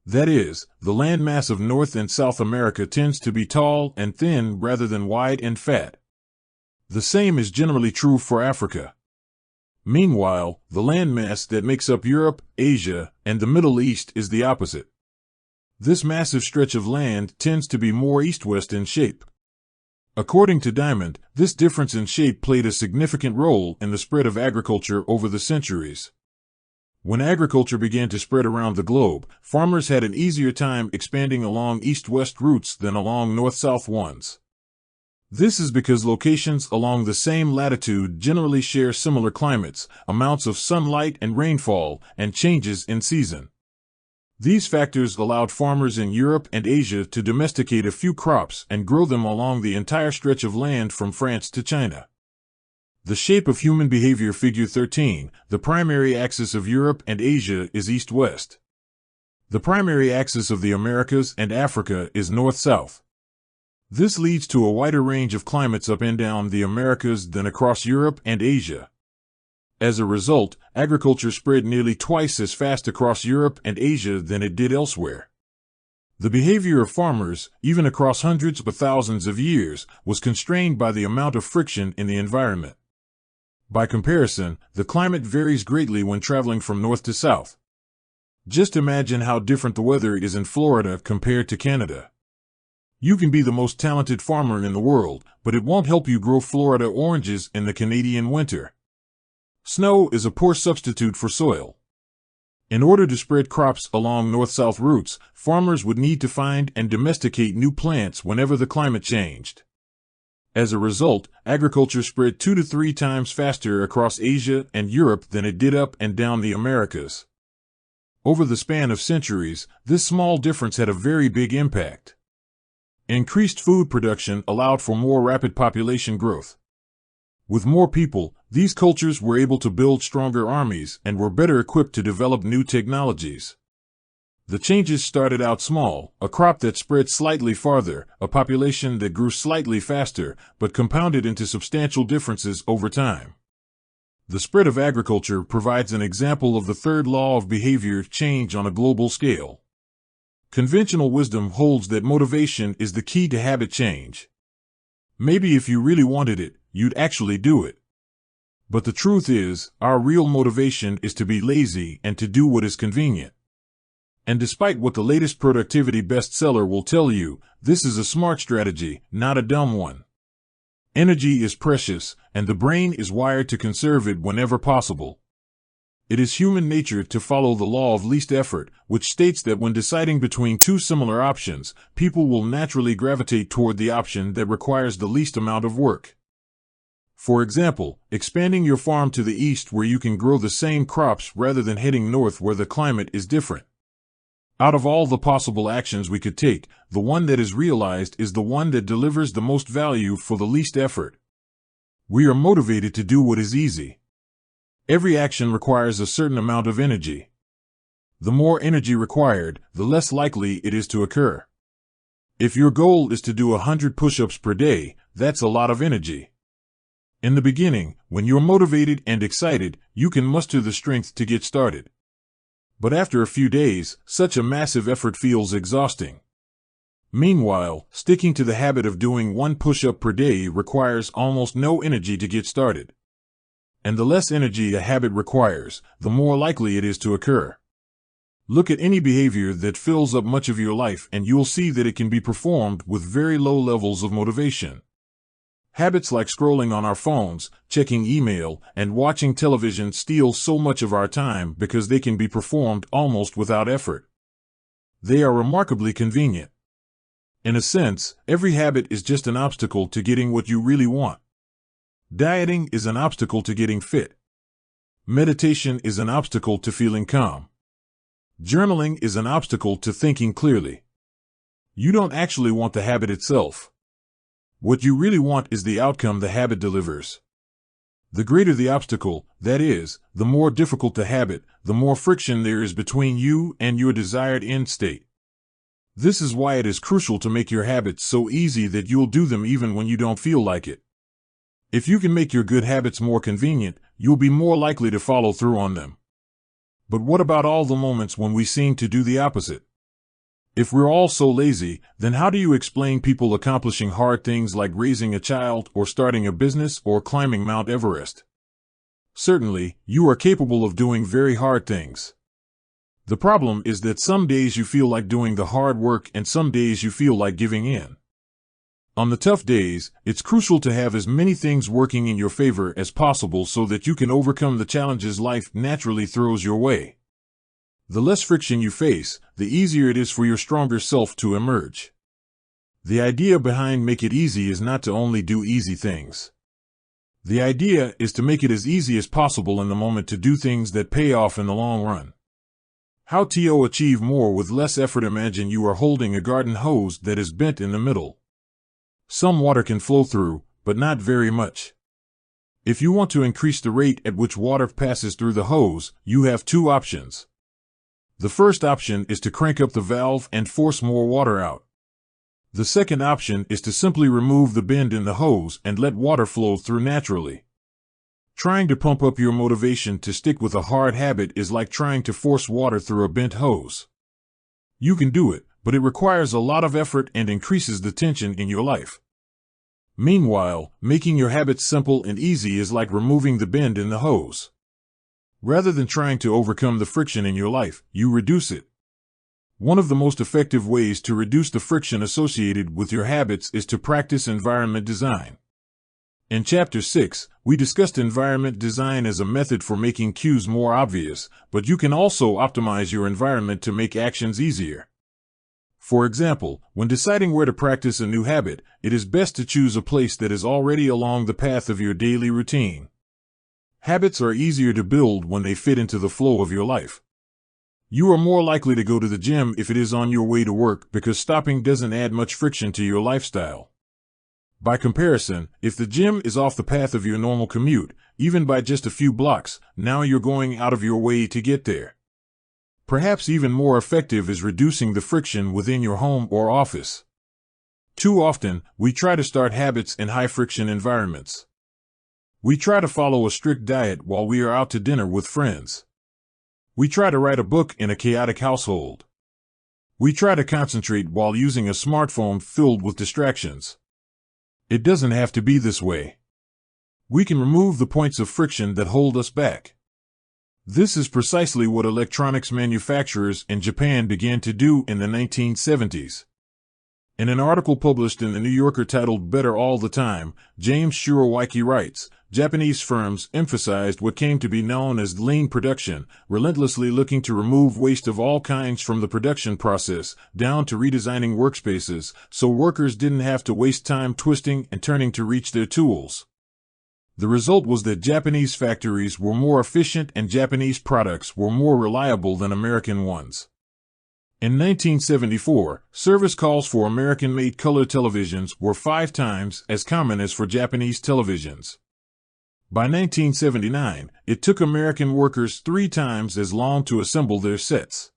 That is, the landmass of North and South America tends to be tall and thin rather than wide and fat. The same is generally true for Africa. Meanwhile, the landmass that makes up Europe, Asia, and the Middle East is the opposite. This massive stretch of land tends to be more east-west in shape. According to Diamond, this difference in shape played a significant role in the spread of agriculture over the centuries. When agriculture began to spread around the globe, farmers had an easier time expanding along east-west routes than along north-south ones. This is because locations along the same latitude generally share similar climates, amounts of sunlight and rainfall, and changes in season. These factors allowed farmers in Europe and Asia to domesticate a few crops and grow them along the entire stretch of land from France to China. The shape of human behavior. Figure 13. The primary axis of Europe and Asia is east-west. The primary axis of the Americas and Africa is north-south. This leads to a wider range of climates up and down the Americas than across Europe and Asia. As a result, agriculture spread nearly twice as fast across Europe and Asia than it did elsewhere. The behavior of farmers, even across hundreds of thousands of years, was constrained by the amount of friction in the environment. By comparison, the climate varies greatly when traveling from north to south. Just imagine how different the weather is in Florida compared to Canada. You can be the most talented farmer in the world, but it won't help you grow Florida oranges in the Canadian winter. Snow is a poor substitute for soil. In order to spread crops along north-south routes, farmers would need to find and domesticate new plants whenever the climate changed. As a result, agriculture spread 2 to 3 times faster across Asia and Europe than it did up and down the Americas. Over the span of centuries, this small difference had a very big impact. Increased food production allowed for more rapid population growth. With more people, these cultures were able to build stronger armies and were better equipped to develop new technologies. The changes started out small, a crop that spread slightly farther, a population that grew slightly faster, but compounded into substantial differences over time. The spread of agriculture provides an example of the third law of behavior change on a global scale. Conventional wisdom holds that motivation is the key to habit change. Maybe if you really wanted it, you'd actually do it. But the truth is, our real motivation is to be lazy and to do what is convenient. And despite what the latest productivity bestseller will tell you, this is a smart strategy, not a dumb one. Energy is precious, and the brain is wired to conserve it whenever possible. It is human nature to follow the law of least effort, which states that when deciding between two similar options, people will naturally gravitate toward the option that requires the least amount of work. For example, expanding your farm to the east where you can grow the same crops rather than heading north where the climate is different. Out of all the possible actions we could take, the one that is realized is the one that delivers the most value for the least effort. We are motivated to do what is easy. Every action requires a certain amount of energy. The more energy required, the less likely it is to occur. If your goal is to do 100 push-ups per day, that's a lot of energy. In the beginning, when you're motivated and excited, you can muster the strength to get started. But after a few days, such a massive effort feels exhausting. Meanwhile, sticking to the habit of doing 1 push-up per day requires almost no energy to get started. And the less energy a habit requires, the more likely it is to occur. Look at any behavior that fills up much of your life and you'll see that it can be performed with very low levels of motivation. Habits like scrolling on our phones, checking email, and watching television steal so much of our time because they can be performed almost without effort. They are remarkably convenient. In a sense, every habit is just an obstacle to getting what you really want. Dieting is an obstacle to getting fit. Meditation is an obstacle to feeling calm. Journaling is an obstacle to thinking clearly. You don't actually want the habit itself. What you really want is the outcome the habit delivers. The greater the obstacle, that is, the more difficult the habit, the more friction there is between you and your desired end state. This is why it is crucial to make your habits so easy that you'll do them even when you don't feel like it. If you can make your good habits more convenient, you'll be more likely to follow through on them. But what about all the moments when we seem to do the opposite? If we're all so lazy, then how do you explain people accomplishing hard things like raising a child or starting a business or climbing Mount Everest? Certainly, you are capable of doing very hard things. The problem is that some days you feel like doing the hard work and some days you feel like giving in. On the tough days, it's crucial to have as many things working in your favor as possible so that you can overcome the challenges life naturally throws your way. The less friction you face, the easier it is for your stronger self to emerge. The idea behind Make It Easy is not to only do easy things. The idea is to make it as easy as possible in the moment to do things that pay off in the long run. How to achieve more with less effort? Imagine you are holding a garden hose that is bent in the middle. Some water can flow through, but not very much. If you want to increase the rate at which water passes through the hose, you have two options. The first option is to crank up the valve and force more water out. The second option is to simply remove the bend in the hose and let water flow through naturally. Trying to pump up your motivation to stick with a hard habit is like trying to force water through a bent hose. You can do it, but it requires a lot of effort and increases the tension in your life. Meanwhile, making your habits simple and easy is like removing the bend in the hose. Rather than trying to overcome the friction in your life, you reduce it. One of the most effective ways to reduce the friction associated with your habits is to practice environment design. In Chapter 6, we discussed environment design as a method for making cues more obvious, but you can also optimize your environment to make actions easier. For example, when deciding where to practice a new habit, it is best to choose a place that is already along the path of your daily routine. Habits are easier to build when they fit into the flow of your life. You are more likely to go to the gym if it is on your way to work because stopping doesn't add much friction to your lifestyle. By comparison, if the gym is off the path of your normal commute, even by just a few blocks, now you're going out of your way to get there. Perhaps even more effective is reducing the friction within your home or office. Too often, we try to start habits in high-friction environments. We try to follow a strict diet while we are out to dinner with friends. We try to write a book in a chaotic household. We try to concentrate while using a smartphone filled with distractions. It doesn't have to be this way. We can remove the points of friction that hold us back. This is precisely what electronics manufacturers in Japan began to do in the 1970s. In an article published in the New Yorker titled Better All the Time, James Shirowaiki writes, Japanese firms emphasized what came to be known as lean production, relentlessly looking to remove waste of all kinds from the production process, down to redesigning workspaces, so workers didn't have to waste time twisting and turning to reach their tools. The result was that Japanese factories were more efficient and Japanese products were more reliable than American ones. In 1974, service calls for American-made color televisions were 5 times as common as for Japanese televisions. By 1979, it took American workers 3 times as long to assemble their sets.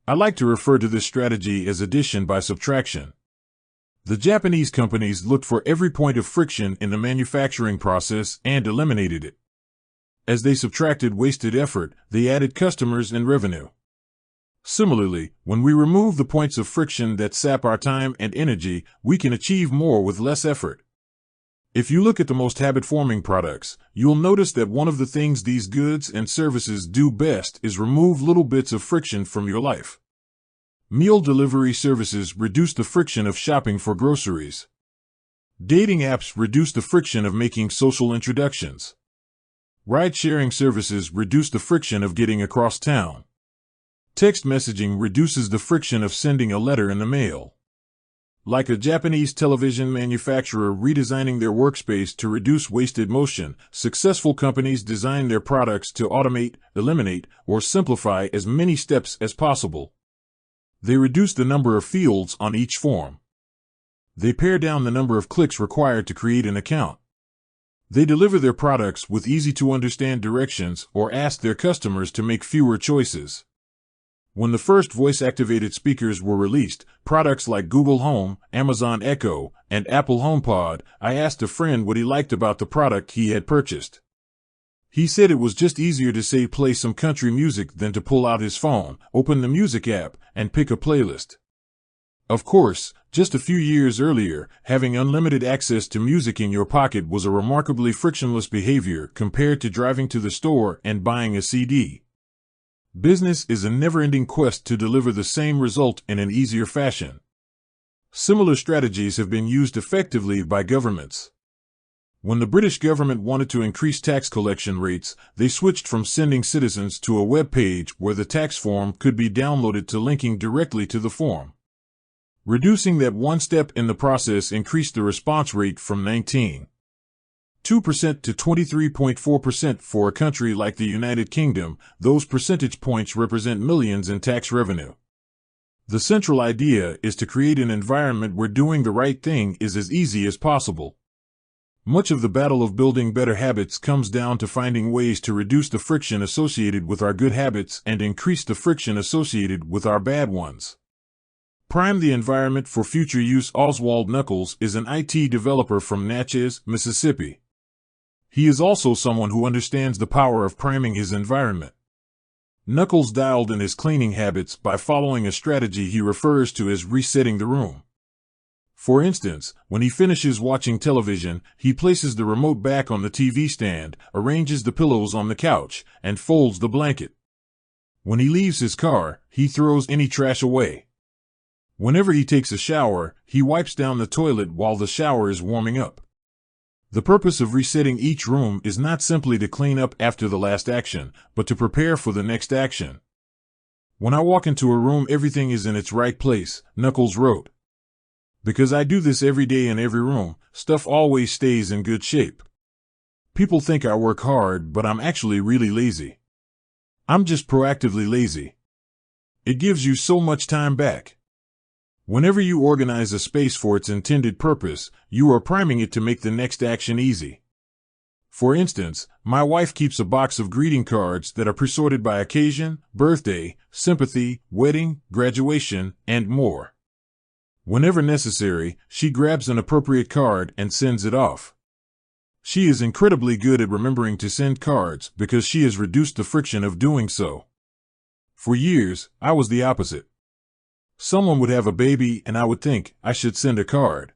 I like to refer to this strategy as addition by subtraction. The Japanese companies looked for every point of friction in the manufacturing process and eliminated it. As they subtracted wasted effort, they added customers and revenue. Similarly, when we remove the points of friction that sap our time and energy, we can achieve more with less effort. If you look at the most habit-forming products, you'll notice that one of the things these goods and services do best is remove little bits of friction from your life. Meal delivery services reduce the friction of shopping for groceries. Dating apps reduce the friction of making social introductions. Ride-sharing services reduce the friction of getting across town. Text messaging reduces the friction of sending a letter in the mail. Like a Japanese television manufacturer redesigning their workspace to reduce wasted motion, successful companies design their products to automate, eliminate, or simplify as many steps as possible. They reduce the number of fields on each form. They pare down the number of clicks required to create an account. They deliver their products with easy-to-understand directions or ask their customers to make fewer choices. When the first voice-activated speakers were released, products like Google Home, Amazon Echo, and Apple HomePod, I asked a friend what he liked about the product he had purchased. He said it was just easier to say play some country music than to pull out his phone, open the music app, and pick a playlist. Of course, just a few years earlier, having unlimited access to music in your pocket was a remarkably frictionless behavior compared to driving to the store and buying a CD. Business is a never-ending quest to deliver the same result in an easier fashion. Similar strategies have been used effectively by governments. When the British government wanted to increase tax collection rates, they switched from sending citizens to a web page where the tax form could be downloaded to linking directly to the form. Reducing that one step in the process increased the response rate from 19.2% to 23.4% for a country like the United Kingdom. Those percentage points represent millions in tax revenue. The central idea is to create an environment where doing the right thing is as easy as possible. Much of the battle of building better habits comes down to finding ways to reduce the friction associated with our good habits and increase the friction associated with our bad ones. Prime the environment for future use. Oswald Knuckles is an IT developer from Natchez, Mississippi. He is also someone who understands the power of priming his environment. Knuckles dialed in his cleaning habits by following a strategy he refers to as resetting the room. For instance, when he finishes watching television, he places the remote back on the TV stand, arranges the pillows on the couch, and folds the blanket. When he leaves his car, he throws any trash away. Whenever he takes a shower, he wipes down the toilet while the shower is warming up. The purpose of resetting each room is not simply to clean up after the last action, but to prepare for the next action. When I walk into a room, everything is in its right place, Knuckles wrote. Because I do this every day in every room, stuff always stays in good shape. People think I work hard, but I'm actually really lazy. I'm just proactively lazy. It gives you so much time back. Whenever you organize a space for its intended purpose, you are priming it to make the next action easy. For instance, my wife keeps a box of greeting cards that are presorted by occasion, birthday, sympathy, wedding, graduation, and more. Whenever necessary, she grabs an appropriate card and sends it off. She is incredibly good at remembering to send cards because she has reduced the friction of doing so. For years, I was the opposite. Someone would have a baby and I would think I should send a card.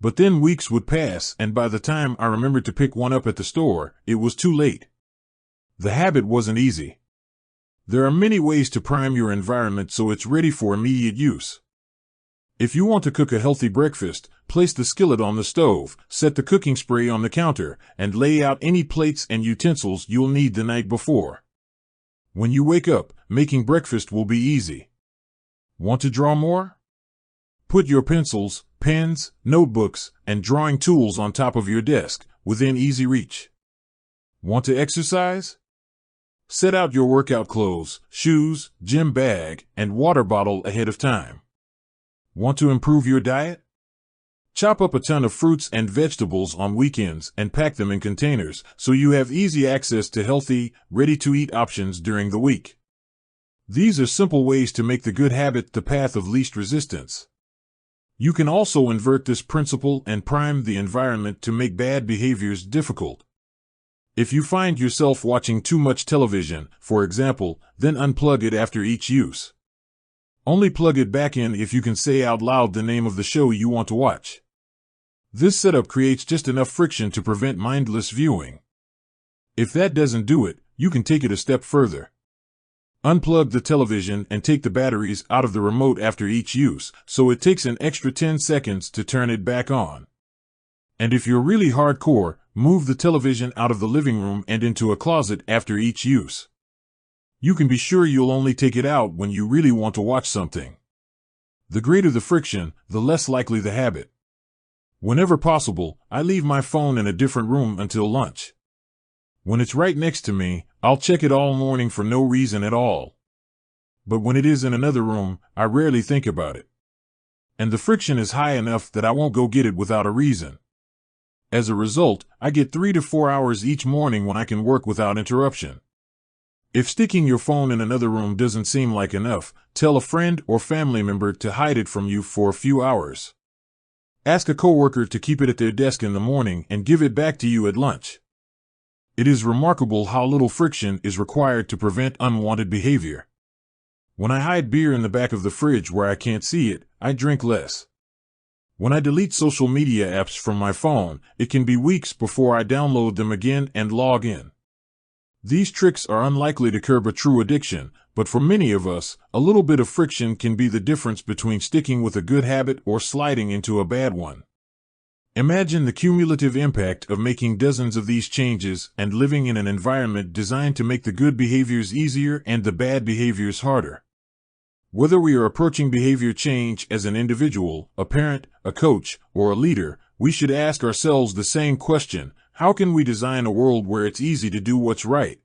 But then weeks would pass and by the time I remembered to pick one up at the store, it was too late. The habit wasn't easy. There are many ways to prime your environment so it's ready for immediate use. If you want to cook a healthy breakfast, place the skillet on the stove, set the cooking spray on the counter, and lay out any plates and utensils you'll need the night before. When you wake up, making breakfast will be easy. Want to draw more? Put your pencils, pens, notebooks, and drawing tools on top of your desk, within easy reach. Want to exercise? Set out your workout clothes, shoes, gym bag, and water bottle ahead of time. Want to improve your diet? Chop up a ton of fruits and vegetables on weekends and pack them in containers so you have easy access to healthy, ready-to-eat options during the week. These are simple ways to make the good habit the path of least resistance. You can also invert this principle and prime the environment to make bad behaviors difficult. If you find yourself watching too much television, for example, then unplug it after each use. Only plug it back in if you can say out loud the name of the show you want to watch. This setup creates just enough friction to prevent mindless viewing. If that doesn't do it, you can take it a step further. Unplug the television and take the batteries out of the remote after each use, so it takes an extra 10 seconds to turn it back on. And if you're really hardcore, move the television out of the living room and into a closet after each use. You can be sure you'll only take it out when you really want to watch something. The greater the friction, the less likely the habit. Whenever possible, I leave my phone in a different room until lunch. When it's right next to me, I'll check it all morning for no reason at all. But when it is in another room, I rarely think about it. And the friction is high enough that I won't go get it without a reason. As a result, I get 3 to 4 hours each morning when I can work without interruption. If sticking your phone in another room doesn't seem like enough, tell a friend or family member to hide it from you for a few hours. Ask a coworker to keep it at their desk in the morning and give it back to you at lunch. It is remarkable how little friction is required to prevent unwanted behavior. When I hide beer in the back of the fridge where I can't see it, I drink less. When I delete social media apps from my phone, it can be weeks before I download them again and log in. These tricks are unlikely to curb a true addiction, but for many of us, a little bit of friction can be the difference between sticking with a good habit or sliding into a bad one. Imagine the cumulative impact of making dozens of these changes and living in an environment designed to make the good behaviors easier and the bad behaviors harder. Whether we are approaching behavior change as an individual, a parent, a coach, or a leader, we should ask ourselves the same question: how can we design a world where it's easy to do what's right?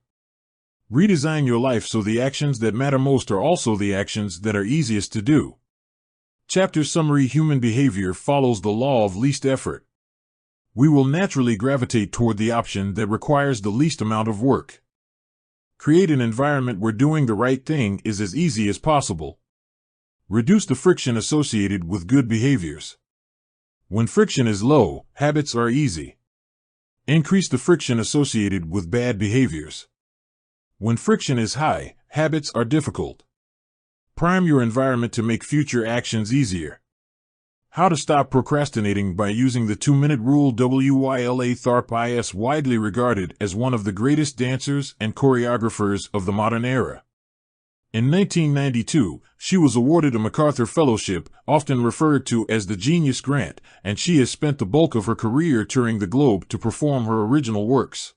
Redesign your life so the actions that matter most are also the actions that are easiest to do. Chapter summary: Human behavior follows the law of least effort. We will naturally gravitate toward the option that requires the least amount of work. Create an environment where doing the right thing is as easy as possible. Reduce the friction associated with good behaviors. When friction is low, habits are easy. Increase the friction associated with bad behaviors. When friction is high, habits are difficult. Prime your environment to make future actions easier. How to stop procrastinating by using the 2-minute rule. Wyla Tharp is widely regarded as one of the greatest dancers and choreographers of the modern era. In 1992, she was awarded a MacArthur Fellowship, often referred to as the Genius Grant, and she has spent the bulk of her career touring the globe to perform her original works.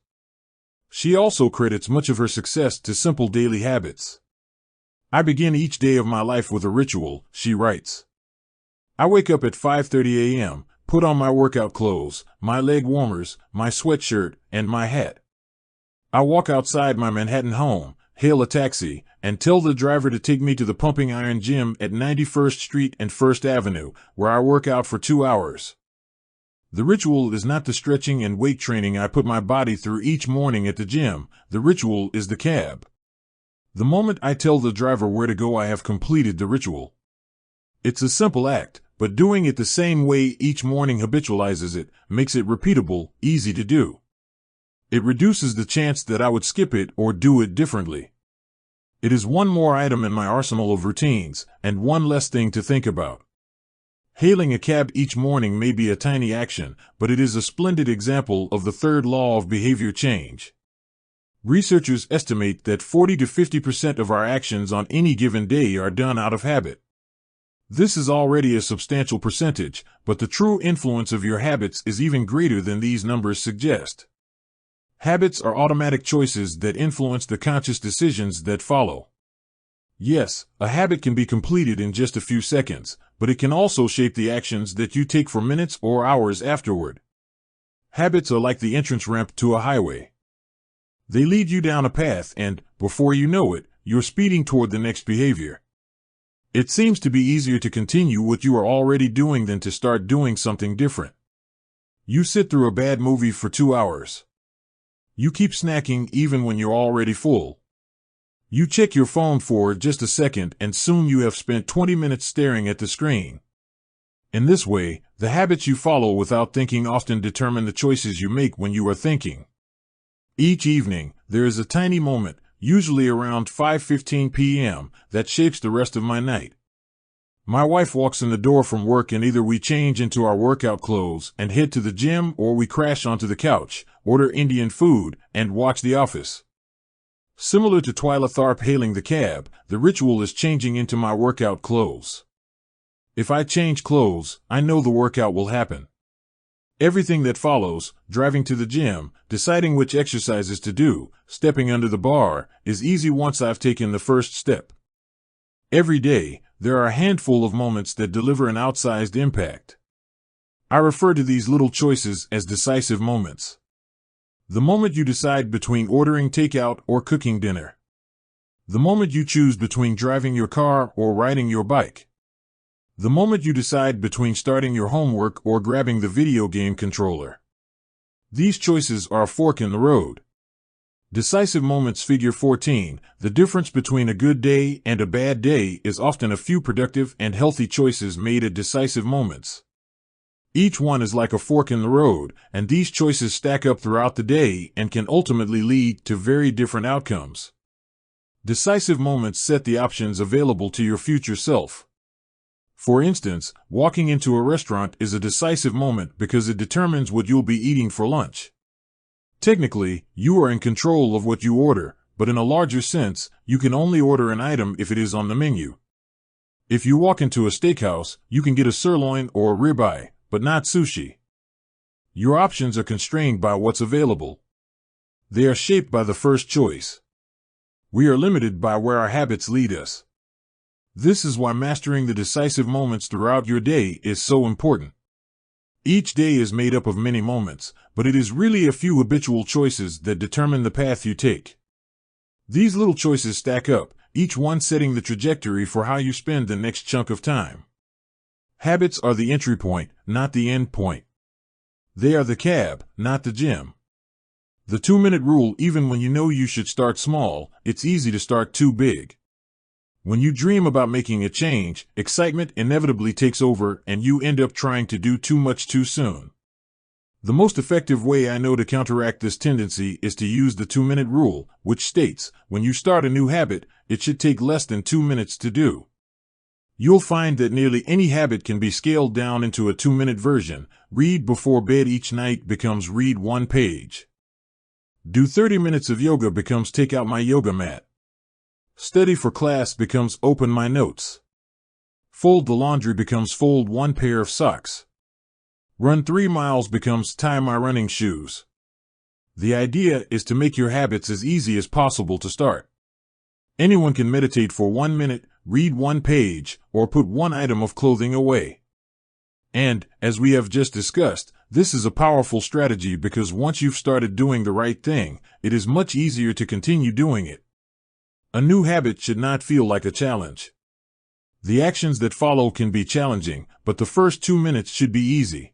She also credits much of her success to simple daily habits. I begin each day of my life with a ritual, she writes. I wake up at 5:30 a.m., put on my workout clothes, my leg warmers, my sweatshirt, and my hat. I walk outside my Manhattan home, hail a taxi, and tell the driver to take me to the Pumping Iron Gym at 91st Street and 1st Avenue, where I work out for 2 hours. The ritual is not the stretching and weight training I put my body through each morning at the gym. The ritual is the cab. The moment I tell the driver where to go, I have completed the ritual. It's a simple act, but doing it the same way each morning habitualizes it, makes it repeatable, easy to do. It reduces the chance that I would skip it or do it differently. It is one more item in my arsenal of routines, and one less thing to think about. Hailing a cab each morning may be a tiny action, but it is a splendid example of the third law of behavior change. Researchers estimate that 40 to 50% of our actions on any given day are done out of habit. This is already a substantial percentage, but the true influence of your habits is even greater than these numbers suggest. Habits are automatic choices that influence the conscious decisions that follow. Yes, a habit can be completed in just a few seconds, but it can also shape the actions that you take for minutes or hours afterward. Habits are like the entrance ramp to a highway. They lead you down a path and, before you know it, you're speeding toward the next behavior. It seems to be easier to continue what you are already doing than to start doing something different. You sit through a bad movie for 2 hours. You keep snacking even when you're already full. You check your phone for just a second and soon you have spent 20 minutes staring at the screen. In this way, the habits you follow without thinking often determine the choices you make when you are thinking. Each evening, there is a tiny moment, usually around 5:15 p.m., that shapes the rest of my night. My wife walks in the door from work and either we change into our workout clothes and head to the gym or we crash onto the couch, order Indian food, and watch The Office. Similar to Twyla Tharp hailing the cab, the ritual is changing into my workout clothes. If I change clothes, I know the workout will happen. Everything that follows, driving to the gym, deciding which exercises to do, stepping under the bar, is easy once I've taken the first step. Every day, there are a handful of moments that deliver an outsized impact. I refer to these little choices as decisive moments. The moment you decide between ordering takeout or cooking dinner. The moment you choose between driving your car or riding your bike. The moment you decide between starting your homework or grabbing the video game controller. These choices are a fork in the road. Decisive moments. Figure 14. The difference between a good day and a bad day is often a few productive and healthy choices made at decisive moments. Each one is like a fork in the road, and these choices stack up throughout the day and can ultimately lead to very different outcomes. Decisive moments set the options available to your future self. For instance, walking into a restaurant is a decisive moment because it determines what you'll be eating for lunch. Technically, you are in control of what you order, but in a larger sense, you can only order an item if it is on the menu. If you walk into a steakhouse, you can get a sirloin or a ribeye, but not sushi. Your options are constrained by what's available. They are shaped by the first choice. We are limited by where our habits lead us. This is why mastering the decisive moments throughout your day is so important. Each day is made up of many moments, but it is really a few habitual choices that determine the path you take. These little choices stack up, each one setting the trajectory for how you spend the next chunk of time. Habits are the entry point, not the end point. They are the cab, not the gym. The 2-minute rule. Even when you know you should start small, it's easy to start too big. When you dream about making a change, excitement inevitably takes over and you end up trying to do too much too soon. The most effective way I know to counteract this tendency is to use the 2-minute rule, which states, when you start a new habit, it should take less than 2 minutes to do. You'll find that nearly any habit can be scaled down into a 2-minute version. Read before bed each night becomes read 1 page. Do 30 minutes of yoga becomes take out my yoga mat. Study for class becomes open my notes. Fold the laundry becomes fold 1 pair of socks. Run 3 miles becomes tie my running shoes. The idea is to make your habits as easy as possible to start. Anyone can meditate for 1 minute, read 1 page, or put 1 item of clothing away. And, as we have just discussed, this is a powerful strategy because once you've started doing the right thing, it is much easier to continue doing it. A new habit should not feel like a challenge. The actions that follow can be challenging, but the first 2 minutes should be easy.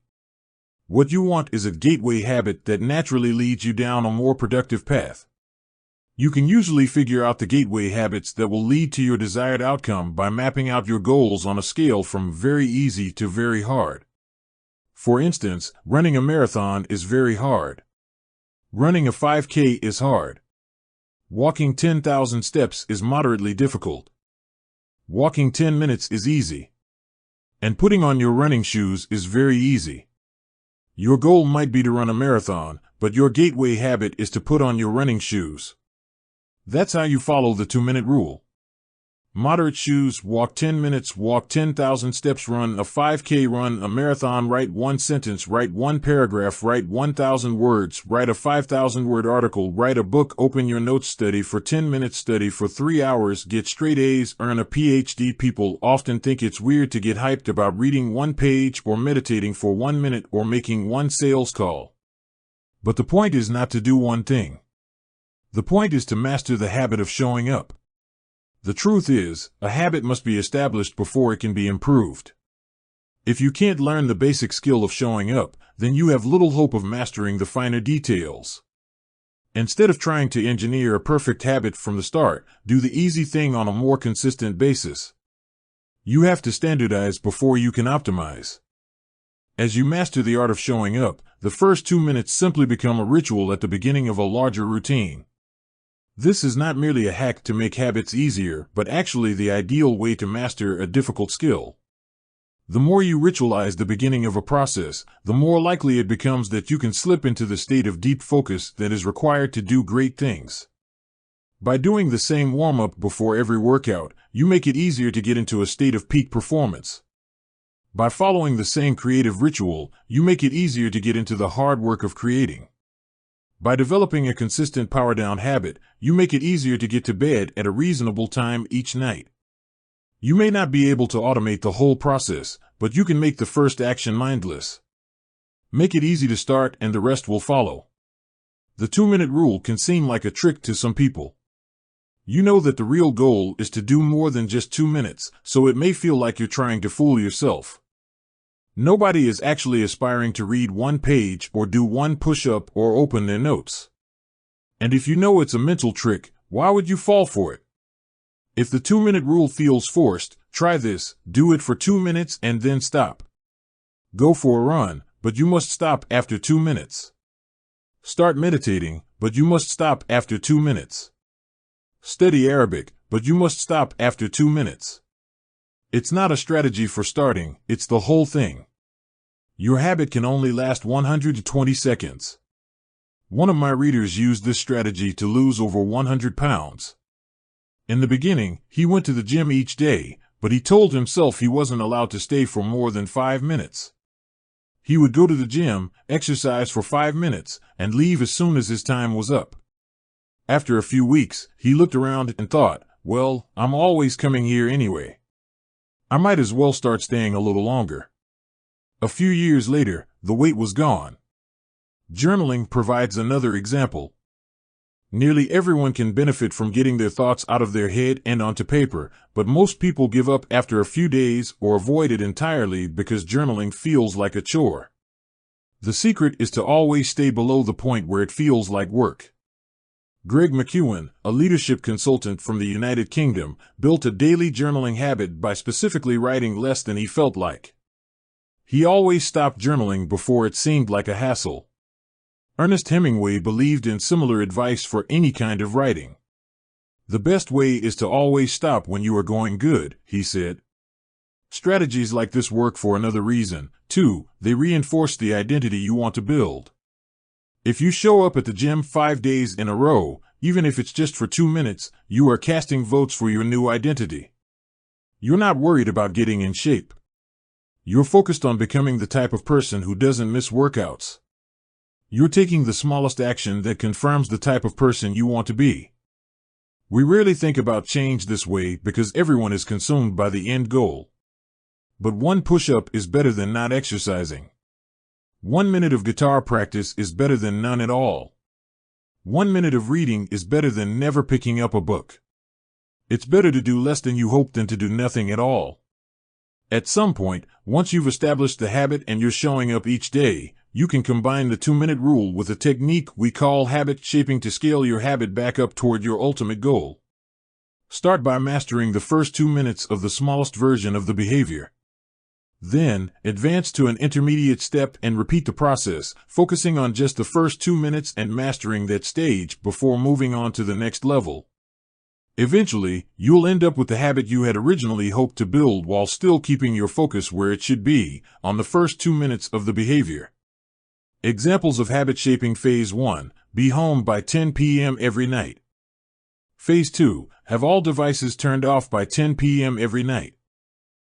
What you want is a gateway habit that naturally leads you down a more productive path. You can usually figure out the gateway habits that will lead to your desired outcome by mapping out your goals on a scale from very easy to very hard. For instance, running a marathon is very hard. Running a 5K is hard. Walking 10,000 steps is moderately difficult. Walking 10 minutes is easy. And putting on your running shoes is very easy. Your goal might be to run a marathon, but your gateway habit is to put on your running shoes. That's how you follow the 2-minute rule. Moderate shoes, walk 10 minutes, walk 10,000 steps, run a 5K, run a marathon, write 1 sentence, write 1 paragraph, write 1,000 words, write a 5,000-word article, write a book, open your notes, study for 10 minutes, study for 3 hours, get straight A's, earn a PhD. People often think it's weird to get hyped about reading 1 page or meditating for 1 minute or making 1 sales call. But the point is not to do one thing. The point is to master the habit of showing up. The truth is, a habit must be established before it can be improved. If you can't learn the basic skill of showing up, then you have little hope of mastering the finer details. Instead of trying to engineer a perfect habit from the start, do the easy thing on a more consistent basis. You have to standardize before you can optimize. As you master the art of showing up, the first 2 minutes simply become a ritual at the beginning of a larger routine. This is not merely a hack to make habits easier, but actually the ideal way to master a difficult skill. The more you ritualize the beginning of a process, the more likely it becomes that you can slip into the state of deep focus that is required to do great things. By doing the same warm-up before every workout, you make it easier to get into a state of peak performance. By following the same creative ritual, you make it easier to get into the hard work of creating. By developing a consistent power-down habit, you make it easier to get to bed at a reasonable time each night. You may not be able to automate the whole process, but you can make the first action mindless. Make it easy to start and the rest will follow. The 2-minute rule can seem like a trick to some people. You know that the real goal is to do more than just 2 minutes, so it may feel like you're trying to fool yourself. Nobody is actually aspiring to read 1 page or do 1 push-up or open their notes. And if you know it's a mental trick, why would you fall for it? If the 2-minute rule feels forced, try this: do it for 2 minutes and then stop. Go for a run, but you must stop after 2 minutes. Start meditating, but you must stop after 2 minutes. Study Arabic, but you must stop after 2 minutes. It's not a strategy for starting, it's the whole thing. Your habit can only last 120 seconds. One of my readers used this strategy to lose over 100 pounds. In the beginning, he went to the gym each day, but he told himself he wasn't allowed to stay for more than 5 minutes. He would go to the gym, exercise for 5 minutes, and leave as soon as his time was up. After a few weeks, he looked around and thought, well, I'm always coming here anyway. I might as well start staying a little longer. A few years later, the weight was gone. Journaling provides another example. Nearly everyone can benefit from getting their thoughts out of their head and onto paper, but most people give up after a few days or avoid it entirely because journaling feels like a chore. The secret is to always stay below the point where it feels like work. Greg McEwen, a leadership consultant from the United Kingdom, built a daily journaling habit by specifically writing less than he felt like. He always stopped journaling before it seemed like a hassle. Ernest Hemingway believed in similar advice for any kind of writing. The best way is to always stop when you are going good, he said. Strategies like this work for another reason, too. They reinforce the identity you want to build. If you show up at the gym 5 days in a row, even if it's just for 2 minutes, you are casting votes for your new identity. You're not worried about getting in shape. You're focused on becoming the type of person who doesn't miss workouts. You're taking the smallest action that confirms the type of person you want to be. We rarely think about change this way because everyone is consumed by the end goal. But one push-up is better than not exercising. 1 minute of guitar practice is better than none at all. 1 minute of reading is better than never picking up a book. It's better to do less than you hope than to do nothing at all. At some point, once you've established the habit and you're showing up each day, you can combine the 2-minute rule with a technique we call habit shaping to scale your habit back up toward your ultimate goal. Start by mastering the first 2 minutes of the smallest version of the behavior. Then, advance to an intermediate step and repeat the process, focusing on just the first 2 minutes and mastering that stage before moving on to the next level. Eventually, you'll end up with the habit you had originally hoped to build while still keeping your focus where it should be, on the first 2 minutes of the behavior. Examples of habit shaping: Phase 1, be home by 10 p.m. every night. Phase 2, have all devices turned off by 10 p.m. every night.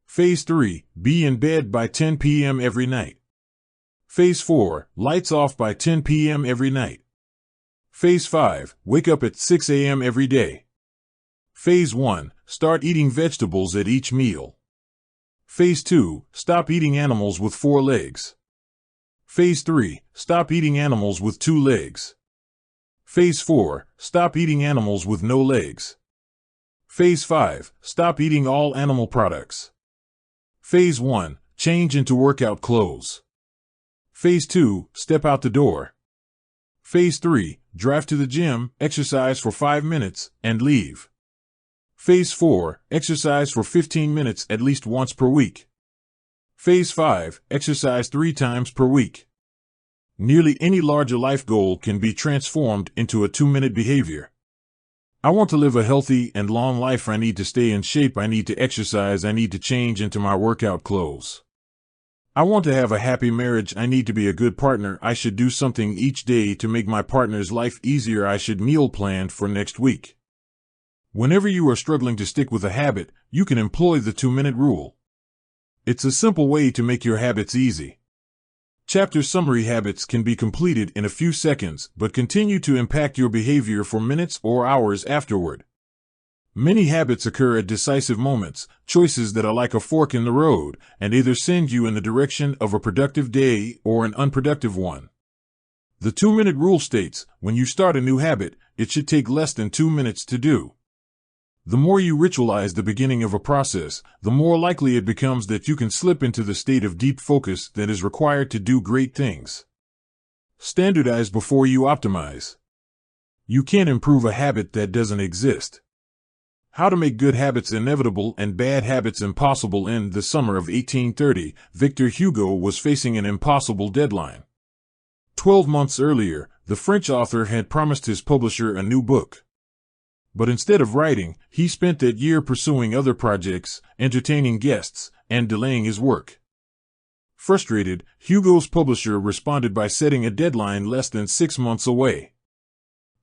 Phase 3, be in bed by 10 p.m. every night. Phase 4, lights off by 10 p.m. every night. Phase 5, wake up at 6 a.m. every day. Phase 1, start eating vegetables at each meal. Phase 2, stop eating animals with 4 legs. Phase 3, stop eating animals with 2 legs. Phase 4, stop eating animals with no legs. Phase 5, stop eating all animal products. Phase 1, change into workout clothes. Phase 2, step out the door. Phase 3, drive to the gym, exercise for 5 minutes, and leave. Phase 4, exercise for 15 minutes at least once per week. Phase 5, exercise 3 times per week. Nearly any larger life goal can be transformed into a 2-minute behavior. I want to live a healthy and long life. I need to stay in shape. I need to exercise. I need to change into my workout clothes. I want to have a happy marriage. I need to be a good partner. I should do something each day to make my partner's life easier. I should meal plan for next week. Whenever you are struggling to stick with a habit, you can employ the 2-minute rule. It's a simple way to make your habits easy. Chapter summary: habits can be completed in a few seconds, but continue to impact your behavior for minutes or hours afterward. Many habits occur at decisive moments, choices that are like a fork in the road, and either send you in the direction of a productive day or an unproductive one. The 2-minute rule states, when you start a new habit, it should take less than 2 minutes to do. The more you ritualize the beginning of a process, the more likely it becomes that you can slip into the state of deep focus that is required to do great things. Standardize before you optimize. You can't improve a habit that doesn't exist. How to make good habits inevitable and bad habits impossible. In the summer of 1830, Victor Hugo was facing an impossible deadline. 12 months earlier, the French author had promised his publisher a new book. But instead of writing, he spent that year pursuing other projects, entertaining guests, and delaying his work. Frustrated, Hugo's publisher responded by setting a deadline less than 6 months away.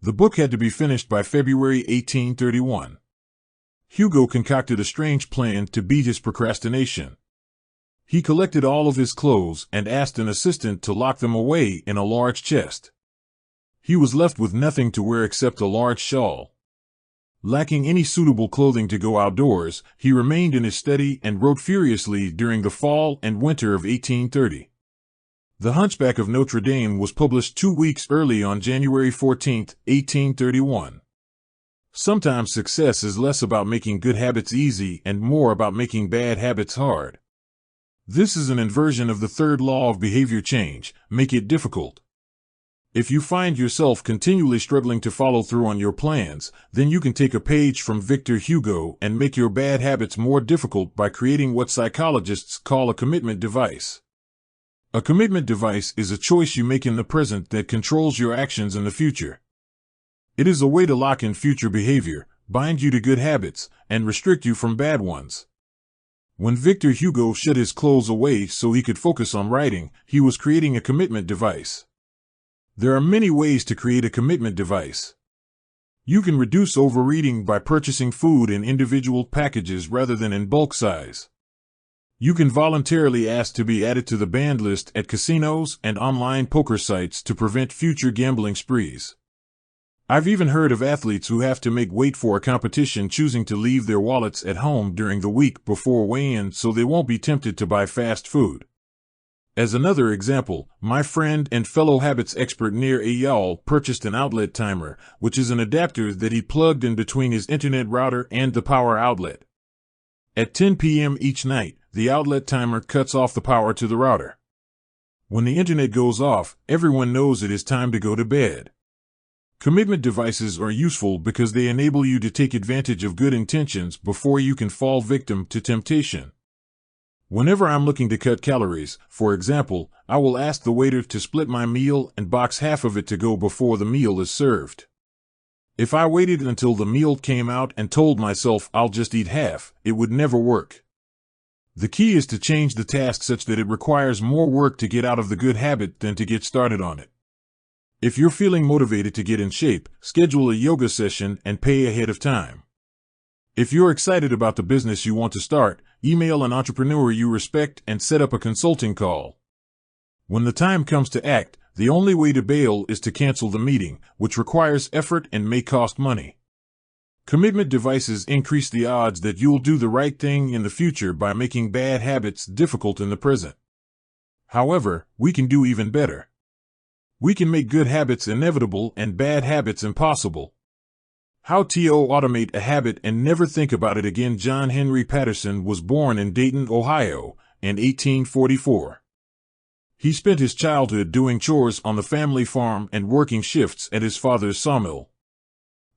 The book had to be finished by February 1831. Hugo concocted a strange plan to beat his procrastination. He collected all of his clothes and asked an assistant to lock them away in a large chest. He was left with nothing to wear except a large shawl. Lacking any suitable clothing to go outdoors, he remained in his study and wrote furiously during the fall and winter of 1830. The Hunchback of Notre Dame was published 2 weeks early on January 14, 1831. Sometimes success is less about making good habits easy and more about making bad habits hard. This is an inversion of the third law of behavior change: make it difficult. If you find yourself continually struggling to follow through on your plans, then you can take a page from Victor Hugo and make your bad habits more difficult by creating what psychologists call a commitment device. A commitment device is a choice you make in the present that controls your actions in the future. It is a way to lock in future behavior, bind you to good habits, and restrict you from bad ones. When Victor Hugo shut his clothes away so he could focus on writing, he was creating a commitment device. There are many ways to create a commitment device. You can reduce overeating by purchasing food in individual packages rather than in bulk size. You can voluntarily ask to be added to the banned list at casinos and online poker sites to prevent future gambling sprees. I've even heard of athletes who have to make weight for a competition choosing to leave their wallets at home during the week before weigh-in so they won't be tempted to buy fast food. As another example, my friend and fellow habits expert Nir Eyal purchased an outlet timer, which is an adapter that he plugged in between his internet router and the power outlet. At 10 p.m. each night, the outlet timer cuts off the power to the router. When the internet goes off, everyone knows it is time to go to bed. Commitment devices are useful because they enable you to take advantage of good intentions before you can fall victim to temptation. Whenever I'm looking to cut calories, for example, I will ask the waiter to split my meal and box half of it to go before the meal is served. If I waited until the meal came out and told myself I'll just eat half, it would never work. The key is to change the task such that it requires more work to get out of the good habit than to get started on it. If you're feeling motivated to get in shape, schedule a yoga session and pay ahead of time. If you're excited about the business you want to start, email an entrepreneur you respect and set up a consulting call. When the time comes to act, the only way to bail is to cancel the meeting, which requires effort and may cost money. Commitment devices increase the odds that you'll do the right thing in the future by making bad habits difficult in the present. However, we can do even better. We can make good habits inevitable and bad habits impossible. How to automate a habit and never think about it again. John Henry Patterson was born in Dayton, Ohio, in 1844. He spent his childhood doing chores on the family farm and working shifts at his father's sawmill.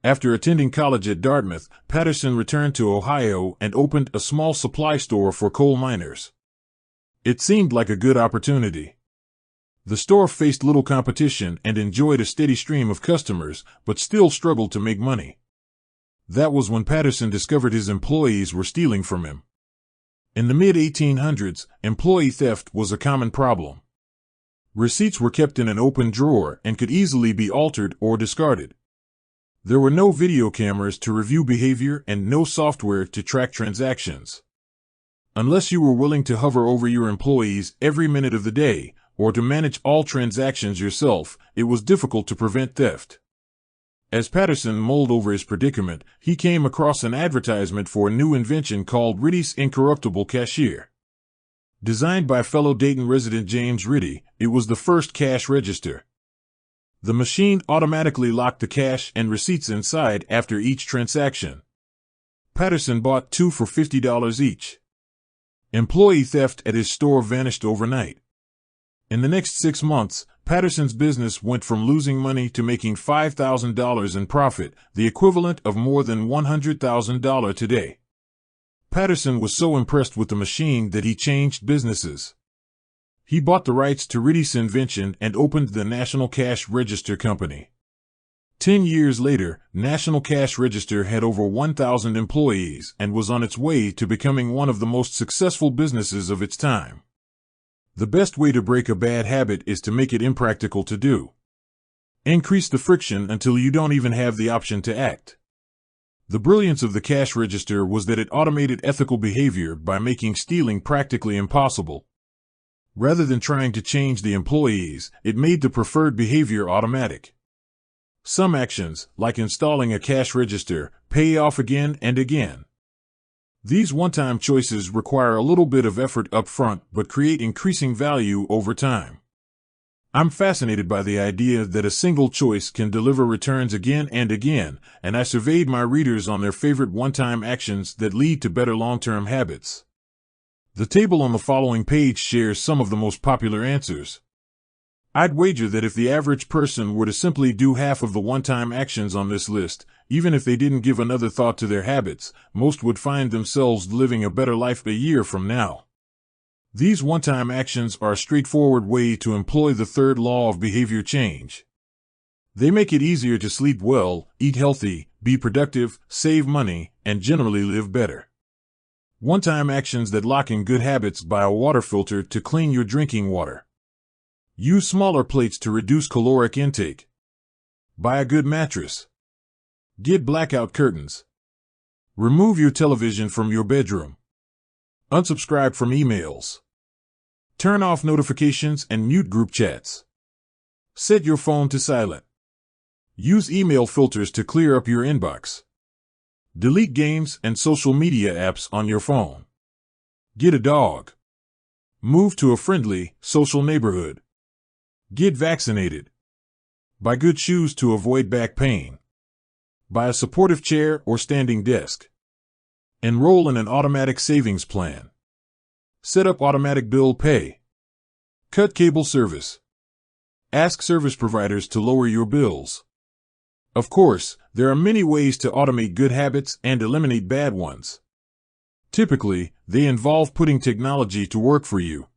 After attending college at Dartmouth, Patterson returned to Ohio and opened a small supply store for coal miners. It seemed like a good opportunity. The store faced little competition and enjoyed a steady stream of customers, but still struggled to make money. That was when Patterson discovered his employees were stealing from him. In the mid-1800s, employee theft was a common problem. Receipts were kept in an open drawer and could easily be altered or discarded. There were no video cameras to review behavior and no software to track transactions. Unless you were willing to hover over your employees every minute of the day, or to manage all transactions yourself, it was difficult to prevent theft. As Patterson mulled over his predicament, he came across an advertisement for a new invention called Ritty's Incorruptible Cashier. Designed by fellow Dayton resident James Ritty, it was the first cash register. The machine automatically locked the cash and receipts inside after each transaction. Patterson bought 2 for $50 each. Employee theft at his store vanished overnight. In the next 6 months, Patterson's business went from losing money to making $5,000 in profit, the equivalent of more than $100,000 today. Patterson was so impressed with the machine that he changed businesses. He bought the rights to Ritty's invention and opened the National Cash Register Company. 10 years later, National Cash Register had over 1,000 employees and was on its way to becoming one of the most successful businesses of its time. The best way to break a bad habit is to make it impractical to do. Increase the friction until you don't even have the option to act. The brilliance of the cash register was that it automated ethical behavior by making stealing practically impossible. Rather than trying to change the employees, it made the preferred behavior automatic. Some actions, like installing a cash register, pay off again and again. These one-time choices require a little bit of effort up front but create increasing value over time. I'm fascinated by the idea that a single choice can deliver returns again and again, and I surveyed my readers on their favorite one-time actions that lead to better long-term habits. The table on the following page shares some of the most popular answers. I'd wager that if the average person were to simply do half of the one-time actions on this list, even if they didn't give another thought to their habits, most would find themselves living a better life a year from now. These one-time actions are a straightforward way to employ the third law of behavior change. They make it easier to sleep well, eat healthy, be productive, save money, and generally live better. One-time actions that lock in good habits: buy a water filter to clean your drinking water. Use smaller plates to reduce caloric intake. Buy a good mattress. Get blackout curtains. Remove your television from your bedroom. Unsubscribe from emails. Turn off notifications and mute group chats. Set your phone to silent. Use email filters to clear up your inbox. Delete games and social media apps on your phone. Get a dog. Move to a friendly, social neighborhood. Get vaccinated. Buy good shoes to avoid back pain. Buy a supportive chair or standing desk. Enroll in an automatic savings plan. Set up automatic bill pay. Cut cable service. Ask service providers to lower your bills. Of course, there are many ways to automate good habits and eliminate bad ones. Typically, they involve putting technology to work for you.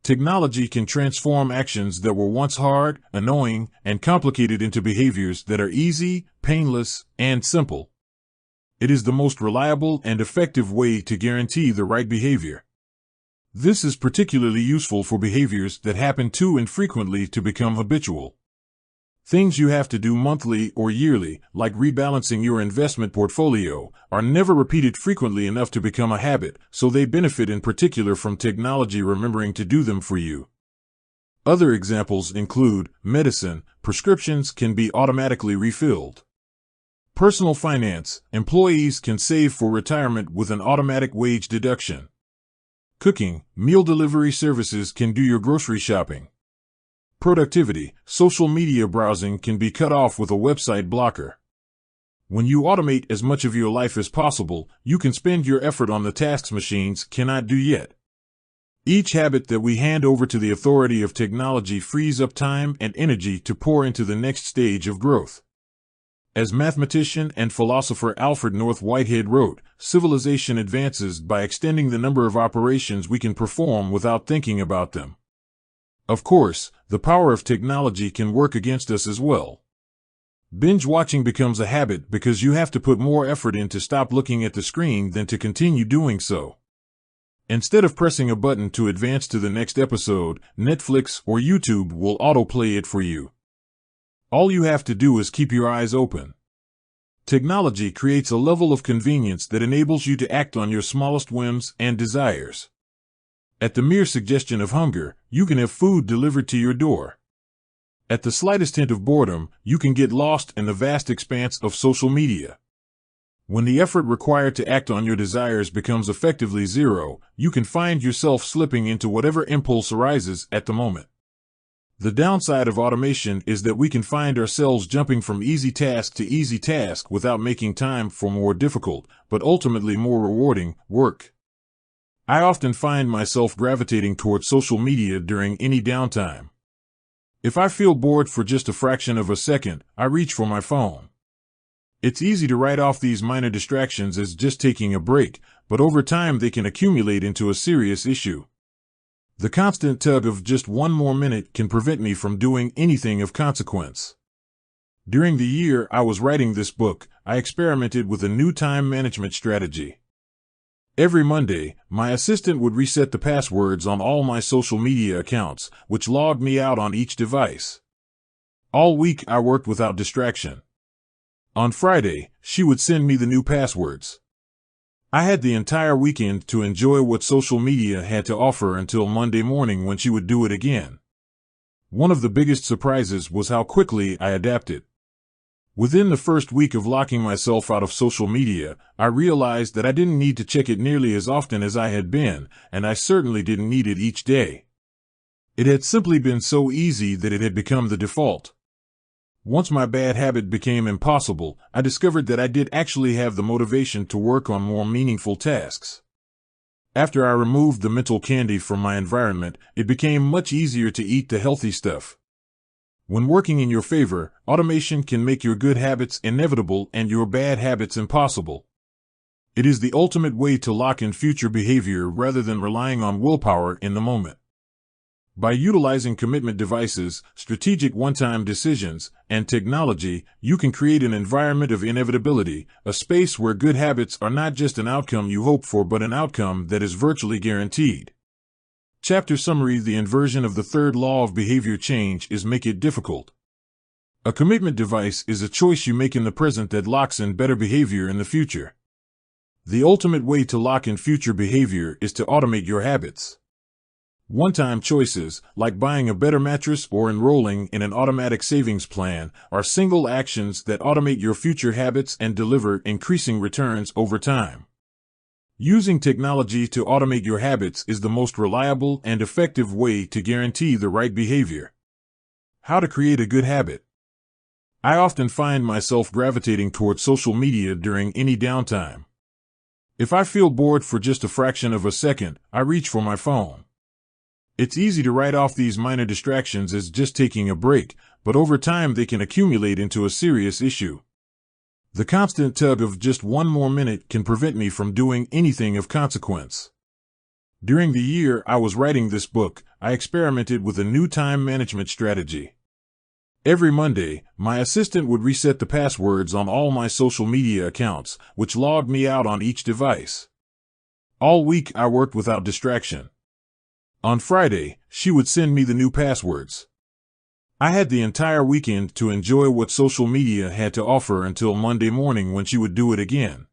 Technology can transform actions that were once hard, annoying, and complicated into behaviors that are easy, painless, and simple. It is the most reliable and effective way to guarantee the right behavior. This is particularly useful for behaviors that happen too infrequently to become habitual. Things you have to do monthly or yearly, like rebalancing your investment portfolio, are never repeated frequently enough to become a habit, so they benefit in particular from technology remembering to do them for you. Other examples include medicine. Prescriptions can be automatically refilled. Personal finance. Employees can save for retirement with an automatic wage deduction. Cooking. Meal delivery services can do your grocery shopping. Productivity. Social media browsing can be cut off with a website blocker. When you automate as much of your life as possible, you can spend your effort on the tasks machines cannot do yet. Each habit that we hand over to the authority of technology frees up time and energy to pour into the next stage of growth. As mathematician and philosopher Alfred North Whitehead wrote, civilization advances by extending the number of operations we can perform without thinking about them. Of course, the power of technology can work against us as well. Binge watching becomes a habit because you have to put more effort in to stop looking at the screen than to continue doing so. Instead of pressing a button to advance to the next episode, Netflix or YouTube will autoplay it for you. All you have to do is keep your eyes open. Technology creates a level of convenience that enables you to act on your smallest whims and desires. At the mere suggestion of hunger, you can have food delivered to your door. At the slightest hint of boredom, you can get lost in the vast expanse of social media. When the effort required to act on your desires becomes effectively zero, you can find yourself slipping into whatever impulse arises at the moment. The downside of automation is that we can find ourselves jumping from easy task to easy task without making time for more difficult, but ultimately more rewarding, work. I often find myself gravitating towards social media during any downtime. If I feel bored for just a fraction of a second, I reach for my phone. It's easy to write off these minor distractions as just taking a break, but over time they can accumulate into a serious issue. The constant tug of just one more minute can prevent me from doing anything of consequence. During the year I was writing this book, I experimented with a new time management strategy. Every Monday, my assistant would reset the passwords on all my social media accounts, which logged me out on each device. All week I worked without distraction. On Friday, she would send me the new passwords. I had the entire weekend to enjoy what social media had to offer until Monday morning when she would do it again. One of the biggest surprises was how quickly I adapted. Within the first week of locking myself out of social media, I realized that I didn't need to check it nearly as often as I had been, and I certainly didn't need it each day. It had simply been so easy that it had become the default. Once my bad habit became impossible, I discovered that I did actually have the motivation to work on more meaningful tasks. After I removed the mental candy from my environment, it became much easier to eat the healthy stuff. When working in your favor, automation can make your good habits inevitable and your bad habits impossible. It is the ultimate way to lock in future behavior rather than relying on willpower in the moment. By utilizing commitment devices, strategic one-time decisions, and technology, you can create an environment of inevitability, a space where good habits are not just an outcome you hope for but an outcome that is virtually guaranteed. Chapter summary: The inversion of the third law of behavior change is make it difficult. A commitment device is a choice you make in the present that locks in better behavior in the future. The ultimate way to lock in future behavior is to automate your habits. One-time choices, like buying a better mattress or enrolling in an automatic savings plan, are single actions that automate your future habits and deliver increasing returns over time. Using technology to automate your habits is the most reliable and effective way to guarantee the right behavior. How to create a good habit. I often find myself gravitating toward social media during any downtime. If I feel bored for just a fraction of a second, I reach for my phone. It's easy to write off these minor distractions as just taking a break, but over time they can accumulate into a serious issue. The constant tug of just one more minute can prevent me from doing anything of consequence. During the year I was writing this book, I experimented with a new time management strategy. Every Monday, my assistant would reset the passwords on all my social media accounts, which logged me out on each device. All week I worked without distraction. On Friday, she would send me the new passwords. I had the entire weekend to enjoy what social media had to offer until Monday morning when she would do it again.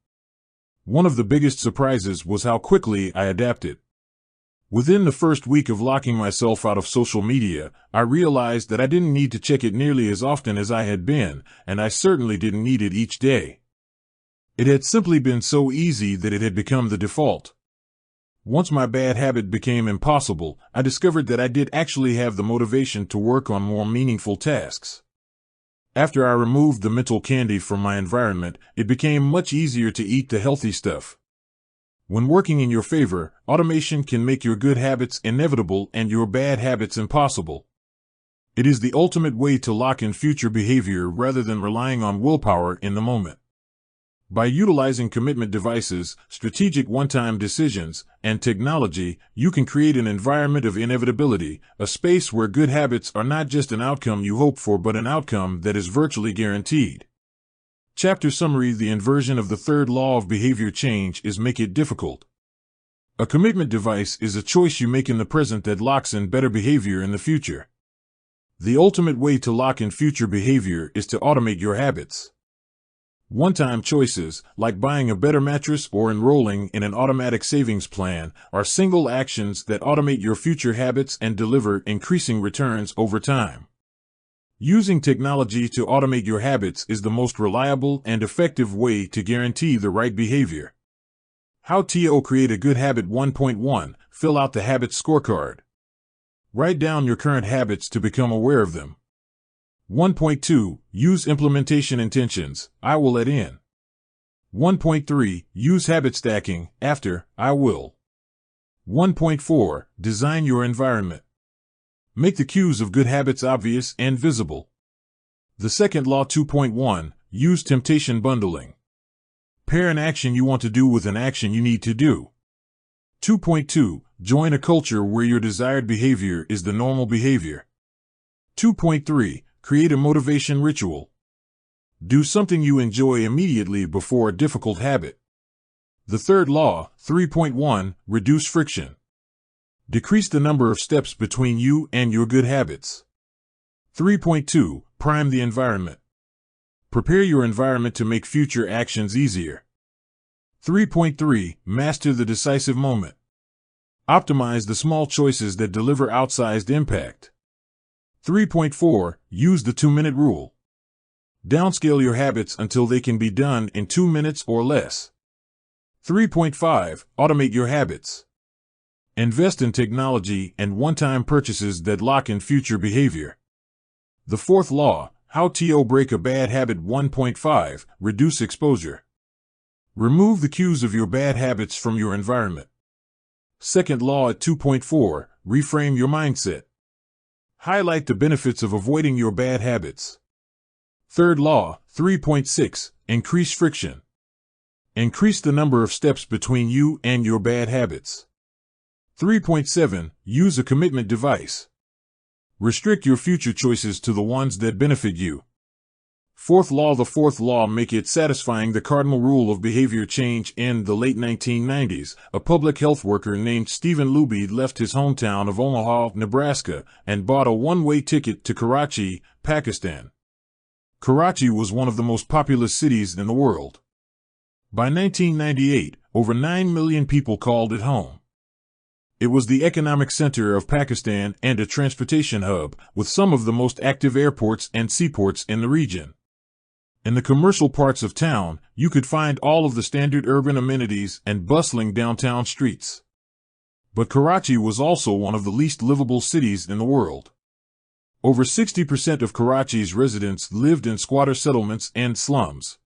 One of the biggest surprises was how quickly I adapted. Within the first week of locking myself out of social media, I realized that I didn't need to check it nearly as often as I had been, and I certainly didn't need it each day. It had simply been so easy that it had become the default. Once my bad habit became impossible, I discovered that I did actually have the motivation to work on more meaningful tasks. After I removed the mental candy from my environment, it became much easier to eat the healthy stuff. When working in your favor, automation can make your good habits inevitable and your bad habits impossible. It is the ultimate way to lock in future behavior rather than relying on willpower in the moment. By utilizing commitment devices, strategic one-time decisions, and technology, you can create an environment of inevitability, a space where good habits are not just an outcome you hope for but an outcome that is virtually guaranteed. Chapter summary: The inversion of the third law of behavior change is make it difficult. A commitment device is a choice you make in the present that locks in better behavior in the future. The ultimate way to lock in future behavior is to automate your habits. One-time choices, like buying a better mattress or enrolling in an automatic savings plan, are single actions that automate your future habits and deliver increasing returns over time. Using technology to automate your habits is the most reliable and effective way to guarantee the right behavior. How to create a good habit. 1.1. Fill out the habit scorecard. Write down your current habits to become aware of them. 1.2. Use implementation intentions. I will let in. 1.3. Use habit stacking. After, I will. 1.4. Design your environment. Make the cues of good habits obvious and visible. The second law. 2.1. Use temptation bundling. Pair an action you want to do with an action you need to do. 2.2. Join a culture where your desired behavior is the normal behavior. 2.3. Create a motivation ritual. Do something you enjoy immediately before a difficult habit. The third law. 3.1. Reduce friction. Decrease the number of steps between you and your good habits. 3.2. Prime the environment. Prepare your environment to make future actions easier. 3.3. Master the decisive moment. Optimize the small choices that deliver outsized impact. 3.4. Use the 2-minute rule. Downscale your habits until they can be done in 2 minutes or less. 3.5. Automate your habits. Invest in technology and one-time purchases that lock in future behavior. The fourth law. How to break a bad habit. 1.5. Reduce exposure. Remove the cues of your bad habits from your environment. Second law at 2.4, reframe your mindset. Highlight the benefits of avoiding your bad habits. Third law, 3.6, increase friction. Increase the number of steps between you and your bad habits. 3.7, use a commitment device. Restrict your future choices to the ones that benefit you. Fourth law, the fourth law, make it satisfying. The cardinal rule of behavior change. In the late 1990s, a public health worker named Stephen Luby left his hometown of Omaha, Nebraska, and bought a one-way ticket to Karachi, Pakistan. Karachi was one of the most populous cities in the world. By 1998, over 9 million people called it home. It was the economic center of Pakistan and a transportation hub, with some of the most active airports and seaports in the region. In the commercial parts of town, you could find all of the standard urban amenities and bustling downtown streets. But Karachi was also one of the least livable cities in the world. Over 60% of Karachi's residents lived in squatter settlements and slums.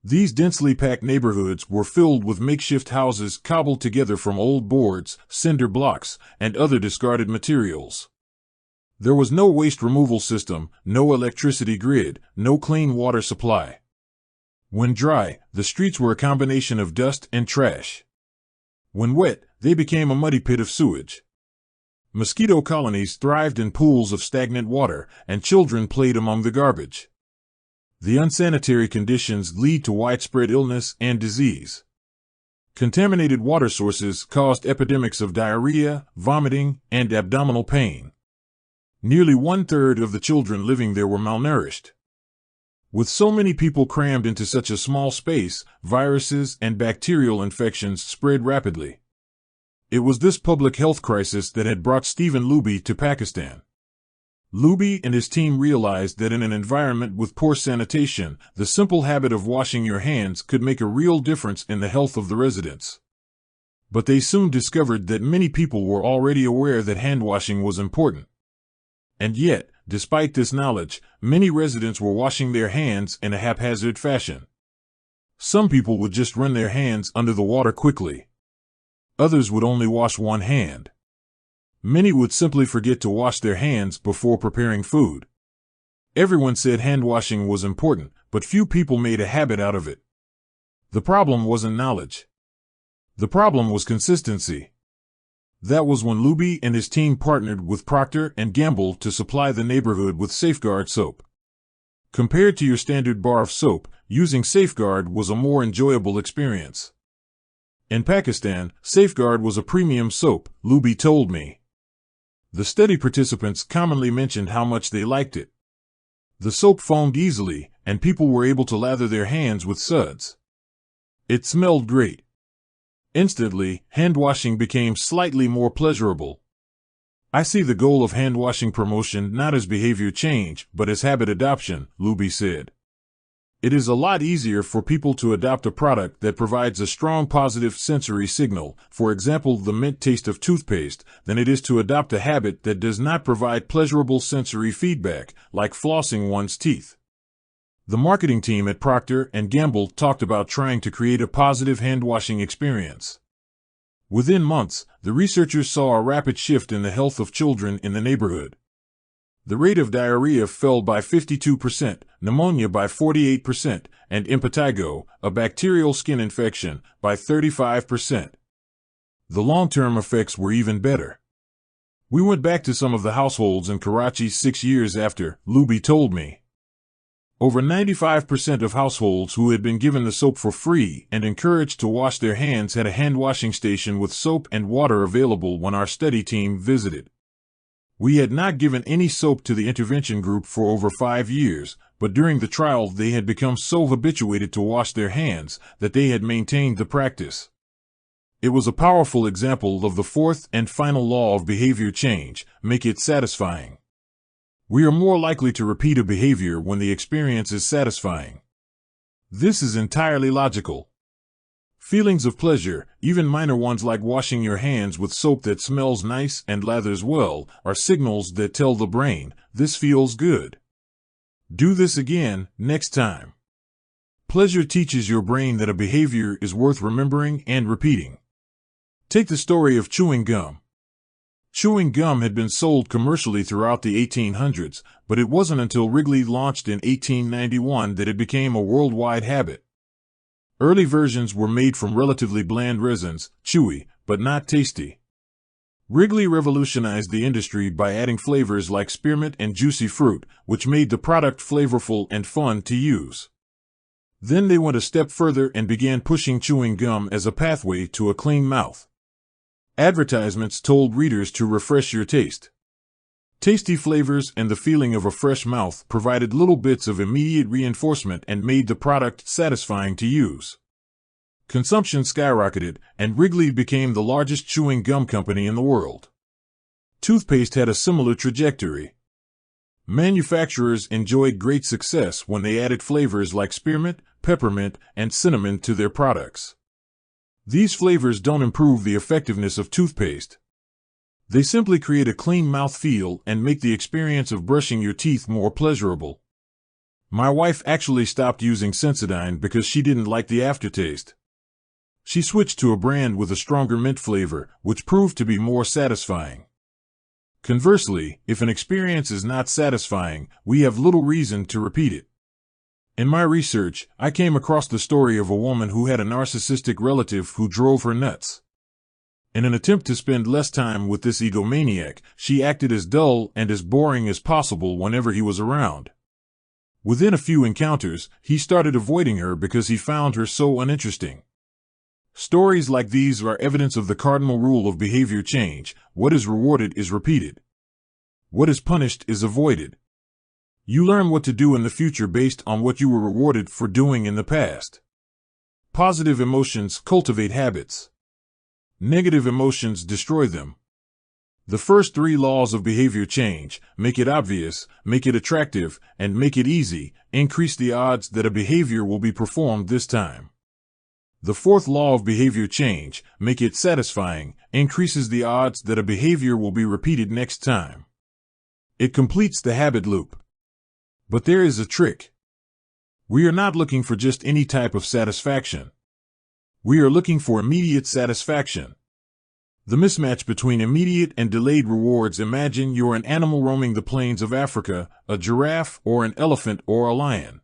These densely packed neighborhoods were filled with makeshift houses cobbled together from old boards, cinder blocks, and other discarded materials. There was no waste removal system, no electricity grid, no clean water supply. When dry, the streets were a combination of dust and trash. When wet, they became a muddy pit of sewage. Mosquito colonies thrived in pools of stagnant water, and children played among the garbage. The unsanitary conditions lead to widespread illness and disease. Contaminated water sources caused epidemics of diarrhea, vomiting, and abdominal pain. Nearly 1/3 of the children living there were malnourished. With so many people crammed into such a small space, viruses and bacterial infections spread rapidly. It was this public health crisis that had brought Stephen Luby to Pakistan. Luby and his team realized that in an environment with poor sanitation, the simple habit of washing your hands could make a real difference in the health of the residents. But they soon discovered that many people were already aware that hand washing was important. And yet, despite this knowledge, many residents were washing their hands in a haphazard fashion. Some people would just run their hands under the water quickly. Others would only wash one hand. Many would simply forget to wash their hands before preparing food. Everyone said hand washing was important, but few people made a habit out of it. The problem wasn't knowledge. The problem was consistency. That was when Luby and his team partnered with Procter & Gamble to supply the neighborhood with Safeguard soap. Compared to your standard bar of soap, using Safeguard was a more enjoyable experience. In Pakistan, Safeguard was a premium soap, Luby told me. The study participants commonly mentioned how much they liked it. The soap foamed easily, and people were able to lather their hands with suds. It smelled great. Instantly, hand washing became slightly more pleasurable. I see the goal of hand washing promotion not as behavior change, but as habit adoption, Luby said. It is a lot easier for people to adopt a product that provides a strong positive sensory signal, for example the mint taste of toothpaste, than it is to adopt a habit that does not provide pleasurable sensory feedback, like flossing one's teeth. The marketing team at Procter & Gamble talked about trying to create a positive hand-washing experience. Within months, the researchers saw a rapid shift in the health of children in the neighborhood. The rate of diarrhea fell by 52%, pneumonia by 48%, and impetigo, a bacterial skin infection, by 35%. The long-term effects were even better. We went back to some of the households in Karachi 6 years after, Luby told me. Over 95% of households who had been given the soap for free and encouraged to wash their hands had a hand-washing station with soap and water available when our study team visited. We had not given any soap to the intervention group for over 5 years, but during the trial they had become so habituated to wash their hands that they had maintained the practice. It was a powerful example of the fourth and final law of behavior change, make it satisfying. We are more likely to repeat a behavior when the experience is satisfying. This is entirely logical. Feelings of pleasure, even minor ones like washing your hands with soap that smells nice and lathers well, are signals that tell the brain, this feels good. Do this again, next time. Pleasure teaches your brain that a behavior is worth remembering and repeating. Take the story of chewing gum. Chewing gum had been sold commercially throughout the 1800s, but it wasn't until Wrigley launched in 1891 that it became a worldwide habit. Early versions were made from relatively bland resins, chewy, but not tasty. Wrigley revolutionized the industry by adding flavors like spearmint and juicy fruit, which made the product flavorful and fun to use. Then they went a step further and began pushing chewing gum as a pathway to a clean mouth. Advertisements told readers to refresh your taste. Tasty flavors and the feeling of a fresh mouth provided little bits of immediate reinforcement and made the product satisfying to use. Consumption skyrocketed, and Wrigley became the largest chewing gum company in the world. Toothpaste had a similar trajectory. Manufacturers enjoyed great success when they added flavors like spearmint, peppermint, and cinnamon to their products. These flavors don't improve the effectiveness of toothpaste. They simply create a clean mouth feel and make the experience of brushing your teeth more pleasurable. My wife actually stopped using Sensodyne because she didn't like the aftertaste. She switched to a brand with a stronger mint flavor, which proved to be more satisfying. Conversely, if an experience is not satisfying, we have little reason to repeat it. In my research, I came across the story of a woman who had a narcissistic relative who drove her nuts. In an attempt to spend less time with this egomaniac, she acted as dull and as boring as possible whenever he was around. Within a few encounters, he started avoiding her because he found her so uninteresting. Stories like these are evidence of the cardinal rule of behavior change: what is rewarded is repeated. What is punished is avoided. You learn what to do in the future based on what you were rewarded for doing in the past. Positive emotions cultivate habits. Negative emotions destroy them. The first three laws of behavior change: make it obvious, make it attractive, and make it easy, increase the odds that a behavior will be performed this time. The fourth law of behavior change, make it satisfying, increases the odds that a behavior will be repeated next time. It completes the habit loop. But there is a trick. We are not looking for just any type of satisfaction. We are looking for immediate satisfaction. The mismatch between immediate and delayed rewards: imagine you're an animal roaming the plains of Africa, a giraffe or an elephant or a lion.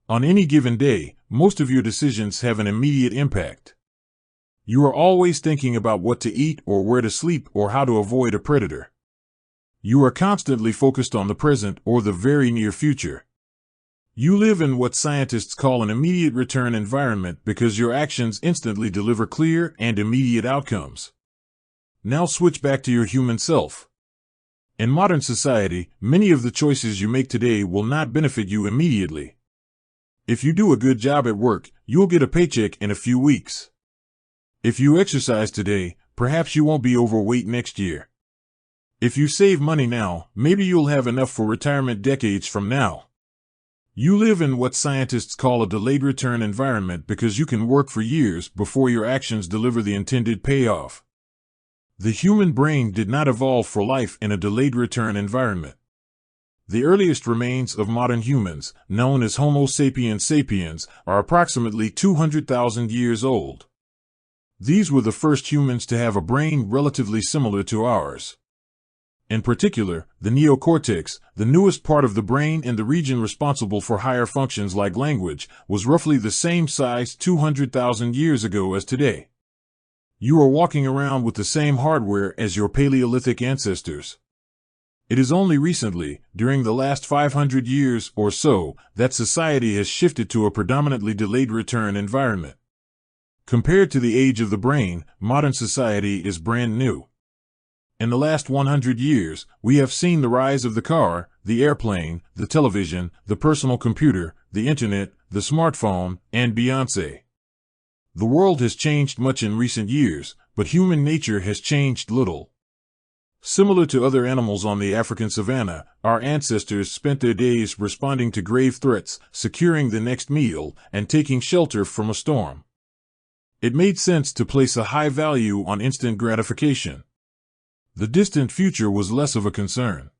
On any given day, most of your decisions have an immediate impact. You are always thinking about what to eat or where to sleep or how to avoid a predator. You are constantly focused on the present or the very near future. You live in what scientists call an immediate return environment because your actions instantly deliver clear and immediate outcomes. Now switch back to your human self. In modern society, many of the choices you make today will not benefit you immediately. If you do a good job at work, you'll get a paycheck in a few weeks. If you exercise today, perhaps you won't be overweight next year. If you save money now, maybe you'll have enough for retirement decades from now. You live in what scientists call a delayed return environment because you can work for years before your actions deliver the intended payoff. The human brain did not evolve for life in a delayed return environment. The earliest remains of modern humans, known as Homo sapiens sapiens, are approximately 200,000 years old. These were the first humans to have a brain relatively similar to ours. In particular, the neocortex, the newest part of the brain and the region responsible for higher functions like language, was roughly the same size 200,000 years ago as today. You are walking around with the same hardware as your Paleolithic ancestors. It is only recently, during the last 500 years or so, that society has shifted to a predominantly delayed return environment. Compared to the age of the brain, modern society is brand new. In the last 100 years, we have seen the rise of the car, the airplane, the television, the personal computer, the internet, the smartphone, and Beyoncé. The world has changed much in recent years, but human nature has changed little. Similar to other animals on the African savanna, our ancestors spent their days responding to grave threats, securing the next meal, and taking shelter from a storm. It made sense to place a high value on instant gratification. The distant future was less of a concern.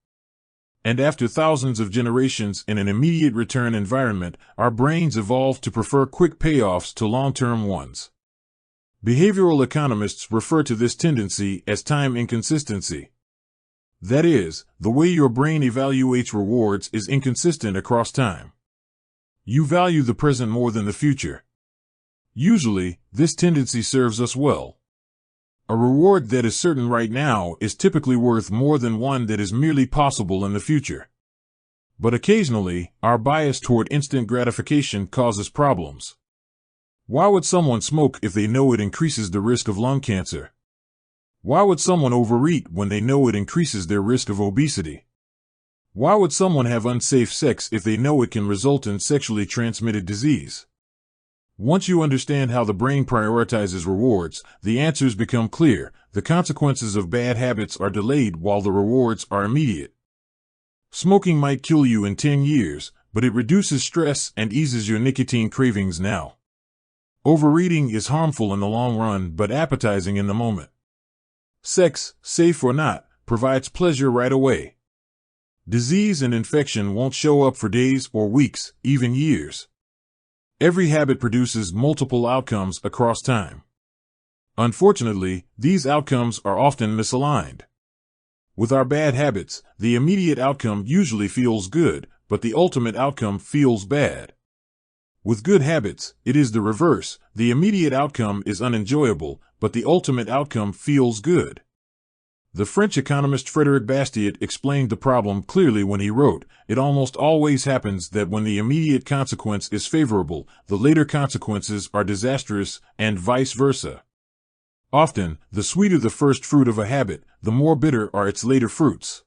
And after thousands of generations in an immediate return environment, our brains evolved to prefer quick payoffs to long-term ones. Behavioral economists refer to this tendency as time inconsistency. That is, the way your brain evaluates rewards is inconsistent across time. You value the present more than the future. Usually, this tendency serves us well. A reward that is certain right now is typically worth more than one that is merely possible in the future. But occasionally, our bias toward instant gratification causes problems. Why would someone smoke if they know it increases the risk of lung cancer? Why would someone overeat when they know it increases their risk of obesity? Why would someone have unsafe sex if they know it can result in sexually transmitted disease? Once you understand how the brain prioritizes rewards, the answers become clear. The consequences of bad habits are delayed while the rewards are immediate. Smoking might kill you in 10 years, but it reduces stress and eases your nicotine cravings now. Overeating is harmful in the long run but appetizing in the moment. Sex, safe or not, provides pleasure right away. Disease and infection won't show up for days or weeks, even years. Every habit produces multiple outcomes across time. Unfortunately, these outcomes are often misaligned. With our bad habits, the immediate outcome usually feels good, but the ultimate outcome feels bad. With good habits, it is the reverse. The immediate outcome is unenjoyable, but the ultimate outcome feels good. The French economist Frédéric Bastiat explained the problem clearly when he wrote, "It almost always happens that when the immediate consequence is favorable, the later consequences are disastrous, and vice versa." Often, the sweeter the first fruit of a habit, the more bitter are its later fruits.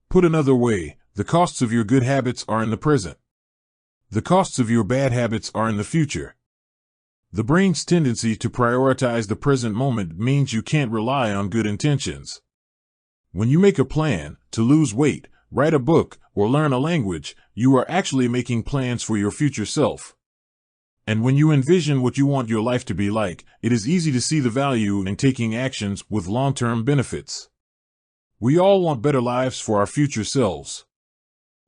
Put another way, the costs of your good habits are in the present. The costs of your bad habits are in the future. The brain's tendency to prioritize the present moment means you can't rely on good intentions. When you make a plan to lose weight, write a book, or learn a language, you are actually making plans for your future self. And when you envision what you want your life to be like, it is easy to see the value in taking actions with long-term benefits. We all want better lives for our future selves.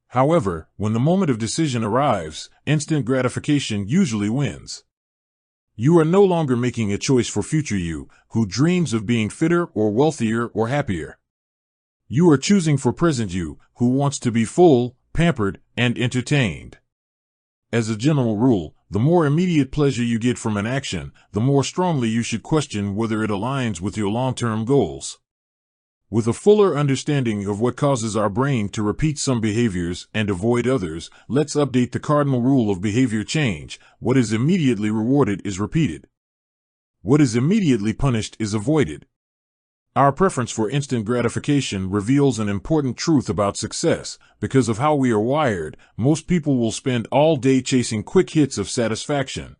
However, when the moment of decision arrives, instant gratification usually wins. You are no longer making a choice for future you, who dreams of being fitter or wealthier or happier. You are choosing for present you, who wants to be full, pampered, and entertained. As a general rule, the more immediate pleasure you get from an action, the more strongly you should question whether it aligns with your long-term goals. With a fuller understanding of what causes our brain to repeat some behaviors and avoid others, let's update the cardinal rule of behavior change. What is immediately rewarded is repeated. What is immediately punished is avoided. Our preference for instant gratification reveals an important truth about success. Because of how we are wired, most people will spend all day chasing quick hits of satisfaction.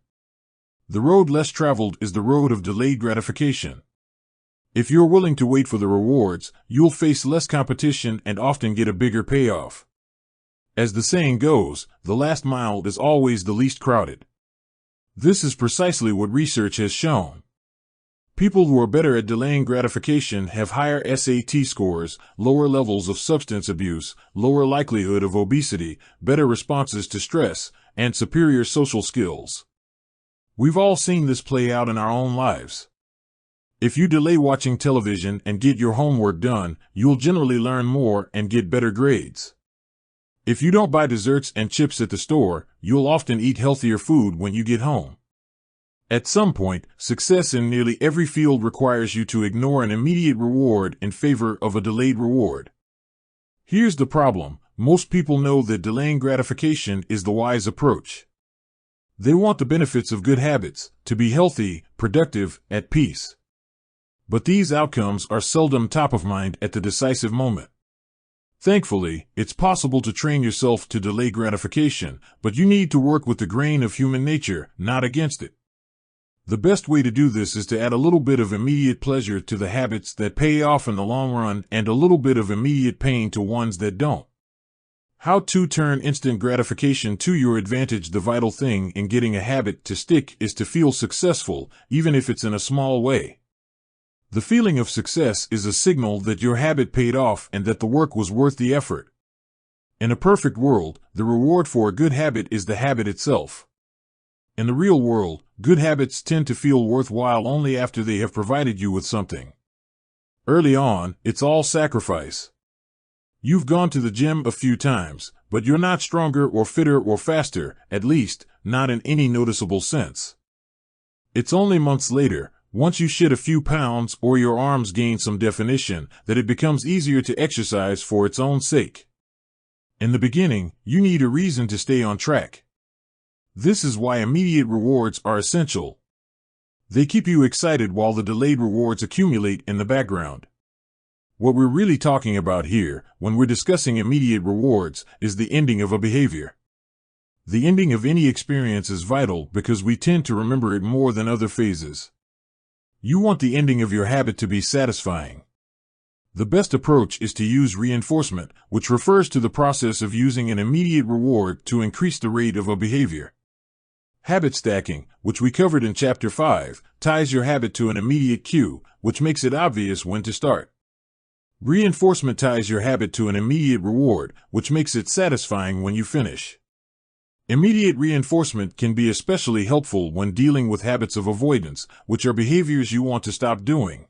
The road less traveled is the road of delayed gratification. If you're willing to wait for the rewards, you'll face less competition and often get a bigger payoff. As the saying goes, the last mile is always the least crowded. This is precisely what research has shown. People who are better at delaying gratification have higher SAT scores, lower levels of substance abuse, lower likelihood of obesity, better responses to stress, and superior social skills. We've all seen this play out in our own lives. If you delay watching television and get your homework done, you'll generally learn more and get better grades. If you don't buy desserts and chips at the store, you'll often eat healthier food when you get home. At some point, success in nearly every field requires you to ignore an immediate reward in favor of a delayed reward. Here's the problem: most people know that delaying gratification is the wise approach. They want the benefits of good habits, to be healthy, productive, at peace. But these outcomes are seldom top of mind at the decisive moment. Thankfully, it's possible to train yourself to delay gratification, but you need to work with the grain of human nature, not against it. The best way to do this is to add a little bit of immediate pleasure to the habits that pay off in the long run and a little bit of immediate pain to ones that don't. How to turn instant gratification to your advantage. The vital thing in getting a habit to stick is to feel successful, even if it's in a small way. The feeling of success is a signal that your habit paid off and that the work was worth the effort. In a perfect world, the reward for a good habit is the habit itself. In the real world, good habits tend to feel worthwhile only after they have provided you with something. Early on, it's all sacrifice. You've gone to the gym a few times, but you're not stronger or fitter or faster, at least, not in any noticeable sense. It's only months later, once you shed a few pounds or your arms gain some definition, that it becomes easier to exercise for its own sake. In the beginning, you need a reason to stay on track. This is why immediate rewards are essential. They keep you excited while the delayed rewards accumulate in the background. What we're really talking about here, when we're discussing immediate rewards, is the ending of a behavior. The ending of any experience is vital because we tend to remember it more than other phases. You want the ending of your habit to be satisfying. The best approach is to use reinforcement, which refers to the process of using an immediate reward to increase the rate of a behavior. Habit stacking, which we covered in Chapter 5, ties your habit to an immediate cue, which makes it obvious when to start. Reinforcement ties your habit to an immediate reward, which makes it satisfying when you finish. Immediate reinforcement can be especially helpful when dealing with habits of avoidance, which are behaviors you want to stop doing.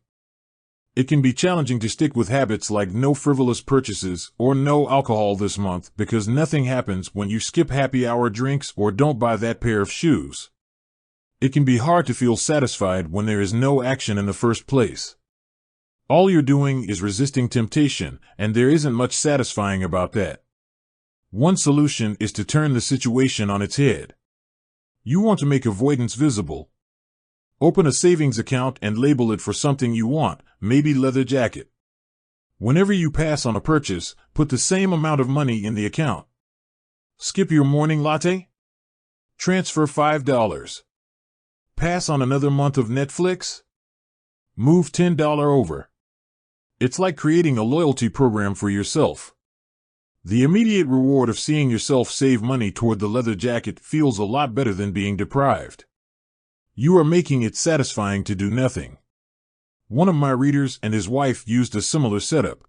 It can be challenging to stick with habits like no frivolous purchases or no alcohol this month because nothing happens when you skip happy hour drinks or don't buy that pair of shoes. It can be hard to feel satisfied when there is no action in the first place. All you're doing is resisting temptation, and there isn't much satisfying about that. One solution is to turn the situation on its head. You want to make avoidance visible. Open a savings account and label it for something you want, maybe leather jacket. Whenever you pass on a purchase, put the same amount of money in the account. Skip your morning latte? Transfer $5. Pass on another month of Netflix? Move $10 over. It's like creating a loyalty program for yourself. The immediate reward of seeing yourself save money toward the leather jacket feels a lot better than being deprived. You are making it satisfying to do nothing. One of my readers and his wife used a similar setup.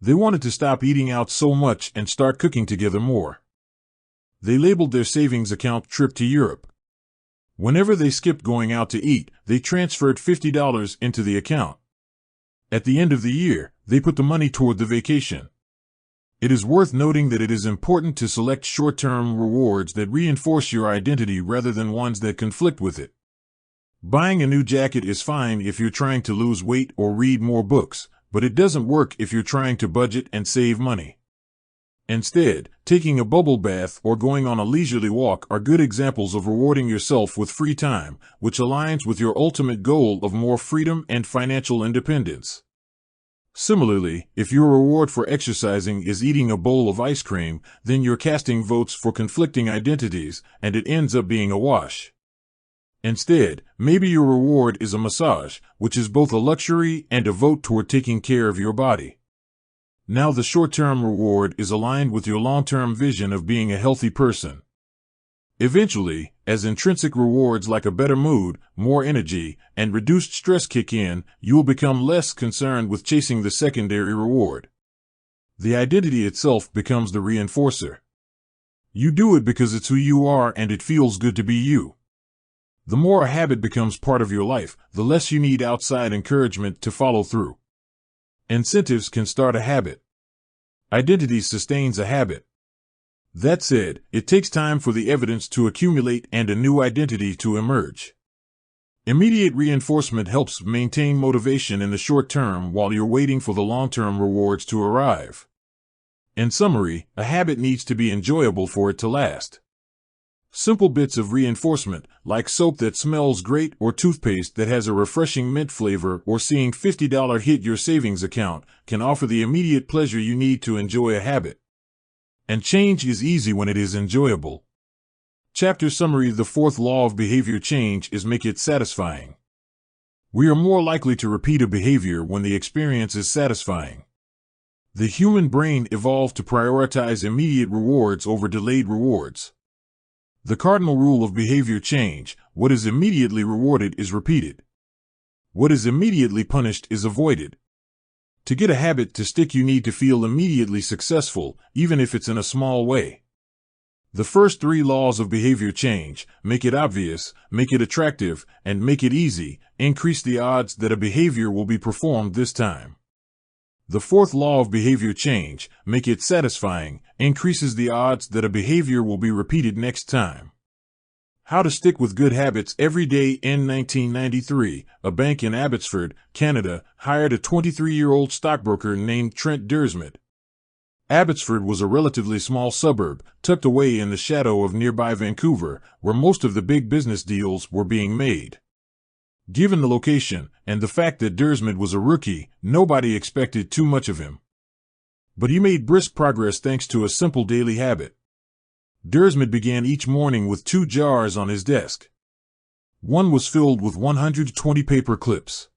They wanted to stop eating out so much and start cooking together more. They labeled their savings account trip to Europe. Whenever they skipped going out to eat, they transferred $50 into the account. At the end of the year, they put the money toward the vacation. It is worth noting that it is important to select short-term rewards that reinforce your identity rather than ones that conflict with it. Buying a new jacket is fine if you're trying to lose weight or read more books, but it doesn't work if you're trying to budget and save money. Instead, taking a bubble bath or going on a leisurely walk are good examples of rewarding yourself with free time, which aligns with your ultimate goal of more freedom and financial independence. Similarly, if your reward for exercising is eating a bowl of ice cream, then you're casting votes for conflicting identities, and it ends up being a wash. Instead, maybe your reward is a massage, which is both a luxury and a vote toward taking care of your body. Now the short-term reward is aligned with your long-term vision of being a healthy person. Eventually, as intrinsic rewards like a better mood, more energy, and reduced stress kick in, you will become less concerned with chasing the secondary reward. The identity itself becomes the reinforcer. You do it because it's who you are and it feels good to be you. The more a habit becomes part of your life, the less you need outside encouragement to follow through. Incentives can start a habit. Identity sustains a habit. That said, it takes time for the evidence to accumulate and a new identity to emerge. Immediate reinforcement helps maintain motivation in the short term while you're waiting for the long-term rewards to arrive. In summary, a habit needs to be enjoyable for it to last. Simple bits of reinforcement, like soap that smells great or toothpaste that has a refreshing mint flavor or seeing $50 hit your savings account, can offer the immediate pleasure you need to enjoy a habit. And change is easy when it is enjoyable. Chapter summary: The fourth law of behavior change is make it satisfying. We are more likely to repeat a behavior when the experience is satisfying. The human brain evolved to prioritize immediate rewards over delayed rewards. The cardinal rule of behavior change: what is immediately rewarded is repeated. What is immediately punished is avoided. To get a habit to stick, you need to feel immediately successful, even if it's in a small way. The first three laws of behavior change: make it obvious, make it attractive, and make it easy, increase the odds that a behavior will be performed this time. The fourth law of behavior change, make it satisfying, increases the odds that a behavior will be repeated next time. How to stick with good habits every day. In 1993, a bank in Abbotsford, Canada, hired a 23-year-old stockbroker named Trent Dersmit. Abbotsford was a relatively small suburb, tucked away in the shadow of nearby Vancouver, where most of the big business deals were being made. Given the location, and the fact that Dersmit was a rookie, nobody expected too much of him. But he made brisk progress thanks to a simple daily habit. Dersmit began each morning with 2 jars on his desk. One was filled with 120 paper clips.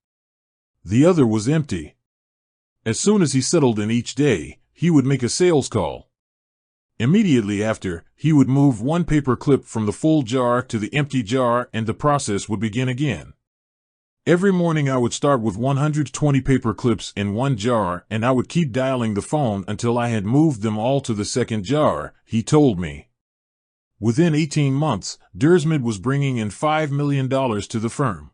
The other was empty. As soon as he settled in each day, he would make a sales call. Immediately after, he would move 1 paper clip from the full jar to the empty jar, and the process would begin again. Every morning I would start with 120 paper clips in 1 jar, and I would keep dialing the phone until I had moved them all to the second jar, he told me. Within 18 months, Dersmit was bringing in $5 million to the firm.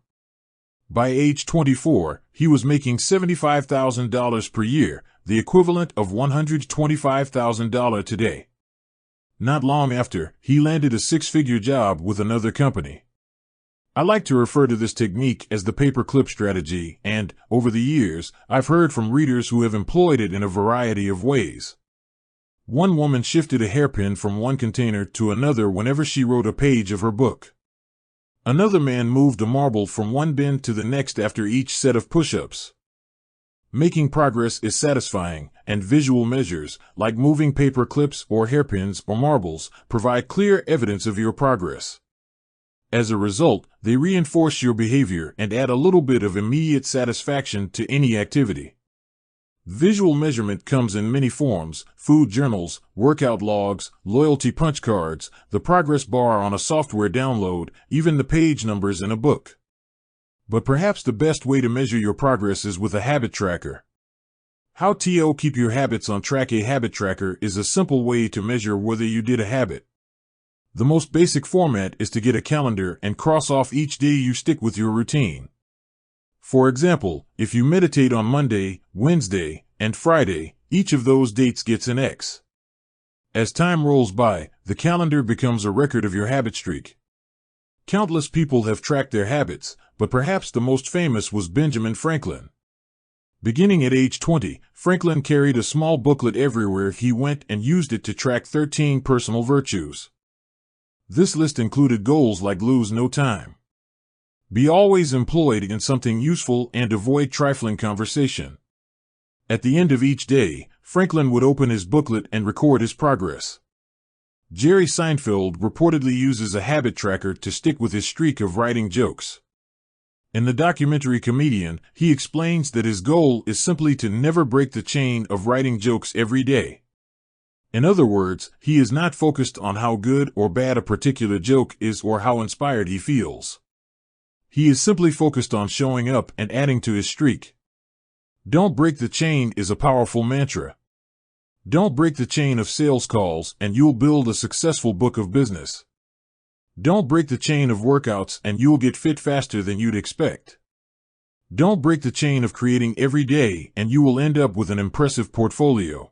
By age 24, he was making $75,000 per year, the equivalent of $125,000 today. Not long after, he landed a 6-figure job with another company. I like to refer to this technique as the paperclip strategy, and, over the years, I've heard from readers who have employed it in a variety of ways. One woman shifted a hairpin from one container to another whenever she wrote a page of her book. Another man moved a marble from one bin to the next after each set of push-ups. Making progress is satisfying, and visual measures, like moving paper clips or hairpins or marbles, provide clear evidence of your progress. As a result, they reinforce your behavior and add a little bit of immediate satisfaction to any activity. Visual measurement comes in many forms: food journals, workout logs, loyalty punch cards, the progress bar on a software download, even the page numbers in a book. But perhaps the best way to measure your progress is with a habit tracker. How to keep your habits on track. A habit tracker is a simple way to measure whether you did a habit. The most basic format is to get a calendar and cross off each day you stick with your routine. For example, if you meditate on Monday, Wednesday, and Friday, each of those dates gets an X. As time rolls by, the calendar becomes a record of your habit streak. Countless people have tracked their habits, but perhaps the most famous was Benjamin Franklin. Beginning at age 20, Franklin carried a small booklet everywhere he went and used it to track 13 personal virtues. This list included goals like lose no time, be always employed in something useful, and avoid trifling conversation. At the end of each day, Franklin would open his booklet and record his progress. Jerry Seinfeld reportedly uses a habit tracker to stick with his streak of writing jokes. In the documentary Comedian, he explains that his goal is simply to never break the chain of writing jokes every day. In other words, he is not focused on how good or bad a particular joke is or how inspired he feels. He is simply focused on showing up and adding to his streak. Don't break the chain is a powerful mantra. Don't break the chain of sales calls and you'll build a successful book of business. Don't break the chain of workouts and you'll get fit faster than you'd expect. Don't break the chain of creating every day and you will end up with an impressive portfolio.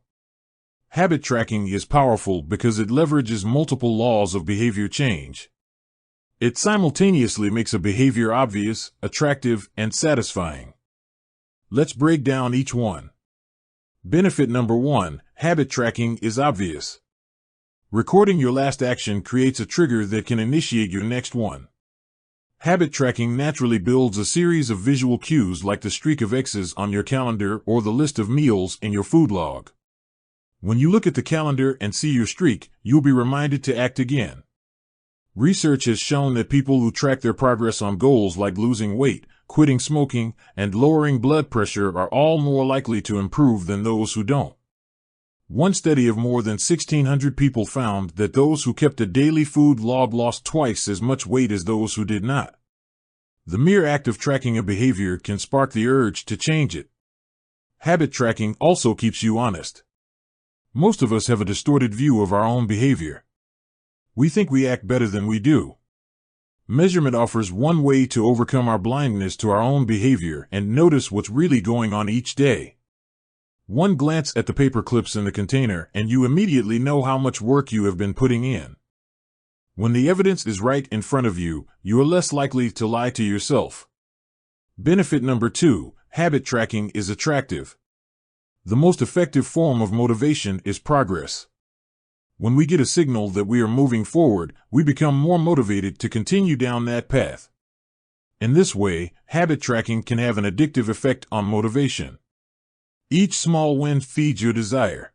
Habit tracking is powerful because it leverages multiple laws of behavior change. It simultaneously makes a behavior obvious, attractive, and satisfying. Let's break down each one. Benefit number 1, habit tracking is obvious. Recording your last action creates a trigger that can initiate your next one. Habit tracking naturally builds a series of visual cues like the streak of X's on your calendar or the list of meals in your food log. When you look at the calendar and see your streak, you'll be reminded to act again. Research has shown that people who track their progress on goals like losing weight, quitting smoking, and lowering blood pressure are all more likely to improve than those who don't. One study of more than 1,600 people found that those who kept a daily food log lost twice as much weight as those who did not. The mere act of tracking a behavior can spark the urge to change it. Habit tracking also keeps you honest. Most of us have a distorted view of our own behavior. We think we act better than we do. Measurement offers one way to overcome our blindness to our own behavior and notice what's really going on each day. One glance at the paper clips in the container and you immediately know how much work you have been putting in. When the evidence is right in front of you, you are less likely to lie to yourself. Benefit number 2, habit tracking is attractive. The most effective form of motivation is progress. When we get a signal that we are moving forward, we become more motivated to continue down that path. In this way, habit tracking can have an addictive effect on motivation. Each small win feeds your desire.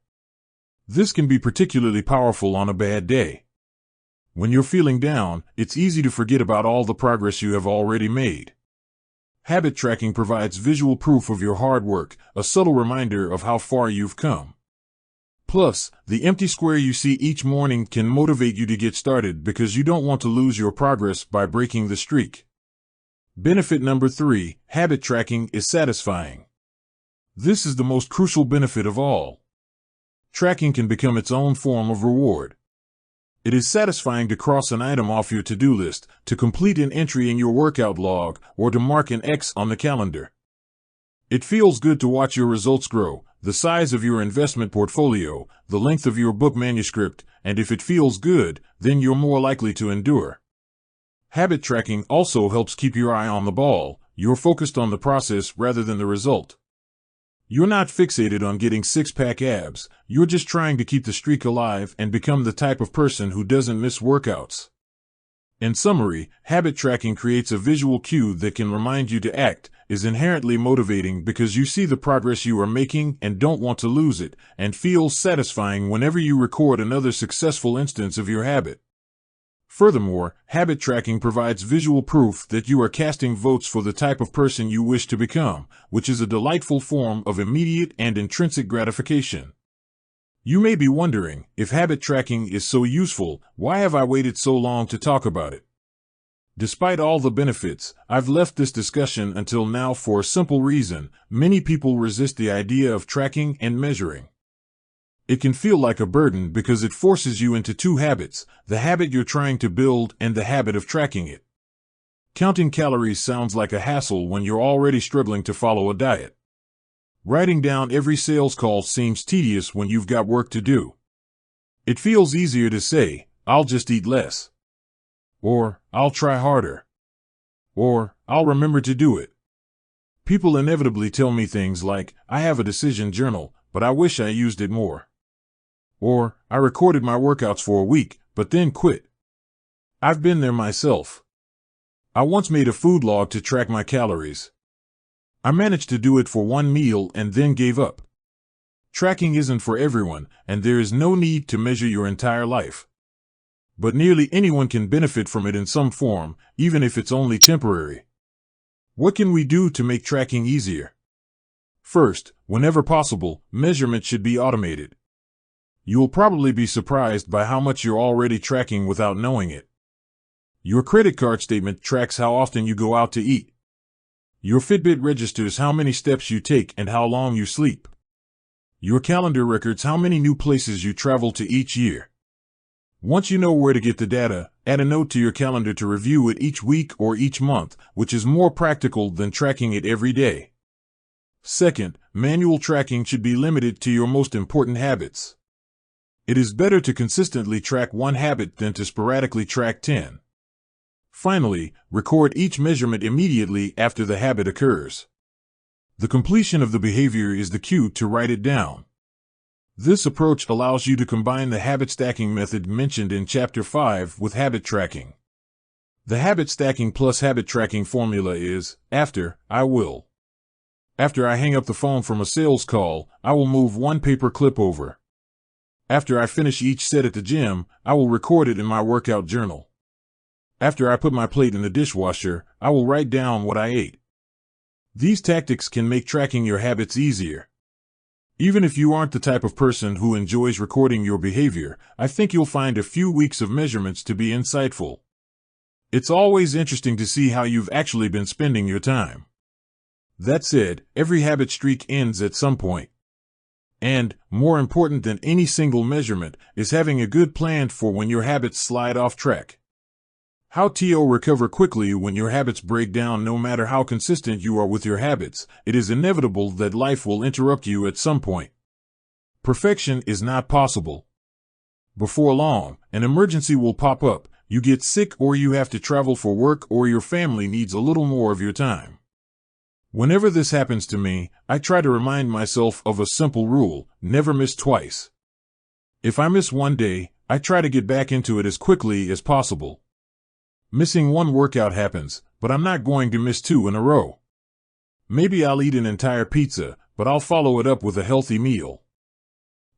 This can be particularly powerful on a bad day. When you're feeling down, it's easy to forget about all the progress you have already made. Habit tracking provides visual proof of your hard work, a subtle reminder of how far you've come. Plus, the empty square you see each morning can motivate you to get started because you don't want to lose your progress by breaking the streak. Benefit number 3, habit tracking is satisfying. This is the most crucial benefit of all. Tracking can become its own form of reward. It is satisfying to cross an item off your to-do list, to complete an entry in your workout log, or to mark an X on the calendar. It feels good to watch your results grow, the size of your investment portfolio, the length of your book manuscript, and if it feels good, then you're more likely to endure. Habit tracking also helps keep your eye on the ball. You're focused on the process rather than the result. You're not fixated on getting six-pack abs, you're just trying to keep the streak alive and become the type of person who doesn't miss workouts. In summary, habit tracking creates a visual cue that can remind you to act, is inherently motivating because you see the progress you are making and don't want to lose it, and feels satisfying whenever you record another successful instance of your habit. Furthermore, habit tracking provides visual proof that you are casting votes for the type of person you wish to become, which is a delightful form of immediate and intrinsic gratification. You may be wondering, if habit tracking is so useful, why have I waited so long to talk about it? Despite all the benefits, I've left this discussion until now for a simple reason: many people resist the idea of tracking and measuring. It can feel like a burden because it forces you into two habits, the habit you're trying to build and the habit of tracking it. Counting calories sounds like a hassle when you're already struggling to follow a diet. Writing down every sales call seems tedious when you've got work to do. It feels easier to say, "I'll just eat less." Or, "I'll try harder." Or, "I'll remember to do it." People inevitably tell me things like, "I have a decision journal, but I wish I used it more." Or, "I recorded my workouts for a week, but then quit." I've been there myself. I once made a food log to track my calories. I managed to do it for one meal and then gave up. Tracking isn't for everyone, and there is no need to measure your entire life. But nearly anyone can benefit from it in some form, even if it's only temporary. What can we do to make tracking easier? First, whenever possible, measurement should be automated. You'll probably be surprised by how much you're already tracking without knowing it. Your credit card statement tracks how often you go out to eat. Your Fitbit registers how many steps you take and how long you sleep. Your calendar records how many new places you travel to each year. Once you know where to get the data, add a note to your calendar to review it each week or each month, which is more practical than tracking it every day. Second, manual tracking should be limited to your most important habits. It is better to consistently track one habit than to sporadically track 10. Finally, record each measurement immediately after the habit occurs. The completion of the behavior is the cue to write it down. This approach allows you to combine the habit stacking method mentioned in Chapter 5 with habit tracking. The habit stacking plus habit tracking formula is, after, I will. After I hang up the phone from a sales call, I will move one paper clip over. After I finish each set at the gym, I will record it in my workout journal. After I put my plate in the dishwasher, I will write down what I ate. These tactics can make tracking your habits easier. Even if you aren't the type of person who enjoys recording your behavior, I think you'll find a few weeks of measurements to be insightful. It's always interesting to see how you've actually been spending your time. That said, every habit streak ends at some point. And, more important than any single measurement, is having a good plan for when your habits slide off track. How to recover quickly when your habits break down. No matter how consistent you are with your habits, it is inevitable that life will interrupt you at some point. Perfection is not possible. Before long, an emergency will pop up, you get sick or you have to travel for work or your family needs a little more of your time. Whenever this happens to me, I try to remind myself of a simple rule: never miss twice. If I miss one day, I try to get back into it as quickly as possible. Missing one workout happens, but I'm not going to miss 2 in a row. Maybe I'll eat an entire pizza, but I'll follow it up with a healthy meal.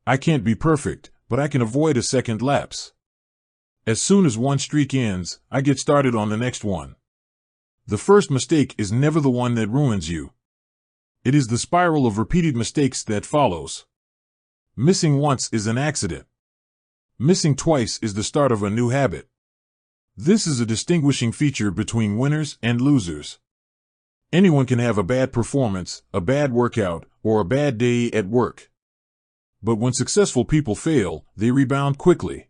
I can't be perfect, but I can avoid a second lapse. As soon as one streak ends, I get started on the next one. The first mistake is never the one that ruins you. It is the spiral of repeated mistakes that follows. Missing once is an accident. Missing twice is the start of a new habit. This is a distinguishing feature between winners and losers. Anyone can have a bad performance, a bad workout, or a bad day at work. But when successful people fail, they rebound quickly.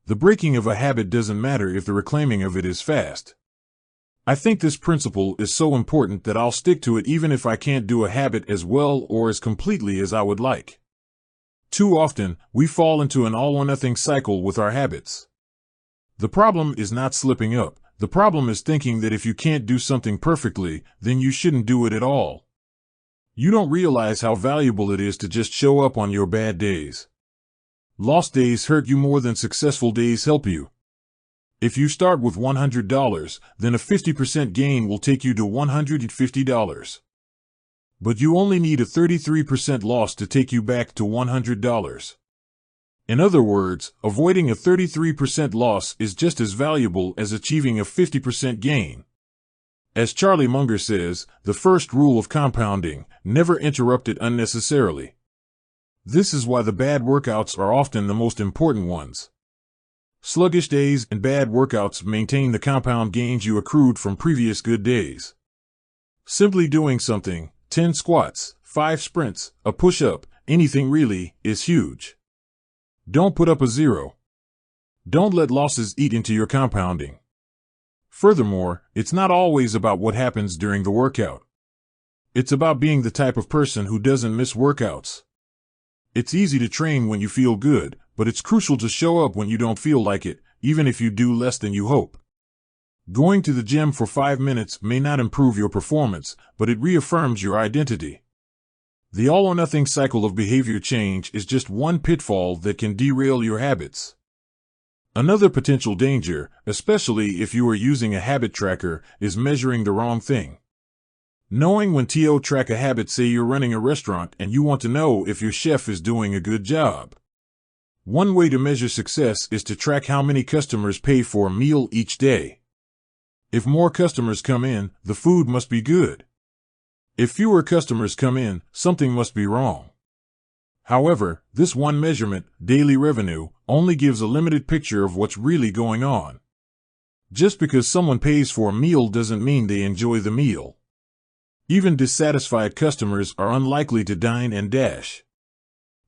The breaking of a habit doesn't matter if the reclaiming of it is fast. I think this principle is so important that I'll stick to it even if I can't do a habit as well or as completely as I would like. Too often, we fall into an all-or-nothing cycle with our habits. The problem is not slipping up. The problem is thinking that if you can't do something perfectly, then you shouldn't do it at all. You don't realize how valuable it is to just show up on your bad days. Lost days hurt you more than successful days help you. If you start with $100, then a 50% gain will take you to $150. But you only need a 33% loss to take you back to $100. In other words, avoiding a 33% loss is just as valuable as achieving a 50% gain. As Charlie Munger says, the first rule of compounding: never interrupt it unnecessarily. This is why the bad workouts are often the most important ones. Sluggish days and bad workouts maintain the compound gains you accrued from previous good days. Simply doing something, 10 squats, 5 sprints, a push-up, anything really, is huge. Don't put up a 0. Don't let losses eat into your compounding. Furthermore, it's not always about what happens during the workout. It's about being the type of person who doesn't miss workouts. It's easy to train when you feel good, but it's crucial to show up when you don't feel like it, even if you do less than you hope. Going to the gym for 5 minutes may not improve your performance, but it reaffirms your identity. The all-or-nothing cycle of behavior change is just one pitfall that can derail your habits. Another potential danger, especially if you are using a habit tracker, is measuring the wrong thing. Knowing when to track a habit. Say you're running a restaurant and you want to know if your chef is doing a good job. One way to measure success is to track how many customers pay for a meal each day. If more customers come in, the food must be good. If fewer customers come in, something must be wrong. However, this one measurement, daily revenue, only gives a limited picture of what's really going on. Just because someone pays for a meal doesn't mean they enjoy the meal. Even dissatisfied customers are unlikely to dine and dash.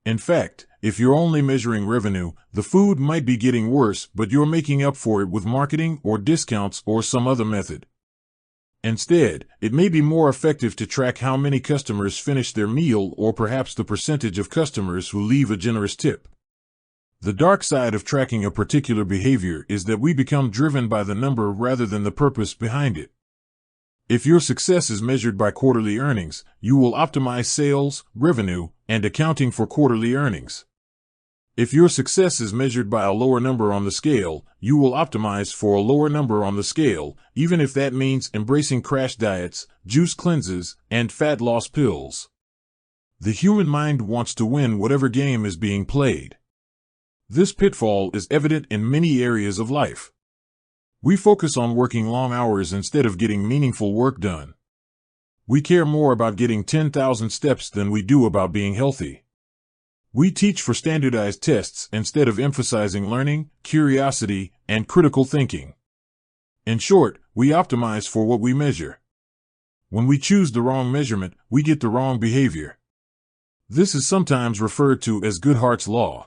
In fact, if you're only measuring revenue, the food might be getting worse, but you're making up for it with marketing or discounts or some other method. Instead, it may be more effective to track how many customers finish their meal or perhaps the percentage of customers who leave a generous tip. The dark side of tracking a particular behavior is that we become driven by the number rather than the purpose behind it. If your success is measured by quarterly earnings, you will optimize sales, revenue, and accounting for quarterly earnings. If your success is measured by a lower number on the scale, you will optimize for a lower number on the scale, even if that means embracing crash diets, juice cleanses, and fat loss pills. The human mind wants to win whatever game is being played. This pitfall is evident in many areas of life. We focus on working long hours instead of getting meaningful work done. We care more about getting 10,000 steps than we do about being healthy. We teach for standardized tests instead of emphasizing learning, curiosity, and critical thinking. In short, we optimize for what we measure. When we choose the wrong measurement, we get the wrong behavior. This is sometimes referred to as Goodhart's Law.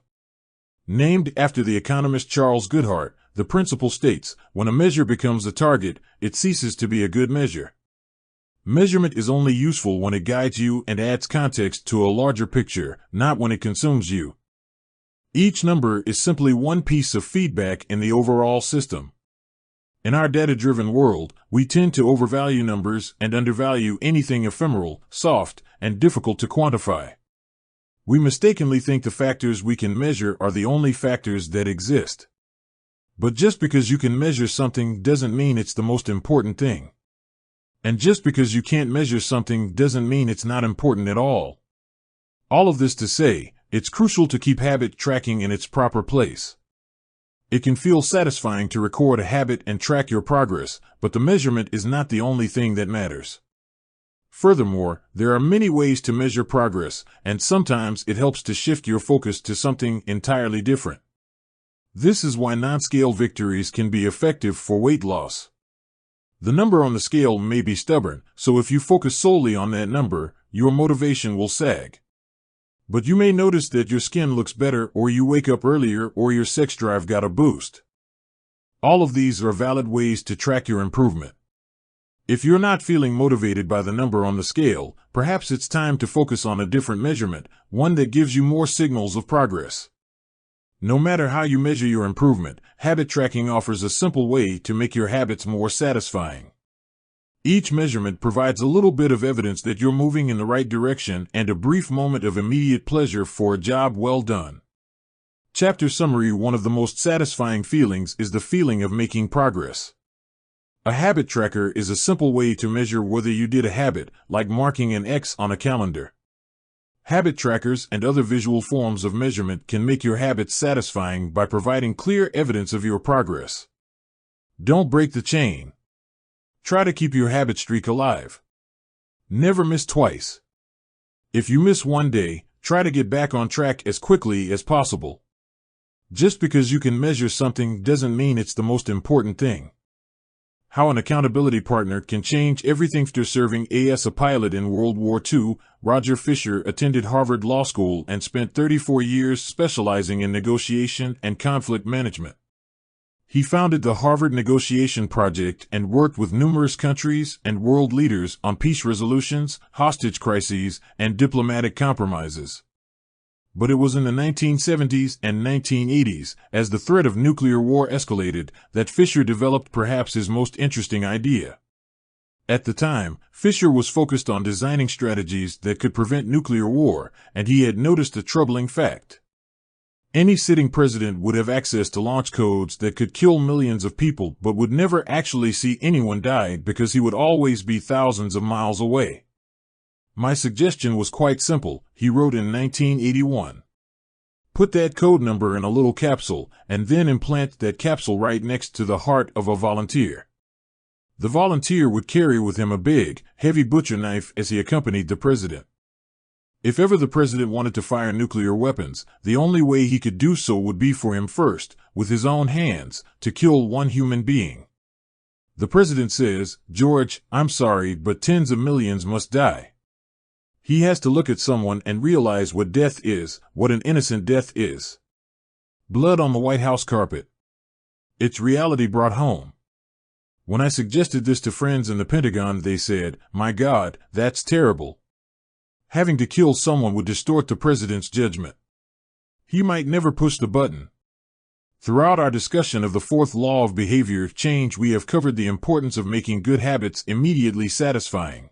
Named after the economist Charles Goodhart, the principle states, when a measure becomes a target, it ceases to be a good measure. Measurement is only useful when it guides you and adds context to a larger picture, not when it consumes you. Each number is simply one piece of feedback in the overall system. In our data-driven world, we tend to overvalue numbers and undervalue anything ephemeral, soft, and difficult to quantify. We mistakenly think the factors we can measure are the only factors that exist. But just because you can measure something doesn't mean it's the most important thing. And just because you can't measure something doesn't mean it's not important at all. All of this to say, it's crucial to keep habit tracking in its proper place. It can feel satisfying to record a habit and track your progress, but the measurement is not the only thing that matters. Furthermore, there are many ways to measure progress, and sometimes it helps to shift your focus to something entirely different. This is why non-scale victories can be effective for weight loss. The number on the scale may be stubborn, so if you focus solely on that number, your motivation will sag. But you may notice that your skin looks better, or you wake up earlier, or your sex drive got a boost. All of these are valid ways to track your improvement. If you're not feeling motivated by the number on the scale, perhaps it's time to focus on a different measurement, one that gives you more signals of progress. No matter how you measure your improvement, habit tracking offers a simple way to make your habits more satisfying. Each measurement provides a little bit of evidence that you're moving in the right direction and a brief moment of immediate pleasure for a job well done. Chapter summary: one of the most satisfying feelings is the feeling of making progress. A habit tracker is a simple way to measure whether you did a habit, like marking an X on a calendar. Habit trackers and other visual forms of measurement can make your habits satisfying by providing clear evidence of your progress. Don't break the chain. Try to keep your habit streak alive. Never miss twice. If you miss one day, try to get back on track as quickly as possible. Just because you can measure something doesn't mean it's the most important thing. How an accountability partner can change everything. After serving as a pilot in World War II, Roger Fisher attended Harvard Law School and spent 34 years specializing in negotiation and conflict management. He founded the Harvard Negotiation Project and worked with numerous countries and world leaders on peace resolutions, hostage crises, and diplomatic compromises. But it was in the 1970s and 1980s, as the threat of nuclear war escalated, that Fisher developed perhaps his most interesting idea. At the time, Fisher was focused on designing strategies that could prevent nuclear war, and he had noticed a troubling fact. Any sitting president would have access to launch codes that could kill millions of people but would never actually see anyone die because he would always be thousands of miles away. My suggestion was quite simple, he wrote in 1981. Put that code number in a little capsule, and then implant that capsule right next to the heart of a volunteer. The volunteer would carry with him a big, heavy butcher knife as he accompanied the president. If ever the president wanted to fire nuclear weapons, the only way he could do so would be for him first, with his own hands, to kill one human being. The president says, "George, I'm sorry, but tens of millions must die." He has to look at someone and realize what death is, what an innocent death is. Blood on the White House carpet. It's reality brought home. When I suggested this to friends in the Pentagon, they said, "My God, that's terrible. Having to kill someone would distort the president's judgment. He might never push the button." Throughout our discussion of the fourth law of behavior change, we have covered the importance of making good habits immediately satisfying.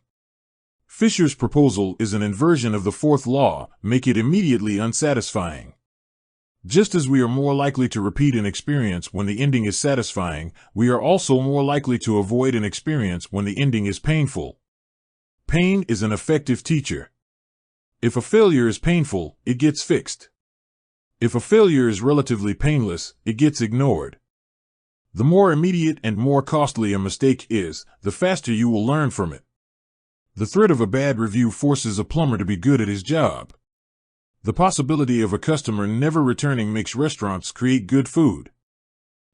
Fisher's proposal is an inversion of the fourth law, make it immediately unsatisfying. Just as we are more likely to repeat an experience when the ending is satisfying, we are also more likely to avoid an experience when the ending is painful. Pain is an effective teacher. If a failure is painful, it gets fixed. If a failure is relatively painless, it gets ignored. The more immediate and more costly a mistake is, the faster you will learn from it. The threat of a bad review forces a plumber to be good at his job. The possibility of a customer never returning makes restaurants create good food.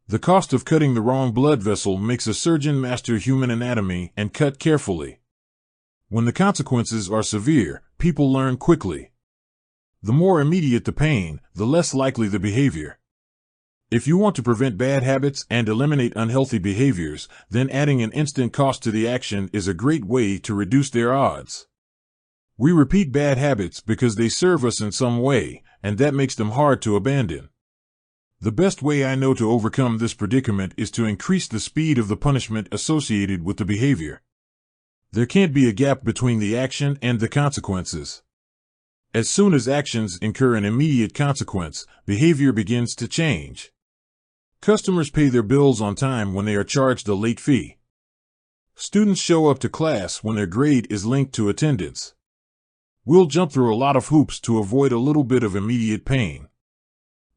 The cost of cutting the wrong blood vessel makes a surgeon master human anatomy and cut carefully. When the consequences are severe, people learn quickly. The more immediate the pain, the less likely the behavior. If you want to prevent bad habits and eliminate unhealthy behaviors, then adding an instant cost to the action is a great way to reduce their odds. We repeat bad habits because they serve us in some way, and that makes them hard to abandon. The best way I know to overcome this predicament is to increase the speed of the punishment associated with the behavior. There can't be a gap between the action and the consequences. As soon as actions incur an immediate consequence, behavior begins to change. Customers pay their bills on time when they are charged a late fee. Students show up to class when their grade is linked to attendance. We'll jump through a lot of hoops to avoid a little bit of immediate pain.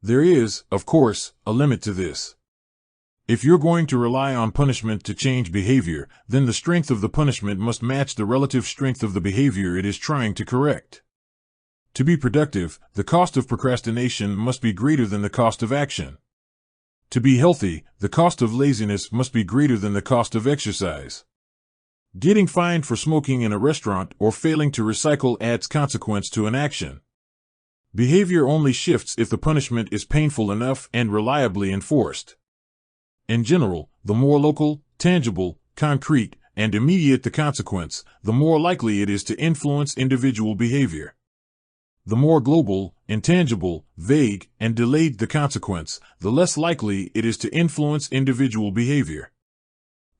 There is, of course, a limit to this. If you're going to rely on punishment to change behavior, then the strength of the punishment must match the relative strength of the behavior it is trying to correct. To be productive, the cost of procrastination must be greater than the cost of action. To be healthy, the cost of laziness must be greater than the cost of exercise. Getting fined for smoking in a restaurant or failing to recycle adds consequence to an action. Behavior only shifts if the punishment is painful enough and reliably enforced. In general, the more local, tangible, concrete, and immediate the consequence, the more likely it is to influence individual behavior. The more global, intangible, vague, and delayed the consequence, the less likely it is to influence individual behavior.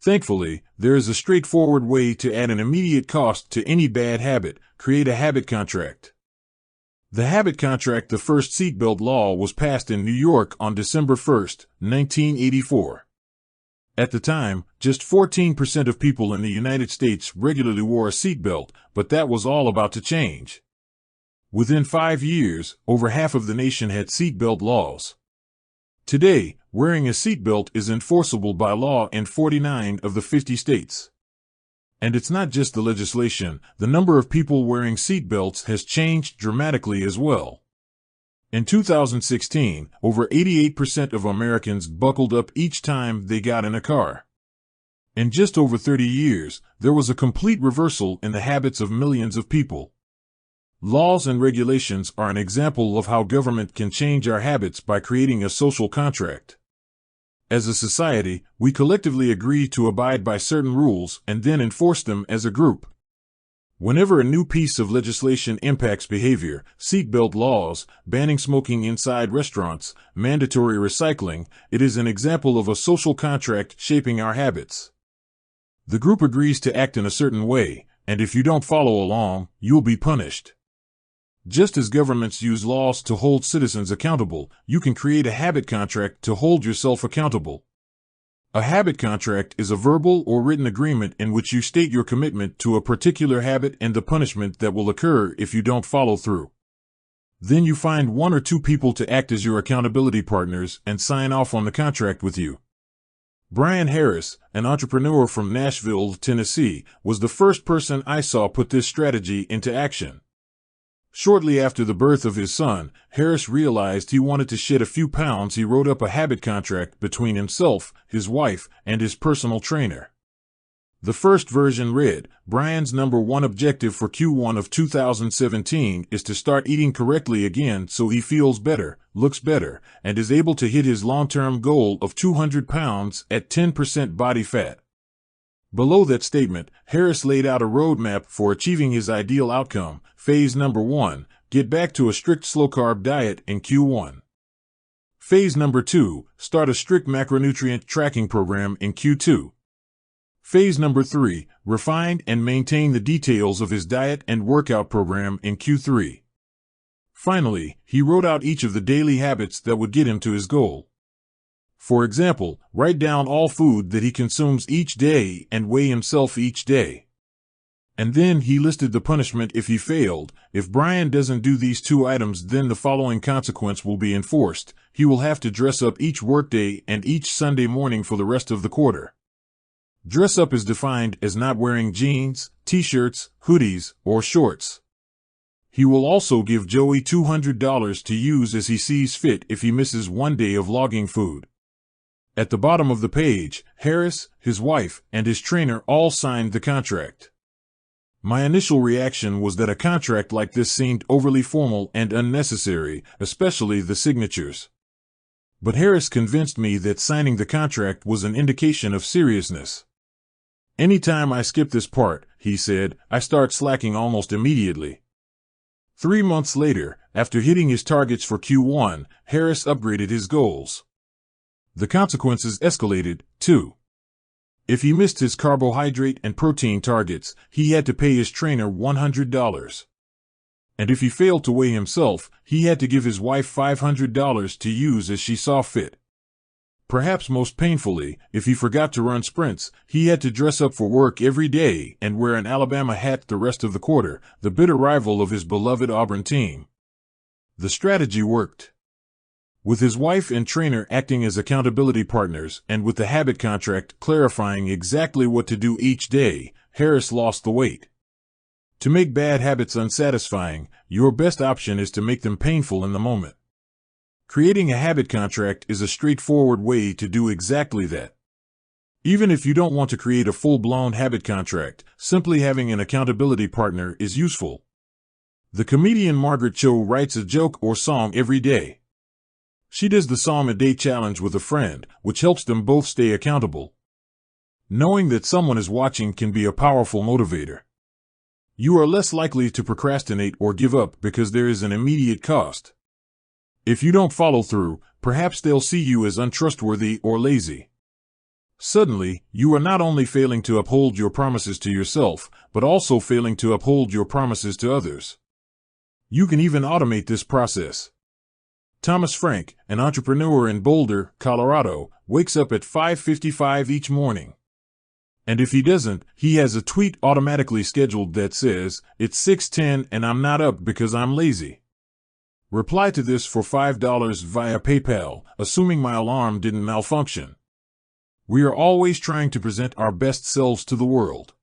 Thankfully, there is a straightforward way to add an immediate cost to any bad habit: create a habit contract. The habit contract, the first seatbelt law, was passed in New York on December 1, 1984. At the time, just 14% of people in the United States regularly wore a seatbelt, but that was all about to change. Within 5 years, over half of the nation had seatbelt laws. Today, wearing a seatbelt is enforceable by law in 49 of the 50 states. And it's not just the legislation, the number of people wearing seatbelts has changed dramatically as well. In 2016, over 88% of Americans buckled up each time they got in a car. In just over 30 years, there was a complete reversal in the habits of millions of people. Laws and regulations are an example of how government can change our habits by creating a social contract. As a society, we collectively agree to abide by certain rules and then enforce them as a group. Whenever a new piece of legislation impacts behavior, seatbelt laws, banning smoking inside restaurants, mandatory recycling, it is an example of a social contract shaping our habits. The group agrees to act in a certain way, and if you don't follow along, you'll be punished. Just as governments use laws to hold citizens accountable, you can create a habit contract to hold yourself accountable. A habit contract is a verbal or written agreement in which you state your commitment to a particular habit and the punishment that will occur if you don't follow through. Then you find 1 or 2 people to act as your accountability partners and sign off on the contract with you. Brian Harris, an entrepreneur from Nashville, Tennessee, was the first person I saw put this strategy into action. Shortly after the birth of his son, Harris realized he wanted to shed a few pounds. He wrote up a habit contract between himself, his wife, and his personal trainer. The first version read, Brian's number 1 objective for Q1 of 2017 is to start eating correctly again so he feels better, looks better, and is able to hit his long-term goal of 200 pounds at 10% body fat. Below that statement, Harris laid out a roadmap for achieving his ideal outcome. Phase number 1, get back to a strict slow-carb diet in Q1. Phase number 2, start a strict macronutrient tracking program in Q2. Phase number 3, refine and maintain the details of his diet and workout program in Q3. Finally, he wrote out each of the daily habits that would get him to his goal. For example, write down all food that he consumes each day and weigh himself each day. And then he listed the punishment if he failed. If Brian doesn't do these 2 items, then the following consequence will be enforced. He will have to dress up each workday and each Sunday morning for the rest of the quarter. Dress up is defined as not wearing jeans, t-shirts, hoodies, or shorts. He will also give Joey $200 to use as he sees fit if he misses 1 day of logging food. At the bottom of the page, Harris, his wife, and his trainer all signed the contract. My initial reaction was that a contract like this seemed overly formal and unnecessary, especially the signatures. But Harris convinced me that signing the contract was an indication of seriousness. Anytime I skip this part, he said, I start slacking almost immediately. 3 months later, after hitting his targets for Q1, Harris upgraded his goals. The consequences escalated, too. If he missed his carbohydrate and protein targets, he had to pay his trainer $100. And if he failed to weigh himself, he had to give his wife $500 to use as she saw fit. Perhaps most painfully, if he forgot to run sprints, he had to dress up for work every day and wear an Alabama hat the rest of the quarter, the bitter rival of his beloved Auburn team. The strategy worked. With his wife and trainer acting as accountability partners, and with the habit contract clarifying exactly what to do each day, Harris lost the weight. To make bad habits unsatisfying, your best option is to make them painful in the moment. Creating a habit contract is a straightforward way to do exactly that. Even if you don't want to create a full-blown habit contract, simply having an accountability partner is useful. The comedian Margaret Cho writes a joke or song every day. She does the Psalm a Day challenge with a friend, which helps them both stay accountable. Knowing that someone is watching can be a powerful motivator. You are less likely to procrastinate or give up because there is an immediate cost. If you don't follow through, perhaps they'll see you as untrustworthy or lazy. Suddenly, you are not only failing to uphold your promises to yourself, but also failing to uphold your promises to others. You can even automate this process. Thomas Frank, an entrepreneur in Boulder, Colorado, wakes up at 5:55 each morning. And if he doesn't, he has a tweet automatically scheduled that says, "It's 6:10 and I'm not up because I'm lazy." Reply to this for $5 via PayPal, assuming my alarm didn't malfunction. We are always trying to present our best selves to the world.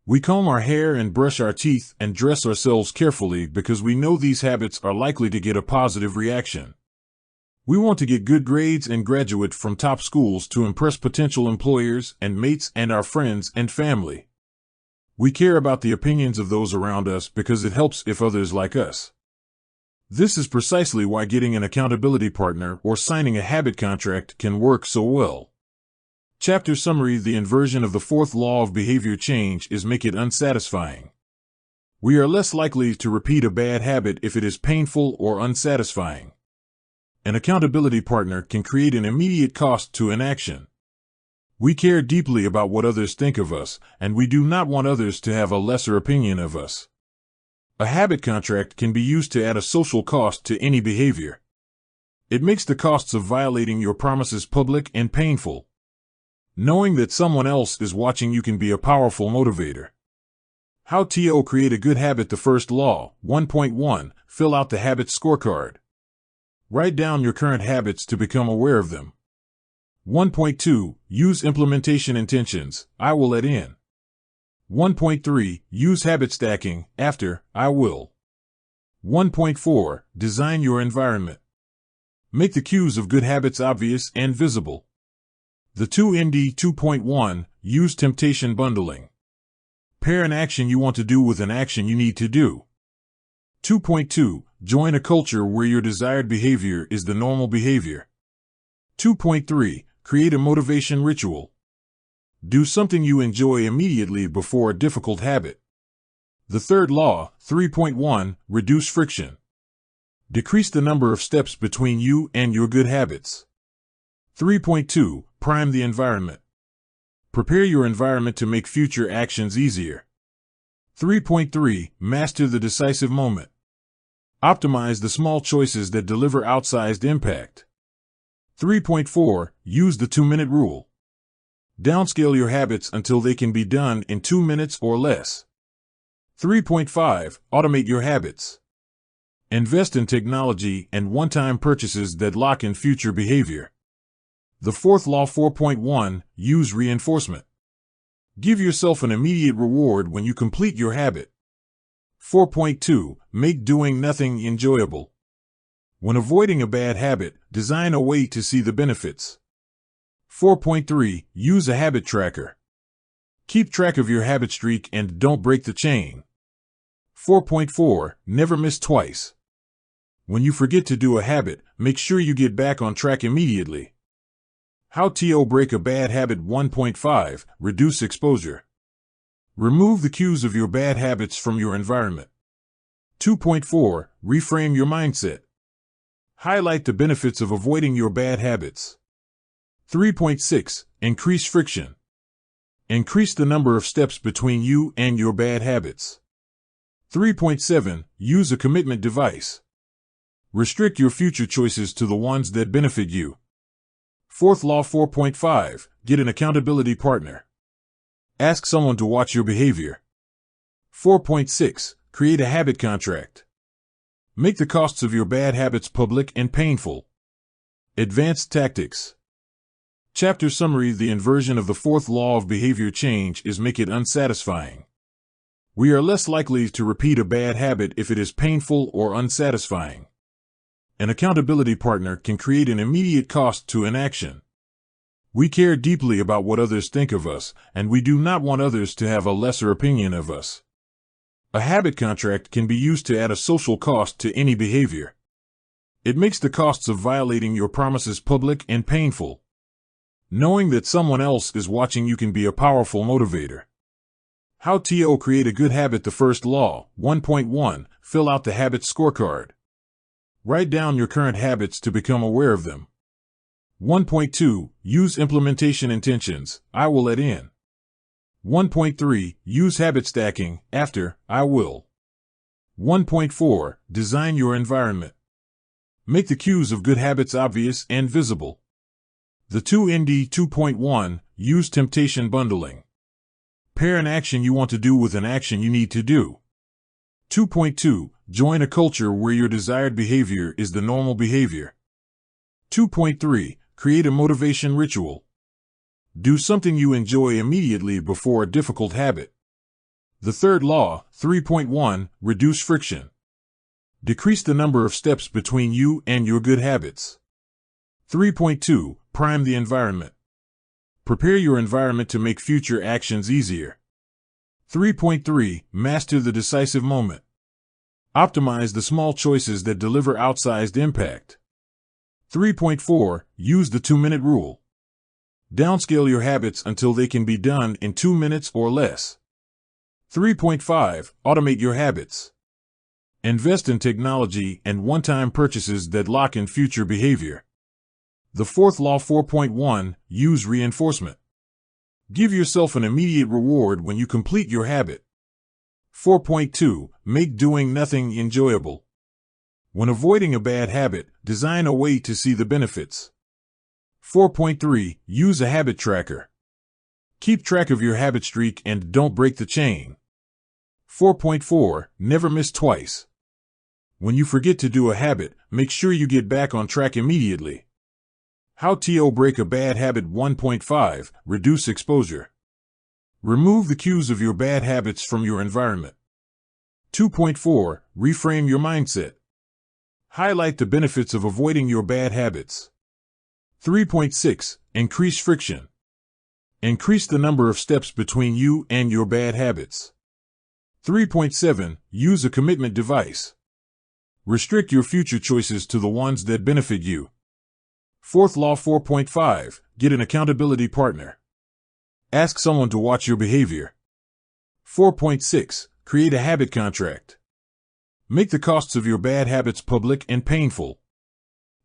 We comb our hair and brush our teeth and dress ourselves carefully because we know these habits are likely to get a positive reaction. We want to get good grades and graduate from top schools to impress potential employers and mates and our friends and family. We care about the opinions of those around us because it helps if others like us. This is precisely why getting an accountability partner or signing a habit contract can work so well. Chapter summary: The inversion of the fourth law of behavior change is make it unsatisfying. We are less likely to repeat a bad habit if it is painful or unsatisfying. An accountability partner can create an immediate cost to inaction. We care deeply about what others think of us, and we do not want others to have a lesser opinion of us. A habit contract can be used to add a social cost to any behavior. It makes the costs of violating your promises public and painful. Knowing that someone else is watching you can be a powerful motivator. How to create a good habit: The first law. 1.1. Fill out the habit scorecard. Write down your current habits to become aware of them. 1.2. Use implementation intentions. I will let in. 1.3. Use habit stacking. After, I will. 1.4. Design your environment. Make the cues of good habits obvious and visible. The 2ND 2.1. Use temptation bundling. Pair an action you want to do with an action you need to do. 2.2. Join a culture where your desired behavior is the normal behavior. 2.3. Create a motivation ritual. Do something you enjoy immediately before a difficult habit. The third law. 3.1. Reduce friction. Decrease the number of steps between you and your good habits. 3.2. Prime the environment. Prepare your environment to make future actions easier. 3.3. Master the decisive moment. Optimize the small choices that deliver outsized impact. 3.4. Use the 2-minute rule. Downscale your habits until they can be done in 2 minutes or less. 3.5. Automate your habits. Invest in technology and one-time purchases that lock in future behavior. The fourth law. 4.1. Use reinforcement. Give yourself an immediate reward when you complete your habit. 4.2. Make doing nothing enjoyable. When avoiding a bad habit, design a way to see the benefits. 4.3. Use a habit tracker. Keep track of your habit streak and don't break the chain. 4.4. Never miss twice. When you forget to do a habit, make sure you get back on track immediately. How to break a bad habit. 1.5. Reduce exposure. Remove the cues of your bad habits from your environment. 2.4. Reframe your mindset. Highlight the benefits of avoiding your bad habits. 3.6. Increase friction. Increase the number of steps between you and your bad habits. 3.7. Use a commitment device. Restrict your future choices to the ones that benefit you. Fourth law. 4.5. Get an accountability partner. Ask someone to watch your behavior. 4.6. Create a habit contract. Make the costs of your bad habits public and painful. Advanced tactics. Chapter summary. The inversion of the fourth law of behavior change is make it unsatisfying. We are less likely to repeat a bad habit if it is painful or unsatisfying. An accountability partner can create an immediate cost to inaction. We care deeply about what others think of us, and we do not want others to have a lesser opinion of us. A habit contract can be used to add a social cost to any behavior. It makes the costs of violating your promises public and painful. Knowing that someone else is watching you can be a powerful motivator. How to create a good habit. The first law. 1.1. Fill out the habit scorecard. Write down your current habits to become aware of them. 1.2. Use implementation intentions. I will let in. 1.3. Use habit stacking. After, I will. 1.4. Design your environment. Make the cues of good habits obvious and visible. The 2ND. 2.1. Use temptation bundling. Pair an action you want to do with an action you need to do. 2.2. Join a culture where your desired behavior is the normal behavior. 2.3. Create a motivation ritual. Do something you enjoy immediately before a difficult habit. The third law. 3.1. Reduce friction. Decrease the number of steps between you and your good habits. 3.2. Prime the environment. Prepare your environment to make future actions easier. 3.3. Master the decisive moment. Optimize the small choices that deliver outsized impact. 3.4. Use the 2-minute rule. Downscale your habits until they can be done in 2 minutes or less. 3.5. Automate your habits. Invest in technology and one-time purchases that lock in future behavior. The fourth law. 4.1. Use reinforcement. Give yourself an immediate reward when you complete your habit. 4.2. Make doing nothing enjoyable. When avoiding a bad habit, design a way to see the benefits. 4.3. Use a habit tracker. Keep track of your habit streak and don't break the chain. 4.4. Never miss twice. When you forget to do a habit, make sure you get back on track immediately. How to break a bad habit. 1.5. Reduce exposure. Remove the cues of your bad habits from your environment. 2.4. Reframe your mindset. Highlight the benefits of avoiding your bad habits. 3.6. Increase friction. Increase the number of steps between you and your bad habits. 3.7. Use a commitment device. Restrict your future choices to the ones that benefit you. Fourth law. 4.5. Get an accountability partner. Ask someone to watch your behavior. 4.6. Create a habit contract. Make the costs of your bad habits public and painful.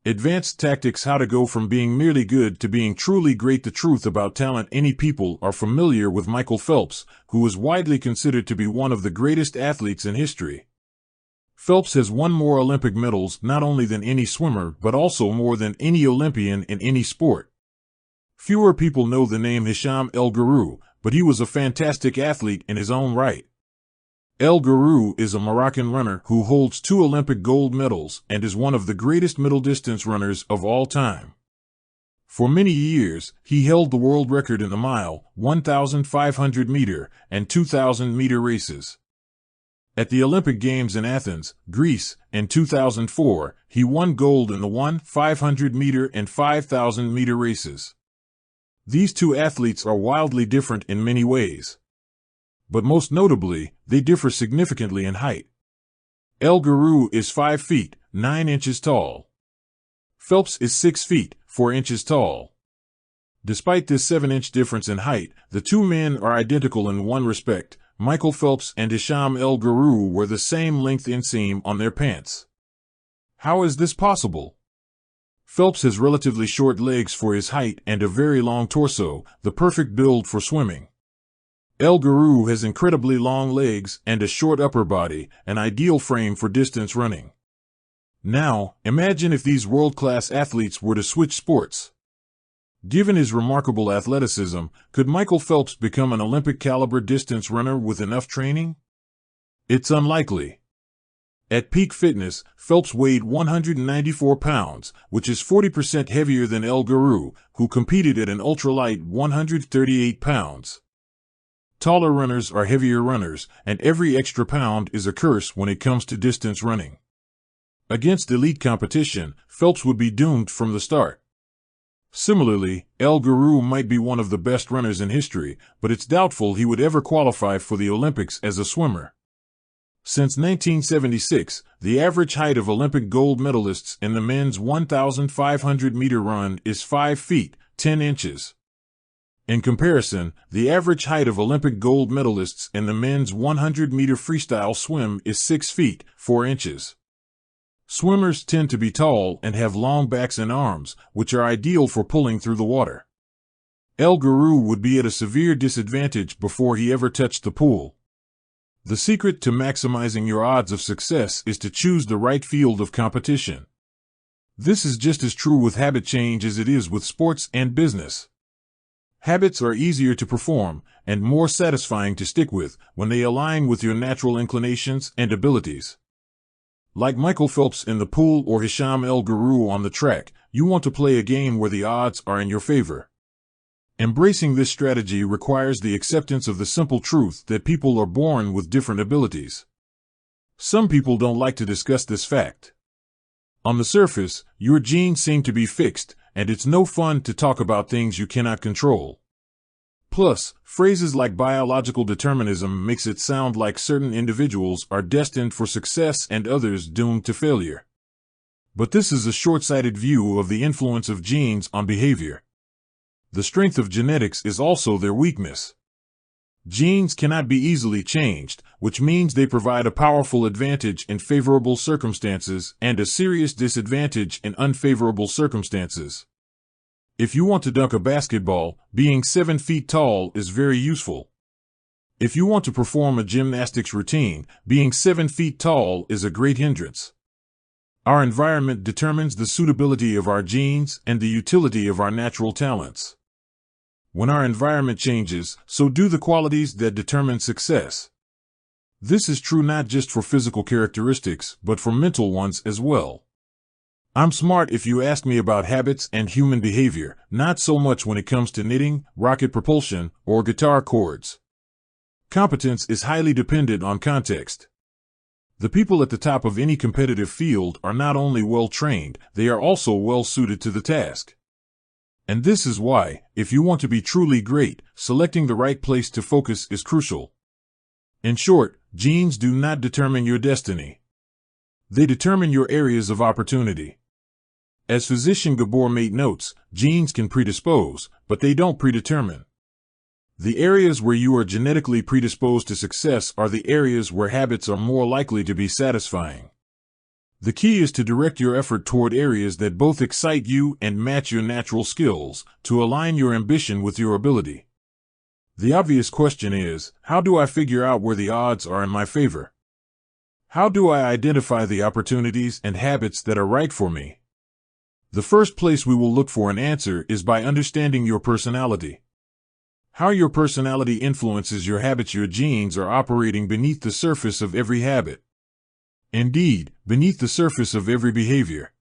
Advanced tactics. How to go from being merely good to being truly great. The truth about talent. Any people are familiar with Michael Phelps, who is widely considered to be one of the greatest athletes in history. Phelps has won more Olympic medals not only than any swimmer but also more than any Olympian in any sport. Fewer people know the name Hisham El Ghourou, but he was a fantastic athlete in his own right. El Ghourou is a Moroccan runner who holds 2 Olympic gold medals and is one of the greatest middle-distance runners of all time. For many years, he held the world record in the mile, 1,500-meter, and 2,000-meter races. At the Olympic Games in Athens, Greece, in 2004, he won gold in the 1,500-meter and 5,000-meter races. These two athletes are wildly different in many ways. But most notably, they differ significantly in height. El Guru is 5 feet, 9 inches tall. Phelps is 6 feet, 4 inches tall. Despite this 7-inch difference in height, the two men are identical in one respect. Michael Phelps and Hisham El Guru wear the same length inseam on their pants. How is this possible? Phelps has relatively short legs for his height and a very long torso, the perfect build for swimming. El Guru has incredibly long legs and a short upper body, an ideal frame for distance running. Now, imagine if these world-class athletes were to switch sports. Given his remarkable athleticism, could Michael Phelps become an Olympic-caliber distance runner with enough training? It's unlikely. At peak fitness, Phelps weighed 194 pounds, which is 40% heavier than El Guru, who competed at an ultralight 138 pounds. Taller runners are heavier runners, and every extra pound is a curse when it comes to distance running. Against elite competition, Phelps would be doomed from the start. Similarly, El Guru might be one of the best runners in history, but it's doubtful he would ever qualify for the Olympics as a swimmer. Since 1976, the average height of Olympic gold medalists in the men's 1,500-meter run is 5 feet, 10 inches. In comparison, the average height of Olympic gold medalists in the men's 100-meter freestyle swim is 6 feet, 4 inches. Swimmers tend to be tall and have long backs and arms, which are ideal for pulling through the water. El Guru would be at a severe disadvantage before he ever touched the pool. The secret to maximizing your odds of success is to choose the right field of competition. This is just as true with habit change as it is with sports and business. Habits are easier to perform and more satisfying to stick with when they align with your natural inclinations and abilities. Like Michael Phelps in the pool or Hisham El Guru on the track, you want to play a game where the odds are in your favor. Embracing this strategy requires the acceptance of the simple truth that people are born with different abilities. Some people don't like to discuss this fact. On the surface, your genes seem to be fixed, and it's no fun to talk about things you cannot control. Plus, phrases like biological determinism makes it sound like certain individuals are destined for success and others doomed to failure. But this is a short-sighted view of the influence of genes on behavior. The strength of genetics is also their weakness. Genes cannot be easily changed, which means they provide a powerful advantage in favorable circumstances and a serious disadvantage in unfavorable circumstances. If you want to dunk a basketball, being 7 feet tall is very useful. If you want to perform a gymnastics routine, being 7 feet tall is a great hindrance. Our environment determines the suitability of our genes and the utility of our natural talents. When our environment changes, so do the qualities that determine success. This is true not just for physical characteristics, but for mental ones as well. I'm smart if you ask me about habits and human behavior, not so much when it comes to knitting, rocket propulsion, or guitar chords. Competence is highly dependent on context. The people at the top of any competitive field are not only well-trained, they are also well-suited to the task. And this is why, if you want to be truly great, selecting the right place to focus is crucial. In short, genes do not determine your destiny. They determine your areas of opportunity. As physician Gabor Mate notes, genes can predispose, but they don't predetermine. The areas where you are genetically predisposed to success are the areas where habits are more likely to be satisfying. The key is to direct your effort toward areas that both excite you and match your natural skills, to align your ambition with your ability. The obvious question is, how do I figure out where the odds are in my favor? How do I identify the opportunities and habits that are right for me? The first place we will look for an answer is by understanding your personality. How your personality influences your habits. Your genes are operating beneath the surface of every habit. Indeed, beneath the surface of every behavior.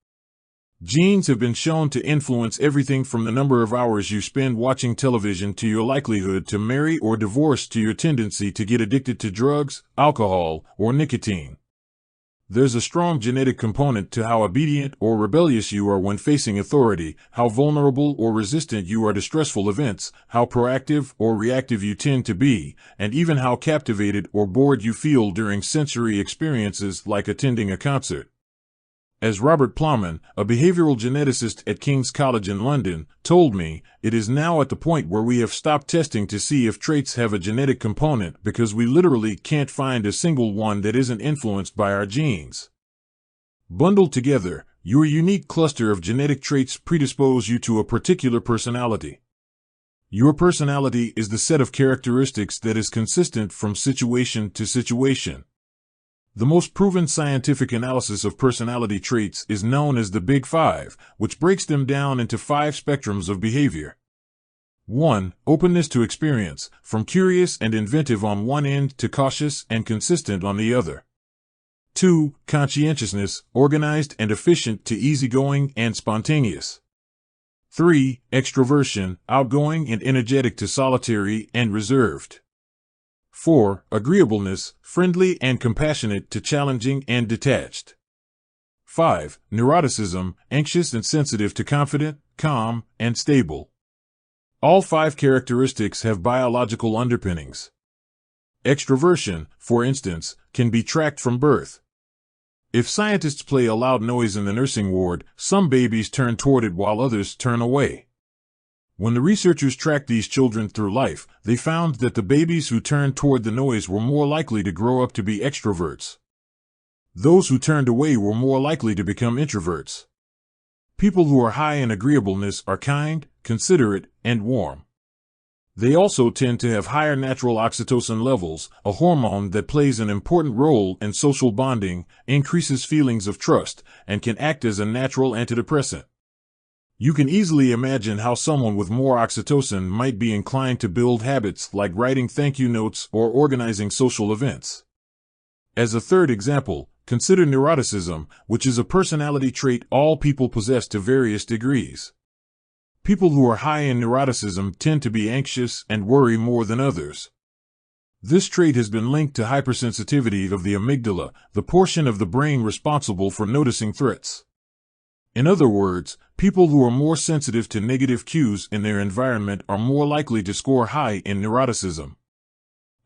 Genes have been shown to influence everything from the number of hours you spend watching television to your likelihood to marry or divorce to your tendency to get addicted to drugs, alcohol, or nicotine. There's a strong genetic component to how obedient or rebellious you are when facing authority, how vulnerable or resistant you are to stressful events, how proactive or reactive you tend to be, and even how captivated or bored you feel during sensory experiences like attending a concert. As Robert Plowman, a behavioral geneticist at King's College in London, told me, it is now at the point where we have stopped testing to see if traits have a genetic component because we literally can't find a single one that isn't influenced by our genes. Bundled together, your unique cluster of genetic traits predispose you to a particular personality. Your personality is the set of characteristics that is consistent from situation to situation. The most proven scientific analysis of personality traits is known as the Big Five, which breaks them down into 5 spectrums of behavior. 1. Openness to experience, from curious and inventive on one end to cautious and consistent on the other. 2. Conscientiousness, organized and efficient to easygoing and spontaneous. 3. Extroversion, outgoing and energetic to solitary and reserved. 4. Agreeableness, friendly and compassionate to challenging and detached. 5. Neuroticism, anxious and sensitive to confident, calm, and stable. All 5 characteristics have biological underpinnings. Extroversion, for instance, can be tracked from birth. If scientists play a loud noise in the nursing ward, some babies turn toward it while others turn away. When the researchers tracked these children through life, they found that the babies who turned toward the noise were more likely to grow up to be extroverts. Those who turned away were more likely to become introverts. People who are high in agreeableness are kind, considerate, and warm. They also tend to have higher natural oxytocin levels, a hormone that plays an important role in social bonding, increases feelings of trust, and can act as a natural antidepressant. You can easily imagine how someone with more oxytocin might be inclined to build habits like writing thank you notes or organizing social events. As a third example, consider neuroticism, which is a personality trait all people possess to various degrees. People who are high in neuroticism tend to be anxious and worry more than others. This trait has been linked to hypersensitivity of the amygdala, the portion of the brain responsible for noticing threats. In other words, people who are more sensitive to negative cues in their environment are more likely to score high in neuroticism.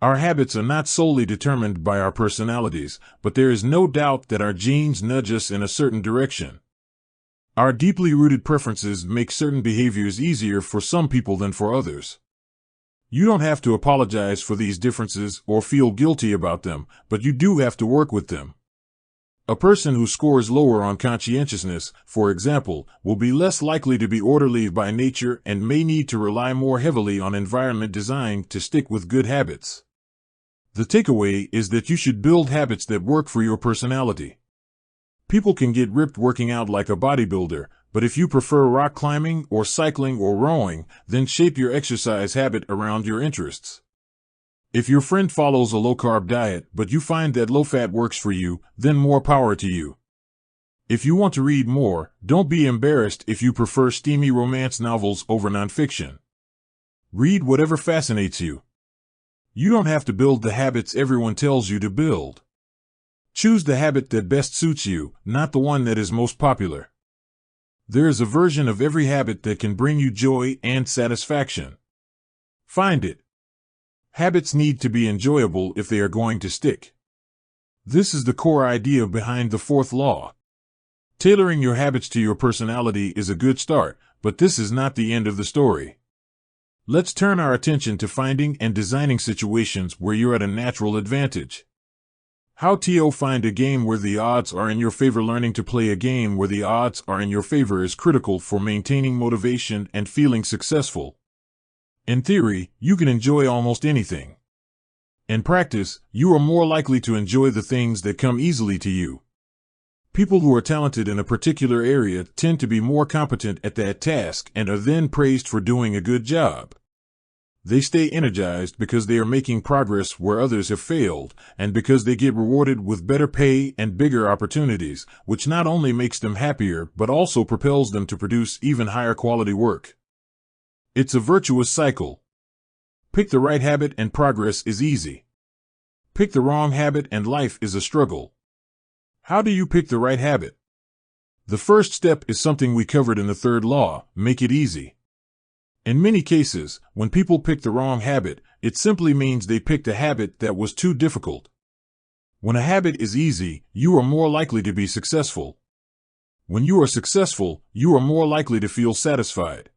Our habits are not solely determined by our personalities, but there is no doubt that our genes nudge us in a certain direction. Our deeply rooted preferences make certain behaviors easier for some people than for others. You don't have to apologize for these differences or feel guilty about them, but you do have to work with them. A person who scores lower on conscientiousness, for example, will be less likely to be orderly by nature and may need to rely more heavily on environment design to stick with good habits. The takeaway is that you should build habits that work for your personality. People can get ripped working out like a bodybuilder, but if you prefer rock climbing or cycling or rowing, then shape your exercise habit around your interests. If your friend follows a low-carb diet, but you find that low-fat works for you, then more power to you. If you want to read more, don't be embarrassed if you prefer steamy romance novels over nonfiction. Read whatever fascinates you. You don't have to build the habits everyone tells you to build. Choose the habit that best suits you, not the one that is most popular. There is a version of every habit that can bring you joy and satisfaction. Find it. Habits need to be enjoyable if they are going to stick. This is the core idea behind the 4th law. Tailoring your habits to your personality is a good start, but this is not the end of the story. Let's turn our attention to finding and designing situations where you're at a natural advantage. How to find a game where the odds are in your favor. Learning to play a game where the odds are in your favor is critical for maintaining motivation and feeling successful. In theory, you can enjoy almost anything. In practice, you are more likely to enjoy the things that come easily to you. People who are talented in a particular area tend to be more competent at that task and are then praised for doing a good job. They stay energized because they are making progress where others have failed, and because they get rewarded with better pay and bigger opportunities, which not only makes them happier but also propels them to produce even higher quality work. It's a virtuous cycle. Pick the right habit and progress is easy. Pick the wrong habit and life is a struggle. How do you pick the right habit? The first step is something we covered in the third law: make it easy. In many cases, when people pick the wrong habit, it simply means they picked a habit that was too difficult. When a habit is easy, you are more likely to be successful. When you are successful, you are more likely to feel satisfied.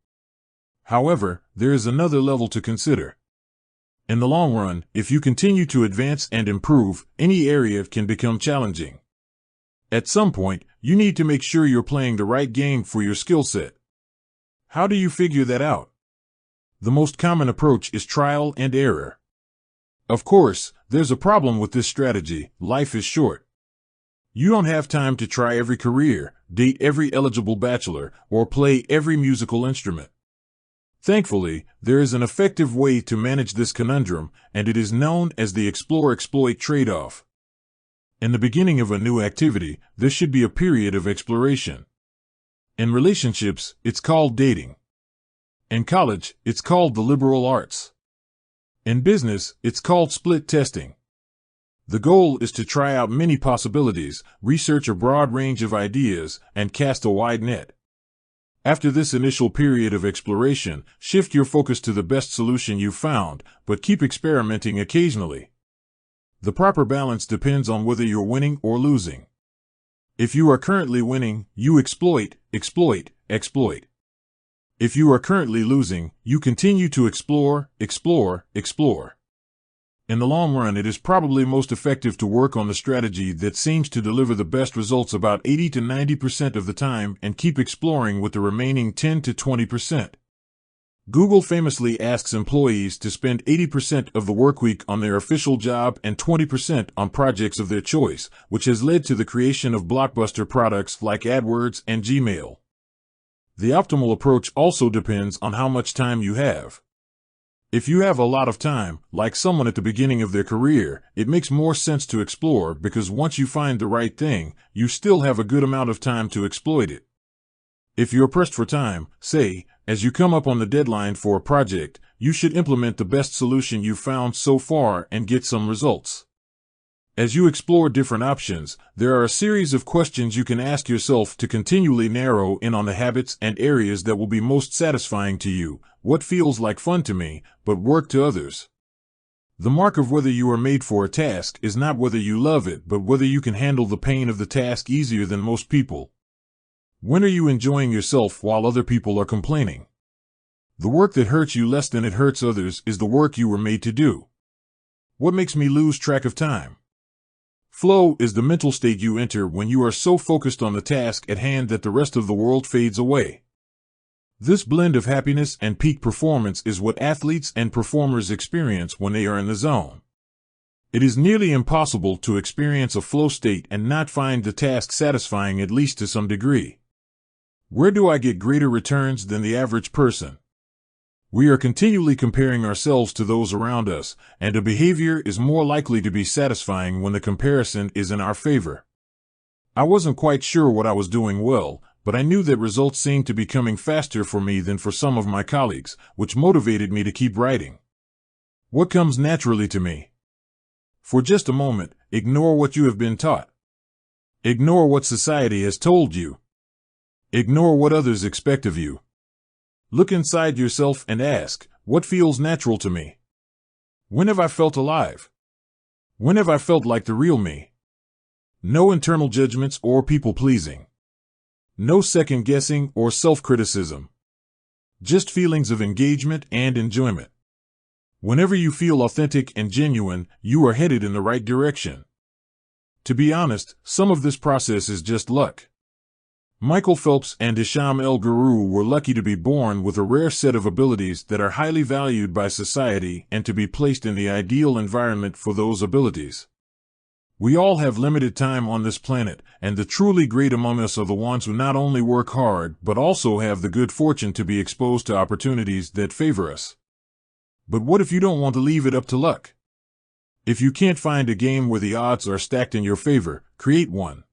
However, there is another level to consider. In the long run, if you continue to advance and improve, any area can become challenging. At some point, you need to make sure you're playing the right game for your skill set. How do you figure that out? The most common approach is trial and error. Of course, there's a problem with this strategy: life is short. You don't have time to try every career, date every eligible bachelor, or play every musical instrument. Thankfully, there is an effective way to manage this conundrum, and it is known as the explore-exploit trade-off. In the beginning of a new activity, there should be a period of exploration. In relationships, it's called dating. In college, it's called the liberal arts. In business, it's called split testing. The goal is to try out many possibilities, research a broad range of ideas, and cast a wide net. After this initial period of exploration, shift your focus to the best solution you've found, but keep experimenting occasionally. The proper balance depends on whether you're winning or losing. If you are currently winning, you exploit, exploit, exploit. If you are currently losing, you continue to explore, explore, explore. In the long run, it is probably most effective to work on the strategy that seems to deliver the best results about 80 to 90% of the time and keep exploring with the remaining 10 to 20%. Google famously asks employees to spend 80% of the workweek on their official job and 20% on projects of their choice, which has led to the creation of blockbuster products like AdWords and Gmail. The optimal approach also depends on how much time you have. If you have a lot of time, like someone at the beginning of their career, it makes more sense to explore because once you find the right thing, you still have a good amount of time to exploit it. If you're pressed for time, say, as you come up on the deadline for a project, you should implement the best solution you've found so far and get some results. As you explore different options, there are a series of questions you can ask yourself to continually narrow in on the habits and areas that will be most satisfying to you. What feels like fun to me, but work to others? The mark of whether you are made for a task is not whether you love it, but whether you can handle the pain of the task easier than most people. When are you enjoying yourself while other people are complaining? The work that hurts you less than it hurts others is the work you were made to do. What makes me lose track of time? Flow is the mental state you enter when you are so focused on the task at hand that the rest of the world fades away. This blend of happiness and peak performance is what athletes and performers experience when they are in the zone. It is nearly impossible to experience a flow state and not find the task satisfying, at least to some degree. Where do I get greater returns than the average person? We are continually comparing ourselves to those around us, and a behavior is more likely to be satisfying when the comparison is in our favor. I wasn't quite sure what I was doing well, but I knew that results seemed to be coming faster for me than for some of my colleagues, which motivated me to keep writing. What comes naturally to me? For just a moment, ignore what you have been taught. Ignore what society has told you. Ignore what others expect of you. Look inside yourself and ask, what feels natural to me? When have I felt alive? When have I felt like the real me? No internal judgments or people-pleasing. No second-guessing or self-criticism. Just feelings of engagement and enjoyment. Whenever you feel authentic and genuine, you are headed in the right direction. To be honest, some of this process is just luck. Michael Phelps and Hisham El Guru were lucky to be born with a rare set of abilities that are highly valued by society and to be placed in the ideal environment for those abilities. We all have limited time on this planet, and the truly great among us are the ones who not only work hard but also have the good fortune to be exposed to opportunities that favor us. But what if you don't want to leave it up to luck? If you can't find a game where the odds are stacked in your favor, create one.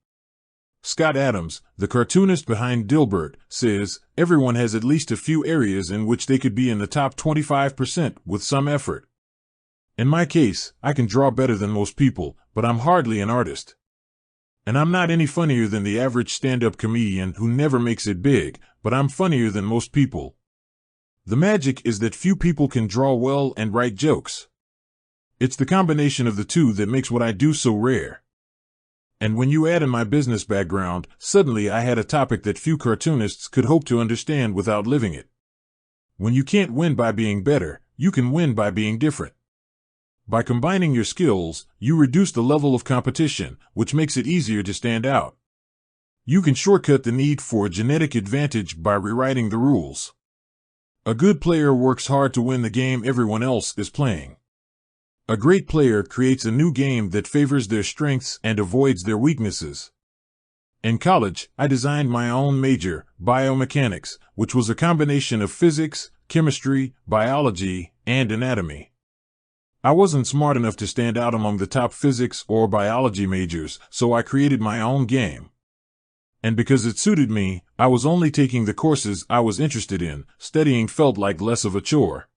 Scott Adams, the cartoonist behind Dilbert, says, everyone has at least a few areas in which they could be in the top 25% with some effort. In my case, I can draw better than most people, but I'm hardly an artist. And I'm not any funnier than the average stand-up comedian who never makes it big, but I'm funnier than most people. The magic is that few people can draw well and write jokes. It's the combination of the two that makes what I do so rare. And when you add in my business background, suddenly I had a topic that few cartoonists could hope to understand without living it. When you can't win by being better, you can win by being different. By combining your skills, you reduce the level of competition, which makes it easier to stand out. You can shortcut the need for a genetic advantage by rewriting the rules. A good player works hard to win the game everyone else is playing. A great player creates a new game that favors their strengths and avoids their weaknesses. In college, I designed my own major, biomechanics, which was a combination of physics, chemistry, biology, and anatomy. I wasn't smart enough to stand out among the top physics or biology majors, so I created my own game. And because it suited me, I was only taking the courses I was interested in. Studying felt like less of a chore.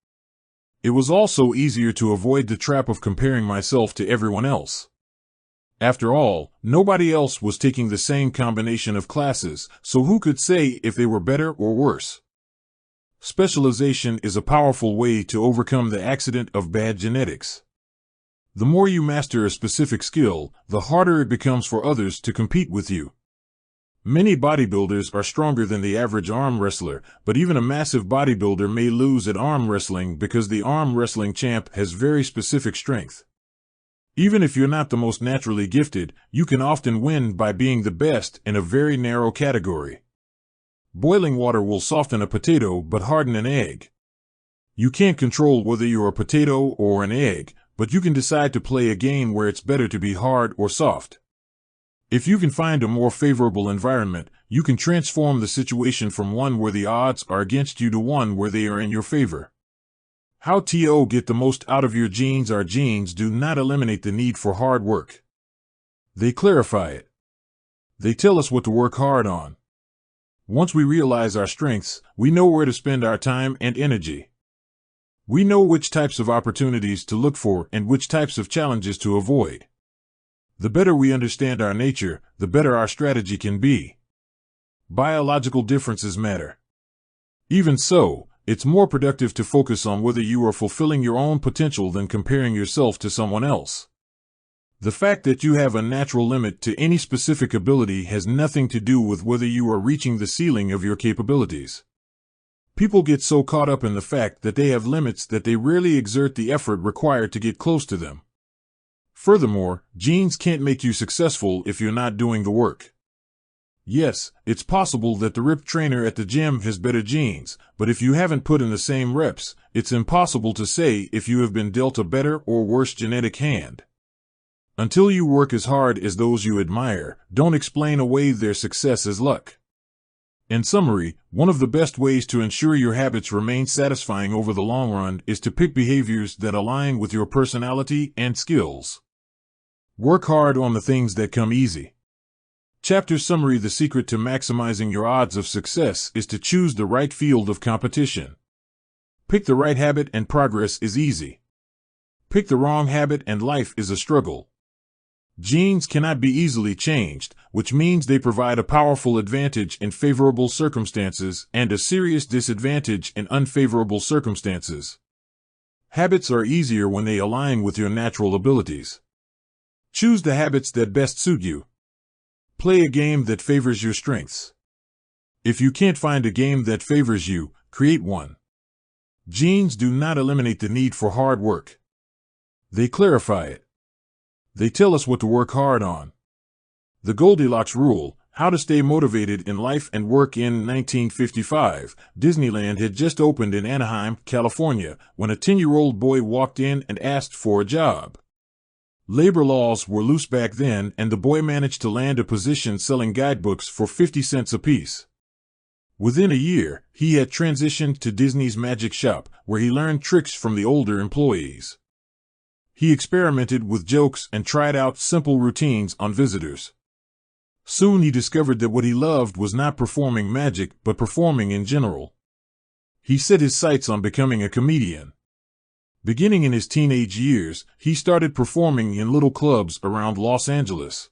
It was also easier to avoid the trap of comparing myself to everyone else. After all, nobody else was taking the same combination of classes, so who could say if they were better or worse? Specialization is a powerful way to overcome the accident of bad genetics. The more you master a specific skill, the harder it becomes for others to compete with you. Many bodybuilders are stronger than the average arm wrestler, but even a massive bodybuilder may lose at arm wrestling because the arm wrestling champ has very specific strength. Even if you're not the most naturally gifted, you can often win by being the best in a very narrow category. Boiling water will soften a potato but harden an egg. You can't control whether you're a potato or an egg, but you can decide to play a game where it's better to be hard or soft. If you can find a more favorable environment, you can transform the situation from one where the odds are against you to one where they are in your favor. How to get the most out of your genes? Our genes do not eliminate the need for hard work. They clarify it. They tell us what to work hard on. Once we realize our strengths, we know where to spend our time and energy. We know which types of opportunities to look for and which types of challenges to avoid. The better we understand our nature, the better our strategy can be. Biological differences matter. Even so, it's more productive to focus on whether you are fulfilling your own potential than comparing yourself to someone else. The fact that you have a natural limit to any specific ability has nothing to do with whether you are reaching the ceiling of your capabilities. People get so caught up in the fact that they have limits that they rarely exert the effort required to get close to them. Furthermore, genes can't make you successful if you're not doing the work. Yes, it's possible that the ripped trainer at the gym has better genes, but if you haven't put in the same reps, it's impossible to say if you have been dealt a better or worse genetic hand. Until you work as hard as those you admire, don't explain away their success as luck. In summary, one of the best ways to ensure your habits remain satisfying over the long run is to pick behaviors that align with your personality and skills. Work hard on the things that come easy. Chapter summary: the secret to maximizing your odds of success is to choose the right field of competition. Pick the right habit and progress is easy. Pick the wrong habit and life is a struggle. Genes cannot be easily changed, which means they provide a powerful advantage in favorable circumstances and a serious disadvantage in unfavorable circumstances. Habits are easier when they align with your natural abilities. Choose the habits that best suit you. Play a game that favors your strengths. If you can't find a game that favors you, create one. Genes do not eliminate the need for hard work. They clarify it. They tell us what to work hard on. The Goldilocks rule: how to stay motivated in life and work. In 1955, Disneyland had just opened in Anaheim, California, when a 10-year-old boy walked in and asked for a job. Labor laws were loose back then, and the boy managed to land a position selling guidebooks for 50 cents apiece. Within a year, he had transitioned to Disney's Magic Shop, where he learned tricks from the older employees. He experimented with jokes and tried out simple routines on visitors. Soon he discovered that what he loved was not performing magic, but performing in general. He set his sights on becoming a comedian. Beginning in his teenage years, he started performing in little clubs around Los Angeles.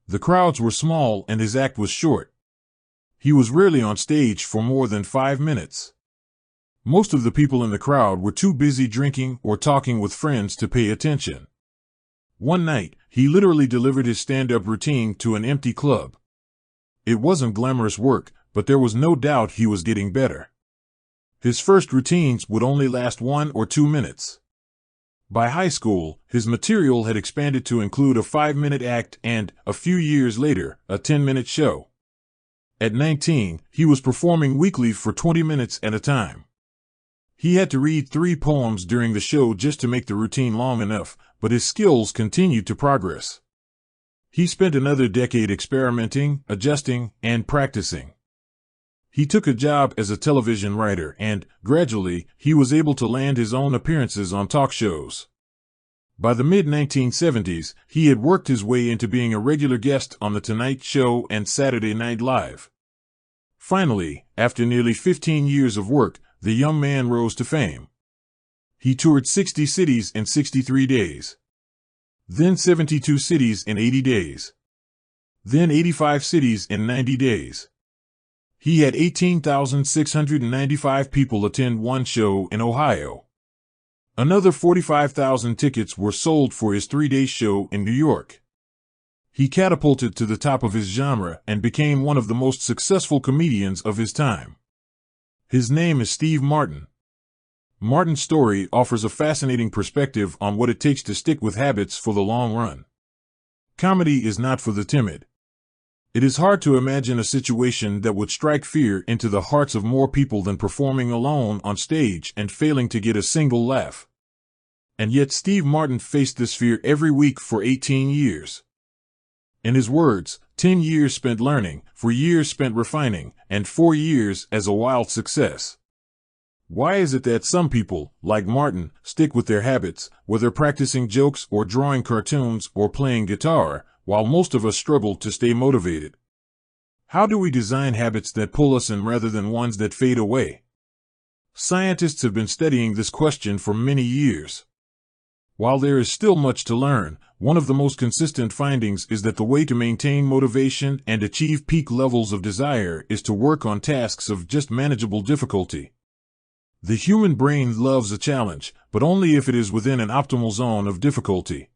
The crowds were small and his act was short. He was rarely on stage for more than 5 minutes. Most of the people in the crowd were too busy drinking or talking with friends to pay attention. One night, he literally delivered his stand-up routine to an empty club. It wasn't glamorous work, but there was no doubt he was getting better. His first routines would only last 1 or 2 minutes. By high school, his material had expanded to include a 5-minute act and, a few years later, a 10-minute show. At 19, he was performing weekly for 20 minutes at a time. He had to read 3 poems during the show just to make the routine long enough, but his skills continued to progress. He spent another decade experimenting, adjusting, and practicing. He took a job as a television writer and, gradually, he was able to land his own appearances on talk shows. By the mid-1970s, he had worked his way into being a regular guest on The Tonight Show and Saturday Night Live. Finally, after nearly 15 years of work, the young man rose to fame. He toured 60 cities in 63 days. Then 72 cities in 80 days. Then 85 cities in 90 days. He had 18,695 people attend one show in Ohio. Another 45,000 tickets were sold for his 3-day show in New York. He catapulted to the top of his genre and became one of the most successful comedians of his time. His name is Steve Martin. Martin's story offers a fascinating perspective on what it takes to stick with habits for the long run. Comedy is not for the timid. It is hard to imagine a situation that would strike fear into the hearts of more people than performing alone on stage and failing to get a single laugh. And yet Steve Martin faced this fear every week for 18 years. In his words, 10 years spent learning, 4 years spent refining, and 4 years as a wild success. Why is it that some people, like Martin, stick with their habits, whether practicing jokes or drawing cartoons or playing guitar, while most of us struggle to stay motivated? How do we design habits that pull us in rather than ones that fade away? Scientists have been studying this question for many years. While there is still much to learn, one of the most consistent findings is that the way to maintain motivation and achieve peak levels of desire is to work on tasks of just manageable difficulty. The human brain loves a challenge, but only if it is within an optimal zone of difficulty.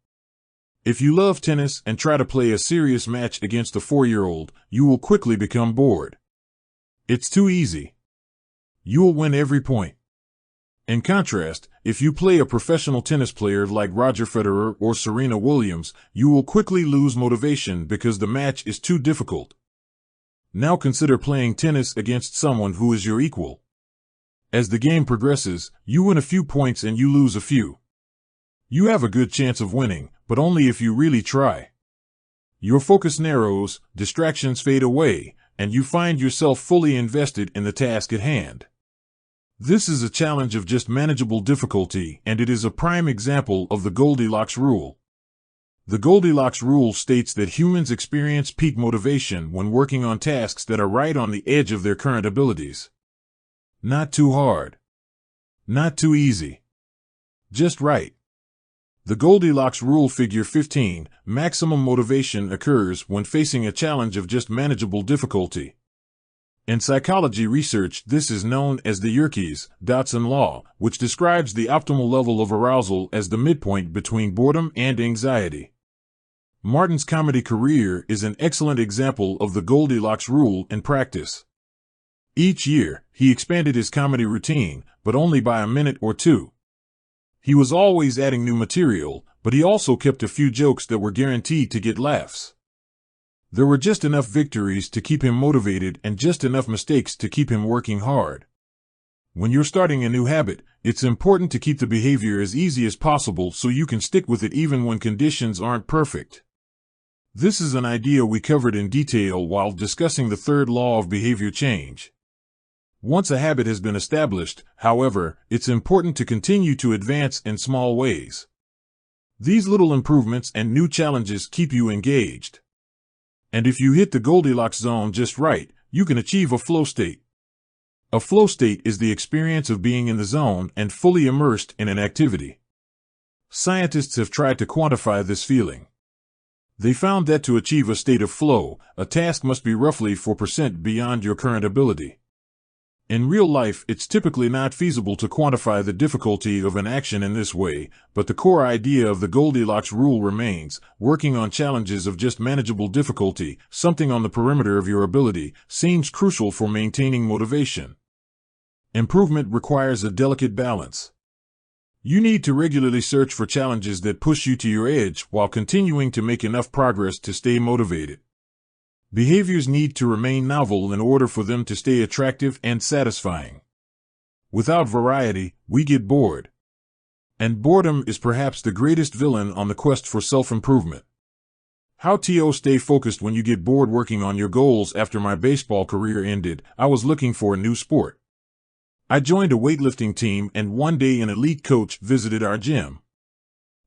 If you love tennis and try to play a serious match against a 4-year-old, you will quickly become bored. It's too easy. You will win every point. In contrast, if you play a professional tennis player like Roger Federer or Serena Williams, you will quickly lose motivation because the match is too difficult. Now consider playing tennis against someone who is your equal. As the game progresses, you win a few points and you lose a few. You have a good chance of winning, but only if you really try. Your focus narrows, distractions fade away, and you find yourself fully invested in the task at hand. This is a challenge of just manageable difficulty, and it is a prime example of the Goldilocks rule. The Goldilocks rule states that humans experience peak motivation when working on tasks that are right on the edge of their current abilities. Not too hard. Not too easy. Just right. The Goldilocks rule, figure 15, maximum motivation occurs when facing a challenge of just manageable difficulty. In psychology research, this is known as the Yerkes-Dodson law, which describes the optimal level of arousal as the midpoint between boredom and anxiety. Martin's comedy career is an excellent example of the Goldilocks rule in practice. Each year, he expanded his comedy routine, but only by a minute or two. He was always adding new material, but he also kept a few jokes that were guaranteed to get laughs. There were just enough victories to keep him motivated and just enough mistakes to keep him working hard. When you're starting a new habit, it's important to keep the behavior as easy as possible so you can stick with it even when conditions aren't perfect. This is an idea we covered in detail while discussing the third law of behavior change. Once a habit has been established, however, it's important to continue to advance in small ways. These little improvements and new challenges keep you engaged. And if you hit the Goldilocks zone just right, you can achieve a flow state. A flow state is the experience of being in the zone and fully immersed in an activity. Scientists have tried to quantify this feeling. They found that to achieve a state of flow, a task must be roughly 4% beyond your current ability. In real life, it's typically not feasible to quantify the difficulty of an action in this way, but the core idea of the Goldilocks rule remains: working on challenges of just manageable difficulty, something on the perimeter of your ability, seems crucial for maintaining motivation. Improvement requires a delicate balance. You need to regularly search for challenges that push you to your edge while continuing to make enough progress to stay motivated. Behaviors need to remain novel in order for them to stay attractive and satisfying. Without variety, we get bored. And boredom is perhaps the greatest villain on the quest for self-improvement. How to stay focused when you get bored working on your goals? After my baseball career ended, I was looking for a new sport. I joined a weightlifting team, and one day an elite coach visited our gym.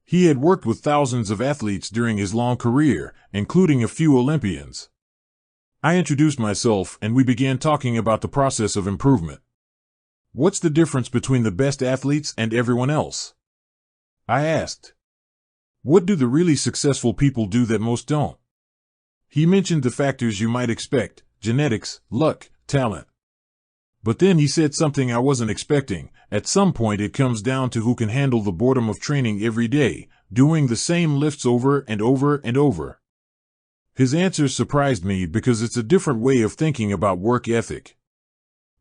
He had worked with thousands of athletes during his long career, including a few Olympians. I introduced myself, and we began talking about the process of improvement. What's the difference between the best athletes and everyone else? I asked. What do the really successful people do that most don't? He mentioned the factors you might expect: genetics, luck, talent. But then he said something I wasn't expecting. At some point it comes down to who can handle the boredom of training every day, doing the same lifts over and over and over. His answer surprised me because it's a different way of thinking about work ethic.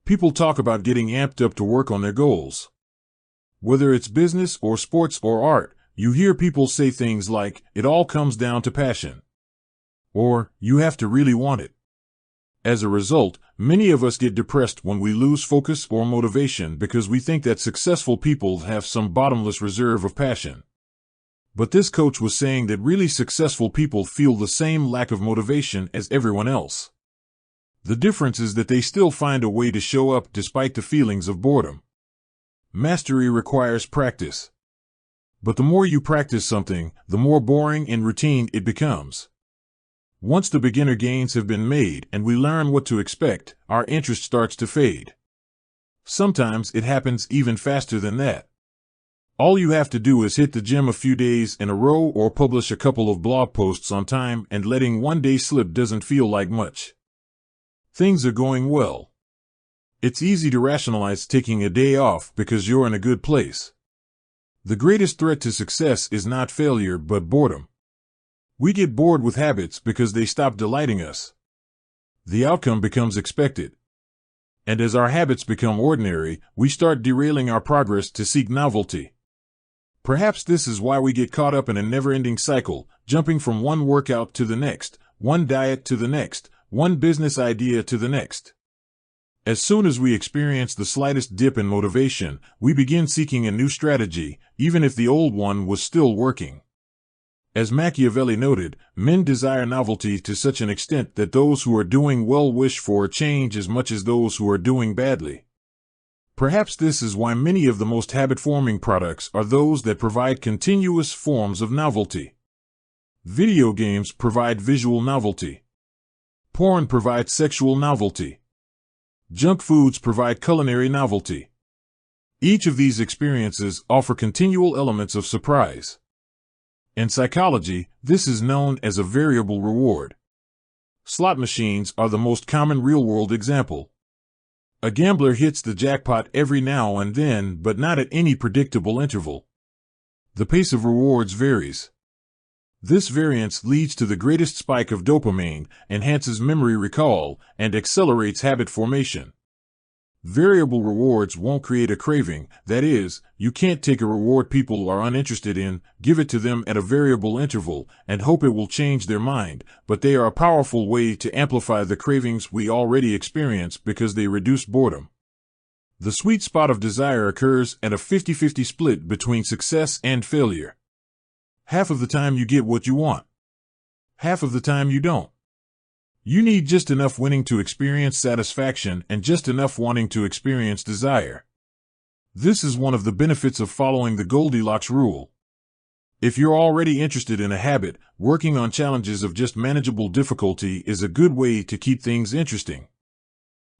People talk about getting amped up to work on their goals. Whether it's business or sports or art, you hear people say things like, "It all comes down to passion," or "You have to really want it." As a result, many of us get depressed when we lose focus or motivation because we think that successful people have some bottomless reserve of passion. But this coach was saying that really successful people feel the same lack of motivation as everyone else. The difference is that they still find a way to show up despite the feelings of boredom. Mastery requires practice. But the more you practice something, the more boring and routine it becomes. Once the beginner gains have been made and we learn what to expect, our interest starts to fade. Sometimes it happens even faster than that. All you have to do is hit the gym a few days in a row or publish a couple of blog posts on time, and letting one day slip doesn't feel like much. Things are going well. It's easy to rationalize taking a day off because you're in a good place. The greatest threat to success is not failure but boredom. We get bored with habits because they stop delighting us. The outcome becomes expected. And as our habits become ordinary, we start derailing our progress to seek novelty. Perhaps this is why we get caught up in a never-ending cycle, jumping from one workout to the next, one diet to the next, one business idea to the next. As soon as we experience the slightest dip in motivation, we begin seeking a new strategy, even if the old one was still working. As Machiavelli noted, men desire novelty to such an extent that those who are doing well wish for a change as much as those who are doing badly. Perhaps this is why many of the most habit-forming products are those that provide continuous forms of novelty. Video games provide visual novelty. Porn provides sexual novelty. Junk foods provide culinary novelty. Each of these experiences offer continual elements of surprise. In psychology, this is known as a variable reward. Slot machines are the most common real-world example. A gambler hits the jackpot every now and then, but not at any predictable interval. The pace of rewards varies. This variance leads to the greatest spike of dopamine, enhances memory recall, and accelerates habit formation. Variable rewards won't create a craving. That is, you can't take a reward people are uninterested in, give it to them at a variable interval, and hope it will change their mind, but they are a powerful way to amplify the cravings we already experience because they reduce boredom. The sweet spot of desire occurs at a 50-50 split between success and failure. Half of the time you get what you want. Half of the time you don't. You need just enough winning to experience satisfaction and just enough wanting to experience desire. This is one of the benefits of following the Goldilocks rule. If you're already interested in a habit, working on challenges of just manageable difficulty is a good way to keep things interesting.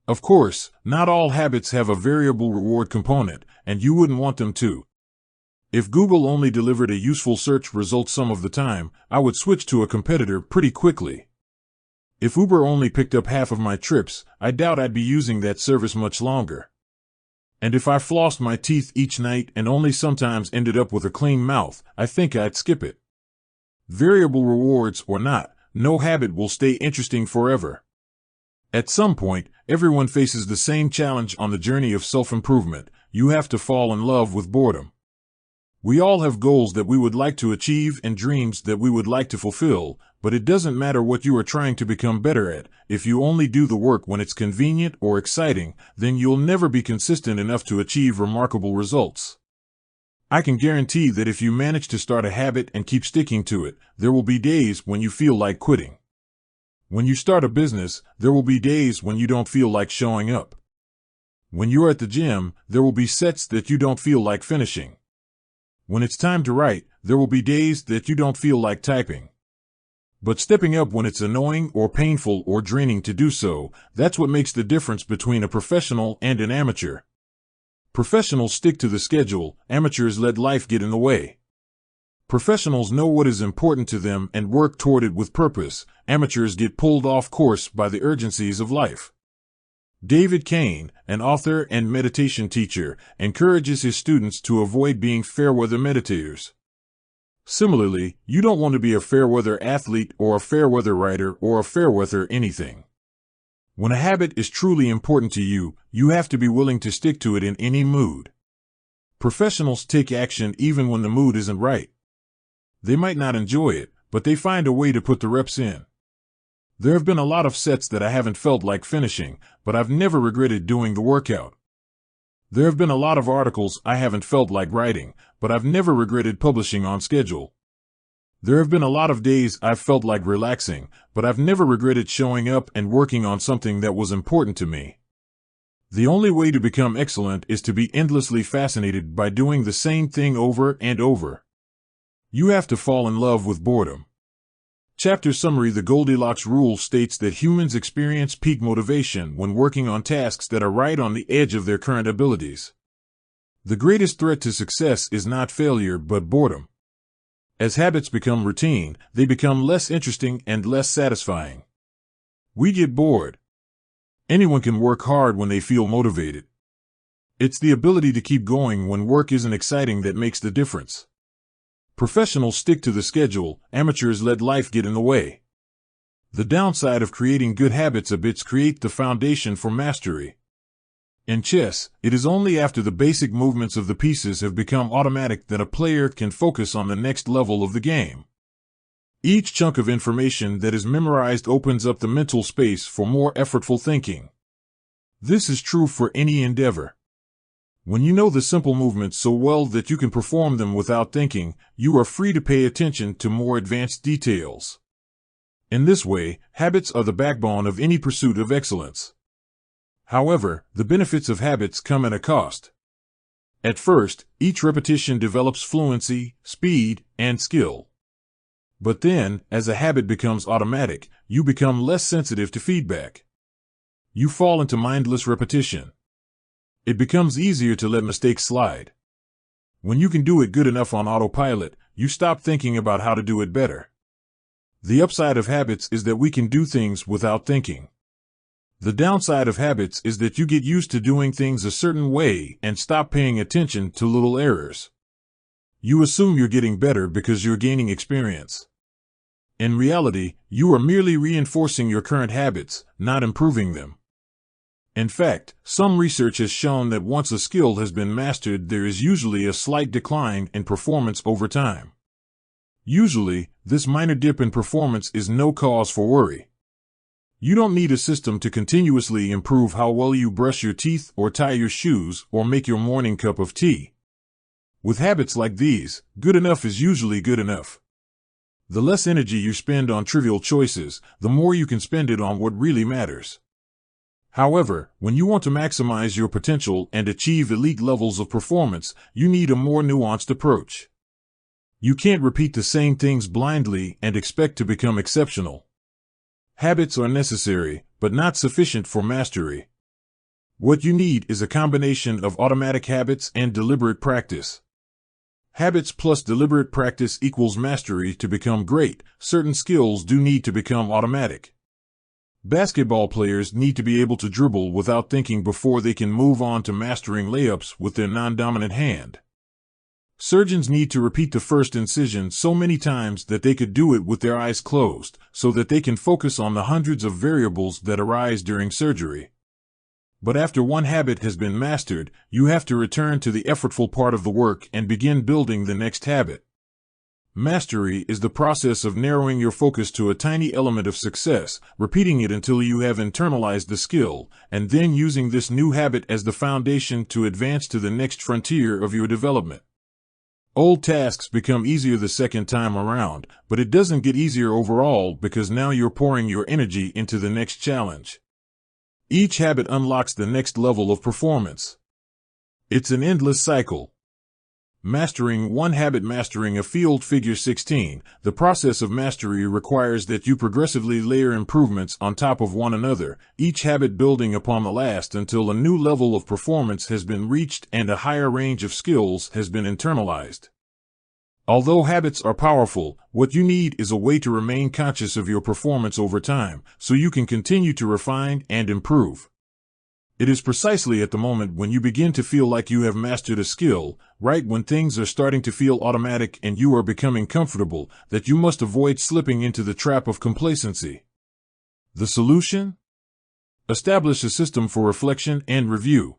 Of course, not all habits have a variable reward component, and you wouldn't want them to. If Google only delivered a useful search result some of the time, I would switch to a competitor pretty quickly. If Uber only picked up half of my trips, I doubt I'd be using that service much longer. And if I flossed my teeth each night and only sometimes ended up with a clean mouth, I think I'd skip it. Variable rewards or not, no habit will stay interesting forever. At some point, everyone faces the same challenge on the journey of self-improvement. You have to fall in love with boredom. We all have goals that we would like to achieve and dreams that we would like to fulfill, but it doesn't matter what you are trying to become better at. If you only do the work when it's convenient or exciting, then you'll never be consistent enough to achieve remarkable results. I can guarantee that if you manage to start a habit and keep sticking to it, there will be days when you feel like quitting. When you start a business, there will be days when you don't feel like showing up. When you're at the gym, there will be sets that you don't feel like finishing. When it's time to write, there will be days that you don't feel like typing. But stepping up when it's annoying or painful or draining to do so, that's what makes the difference between a professional and an amateur. Professionals stick to the schedule, amateurs let life get in the way. Professionals know what is important to them and work toward it with purpose. Amateurs get pulled off course by the urgencies of life. David Kane, an author and meditation teacher, encourages his students to avoid being fair-weather meditators. Similarly, you don't want to be a fair-weather athlete or a fair-weather writer or a fair-weather anything. When a habit is truly important to you, you have to be willing to stick to it in any mood. Professionals take action even when the mood isn't right. They might not enjoy it, but they find a way to put the reps in. There have been a lot of sets that I haven't felt like finishing, but I've never regretted doing the workout. There have been a lot of articles I haven't felt like writing, but I've never regretted publishing on schedule. There have been a lot of days I've felt like relaxing, but I've never regretted showing up and working on something that was important to me. The only way to become excellent is to be endlessly fascinated by doing the same thing over and over. You have to fall in love with boredom. Chapter summary: The Goldilocks rule states that humans experience peak motivation when working on tasks that are right on the edge of their current abilities. The greatest threat to success is not failure but boredom. As habits become routine, they become less interesting and less satisfying. We get bored. Anyone can work hard when they feel motivated. It's the ability to keep going when work isn't exciting that makes the difference. Professionals stick to the schedule, amateurs let life get in the way. The downside of creating good habits habits create the foundation for mastery. In chess, it is only after the basic movements of the pieces have become automatic that a player can focus on the next level of the game. Each chunk of information that is memorized opens up the mental space for more effortful thinking. This is true for any endeavor. When you know the simple movements so well that you can perform them without thinking, you are free to pay attention to more advanced details. In this way, habits are the backbone of any pursuit of excellence. However, the benefits of habits come at a cost. At first, each repetition develops fluency, speed, and skill. But then, as a habit becomes automatic, you become less sensitive to feedback. You fall into mindless repetition. It becomes easier to let mistakes slide. When you can do it good enough on autopilot, you stop thinking about how to do it better. The upside of habits is that we can do things without thinking. The downside of habits is that you get used to doing things a certain way and stop paying attention to little errors. You assume you're getting better because you're gaining experience. In reality, you are merely reinforcing your current habits, not improving them. In fact, some research has shown that once a skill has been mastered, there is usually a slight decline in performance over time. Usually, this minor dip in performance is no cause for worry. You don't need a system to continuously improve how well you brush your teeth or tie your shoes or make your morning cup of tea. With habits like these, good enough is usually good enough. The less energy you spend on trivial choices, the more you can spend it on what really matters. However, when you want to maximize your potential and achieve elite levels of performance, you need a more nuanced approach. You can't repeat the same things blindly and expect to become exceptional. Habits are necessary, but not sufficient for mastery. What you need is a combination of automatic habits and deliberate practice. Habits plus deliberate practice equals mastery. To become great, certain skills do need to become automatic. Basketball players need to be able to dribble without thinking before they can move on to mastering layups with their non-dominant hand. Surgeons need to repeat the first incision so many times that they could do it with their eyes closed, so that they can focus on the hundreds of variables that arise during surgery. But after one habit has been mastered, you have to return to the effortful part of the work and begin building the next habit. Mastery is the process of narrowing your focus to a tiny element of success, repeating it until you have internalized the skill, and then using this new habit as the foundation to advance to the next frontier of your development. Old tasks become easier the second time around, but it doesn't get easier overall because now you're pouring your energy into the next challenge. Each habit unlocks the next level of performance. It's an endless cycle. Mastering one habit. Mastering a field. Figure 16. The process of mastery requires that you progressively layer improvements on top of one another, each habit building upon the last until a new level of performance has been reached and a higher range of skills has been internalized. Although habits are powerful, what you need is a way to remain conscious of your performance over time, so you can continue to refine and improve. It is precisely at the moment when you begin to feel like you have mastered a skill, right when things are starting to feel automatic and you are becoming comfortable, that you must avoid slipping into the trap of complacency. The solution? Establish a system for reflection and review.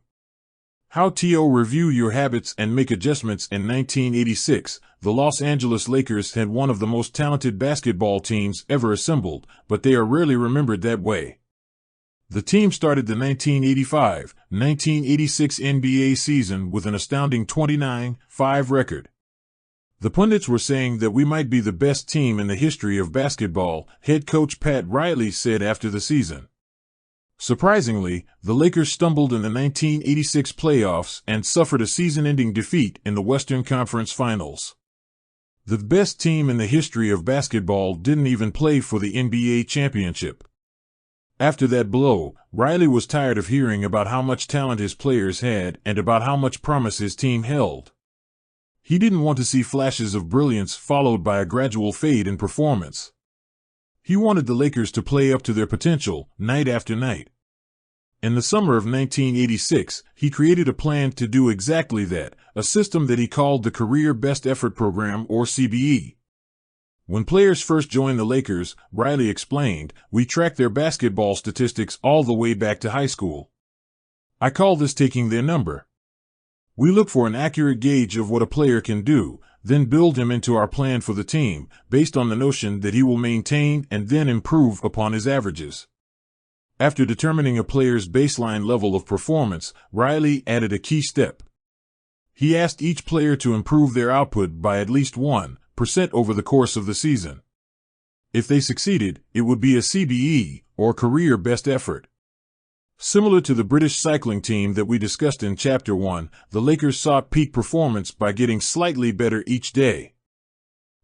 How to review your habits and make adjustments. In 1986, the Los Angeles Lakers had one of the most talented basketball teams ever assembled, but they are rarely remembered that way. The team started the 1985-1986 NBA season with an astounding 29-5 record. The pundits were saying that we might be the best team in the history of basketball, head coach Pat Riley said after the season. Surprisingly, the Lakers stumbled in the 1986 playoffs and suffered a season-ending defeat in the Western Conference Finals. The best team in the history of basketball didn't even play for the NBA championship. After that blow, Riley was tired of hearing about how much talent his players had and about how much promise his team held. He didn't want to see flashes of brilliance followed by a gradual fade in performance. He wanted the Lakers to play up to their potential, night after night. In the summer of 1986, he created a plan to do exactly that, a system that he called the Career Best Effort Program, or CBE. When players first joined the Lakers, Riley explained, we track their basketball statistics all the way back to high school. I call this taking their number. We look for an accurate gauge of what a player can do, then build him into our plan for the team, based on the notion that he will maintain and then improve upon his averages. After determining a player's baseline level of performance, Riley added a key step. He asked each player to improve their output by at least 1% over the course of the season. If they succeeded, it would be a CBE, or Career Best Effort. Similar to the British cycling team that we discussed in Chapter 1, the Lakers sought peak performance by getting slightly better each day.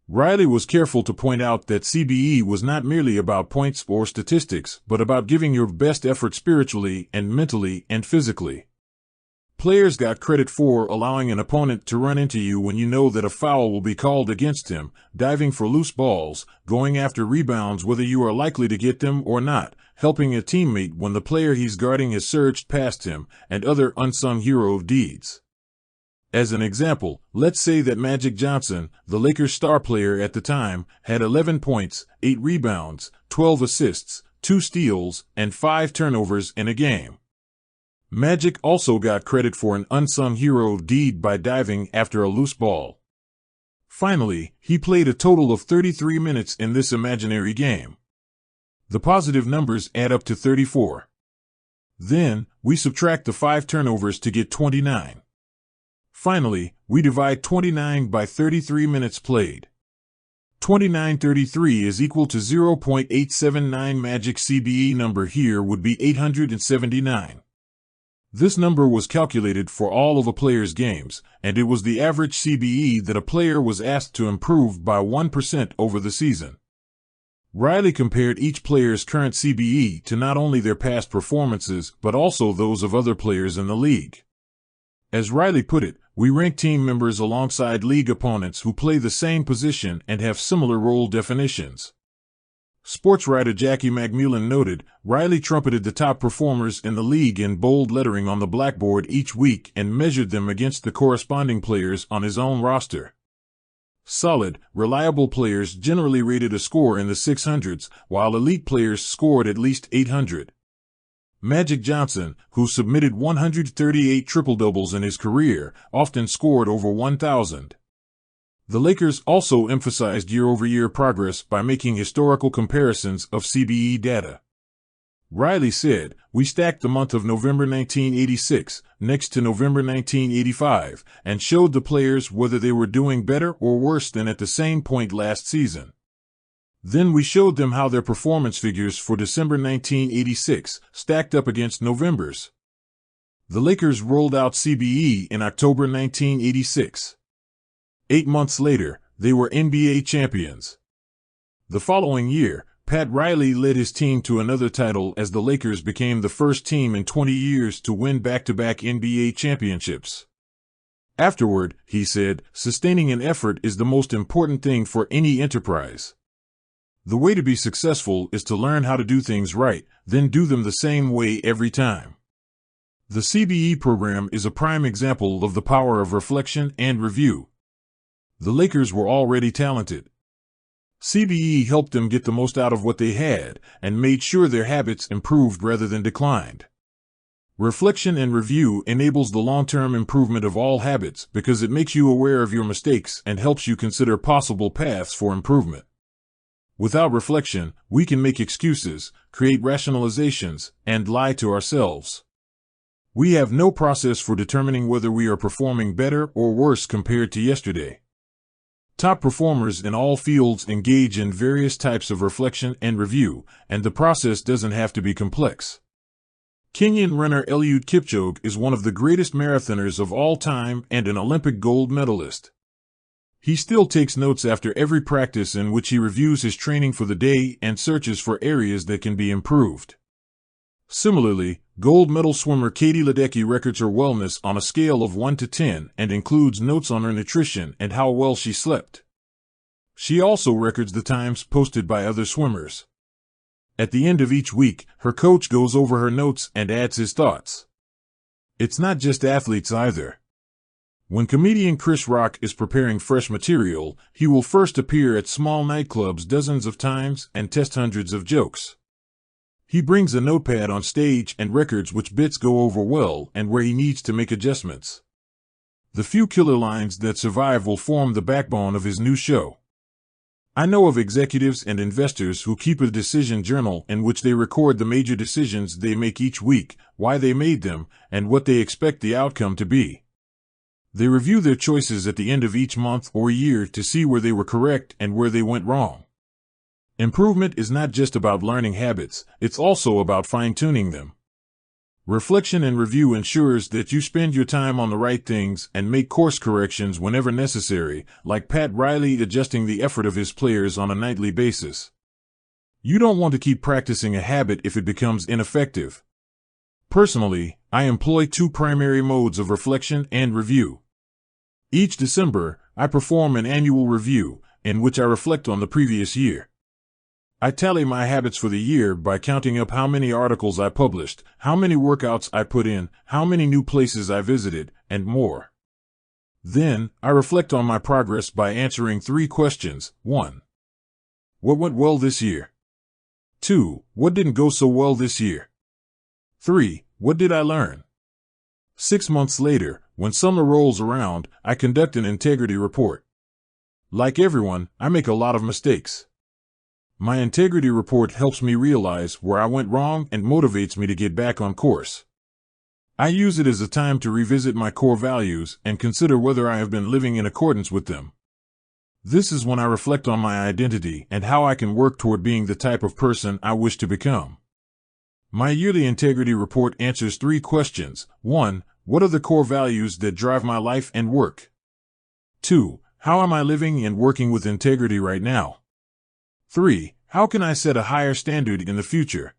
Riley was careful to point out that CBE was not merely about points or statistics, but about giving your best effort spiritually and mentally and physically. Players got credit for allowing an opponent to run into you when you know that a foul will be called against him, diving for loose balls, going after rebounds whether you are likely to get them or not, helping a teammate when the player he's guarding has surged past him, and other unsung hero deeds. As an example, let's say that Magic Johnson, the Lakers' star player at the time, had 11 points, 8 rebounds, 12 assists, 2 steals, and 5 turnovers in a game. Magic also got credit for an unsung hero deed by diving after a loose ball. Finally, he played a total of 33 minutes in this imaginary game. The positive numbers add up to 34. Then, we subtract the 5 turnovers to get 29. Finally, we divide 29 by 33 minutes played. 2933 is equal to 0.879. Magic's CBE number here would be 879. This number was calculated for all of a player's games, and it was the average CBE that a player was asked to improve by 1% over the season. Riley compared each player's current CBE to not only their past performances but also those of other players in the league. As Riley put it, we rank team members alongside league opponents who play the same position and have similar role definitions. Sports writer Jackie McMullen noted, Riley trumpeted the top performers in the league in bold lettering on the blackboard each week and measured them against the corresponding players on his own roster. Solid, reliable players generally rated a score in the 600s, while elite players scored at least 800. Magic Johnson, who submitted 138 triple-doubles in his career, often scored over 1,000. The Lakers also emphasized year-over-year progress by making historical comparisons of CBE data. Riley said, "We stacked the month of November 1986 next to November 1985 and showed the players whether they were doing better or worse than at the same point last season. Then we showed them how their performance figures for December 1986 stacked up against November's." The Lakers rolled out CBE in October 1986. 8 months later, they were NBA champions. The following year, Pat Riley led his team to another title as the Lakers became the first team in 20 years to win back-to-back NBA championships. Afterward, he said, "Sustaining an effort is the most important thing for any enterprise. The way to be successful is to learn how to do things right, then do them the same way every time." The CBE program is a prime example of the power of reflection and review. The Lakers were already talented. CBE helped them get the most out of what they had and made sure their habits improved rather than declined. Reflection and review enables the long-term improvement of all habits because it makes you aware of your mistakes and helps you consider possible paths for improvement. Without reflection, we can make excuses, create rationalizations, and lie to ourselves. We have no process for determining whether we are performing better or worse compared to yesterday. Top performers in all fields engage in various types of reflection and review, and the process doesn't have to be complex. Kenyan runner Eliud Kipchoge is one of the greatest marathoners of all time and an Olympic gold medalist. He still takes notes after every practice in which he reviews his training for the day and searches for areas that can be improved. Similarly, gold medal swimmer Katie Ledecky records her wellness on a scale of 1 to 10 and includes notes on her nutrition and how well she slept. She also records the times posted by other swimmers. At the end of each week, her coach goes over her notes and adds his thoughts. It's not just athletes either. When comedian Chris Rock is preparing fresh material, he will first appear at small nightclubs dozens of times and test hundreds of jokes. He brings a notepad on stage and records which bits go over well and where he needs to make adjustments. The few killer lines that survive will form the backbone of his new show. I know of executives and investors who keep a decision journal in which they record the major decisions they make each week, why they made them, and what they expect the outcome to be. They review their choices at the end of each month or year to see where they were correct and where they went wrong. Improvement is not just about learning habits, it's also about fine-tuning them. Reflection and review ensures that you spend your time on the right things and make course corrections whenever necessary, like Pat Riley adjusting the effort of his players on a nightly basis. You don't want to keep practicing a habit if it becomes ineffective. Personally, I employ two primary modes of reflection and review. Each December, I perform an annual review, in which I reflect on the previous year. I tally my habits for the year by counting up how many articles I published, how many workouts I put in, how many new places I visited, and more. Then, I reflect on my progress by answering 3 questions. 1. What went well this year? 2. What didn't go so well this year? 3. What did I learn? 6 months later, when summer rolls around, I conduct an integrity report. Like everyone, I make a lot of mistakes. My integrity report helps me realize where I went wrong and motivates me to get back on course. I use it as a time to revisit my core values and consider whether I have been living in accordance with them. This is when I reflect on my identity and how I can work toward being the type of person I wish to become. My yearly integrity report answers 3 questions. 1. What are the core values that drive my life and work? 2. How am I living and working with integrity right now? 3. How can I set a higher standard in the future?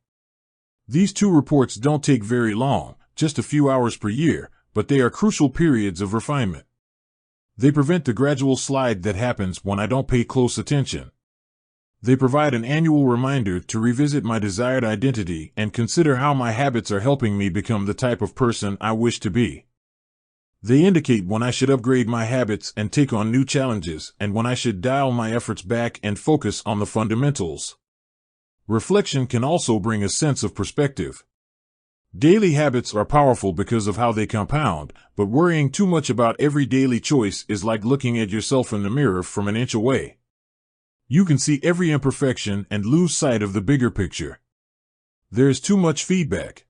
These 2 reports don't take very long, just a few hours per year, but they are crucial periods of refinement. They prevent the gradual slide that happens when I don't pay close attention. They provide an annual reminder to revisit my desired identity and consider how my habits are helping me become the type of person I wish to be. They indicate when I should upgrade my habits and take on new challenges, and when I should dial my efforts back and focus on the fundamentals. Reflection can also bring a sense of perspective. Daily habits are powerful because of how they compound, but worrying too much about every daily choice is like looking at yourself in the mirror from an inch away. You can see every imperfection and lose sight of the bigger picture. There is too much feedback.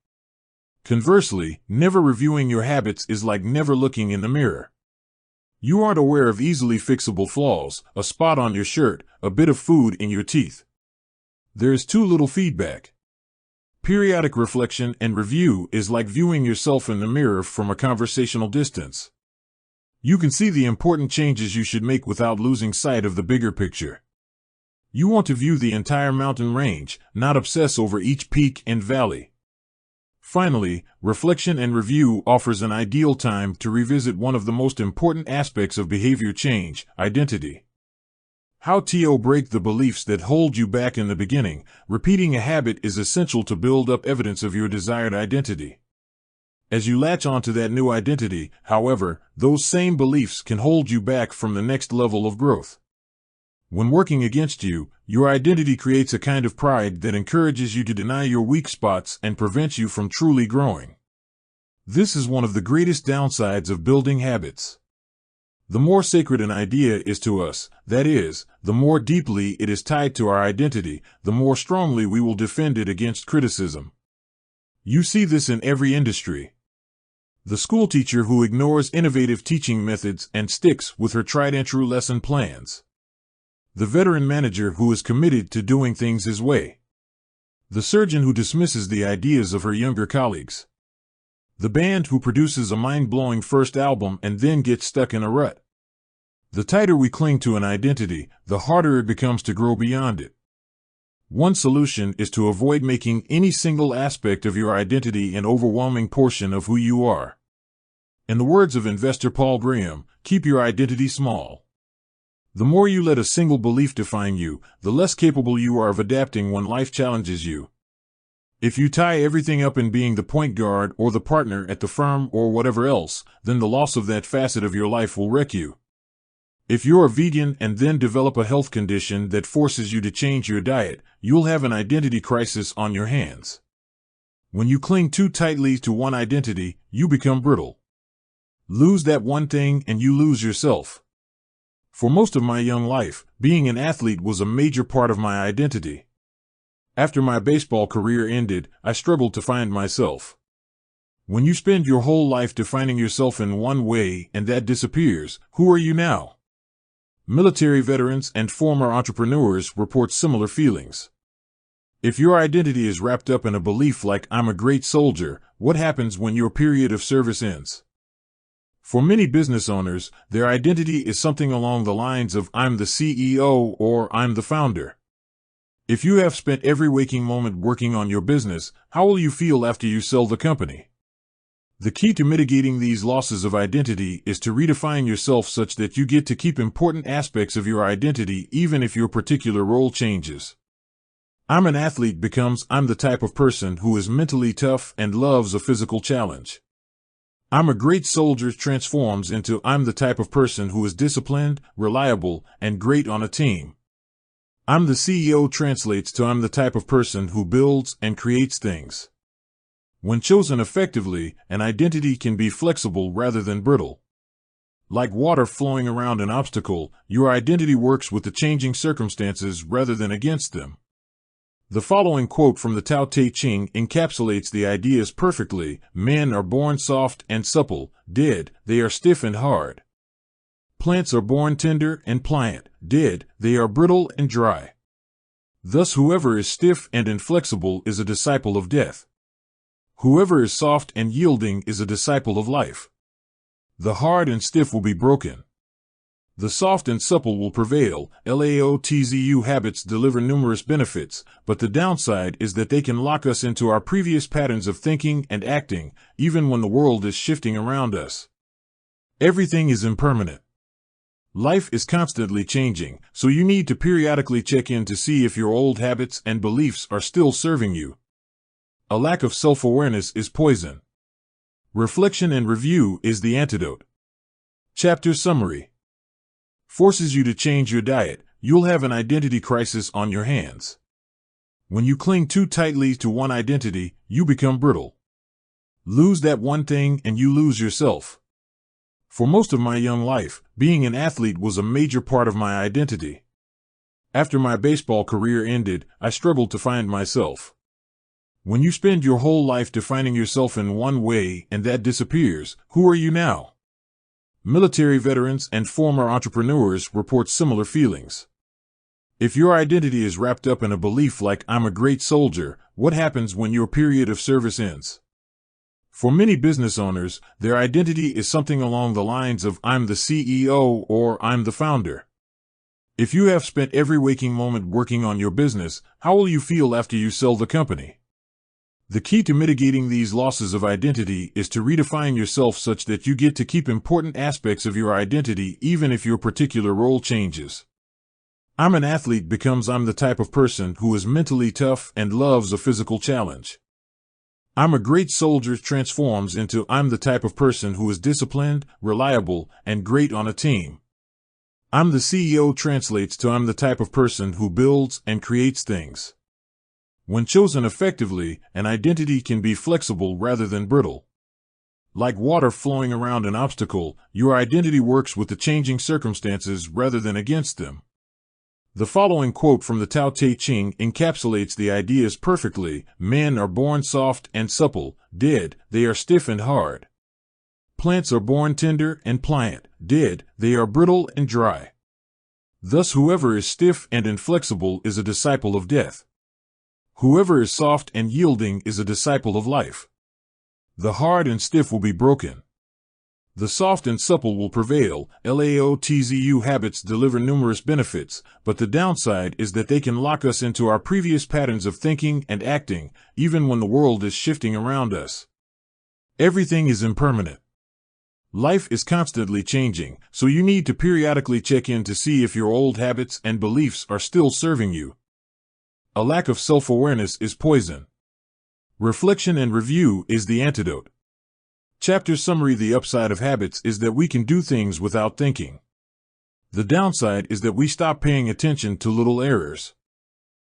Conversely, never reviewing your habits is like never looking in the mirror. You aren't aware of easily fixable flaws, a spot on your shirt, a bit of food in your teeth. There is too little feedback. Periodic reflection and review is like viewing yourself in the mirror from a conversational distance. You can see the important changes you should make without losing sight of the bigger picture. You want to view the entire mountain range, not obsess over each peak and valley. Finally, reflection and review offers an ideal time to revisit one of the most important aspects of behavior change, identity. How to break the beliefs that hold you back in the beginning. Repeating a habit is essential to build up evidence of your desired identity. As you latch onto that new identity, however, those same beliefs can hold you back from the next level of growth. When working against you, your identity creates a kind of pride that encourages you to deny your weak spots and prevents you from truly growing. This is one of the greatest downsides of building habits. The more sacred an idea is to us, that is, the more deeply it is tied to our identity, the more strongly we will defend it against criticism. You see this in every industry. The schoolteacher who ignores innovative teaching methods and sticks with her tried-and-true lesson plans. The veteran manager who is committed to doing things his way. The surgeon who dismisses the ideas of her younger colleagues. The band who produces a mind-blowing first album and then gets stuck in a rut. The tighter we cling to an identity, the harder it becomes to grow beyond it. One solution is to avoid making any single aspect of your identity an overwhelming portion of who you are. In the words of investor Paul Graham, keep your identity small. The more you let a single belief define you, the less capable you are of adapting when life challenges you. If you tie everything up in being the point guard or the partner at the firm or whatever else, then the loss of that facet of your life will wreck you. If you're a vegan and then develop a health condition that forces you to change your diet, you'll have an identity crisis on your hands. When you cling too tightly to one identity, you become brittle. Lose that one thing and you lose yourself. For most of my young life, being an athlete was a major part of my identity. After my baseball career ended, I struggled to find myself. When you spend your whole life defining yourself in one way and that disappears, who are you now? Military veterans and former entrepreneurs report similar feelings. If your identity is wrapped up in a belief like "I'm a great soldier," what happens when your period of service ends? For many business owners, their identity is something along the lines of "I'm the CEO" or "I'm the founder." If you have spent every waking moment working on your business, how will you feel after you sell the company? The key to mitigating these losses of identity is to redefine yourself such that you get to keep important aspects of your identity even if your particular role changes. "I'm an athlete" becomes "I'm the type of person who is mentally tough and loves a physical challenge." "I'm a great soldier" transforms into "I'm the type of person who is disciplined, reliable, and great on a team." "I'm the CEO" translates to "I'm the type of person who builds and creates things." When chosen effectively, an identity can be flexible rather than brittle. Like water flowing around an obstacle, your identity works with the changing circumstances rather than against them. The following quote from the Tao Te Ching encapsulates the ideas perfectly: "Men are born soft and supple, dead, they are stiff and hard. Plants are born tender and pliant, dead, they are brittle and dry. Thus whoever is stiff and inflexible is a disciple of death. Whoever is soft and yielding is a disciple of life. The hard and stiff will be broken. The soft and supple will prevail. Laotzu habits deliver numerous benefits, but the downside is that they can lock us into our previous patterns of thinking and acting, even when the world is shifting around us. Everything is impermanent. Life is constantly changing, so you need to periodically check in to see if your old habits and beliefs are still serving you. A lack of self-awareness is poison. Reflection and review is the antidote. Chapter summary. Forces you to change your diet. You'll have an identity crisis on your hands. When you cling too tightly to one identity, you become brittle. Lose that one thing and you lose yourself. For most of my young life, being an athlete was a major part of my identity. After my baseball career ended, I struggled to find myself. When you spend your whole life defining yourself in one way and that disappears, who are you now? Military veterans and former entrepreneurs report similar feelings. If your identity is wrapped up in a belief like "I'm a great soldier," what happens when your period of service ends? For many business owners, their identity is something along the lines of "I'm the CEO" or "I'm the founder." If you have spent every waking moment working on your business, how will you feel after you sell the company? The key to mitigating these losses of identity is to redefine yourself such that you get to keep important aspects of your identity even if your particular role changes. "I'm an athlete" becomes "I'm the type of person who is mentally tough and loves a physical challenge." "I'm a great soldier" transforms into "I'm the type of person who is disciplined, reliable, and great on a team." "I'm the CEO" translates to "I'm the type of person who builds and creates things." When chosen effectively, an identity can be flexible rather than brittle. Like water flowing around an obstacle, your identity works with the changing circumstances rather than against them. The following quote from the Tao Te Ching encapsulates the ideas perfectly. "Men are born soft and supple, dead, they are stiff and hard. Plants are born tender and pliant, dead, they are brittle and dry. Thus whoever is stiff and inflexible is a disciple of death. Whoever is soft and yielding is a disciple of life. The hard and stiff will be broken. The soft and supple will prevail." Laotzu habits deliver numerous benefits, but the downside is that they can lock us into our previous patterns of thinking and acting, even when the world is shifting around us. Everything is impermanent. Life is constantly changing, so you need to periodically check in to see if your old habits and beliefs are still serving you. A lack of self-awareness is poison. Reflection and review is the antidote. Chapter summary. The upside of habits is that we can do things without thinking. The downside is that we stop paying attention to little errors.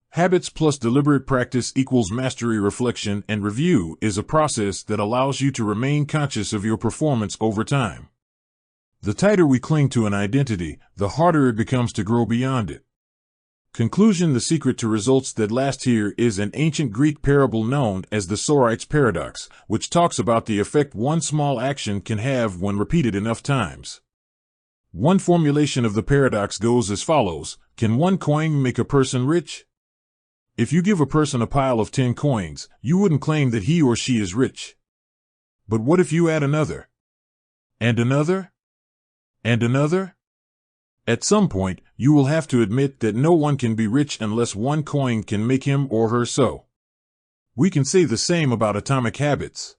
Habits plus deliberate practice equals mastery. Reflection and review is a process that allows you to remain conscious of your performance over time. The tighter we cling to an identity, the harder it becomes to grow beyond it. Conclusion. The secret to results that last here is an ancient Greek parable known as the Sorite's paradox, which talks about the effect one small action can have when repeated enough times. One formulation of the paradox goes as follows: can one coin make a person rich? If you give a person a pile of 10 coins, you wouldn't claim that he or she is rich. But what if you add another? And another? And another? At some point, you will have to admit that no one can be rich unless one coin can make him or her so. We can say the same about atomic habits.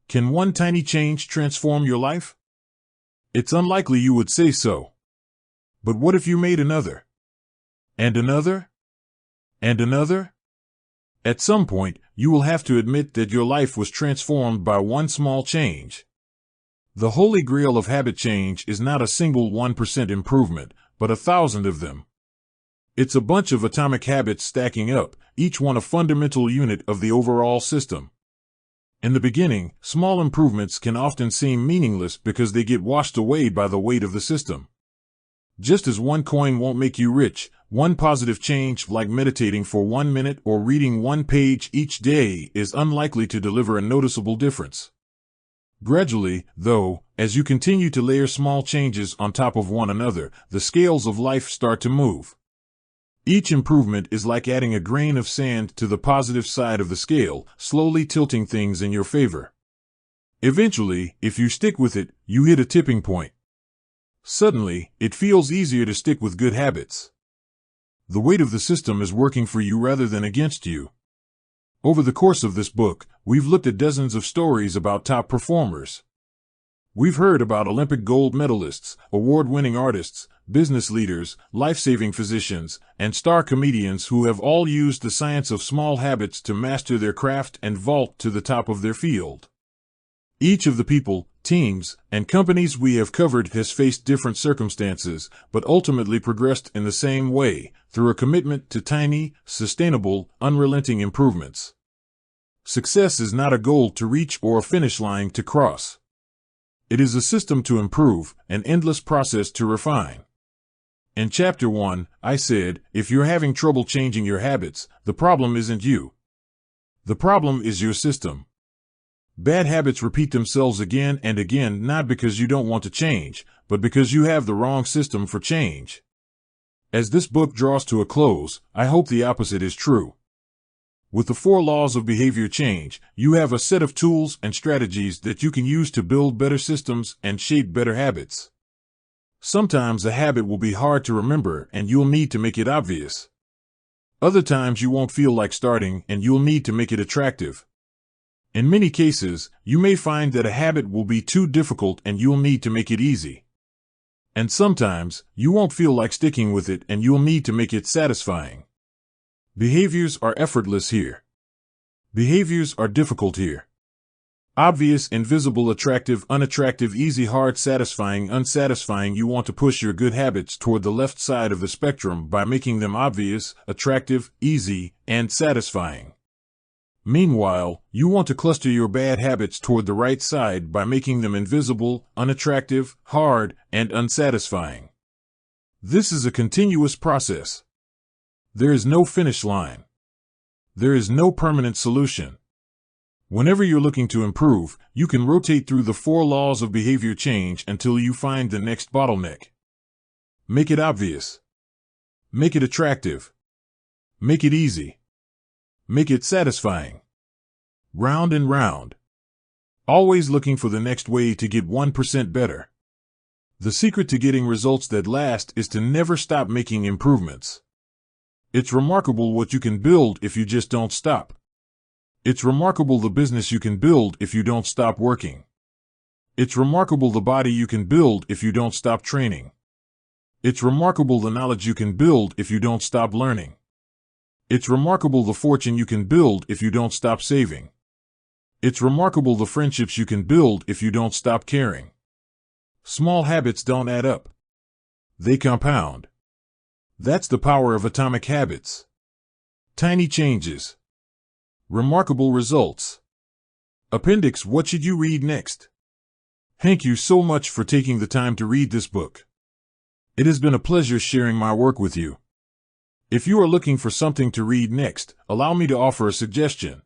Can one tiny change transform your life? It's unlikely you would say so. But what if you made another? And another? And another? At some point, you will have to admit that your life was transformed by one small change. The holy grail of habit change is not a single 1% improvement, but 1,000 of them. It's a bunch of atomic habits stacking up, each one a fundamental unit of the overall system. In the beginning, small improvements can often seem meaningless because they get washed away by the weight of the system. Just as one coin won't make you rich, one positive change like meditating for 1 minute or reading 1 page each day is unlikely to deliver a noticeable difference. Gradually, though, as you continue to layer small changes on top of one another, the scales of life start to move. Each improvement is like adding a grain of sand to the positive side of the scale, slowly tilting things in your favor. Eventually, if you stick with it, you hit a tipping point. Suddenly, it feels easier to stick with good habits. The weight of the system is working for you rather than against you. Over the course of this book, we've looked at dozens of stories about top performers. We've heard about Olympic gold medalists, award-winning artists, business leaders, life-saving physicians, and star comedians who have all used the science of small habits to master their craft and vault to the top of their field. Each of the people, teams, and companies we have covered has faced different circumstances, but ultimately progressed in the same way, through a commitment to tiny, sustainable, unrelenting improvements. Success is not a goal to reach or a finish line to cross. It is a system to improve, an endless process to refine. In Chapter 1, I said, if you're having trouble changing your habits, the problem isn't you. The problem is your system. Bad habits repeat themselves again and again not because you don't want to change, but because you have the wrong system for change. As this book draws to a close, I hope the opposite is true. With the 4 laws of behavior change, you have a set of tools and strategies that you can use to build better systems and shape better habits. Sometimes a habit will be hard to remember and you'll need to make it obvious. Other times you won't feel like starting and you'll need to make it attractive. In many cases, you may find that a habit will be too difficult and you'll need to make it easy. And sometimes, you won't feel like sticking with it and you'll need to make it satisfying. Behaviors are effortless here. Behaviors are difficult here. Obvious, invisible, attractive, unattractive, easy, hard, satisfying, unsatisfying. You want to push your good habits toward the left side of the spectrum by making them obvious, attractive, easy, and satisfying. Meanwhile, you want to cluster your bad habits toward the right side by making them invisible, unattractive, hard, and unsatisfying. This is a continuous process. There is no finish line. There is no permanent solution. Whenever you're looking to improve, you can rotate through the 4 laws of behavior change until you find the next bottleneck. Make it obvious. Make it attractive. Make it easy. Make it satisfying. Round and round. Always looking for the next way to get 1% better. The secret to getting results that last is to never stop making improvements. It's remarkable what you can build if you just don't stop. It's remarkable the business you can build if you don't stop working. It's remarkable the body you can build if you don't stop training. It's remarkable the knowledge you can build if you don't stop learning. It's remarkable the fortune you can build if you don't stop saving. It's remarkable the friendships you can build if you don't stop caring. Small habits don't add up. They compound. That's the power of atomic habits. Tiny changes. Remarkable results. Appendix: what should you read next? Thank you so much for taking the time to read this book. It has been a pleasure sharing my work with you. If you are looking for something to read next, allow me to offer a suggestion.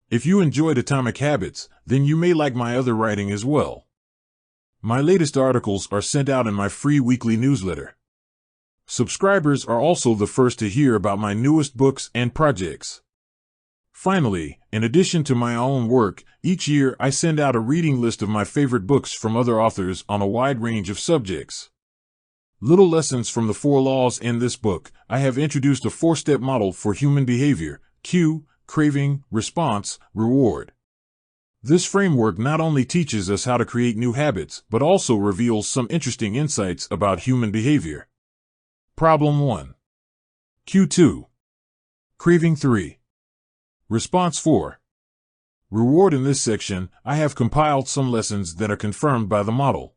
If you enjoyed Atomic Habits, then you may like my other writing as well. My latest articles are sent out in my free weekly newsletter. Subscribers are also the first to hear about my newest books and projects. Finally, in addition to my own work, each year I send out a reading list of my favorite books from other authors on a wide range of subjects. Little lessons from the 4 laws in this book. I have introduced a 4-step model for human behavior: cue, craving, response, reward. This framework not only teaches us how to create new habits, but also reveals some interesting insights about human behavior. Problem 1. Cue 2. Craving 3. Response 4. Reward. In this section, I have compiled some lessons that are confirmed by the model.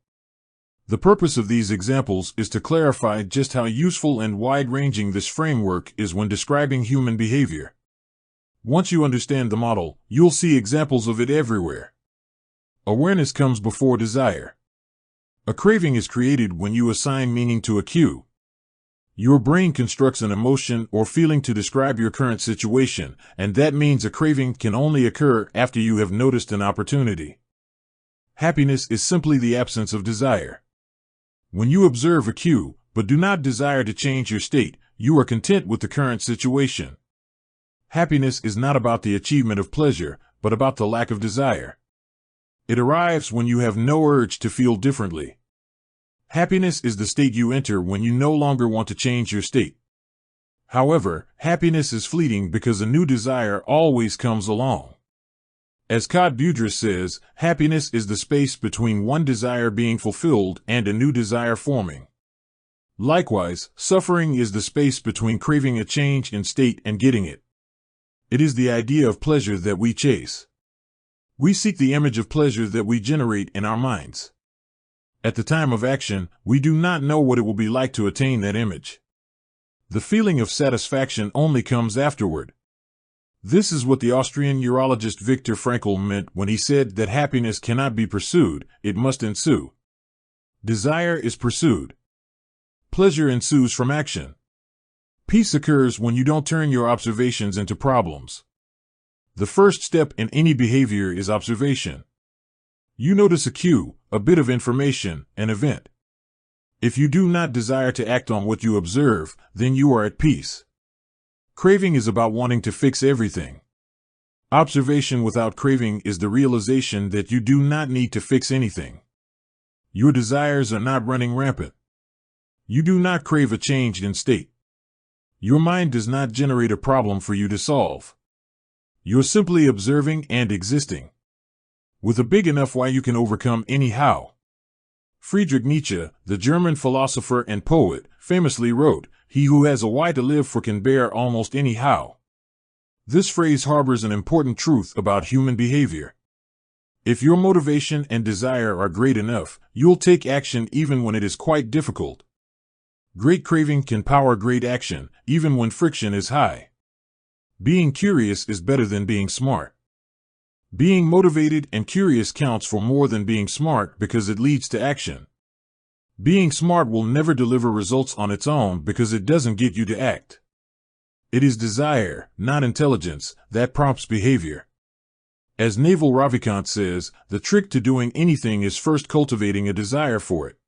The purpose of these examples is to clarify just how useful and wide-ranging this framework is when describing human behavior. Once you understand the model, you'll see examples of it everywhere. Awareness comes before desire. A craving is created when you assign meaning to a cue. Your brain constructs an emotion or feeling to describe your current situation, and that means a craving can only occur after you have noticed an opportunity. Happiness is simply the absence of desire. When you observe a cue, but do not desire to change your state, you are content with the current situation. Happiness is not about the achievement of pleasure, but about the lack of desire. It arrives when you have no urge to feel differently. Happiness is the state you enter when you no longer want to change your state. However, happiness is fleeting because a new desire always comes along. As Claude Boudreaux says, happiness is the space between one desire being fulfilled and a new desire forming. Likewise, suffering is the space between craving a change in state and getting it. It is the idea of pleasure that we chase. We seek the image of pleasure that we generate in our minds. At the time of action, we do not know what it will be like to attain that image. The feeling of satisfaction only comes afterward. This is what the Austrian urologist Viktor Frankl meant when he said that happiness cannot be pursued, it must ensue. Desire is pursued. Pleasure ensues from action. Peace occurs when you don't turn your observations into problems. The first step in any behavior is observation. You notice a cue, a bit of information, an event. If you do not desire to act on what you observe, then you are at peace. Craving is about wanting to fix everything. Observation without craving is the realization that you do not need to fix anything. Your desires are not running rampant. You do not crave a change in state. Your mind does not generate a problem for you to solve. You're simply observing and existing. With a big enough why you can overcome any how. Friedrich Nietzsche, the German philosopher and poet, famously wrote, "He who has a why to live for can bear almost any how." This phrase harbors an important truth about human behavior. If your motivation and desire are great enough, you'll take action even when it is quite difficult. Great craving can power great action, even when friction is high. Being curious is better than being smart. Being motivated and curious counts for more than being smart because it leads to action. Being smart will never deliver results on its own because it doesn't get you to act. It is desire, not intelligence, that prompts behavior. As Naval Ravikant says, the trick to doing anything is first cultivating a desire for it.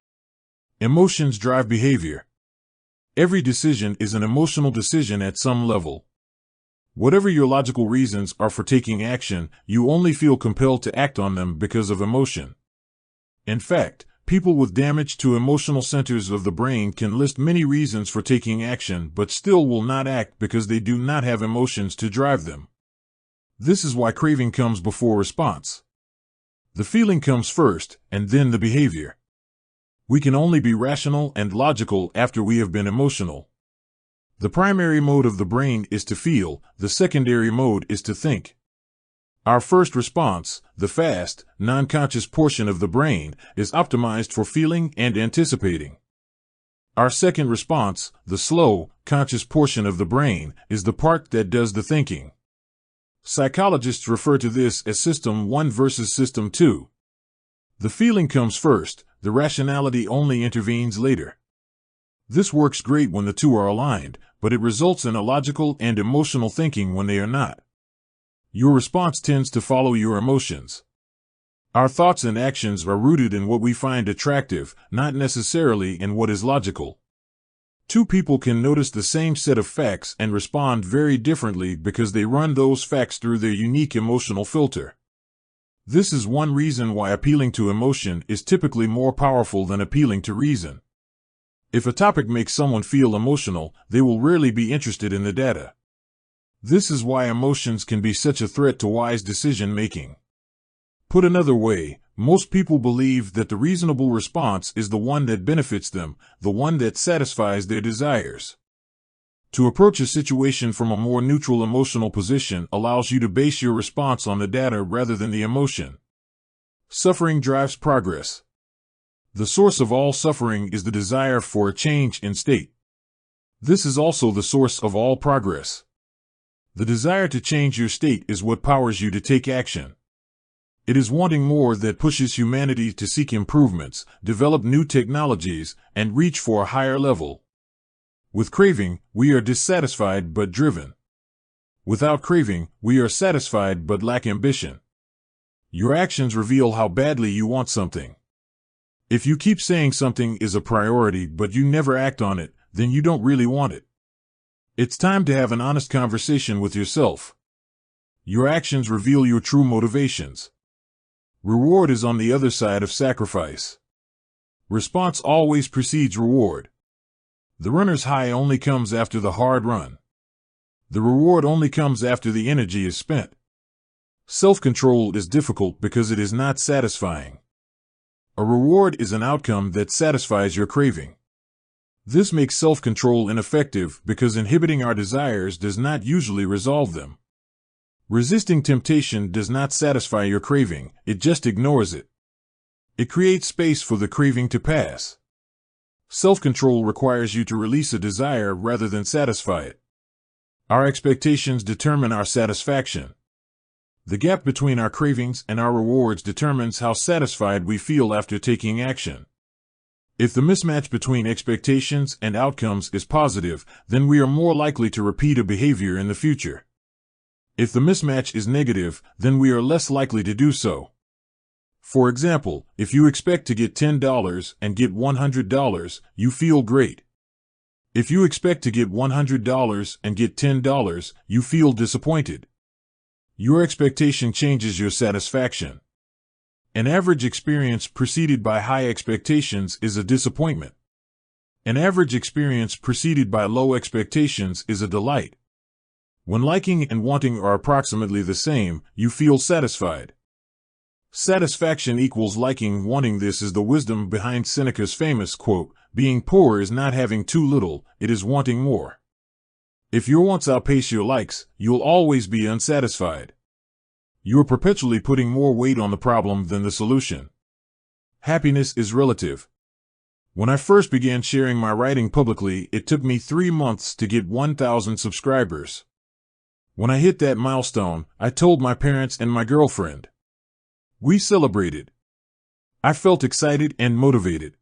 Emotions drive behavior. Every decision is an emotional decision at some level. Whatever your logical reasons are for taking action, you only feel compelled to act on them because of emotion. In fact, people with damage to emotional centers of the brain can list many reasons for taking action but still will not act because they do not have emotions to drive them. This is why craving comes before response. The feeling comes first, and then the behavior. We can only be rational and logical after we have been emotional. The primary mode of the brain is to feel, the secondary mode is to think. Our first response, the fast, non-conscious portion of the brain, is optimized for feeling and anticipating. Our second response, the slow, conscious portion of the brain, is the part that does the thinking. Psychologists refer to this as System 1 versus System 2. The feeling comes first, the rationality only intervenes later. This works great when the two are aligned, but it results in illogical and emotional thinking when they are not. Your response tends to follow your emotions. Our thoughts and actions are rooted in what we find attractive, not necessarily in what is logical. Two people can notice the same set of facts and respond very differently because they run those facts through their unique emotional filter. This is one reason why appealing to emotion is typically more powerful than appealing to reason. If a topic makes someone feel emotional, they will rarely be interested in the data. This is why emotions can be such a threat to wise decision-making. Put another way, most people believe that the reasonable response is the one that benefits them, the one that satisfies their desires. To approach a situation from a more neutral emotional position allows you to base your response on the data rather than the emotion. Suffering drives progress. The source of all suffering is the desire for a change in state. This is also the source of all progress. The desire to change your state is what powers you to take action. It is wanting more that pushes humanity to seek improvements, develop new technologies, and reach for a higher level. With craving, we are dissatisfied but driven. Without craving, we are satisfied but lack ambition. Your actions reveal how badly you want something. If you keep saying something is a priority but you never act on it, then you don't really want it. It's time to have an honest conversation with yourself. Your actions reveal your true motivations. Reward is on the other side of sacrifice. Response always precedes reward. The runner's high only comes after the hard run. The reward only comes after the energy is spent. Self-control is difficult because it is not satisfying. A reward is an outcome that satisfies your craving. This makes self-control ineffective because inhibiting our desires does not usually resolve them. Resisting temptation does not satisfy your craving, it just ignores it. It creates space for the craving to pass. Self-control requires you to release a desire rather than satisfy it. Our expectations determine our satisfaction. The gap between our cravings and our rewards determines how satisfied we feel after taking action. If the mismatch between expectations and outcomes is positive, then we are more likely to repeat a behavior in the future. If the mismatch is negative, then we are less likely to do so. For example, if you expect to get $10 and get $100, you feel great. If you expect to get $100 and get $10, you feel disappointed. Your expectation changes your satisfaction. An average experience preceded by high expectations is a disappointment. An average experience preceded by low expectations is a delight. When liking and wanting are approximately the same, you feel satisfied. Satisfaction equals liking wanting. This is the wisdom behind Seneca's famous quote, "Being poor is not having too little, it is wanting more." If your wants outpace your likes, you'll always be unsatisfied. You're perpetually putting more weight on the problem than the solution. Happiness is relative. When I first began sharing my writing publicly, it took me 3 months to get 1,000 subscribers. When I hit that milestone, I told my parents and my girlfriend. We celebrated. I felt excited and motivated.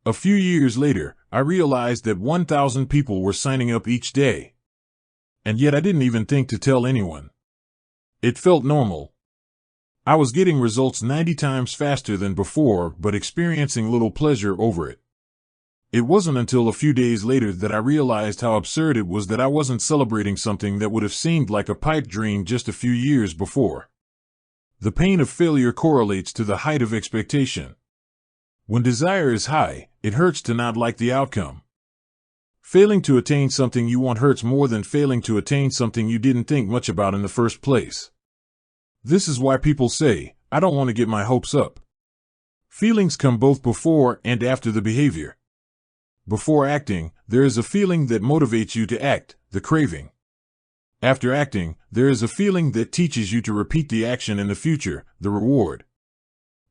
A few years later, I realized that 1,000 people were signing up each day. And yet I didn't even think to tell anyone. It felt normal. I was getting results 90 times faster than before, but experiencing little pleasure over it. It wasn't until a few days later that I realized how absurd it was that I wasn't celebrating something that would have seemed like a pipe dream just a few years before. The pain of failure correlates to the height of expectation. When desire is high, it hurts to not like the outcome. Failing to attain something you want hurts more than failing to attain something you didn't think much about in the first place. This is why people say, "I don't want to get my hopes up." Feelings come both before and after the behavior. Before acting, there is a feeling that motivates you to act, the craving. After acting, there is a feeling that teaches you to repeat the action in the future, the reward.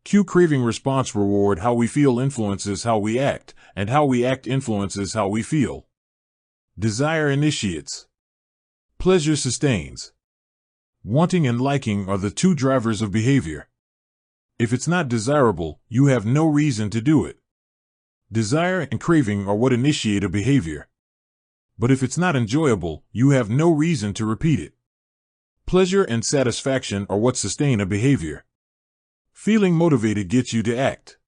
Cue craving response reward. How we feel influences how we act, and how we act influences how we feel. Desire initiates. Pleasure sustains. Wanting and liking are the two drivers of behavior. If it's not desirable, you have no reason to do it. Desire and craving are what initiate a behavior. But if it's not enjoyable, you have no reason to repeat it. Pleasure and satisfaction are what sustain a behavior. Feeling motivated gets you to act.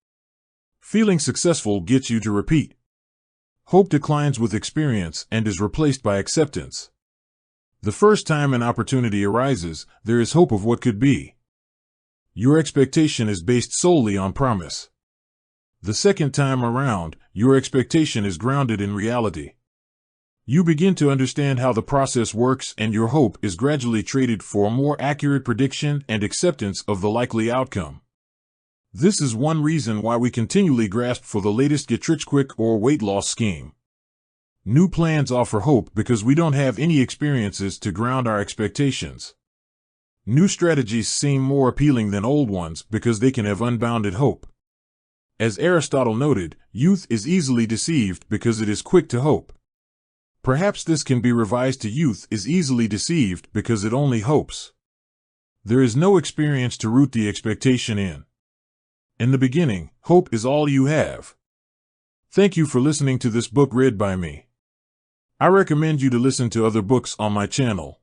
Feeling successful gets you to repeat. Hope declines with experience and is replaced by acceptance. The first time an opportunity arises, there is hope of what could be. Your expectation is based solely on promise. The second time around, your expectation is grounded in reality. You begin to understand how the process works, and your hope is gradually traded for a more accurate prediction and acceptance of the likely outcome. This is one reason why we continually grasp for the latest get-rich-quick or weight loss scheme. New plans offer hope because we don't have any experiences to ground our expectations. New strategies seem more appealing than old ones because they can have unbounded hope. As Aristotle noted, youth is easily deceived because it is quick to hope. Perhaps this can be revised to youth is easily deceived because it only hopes. There is no experience to root the expectation in. In the beginning, hope is all you have. Thank you for listening to this book read by me. I recommend you to listen to other books on my channel.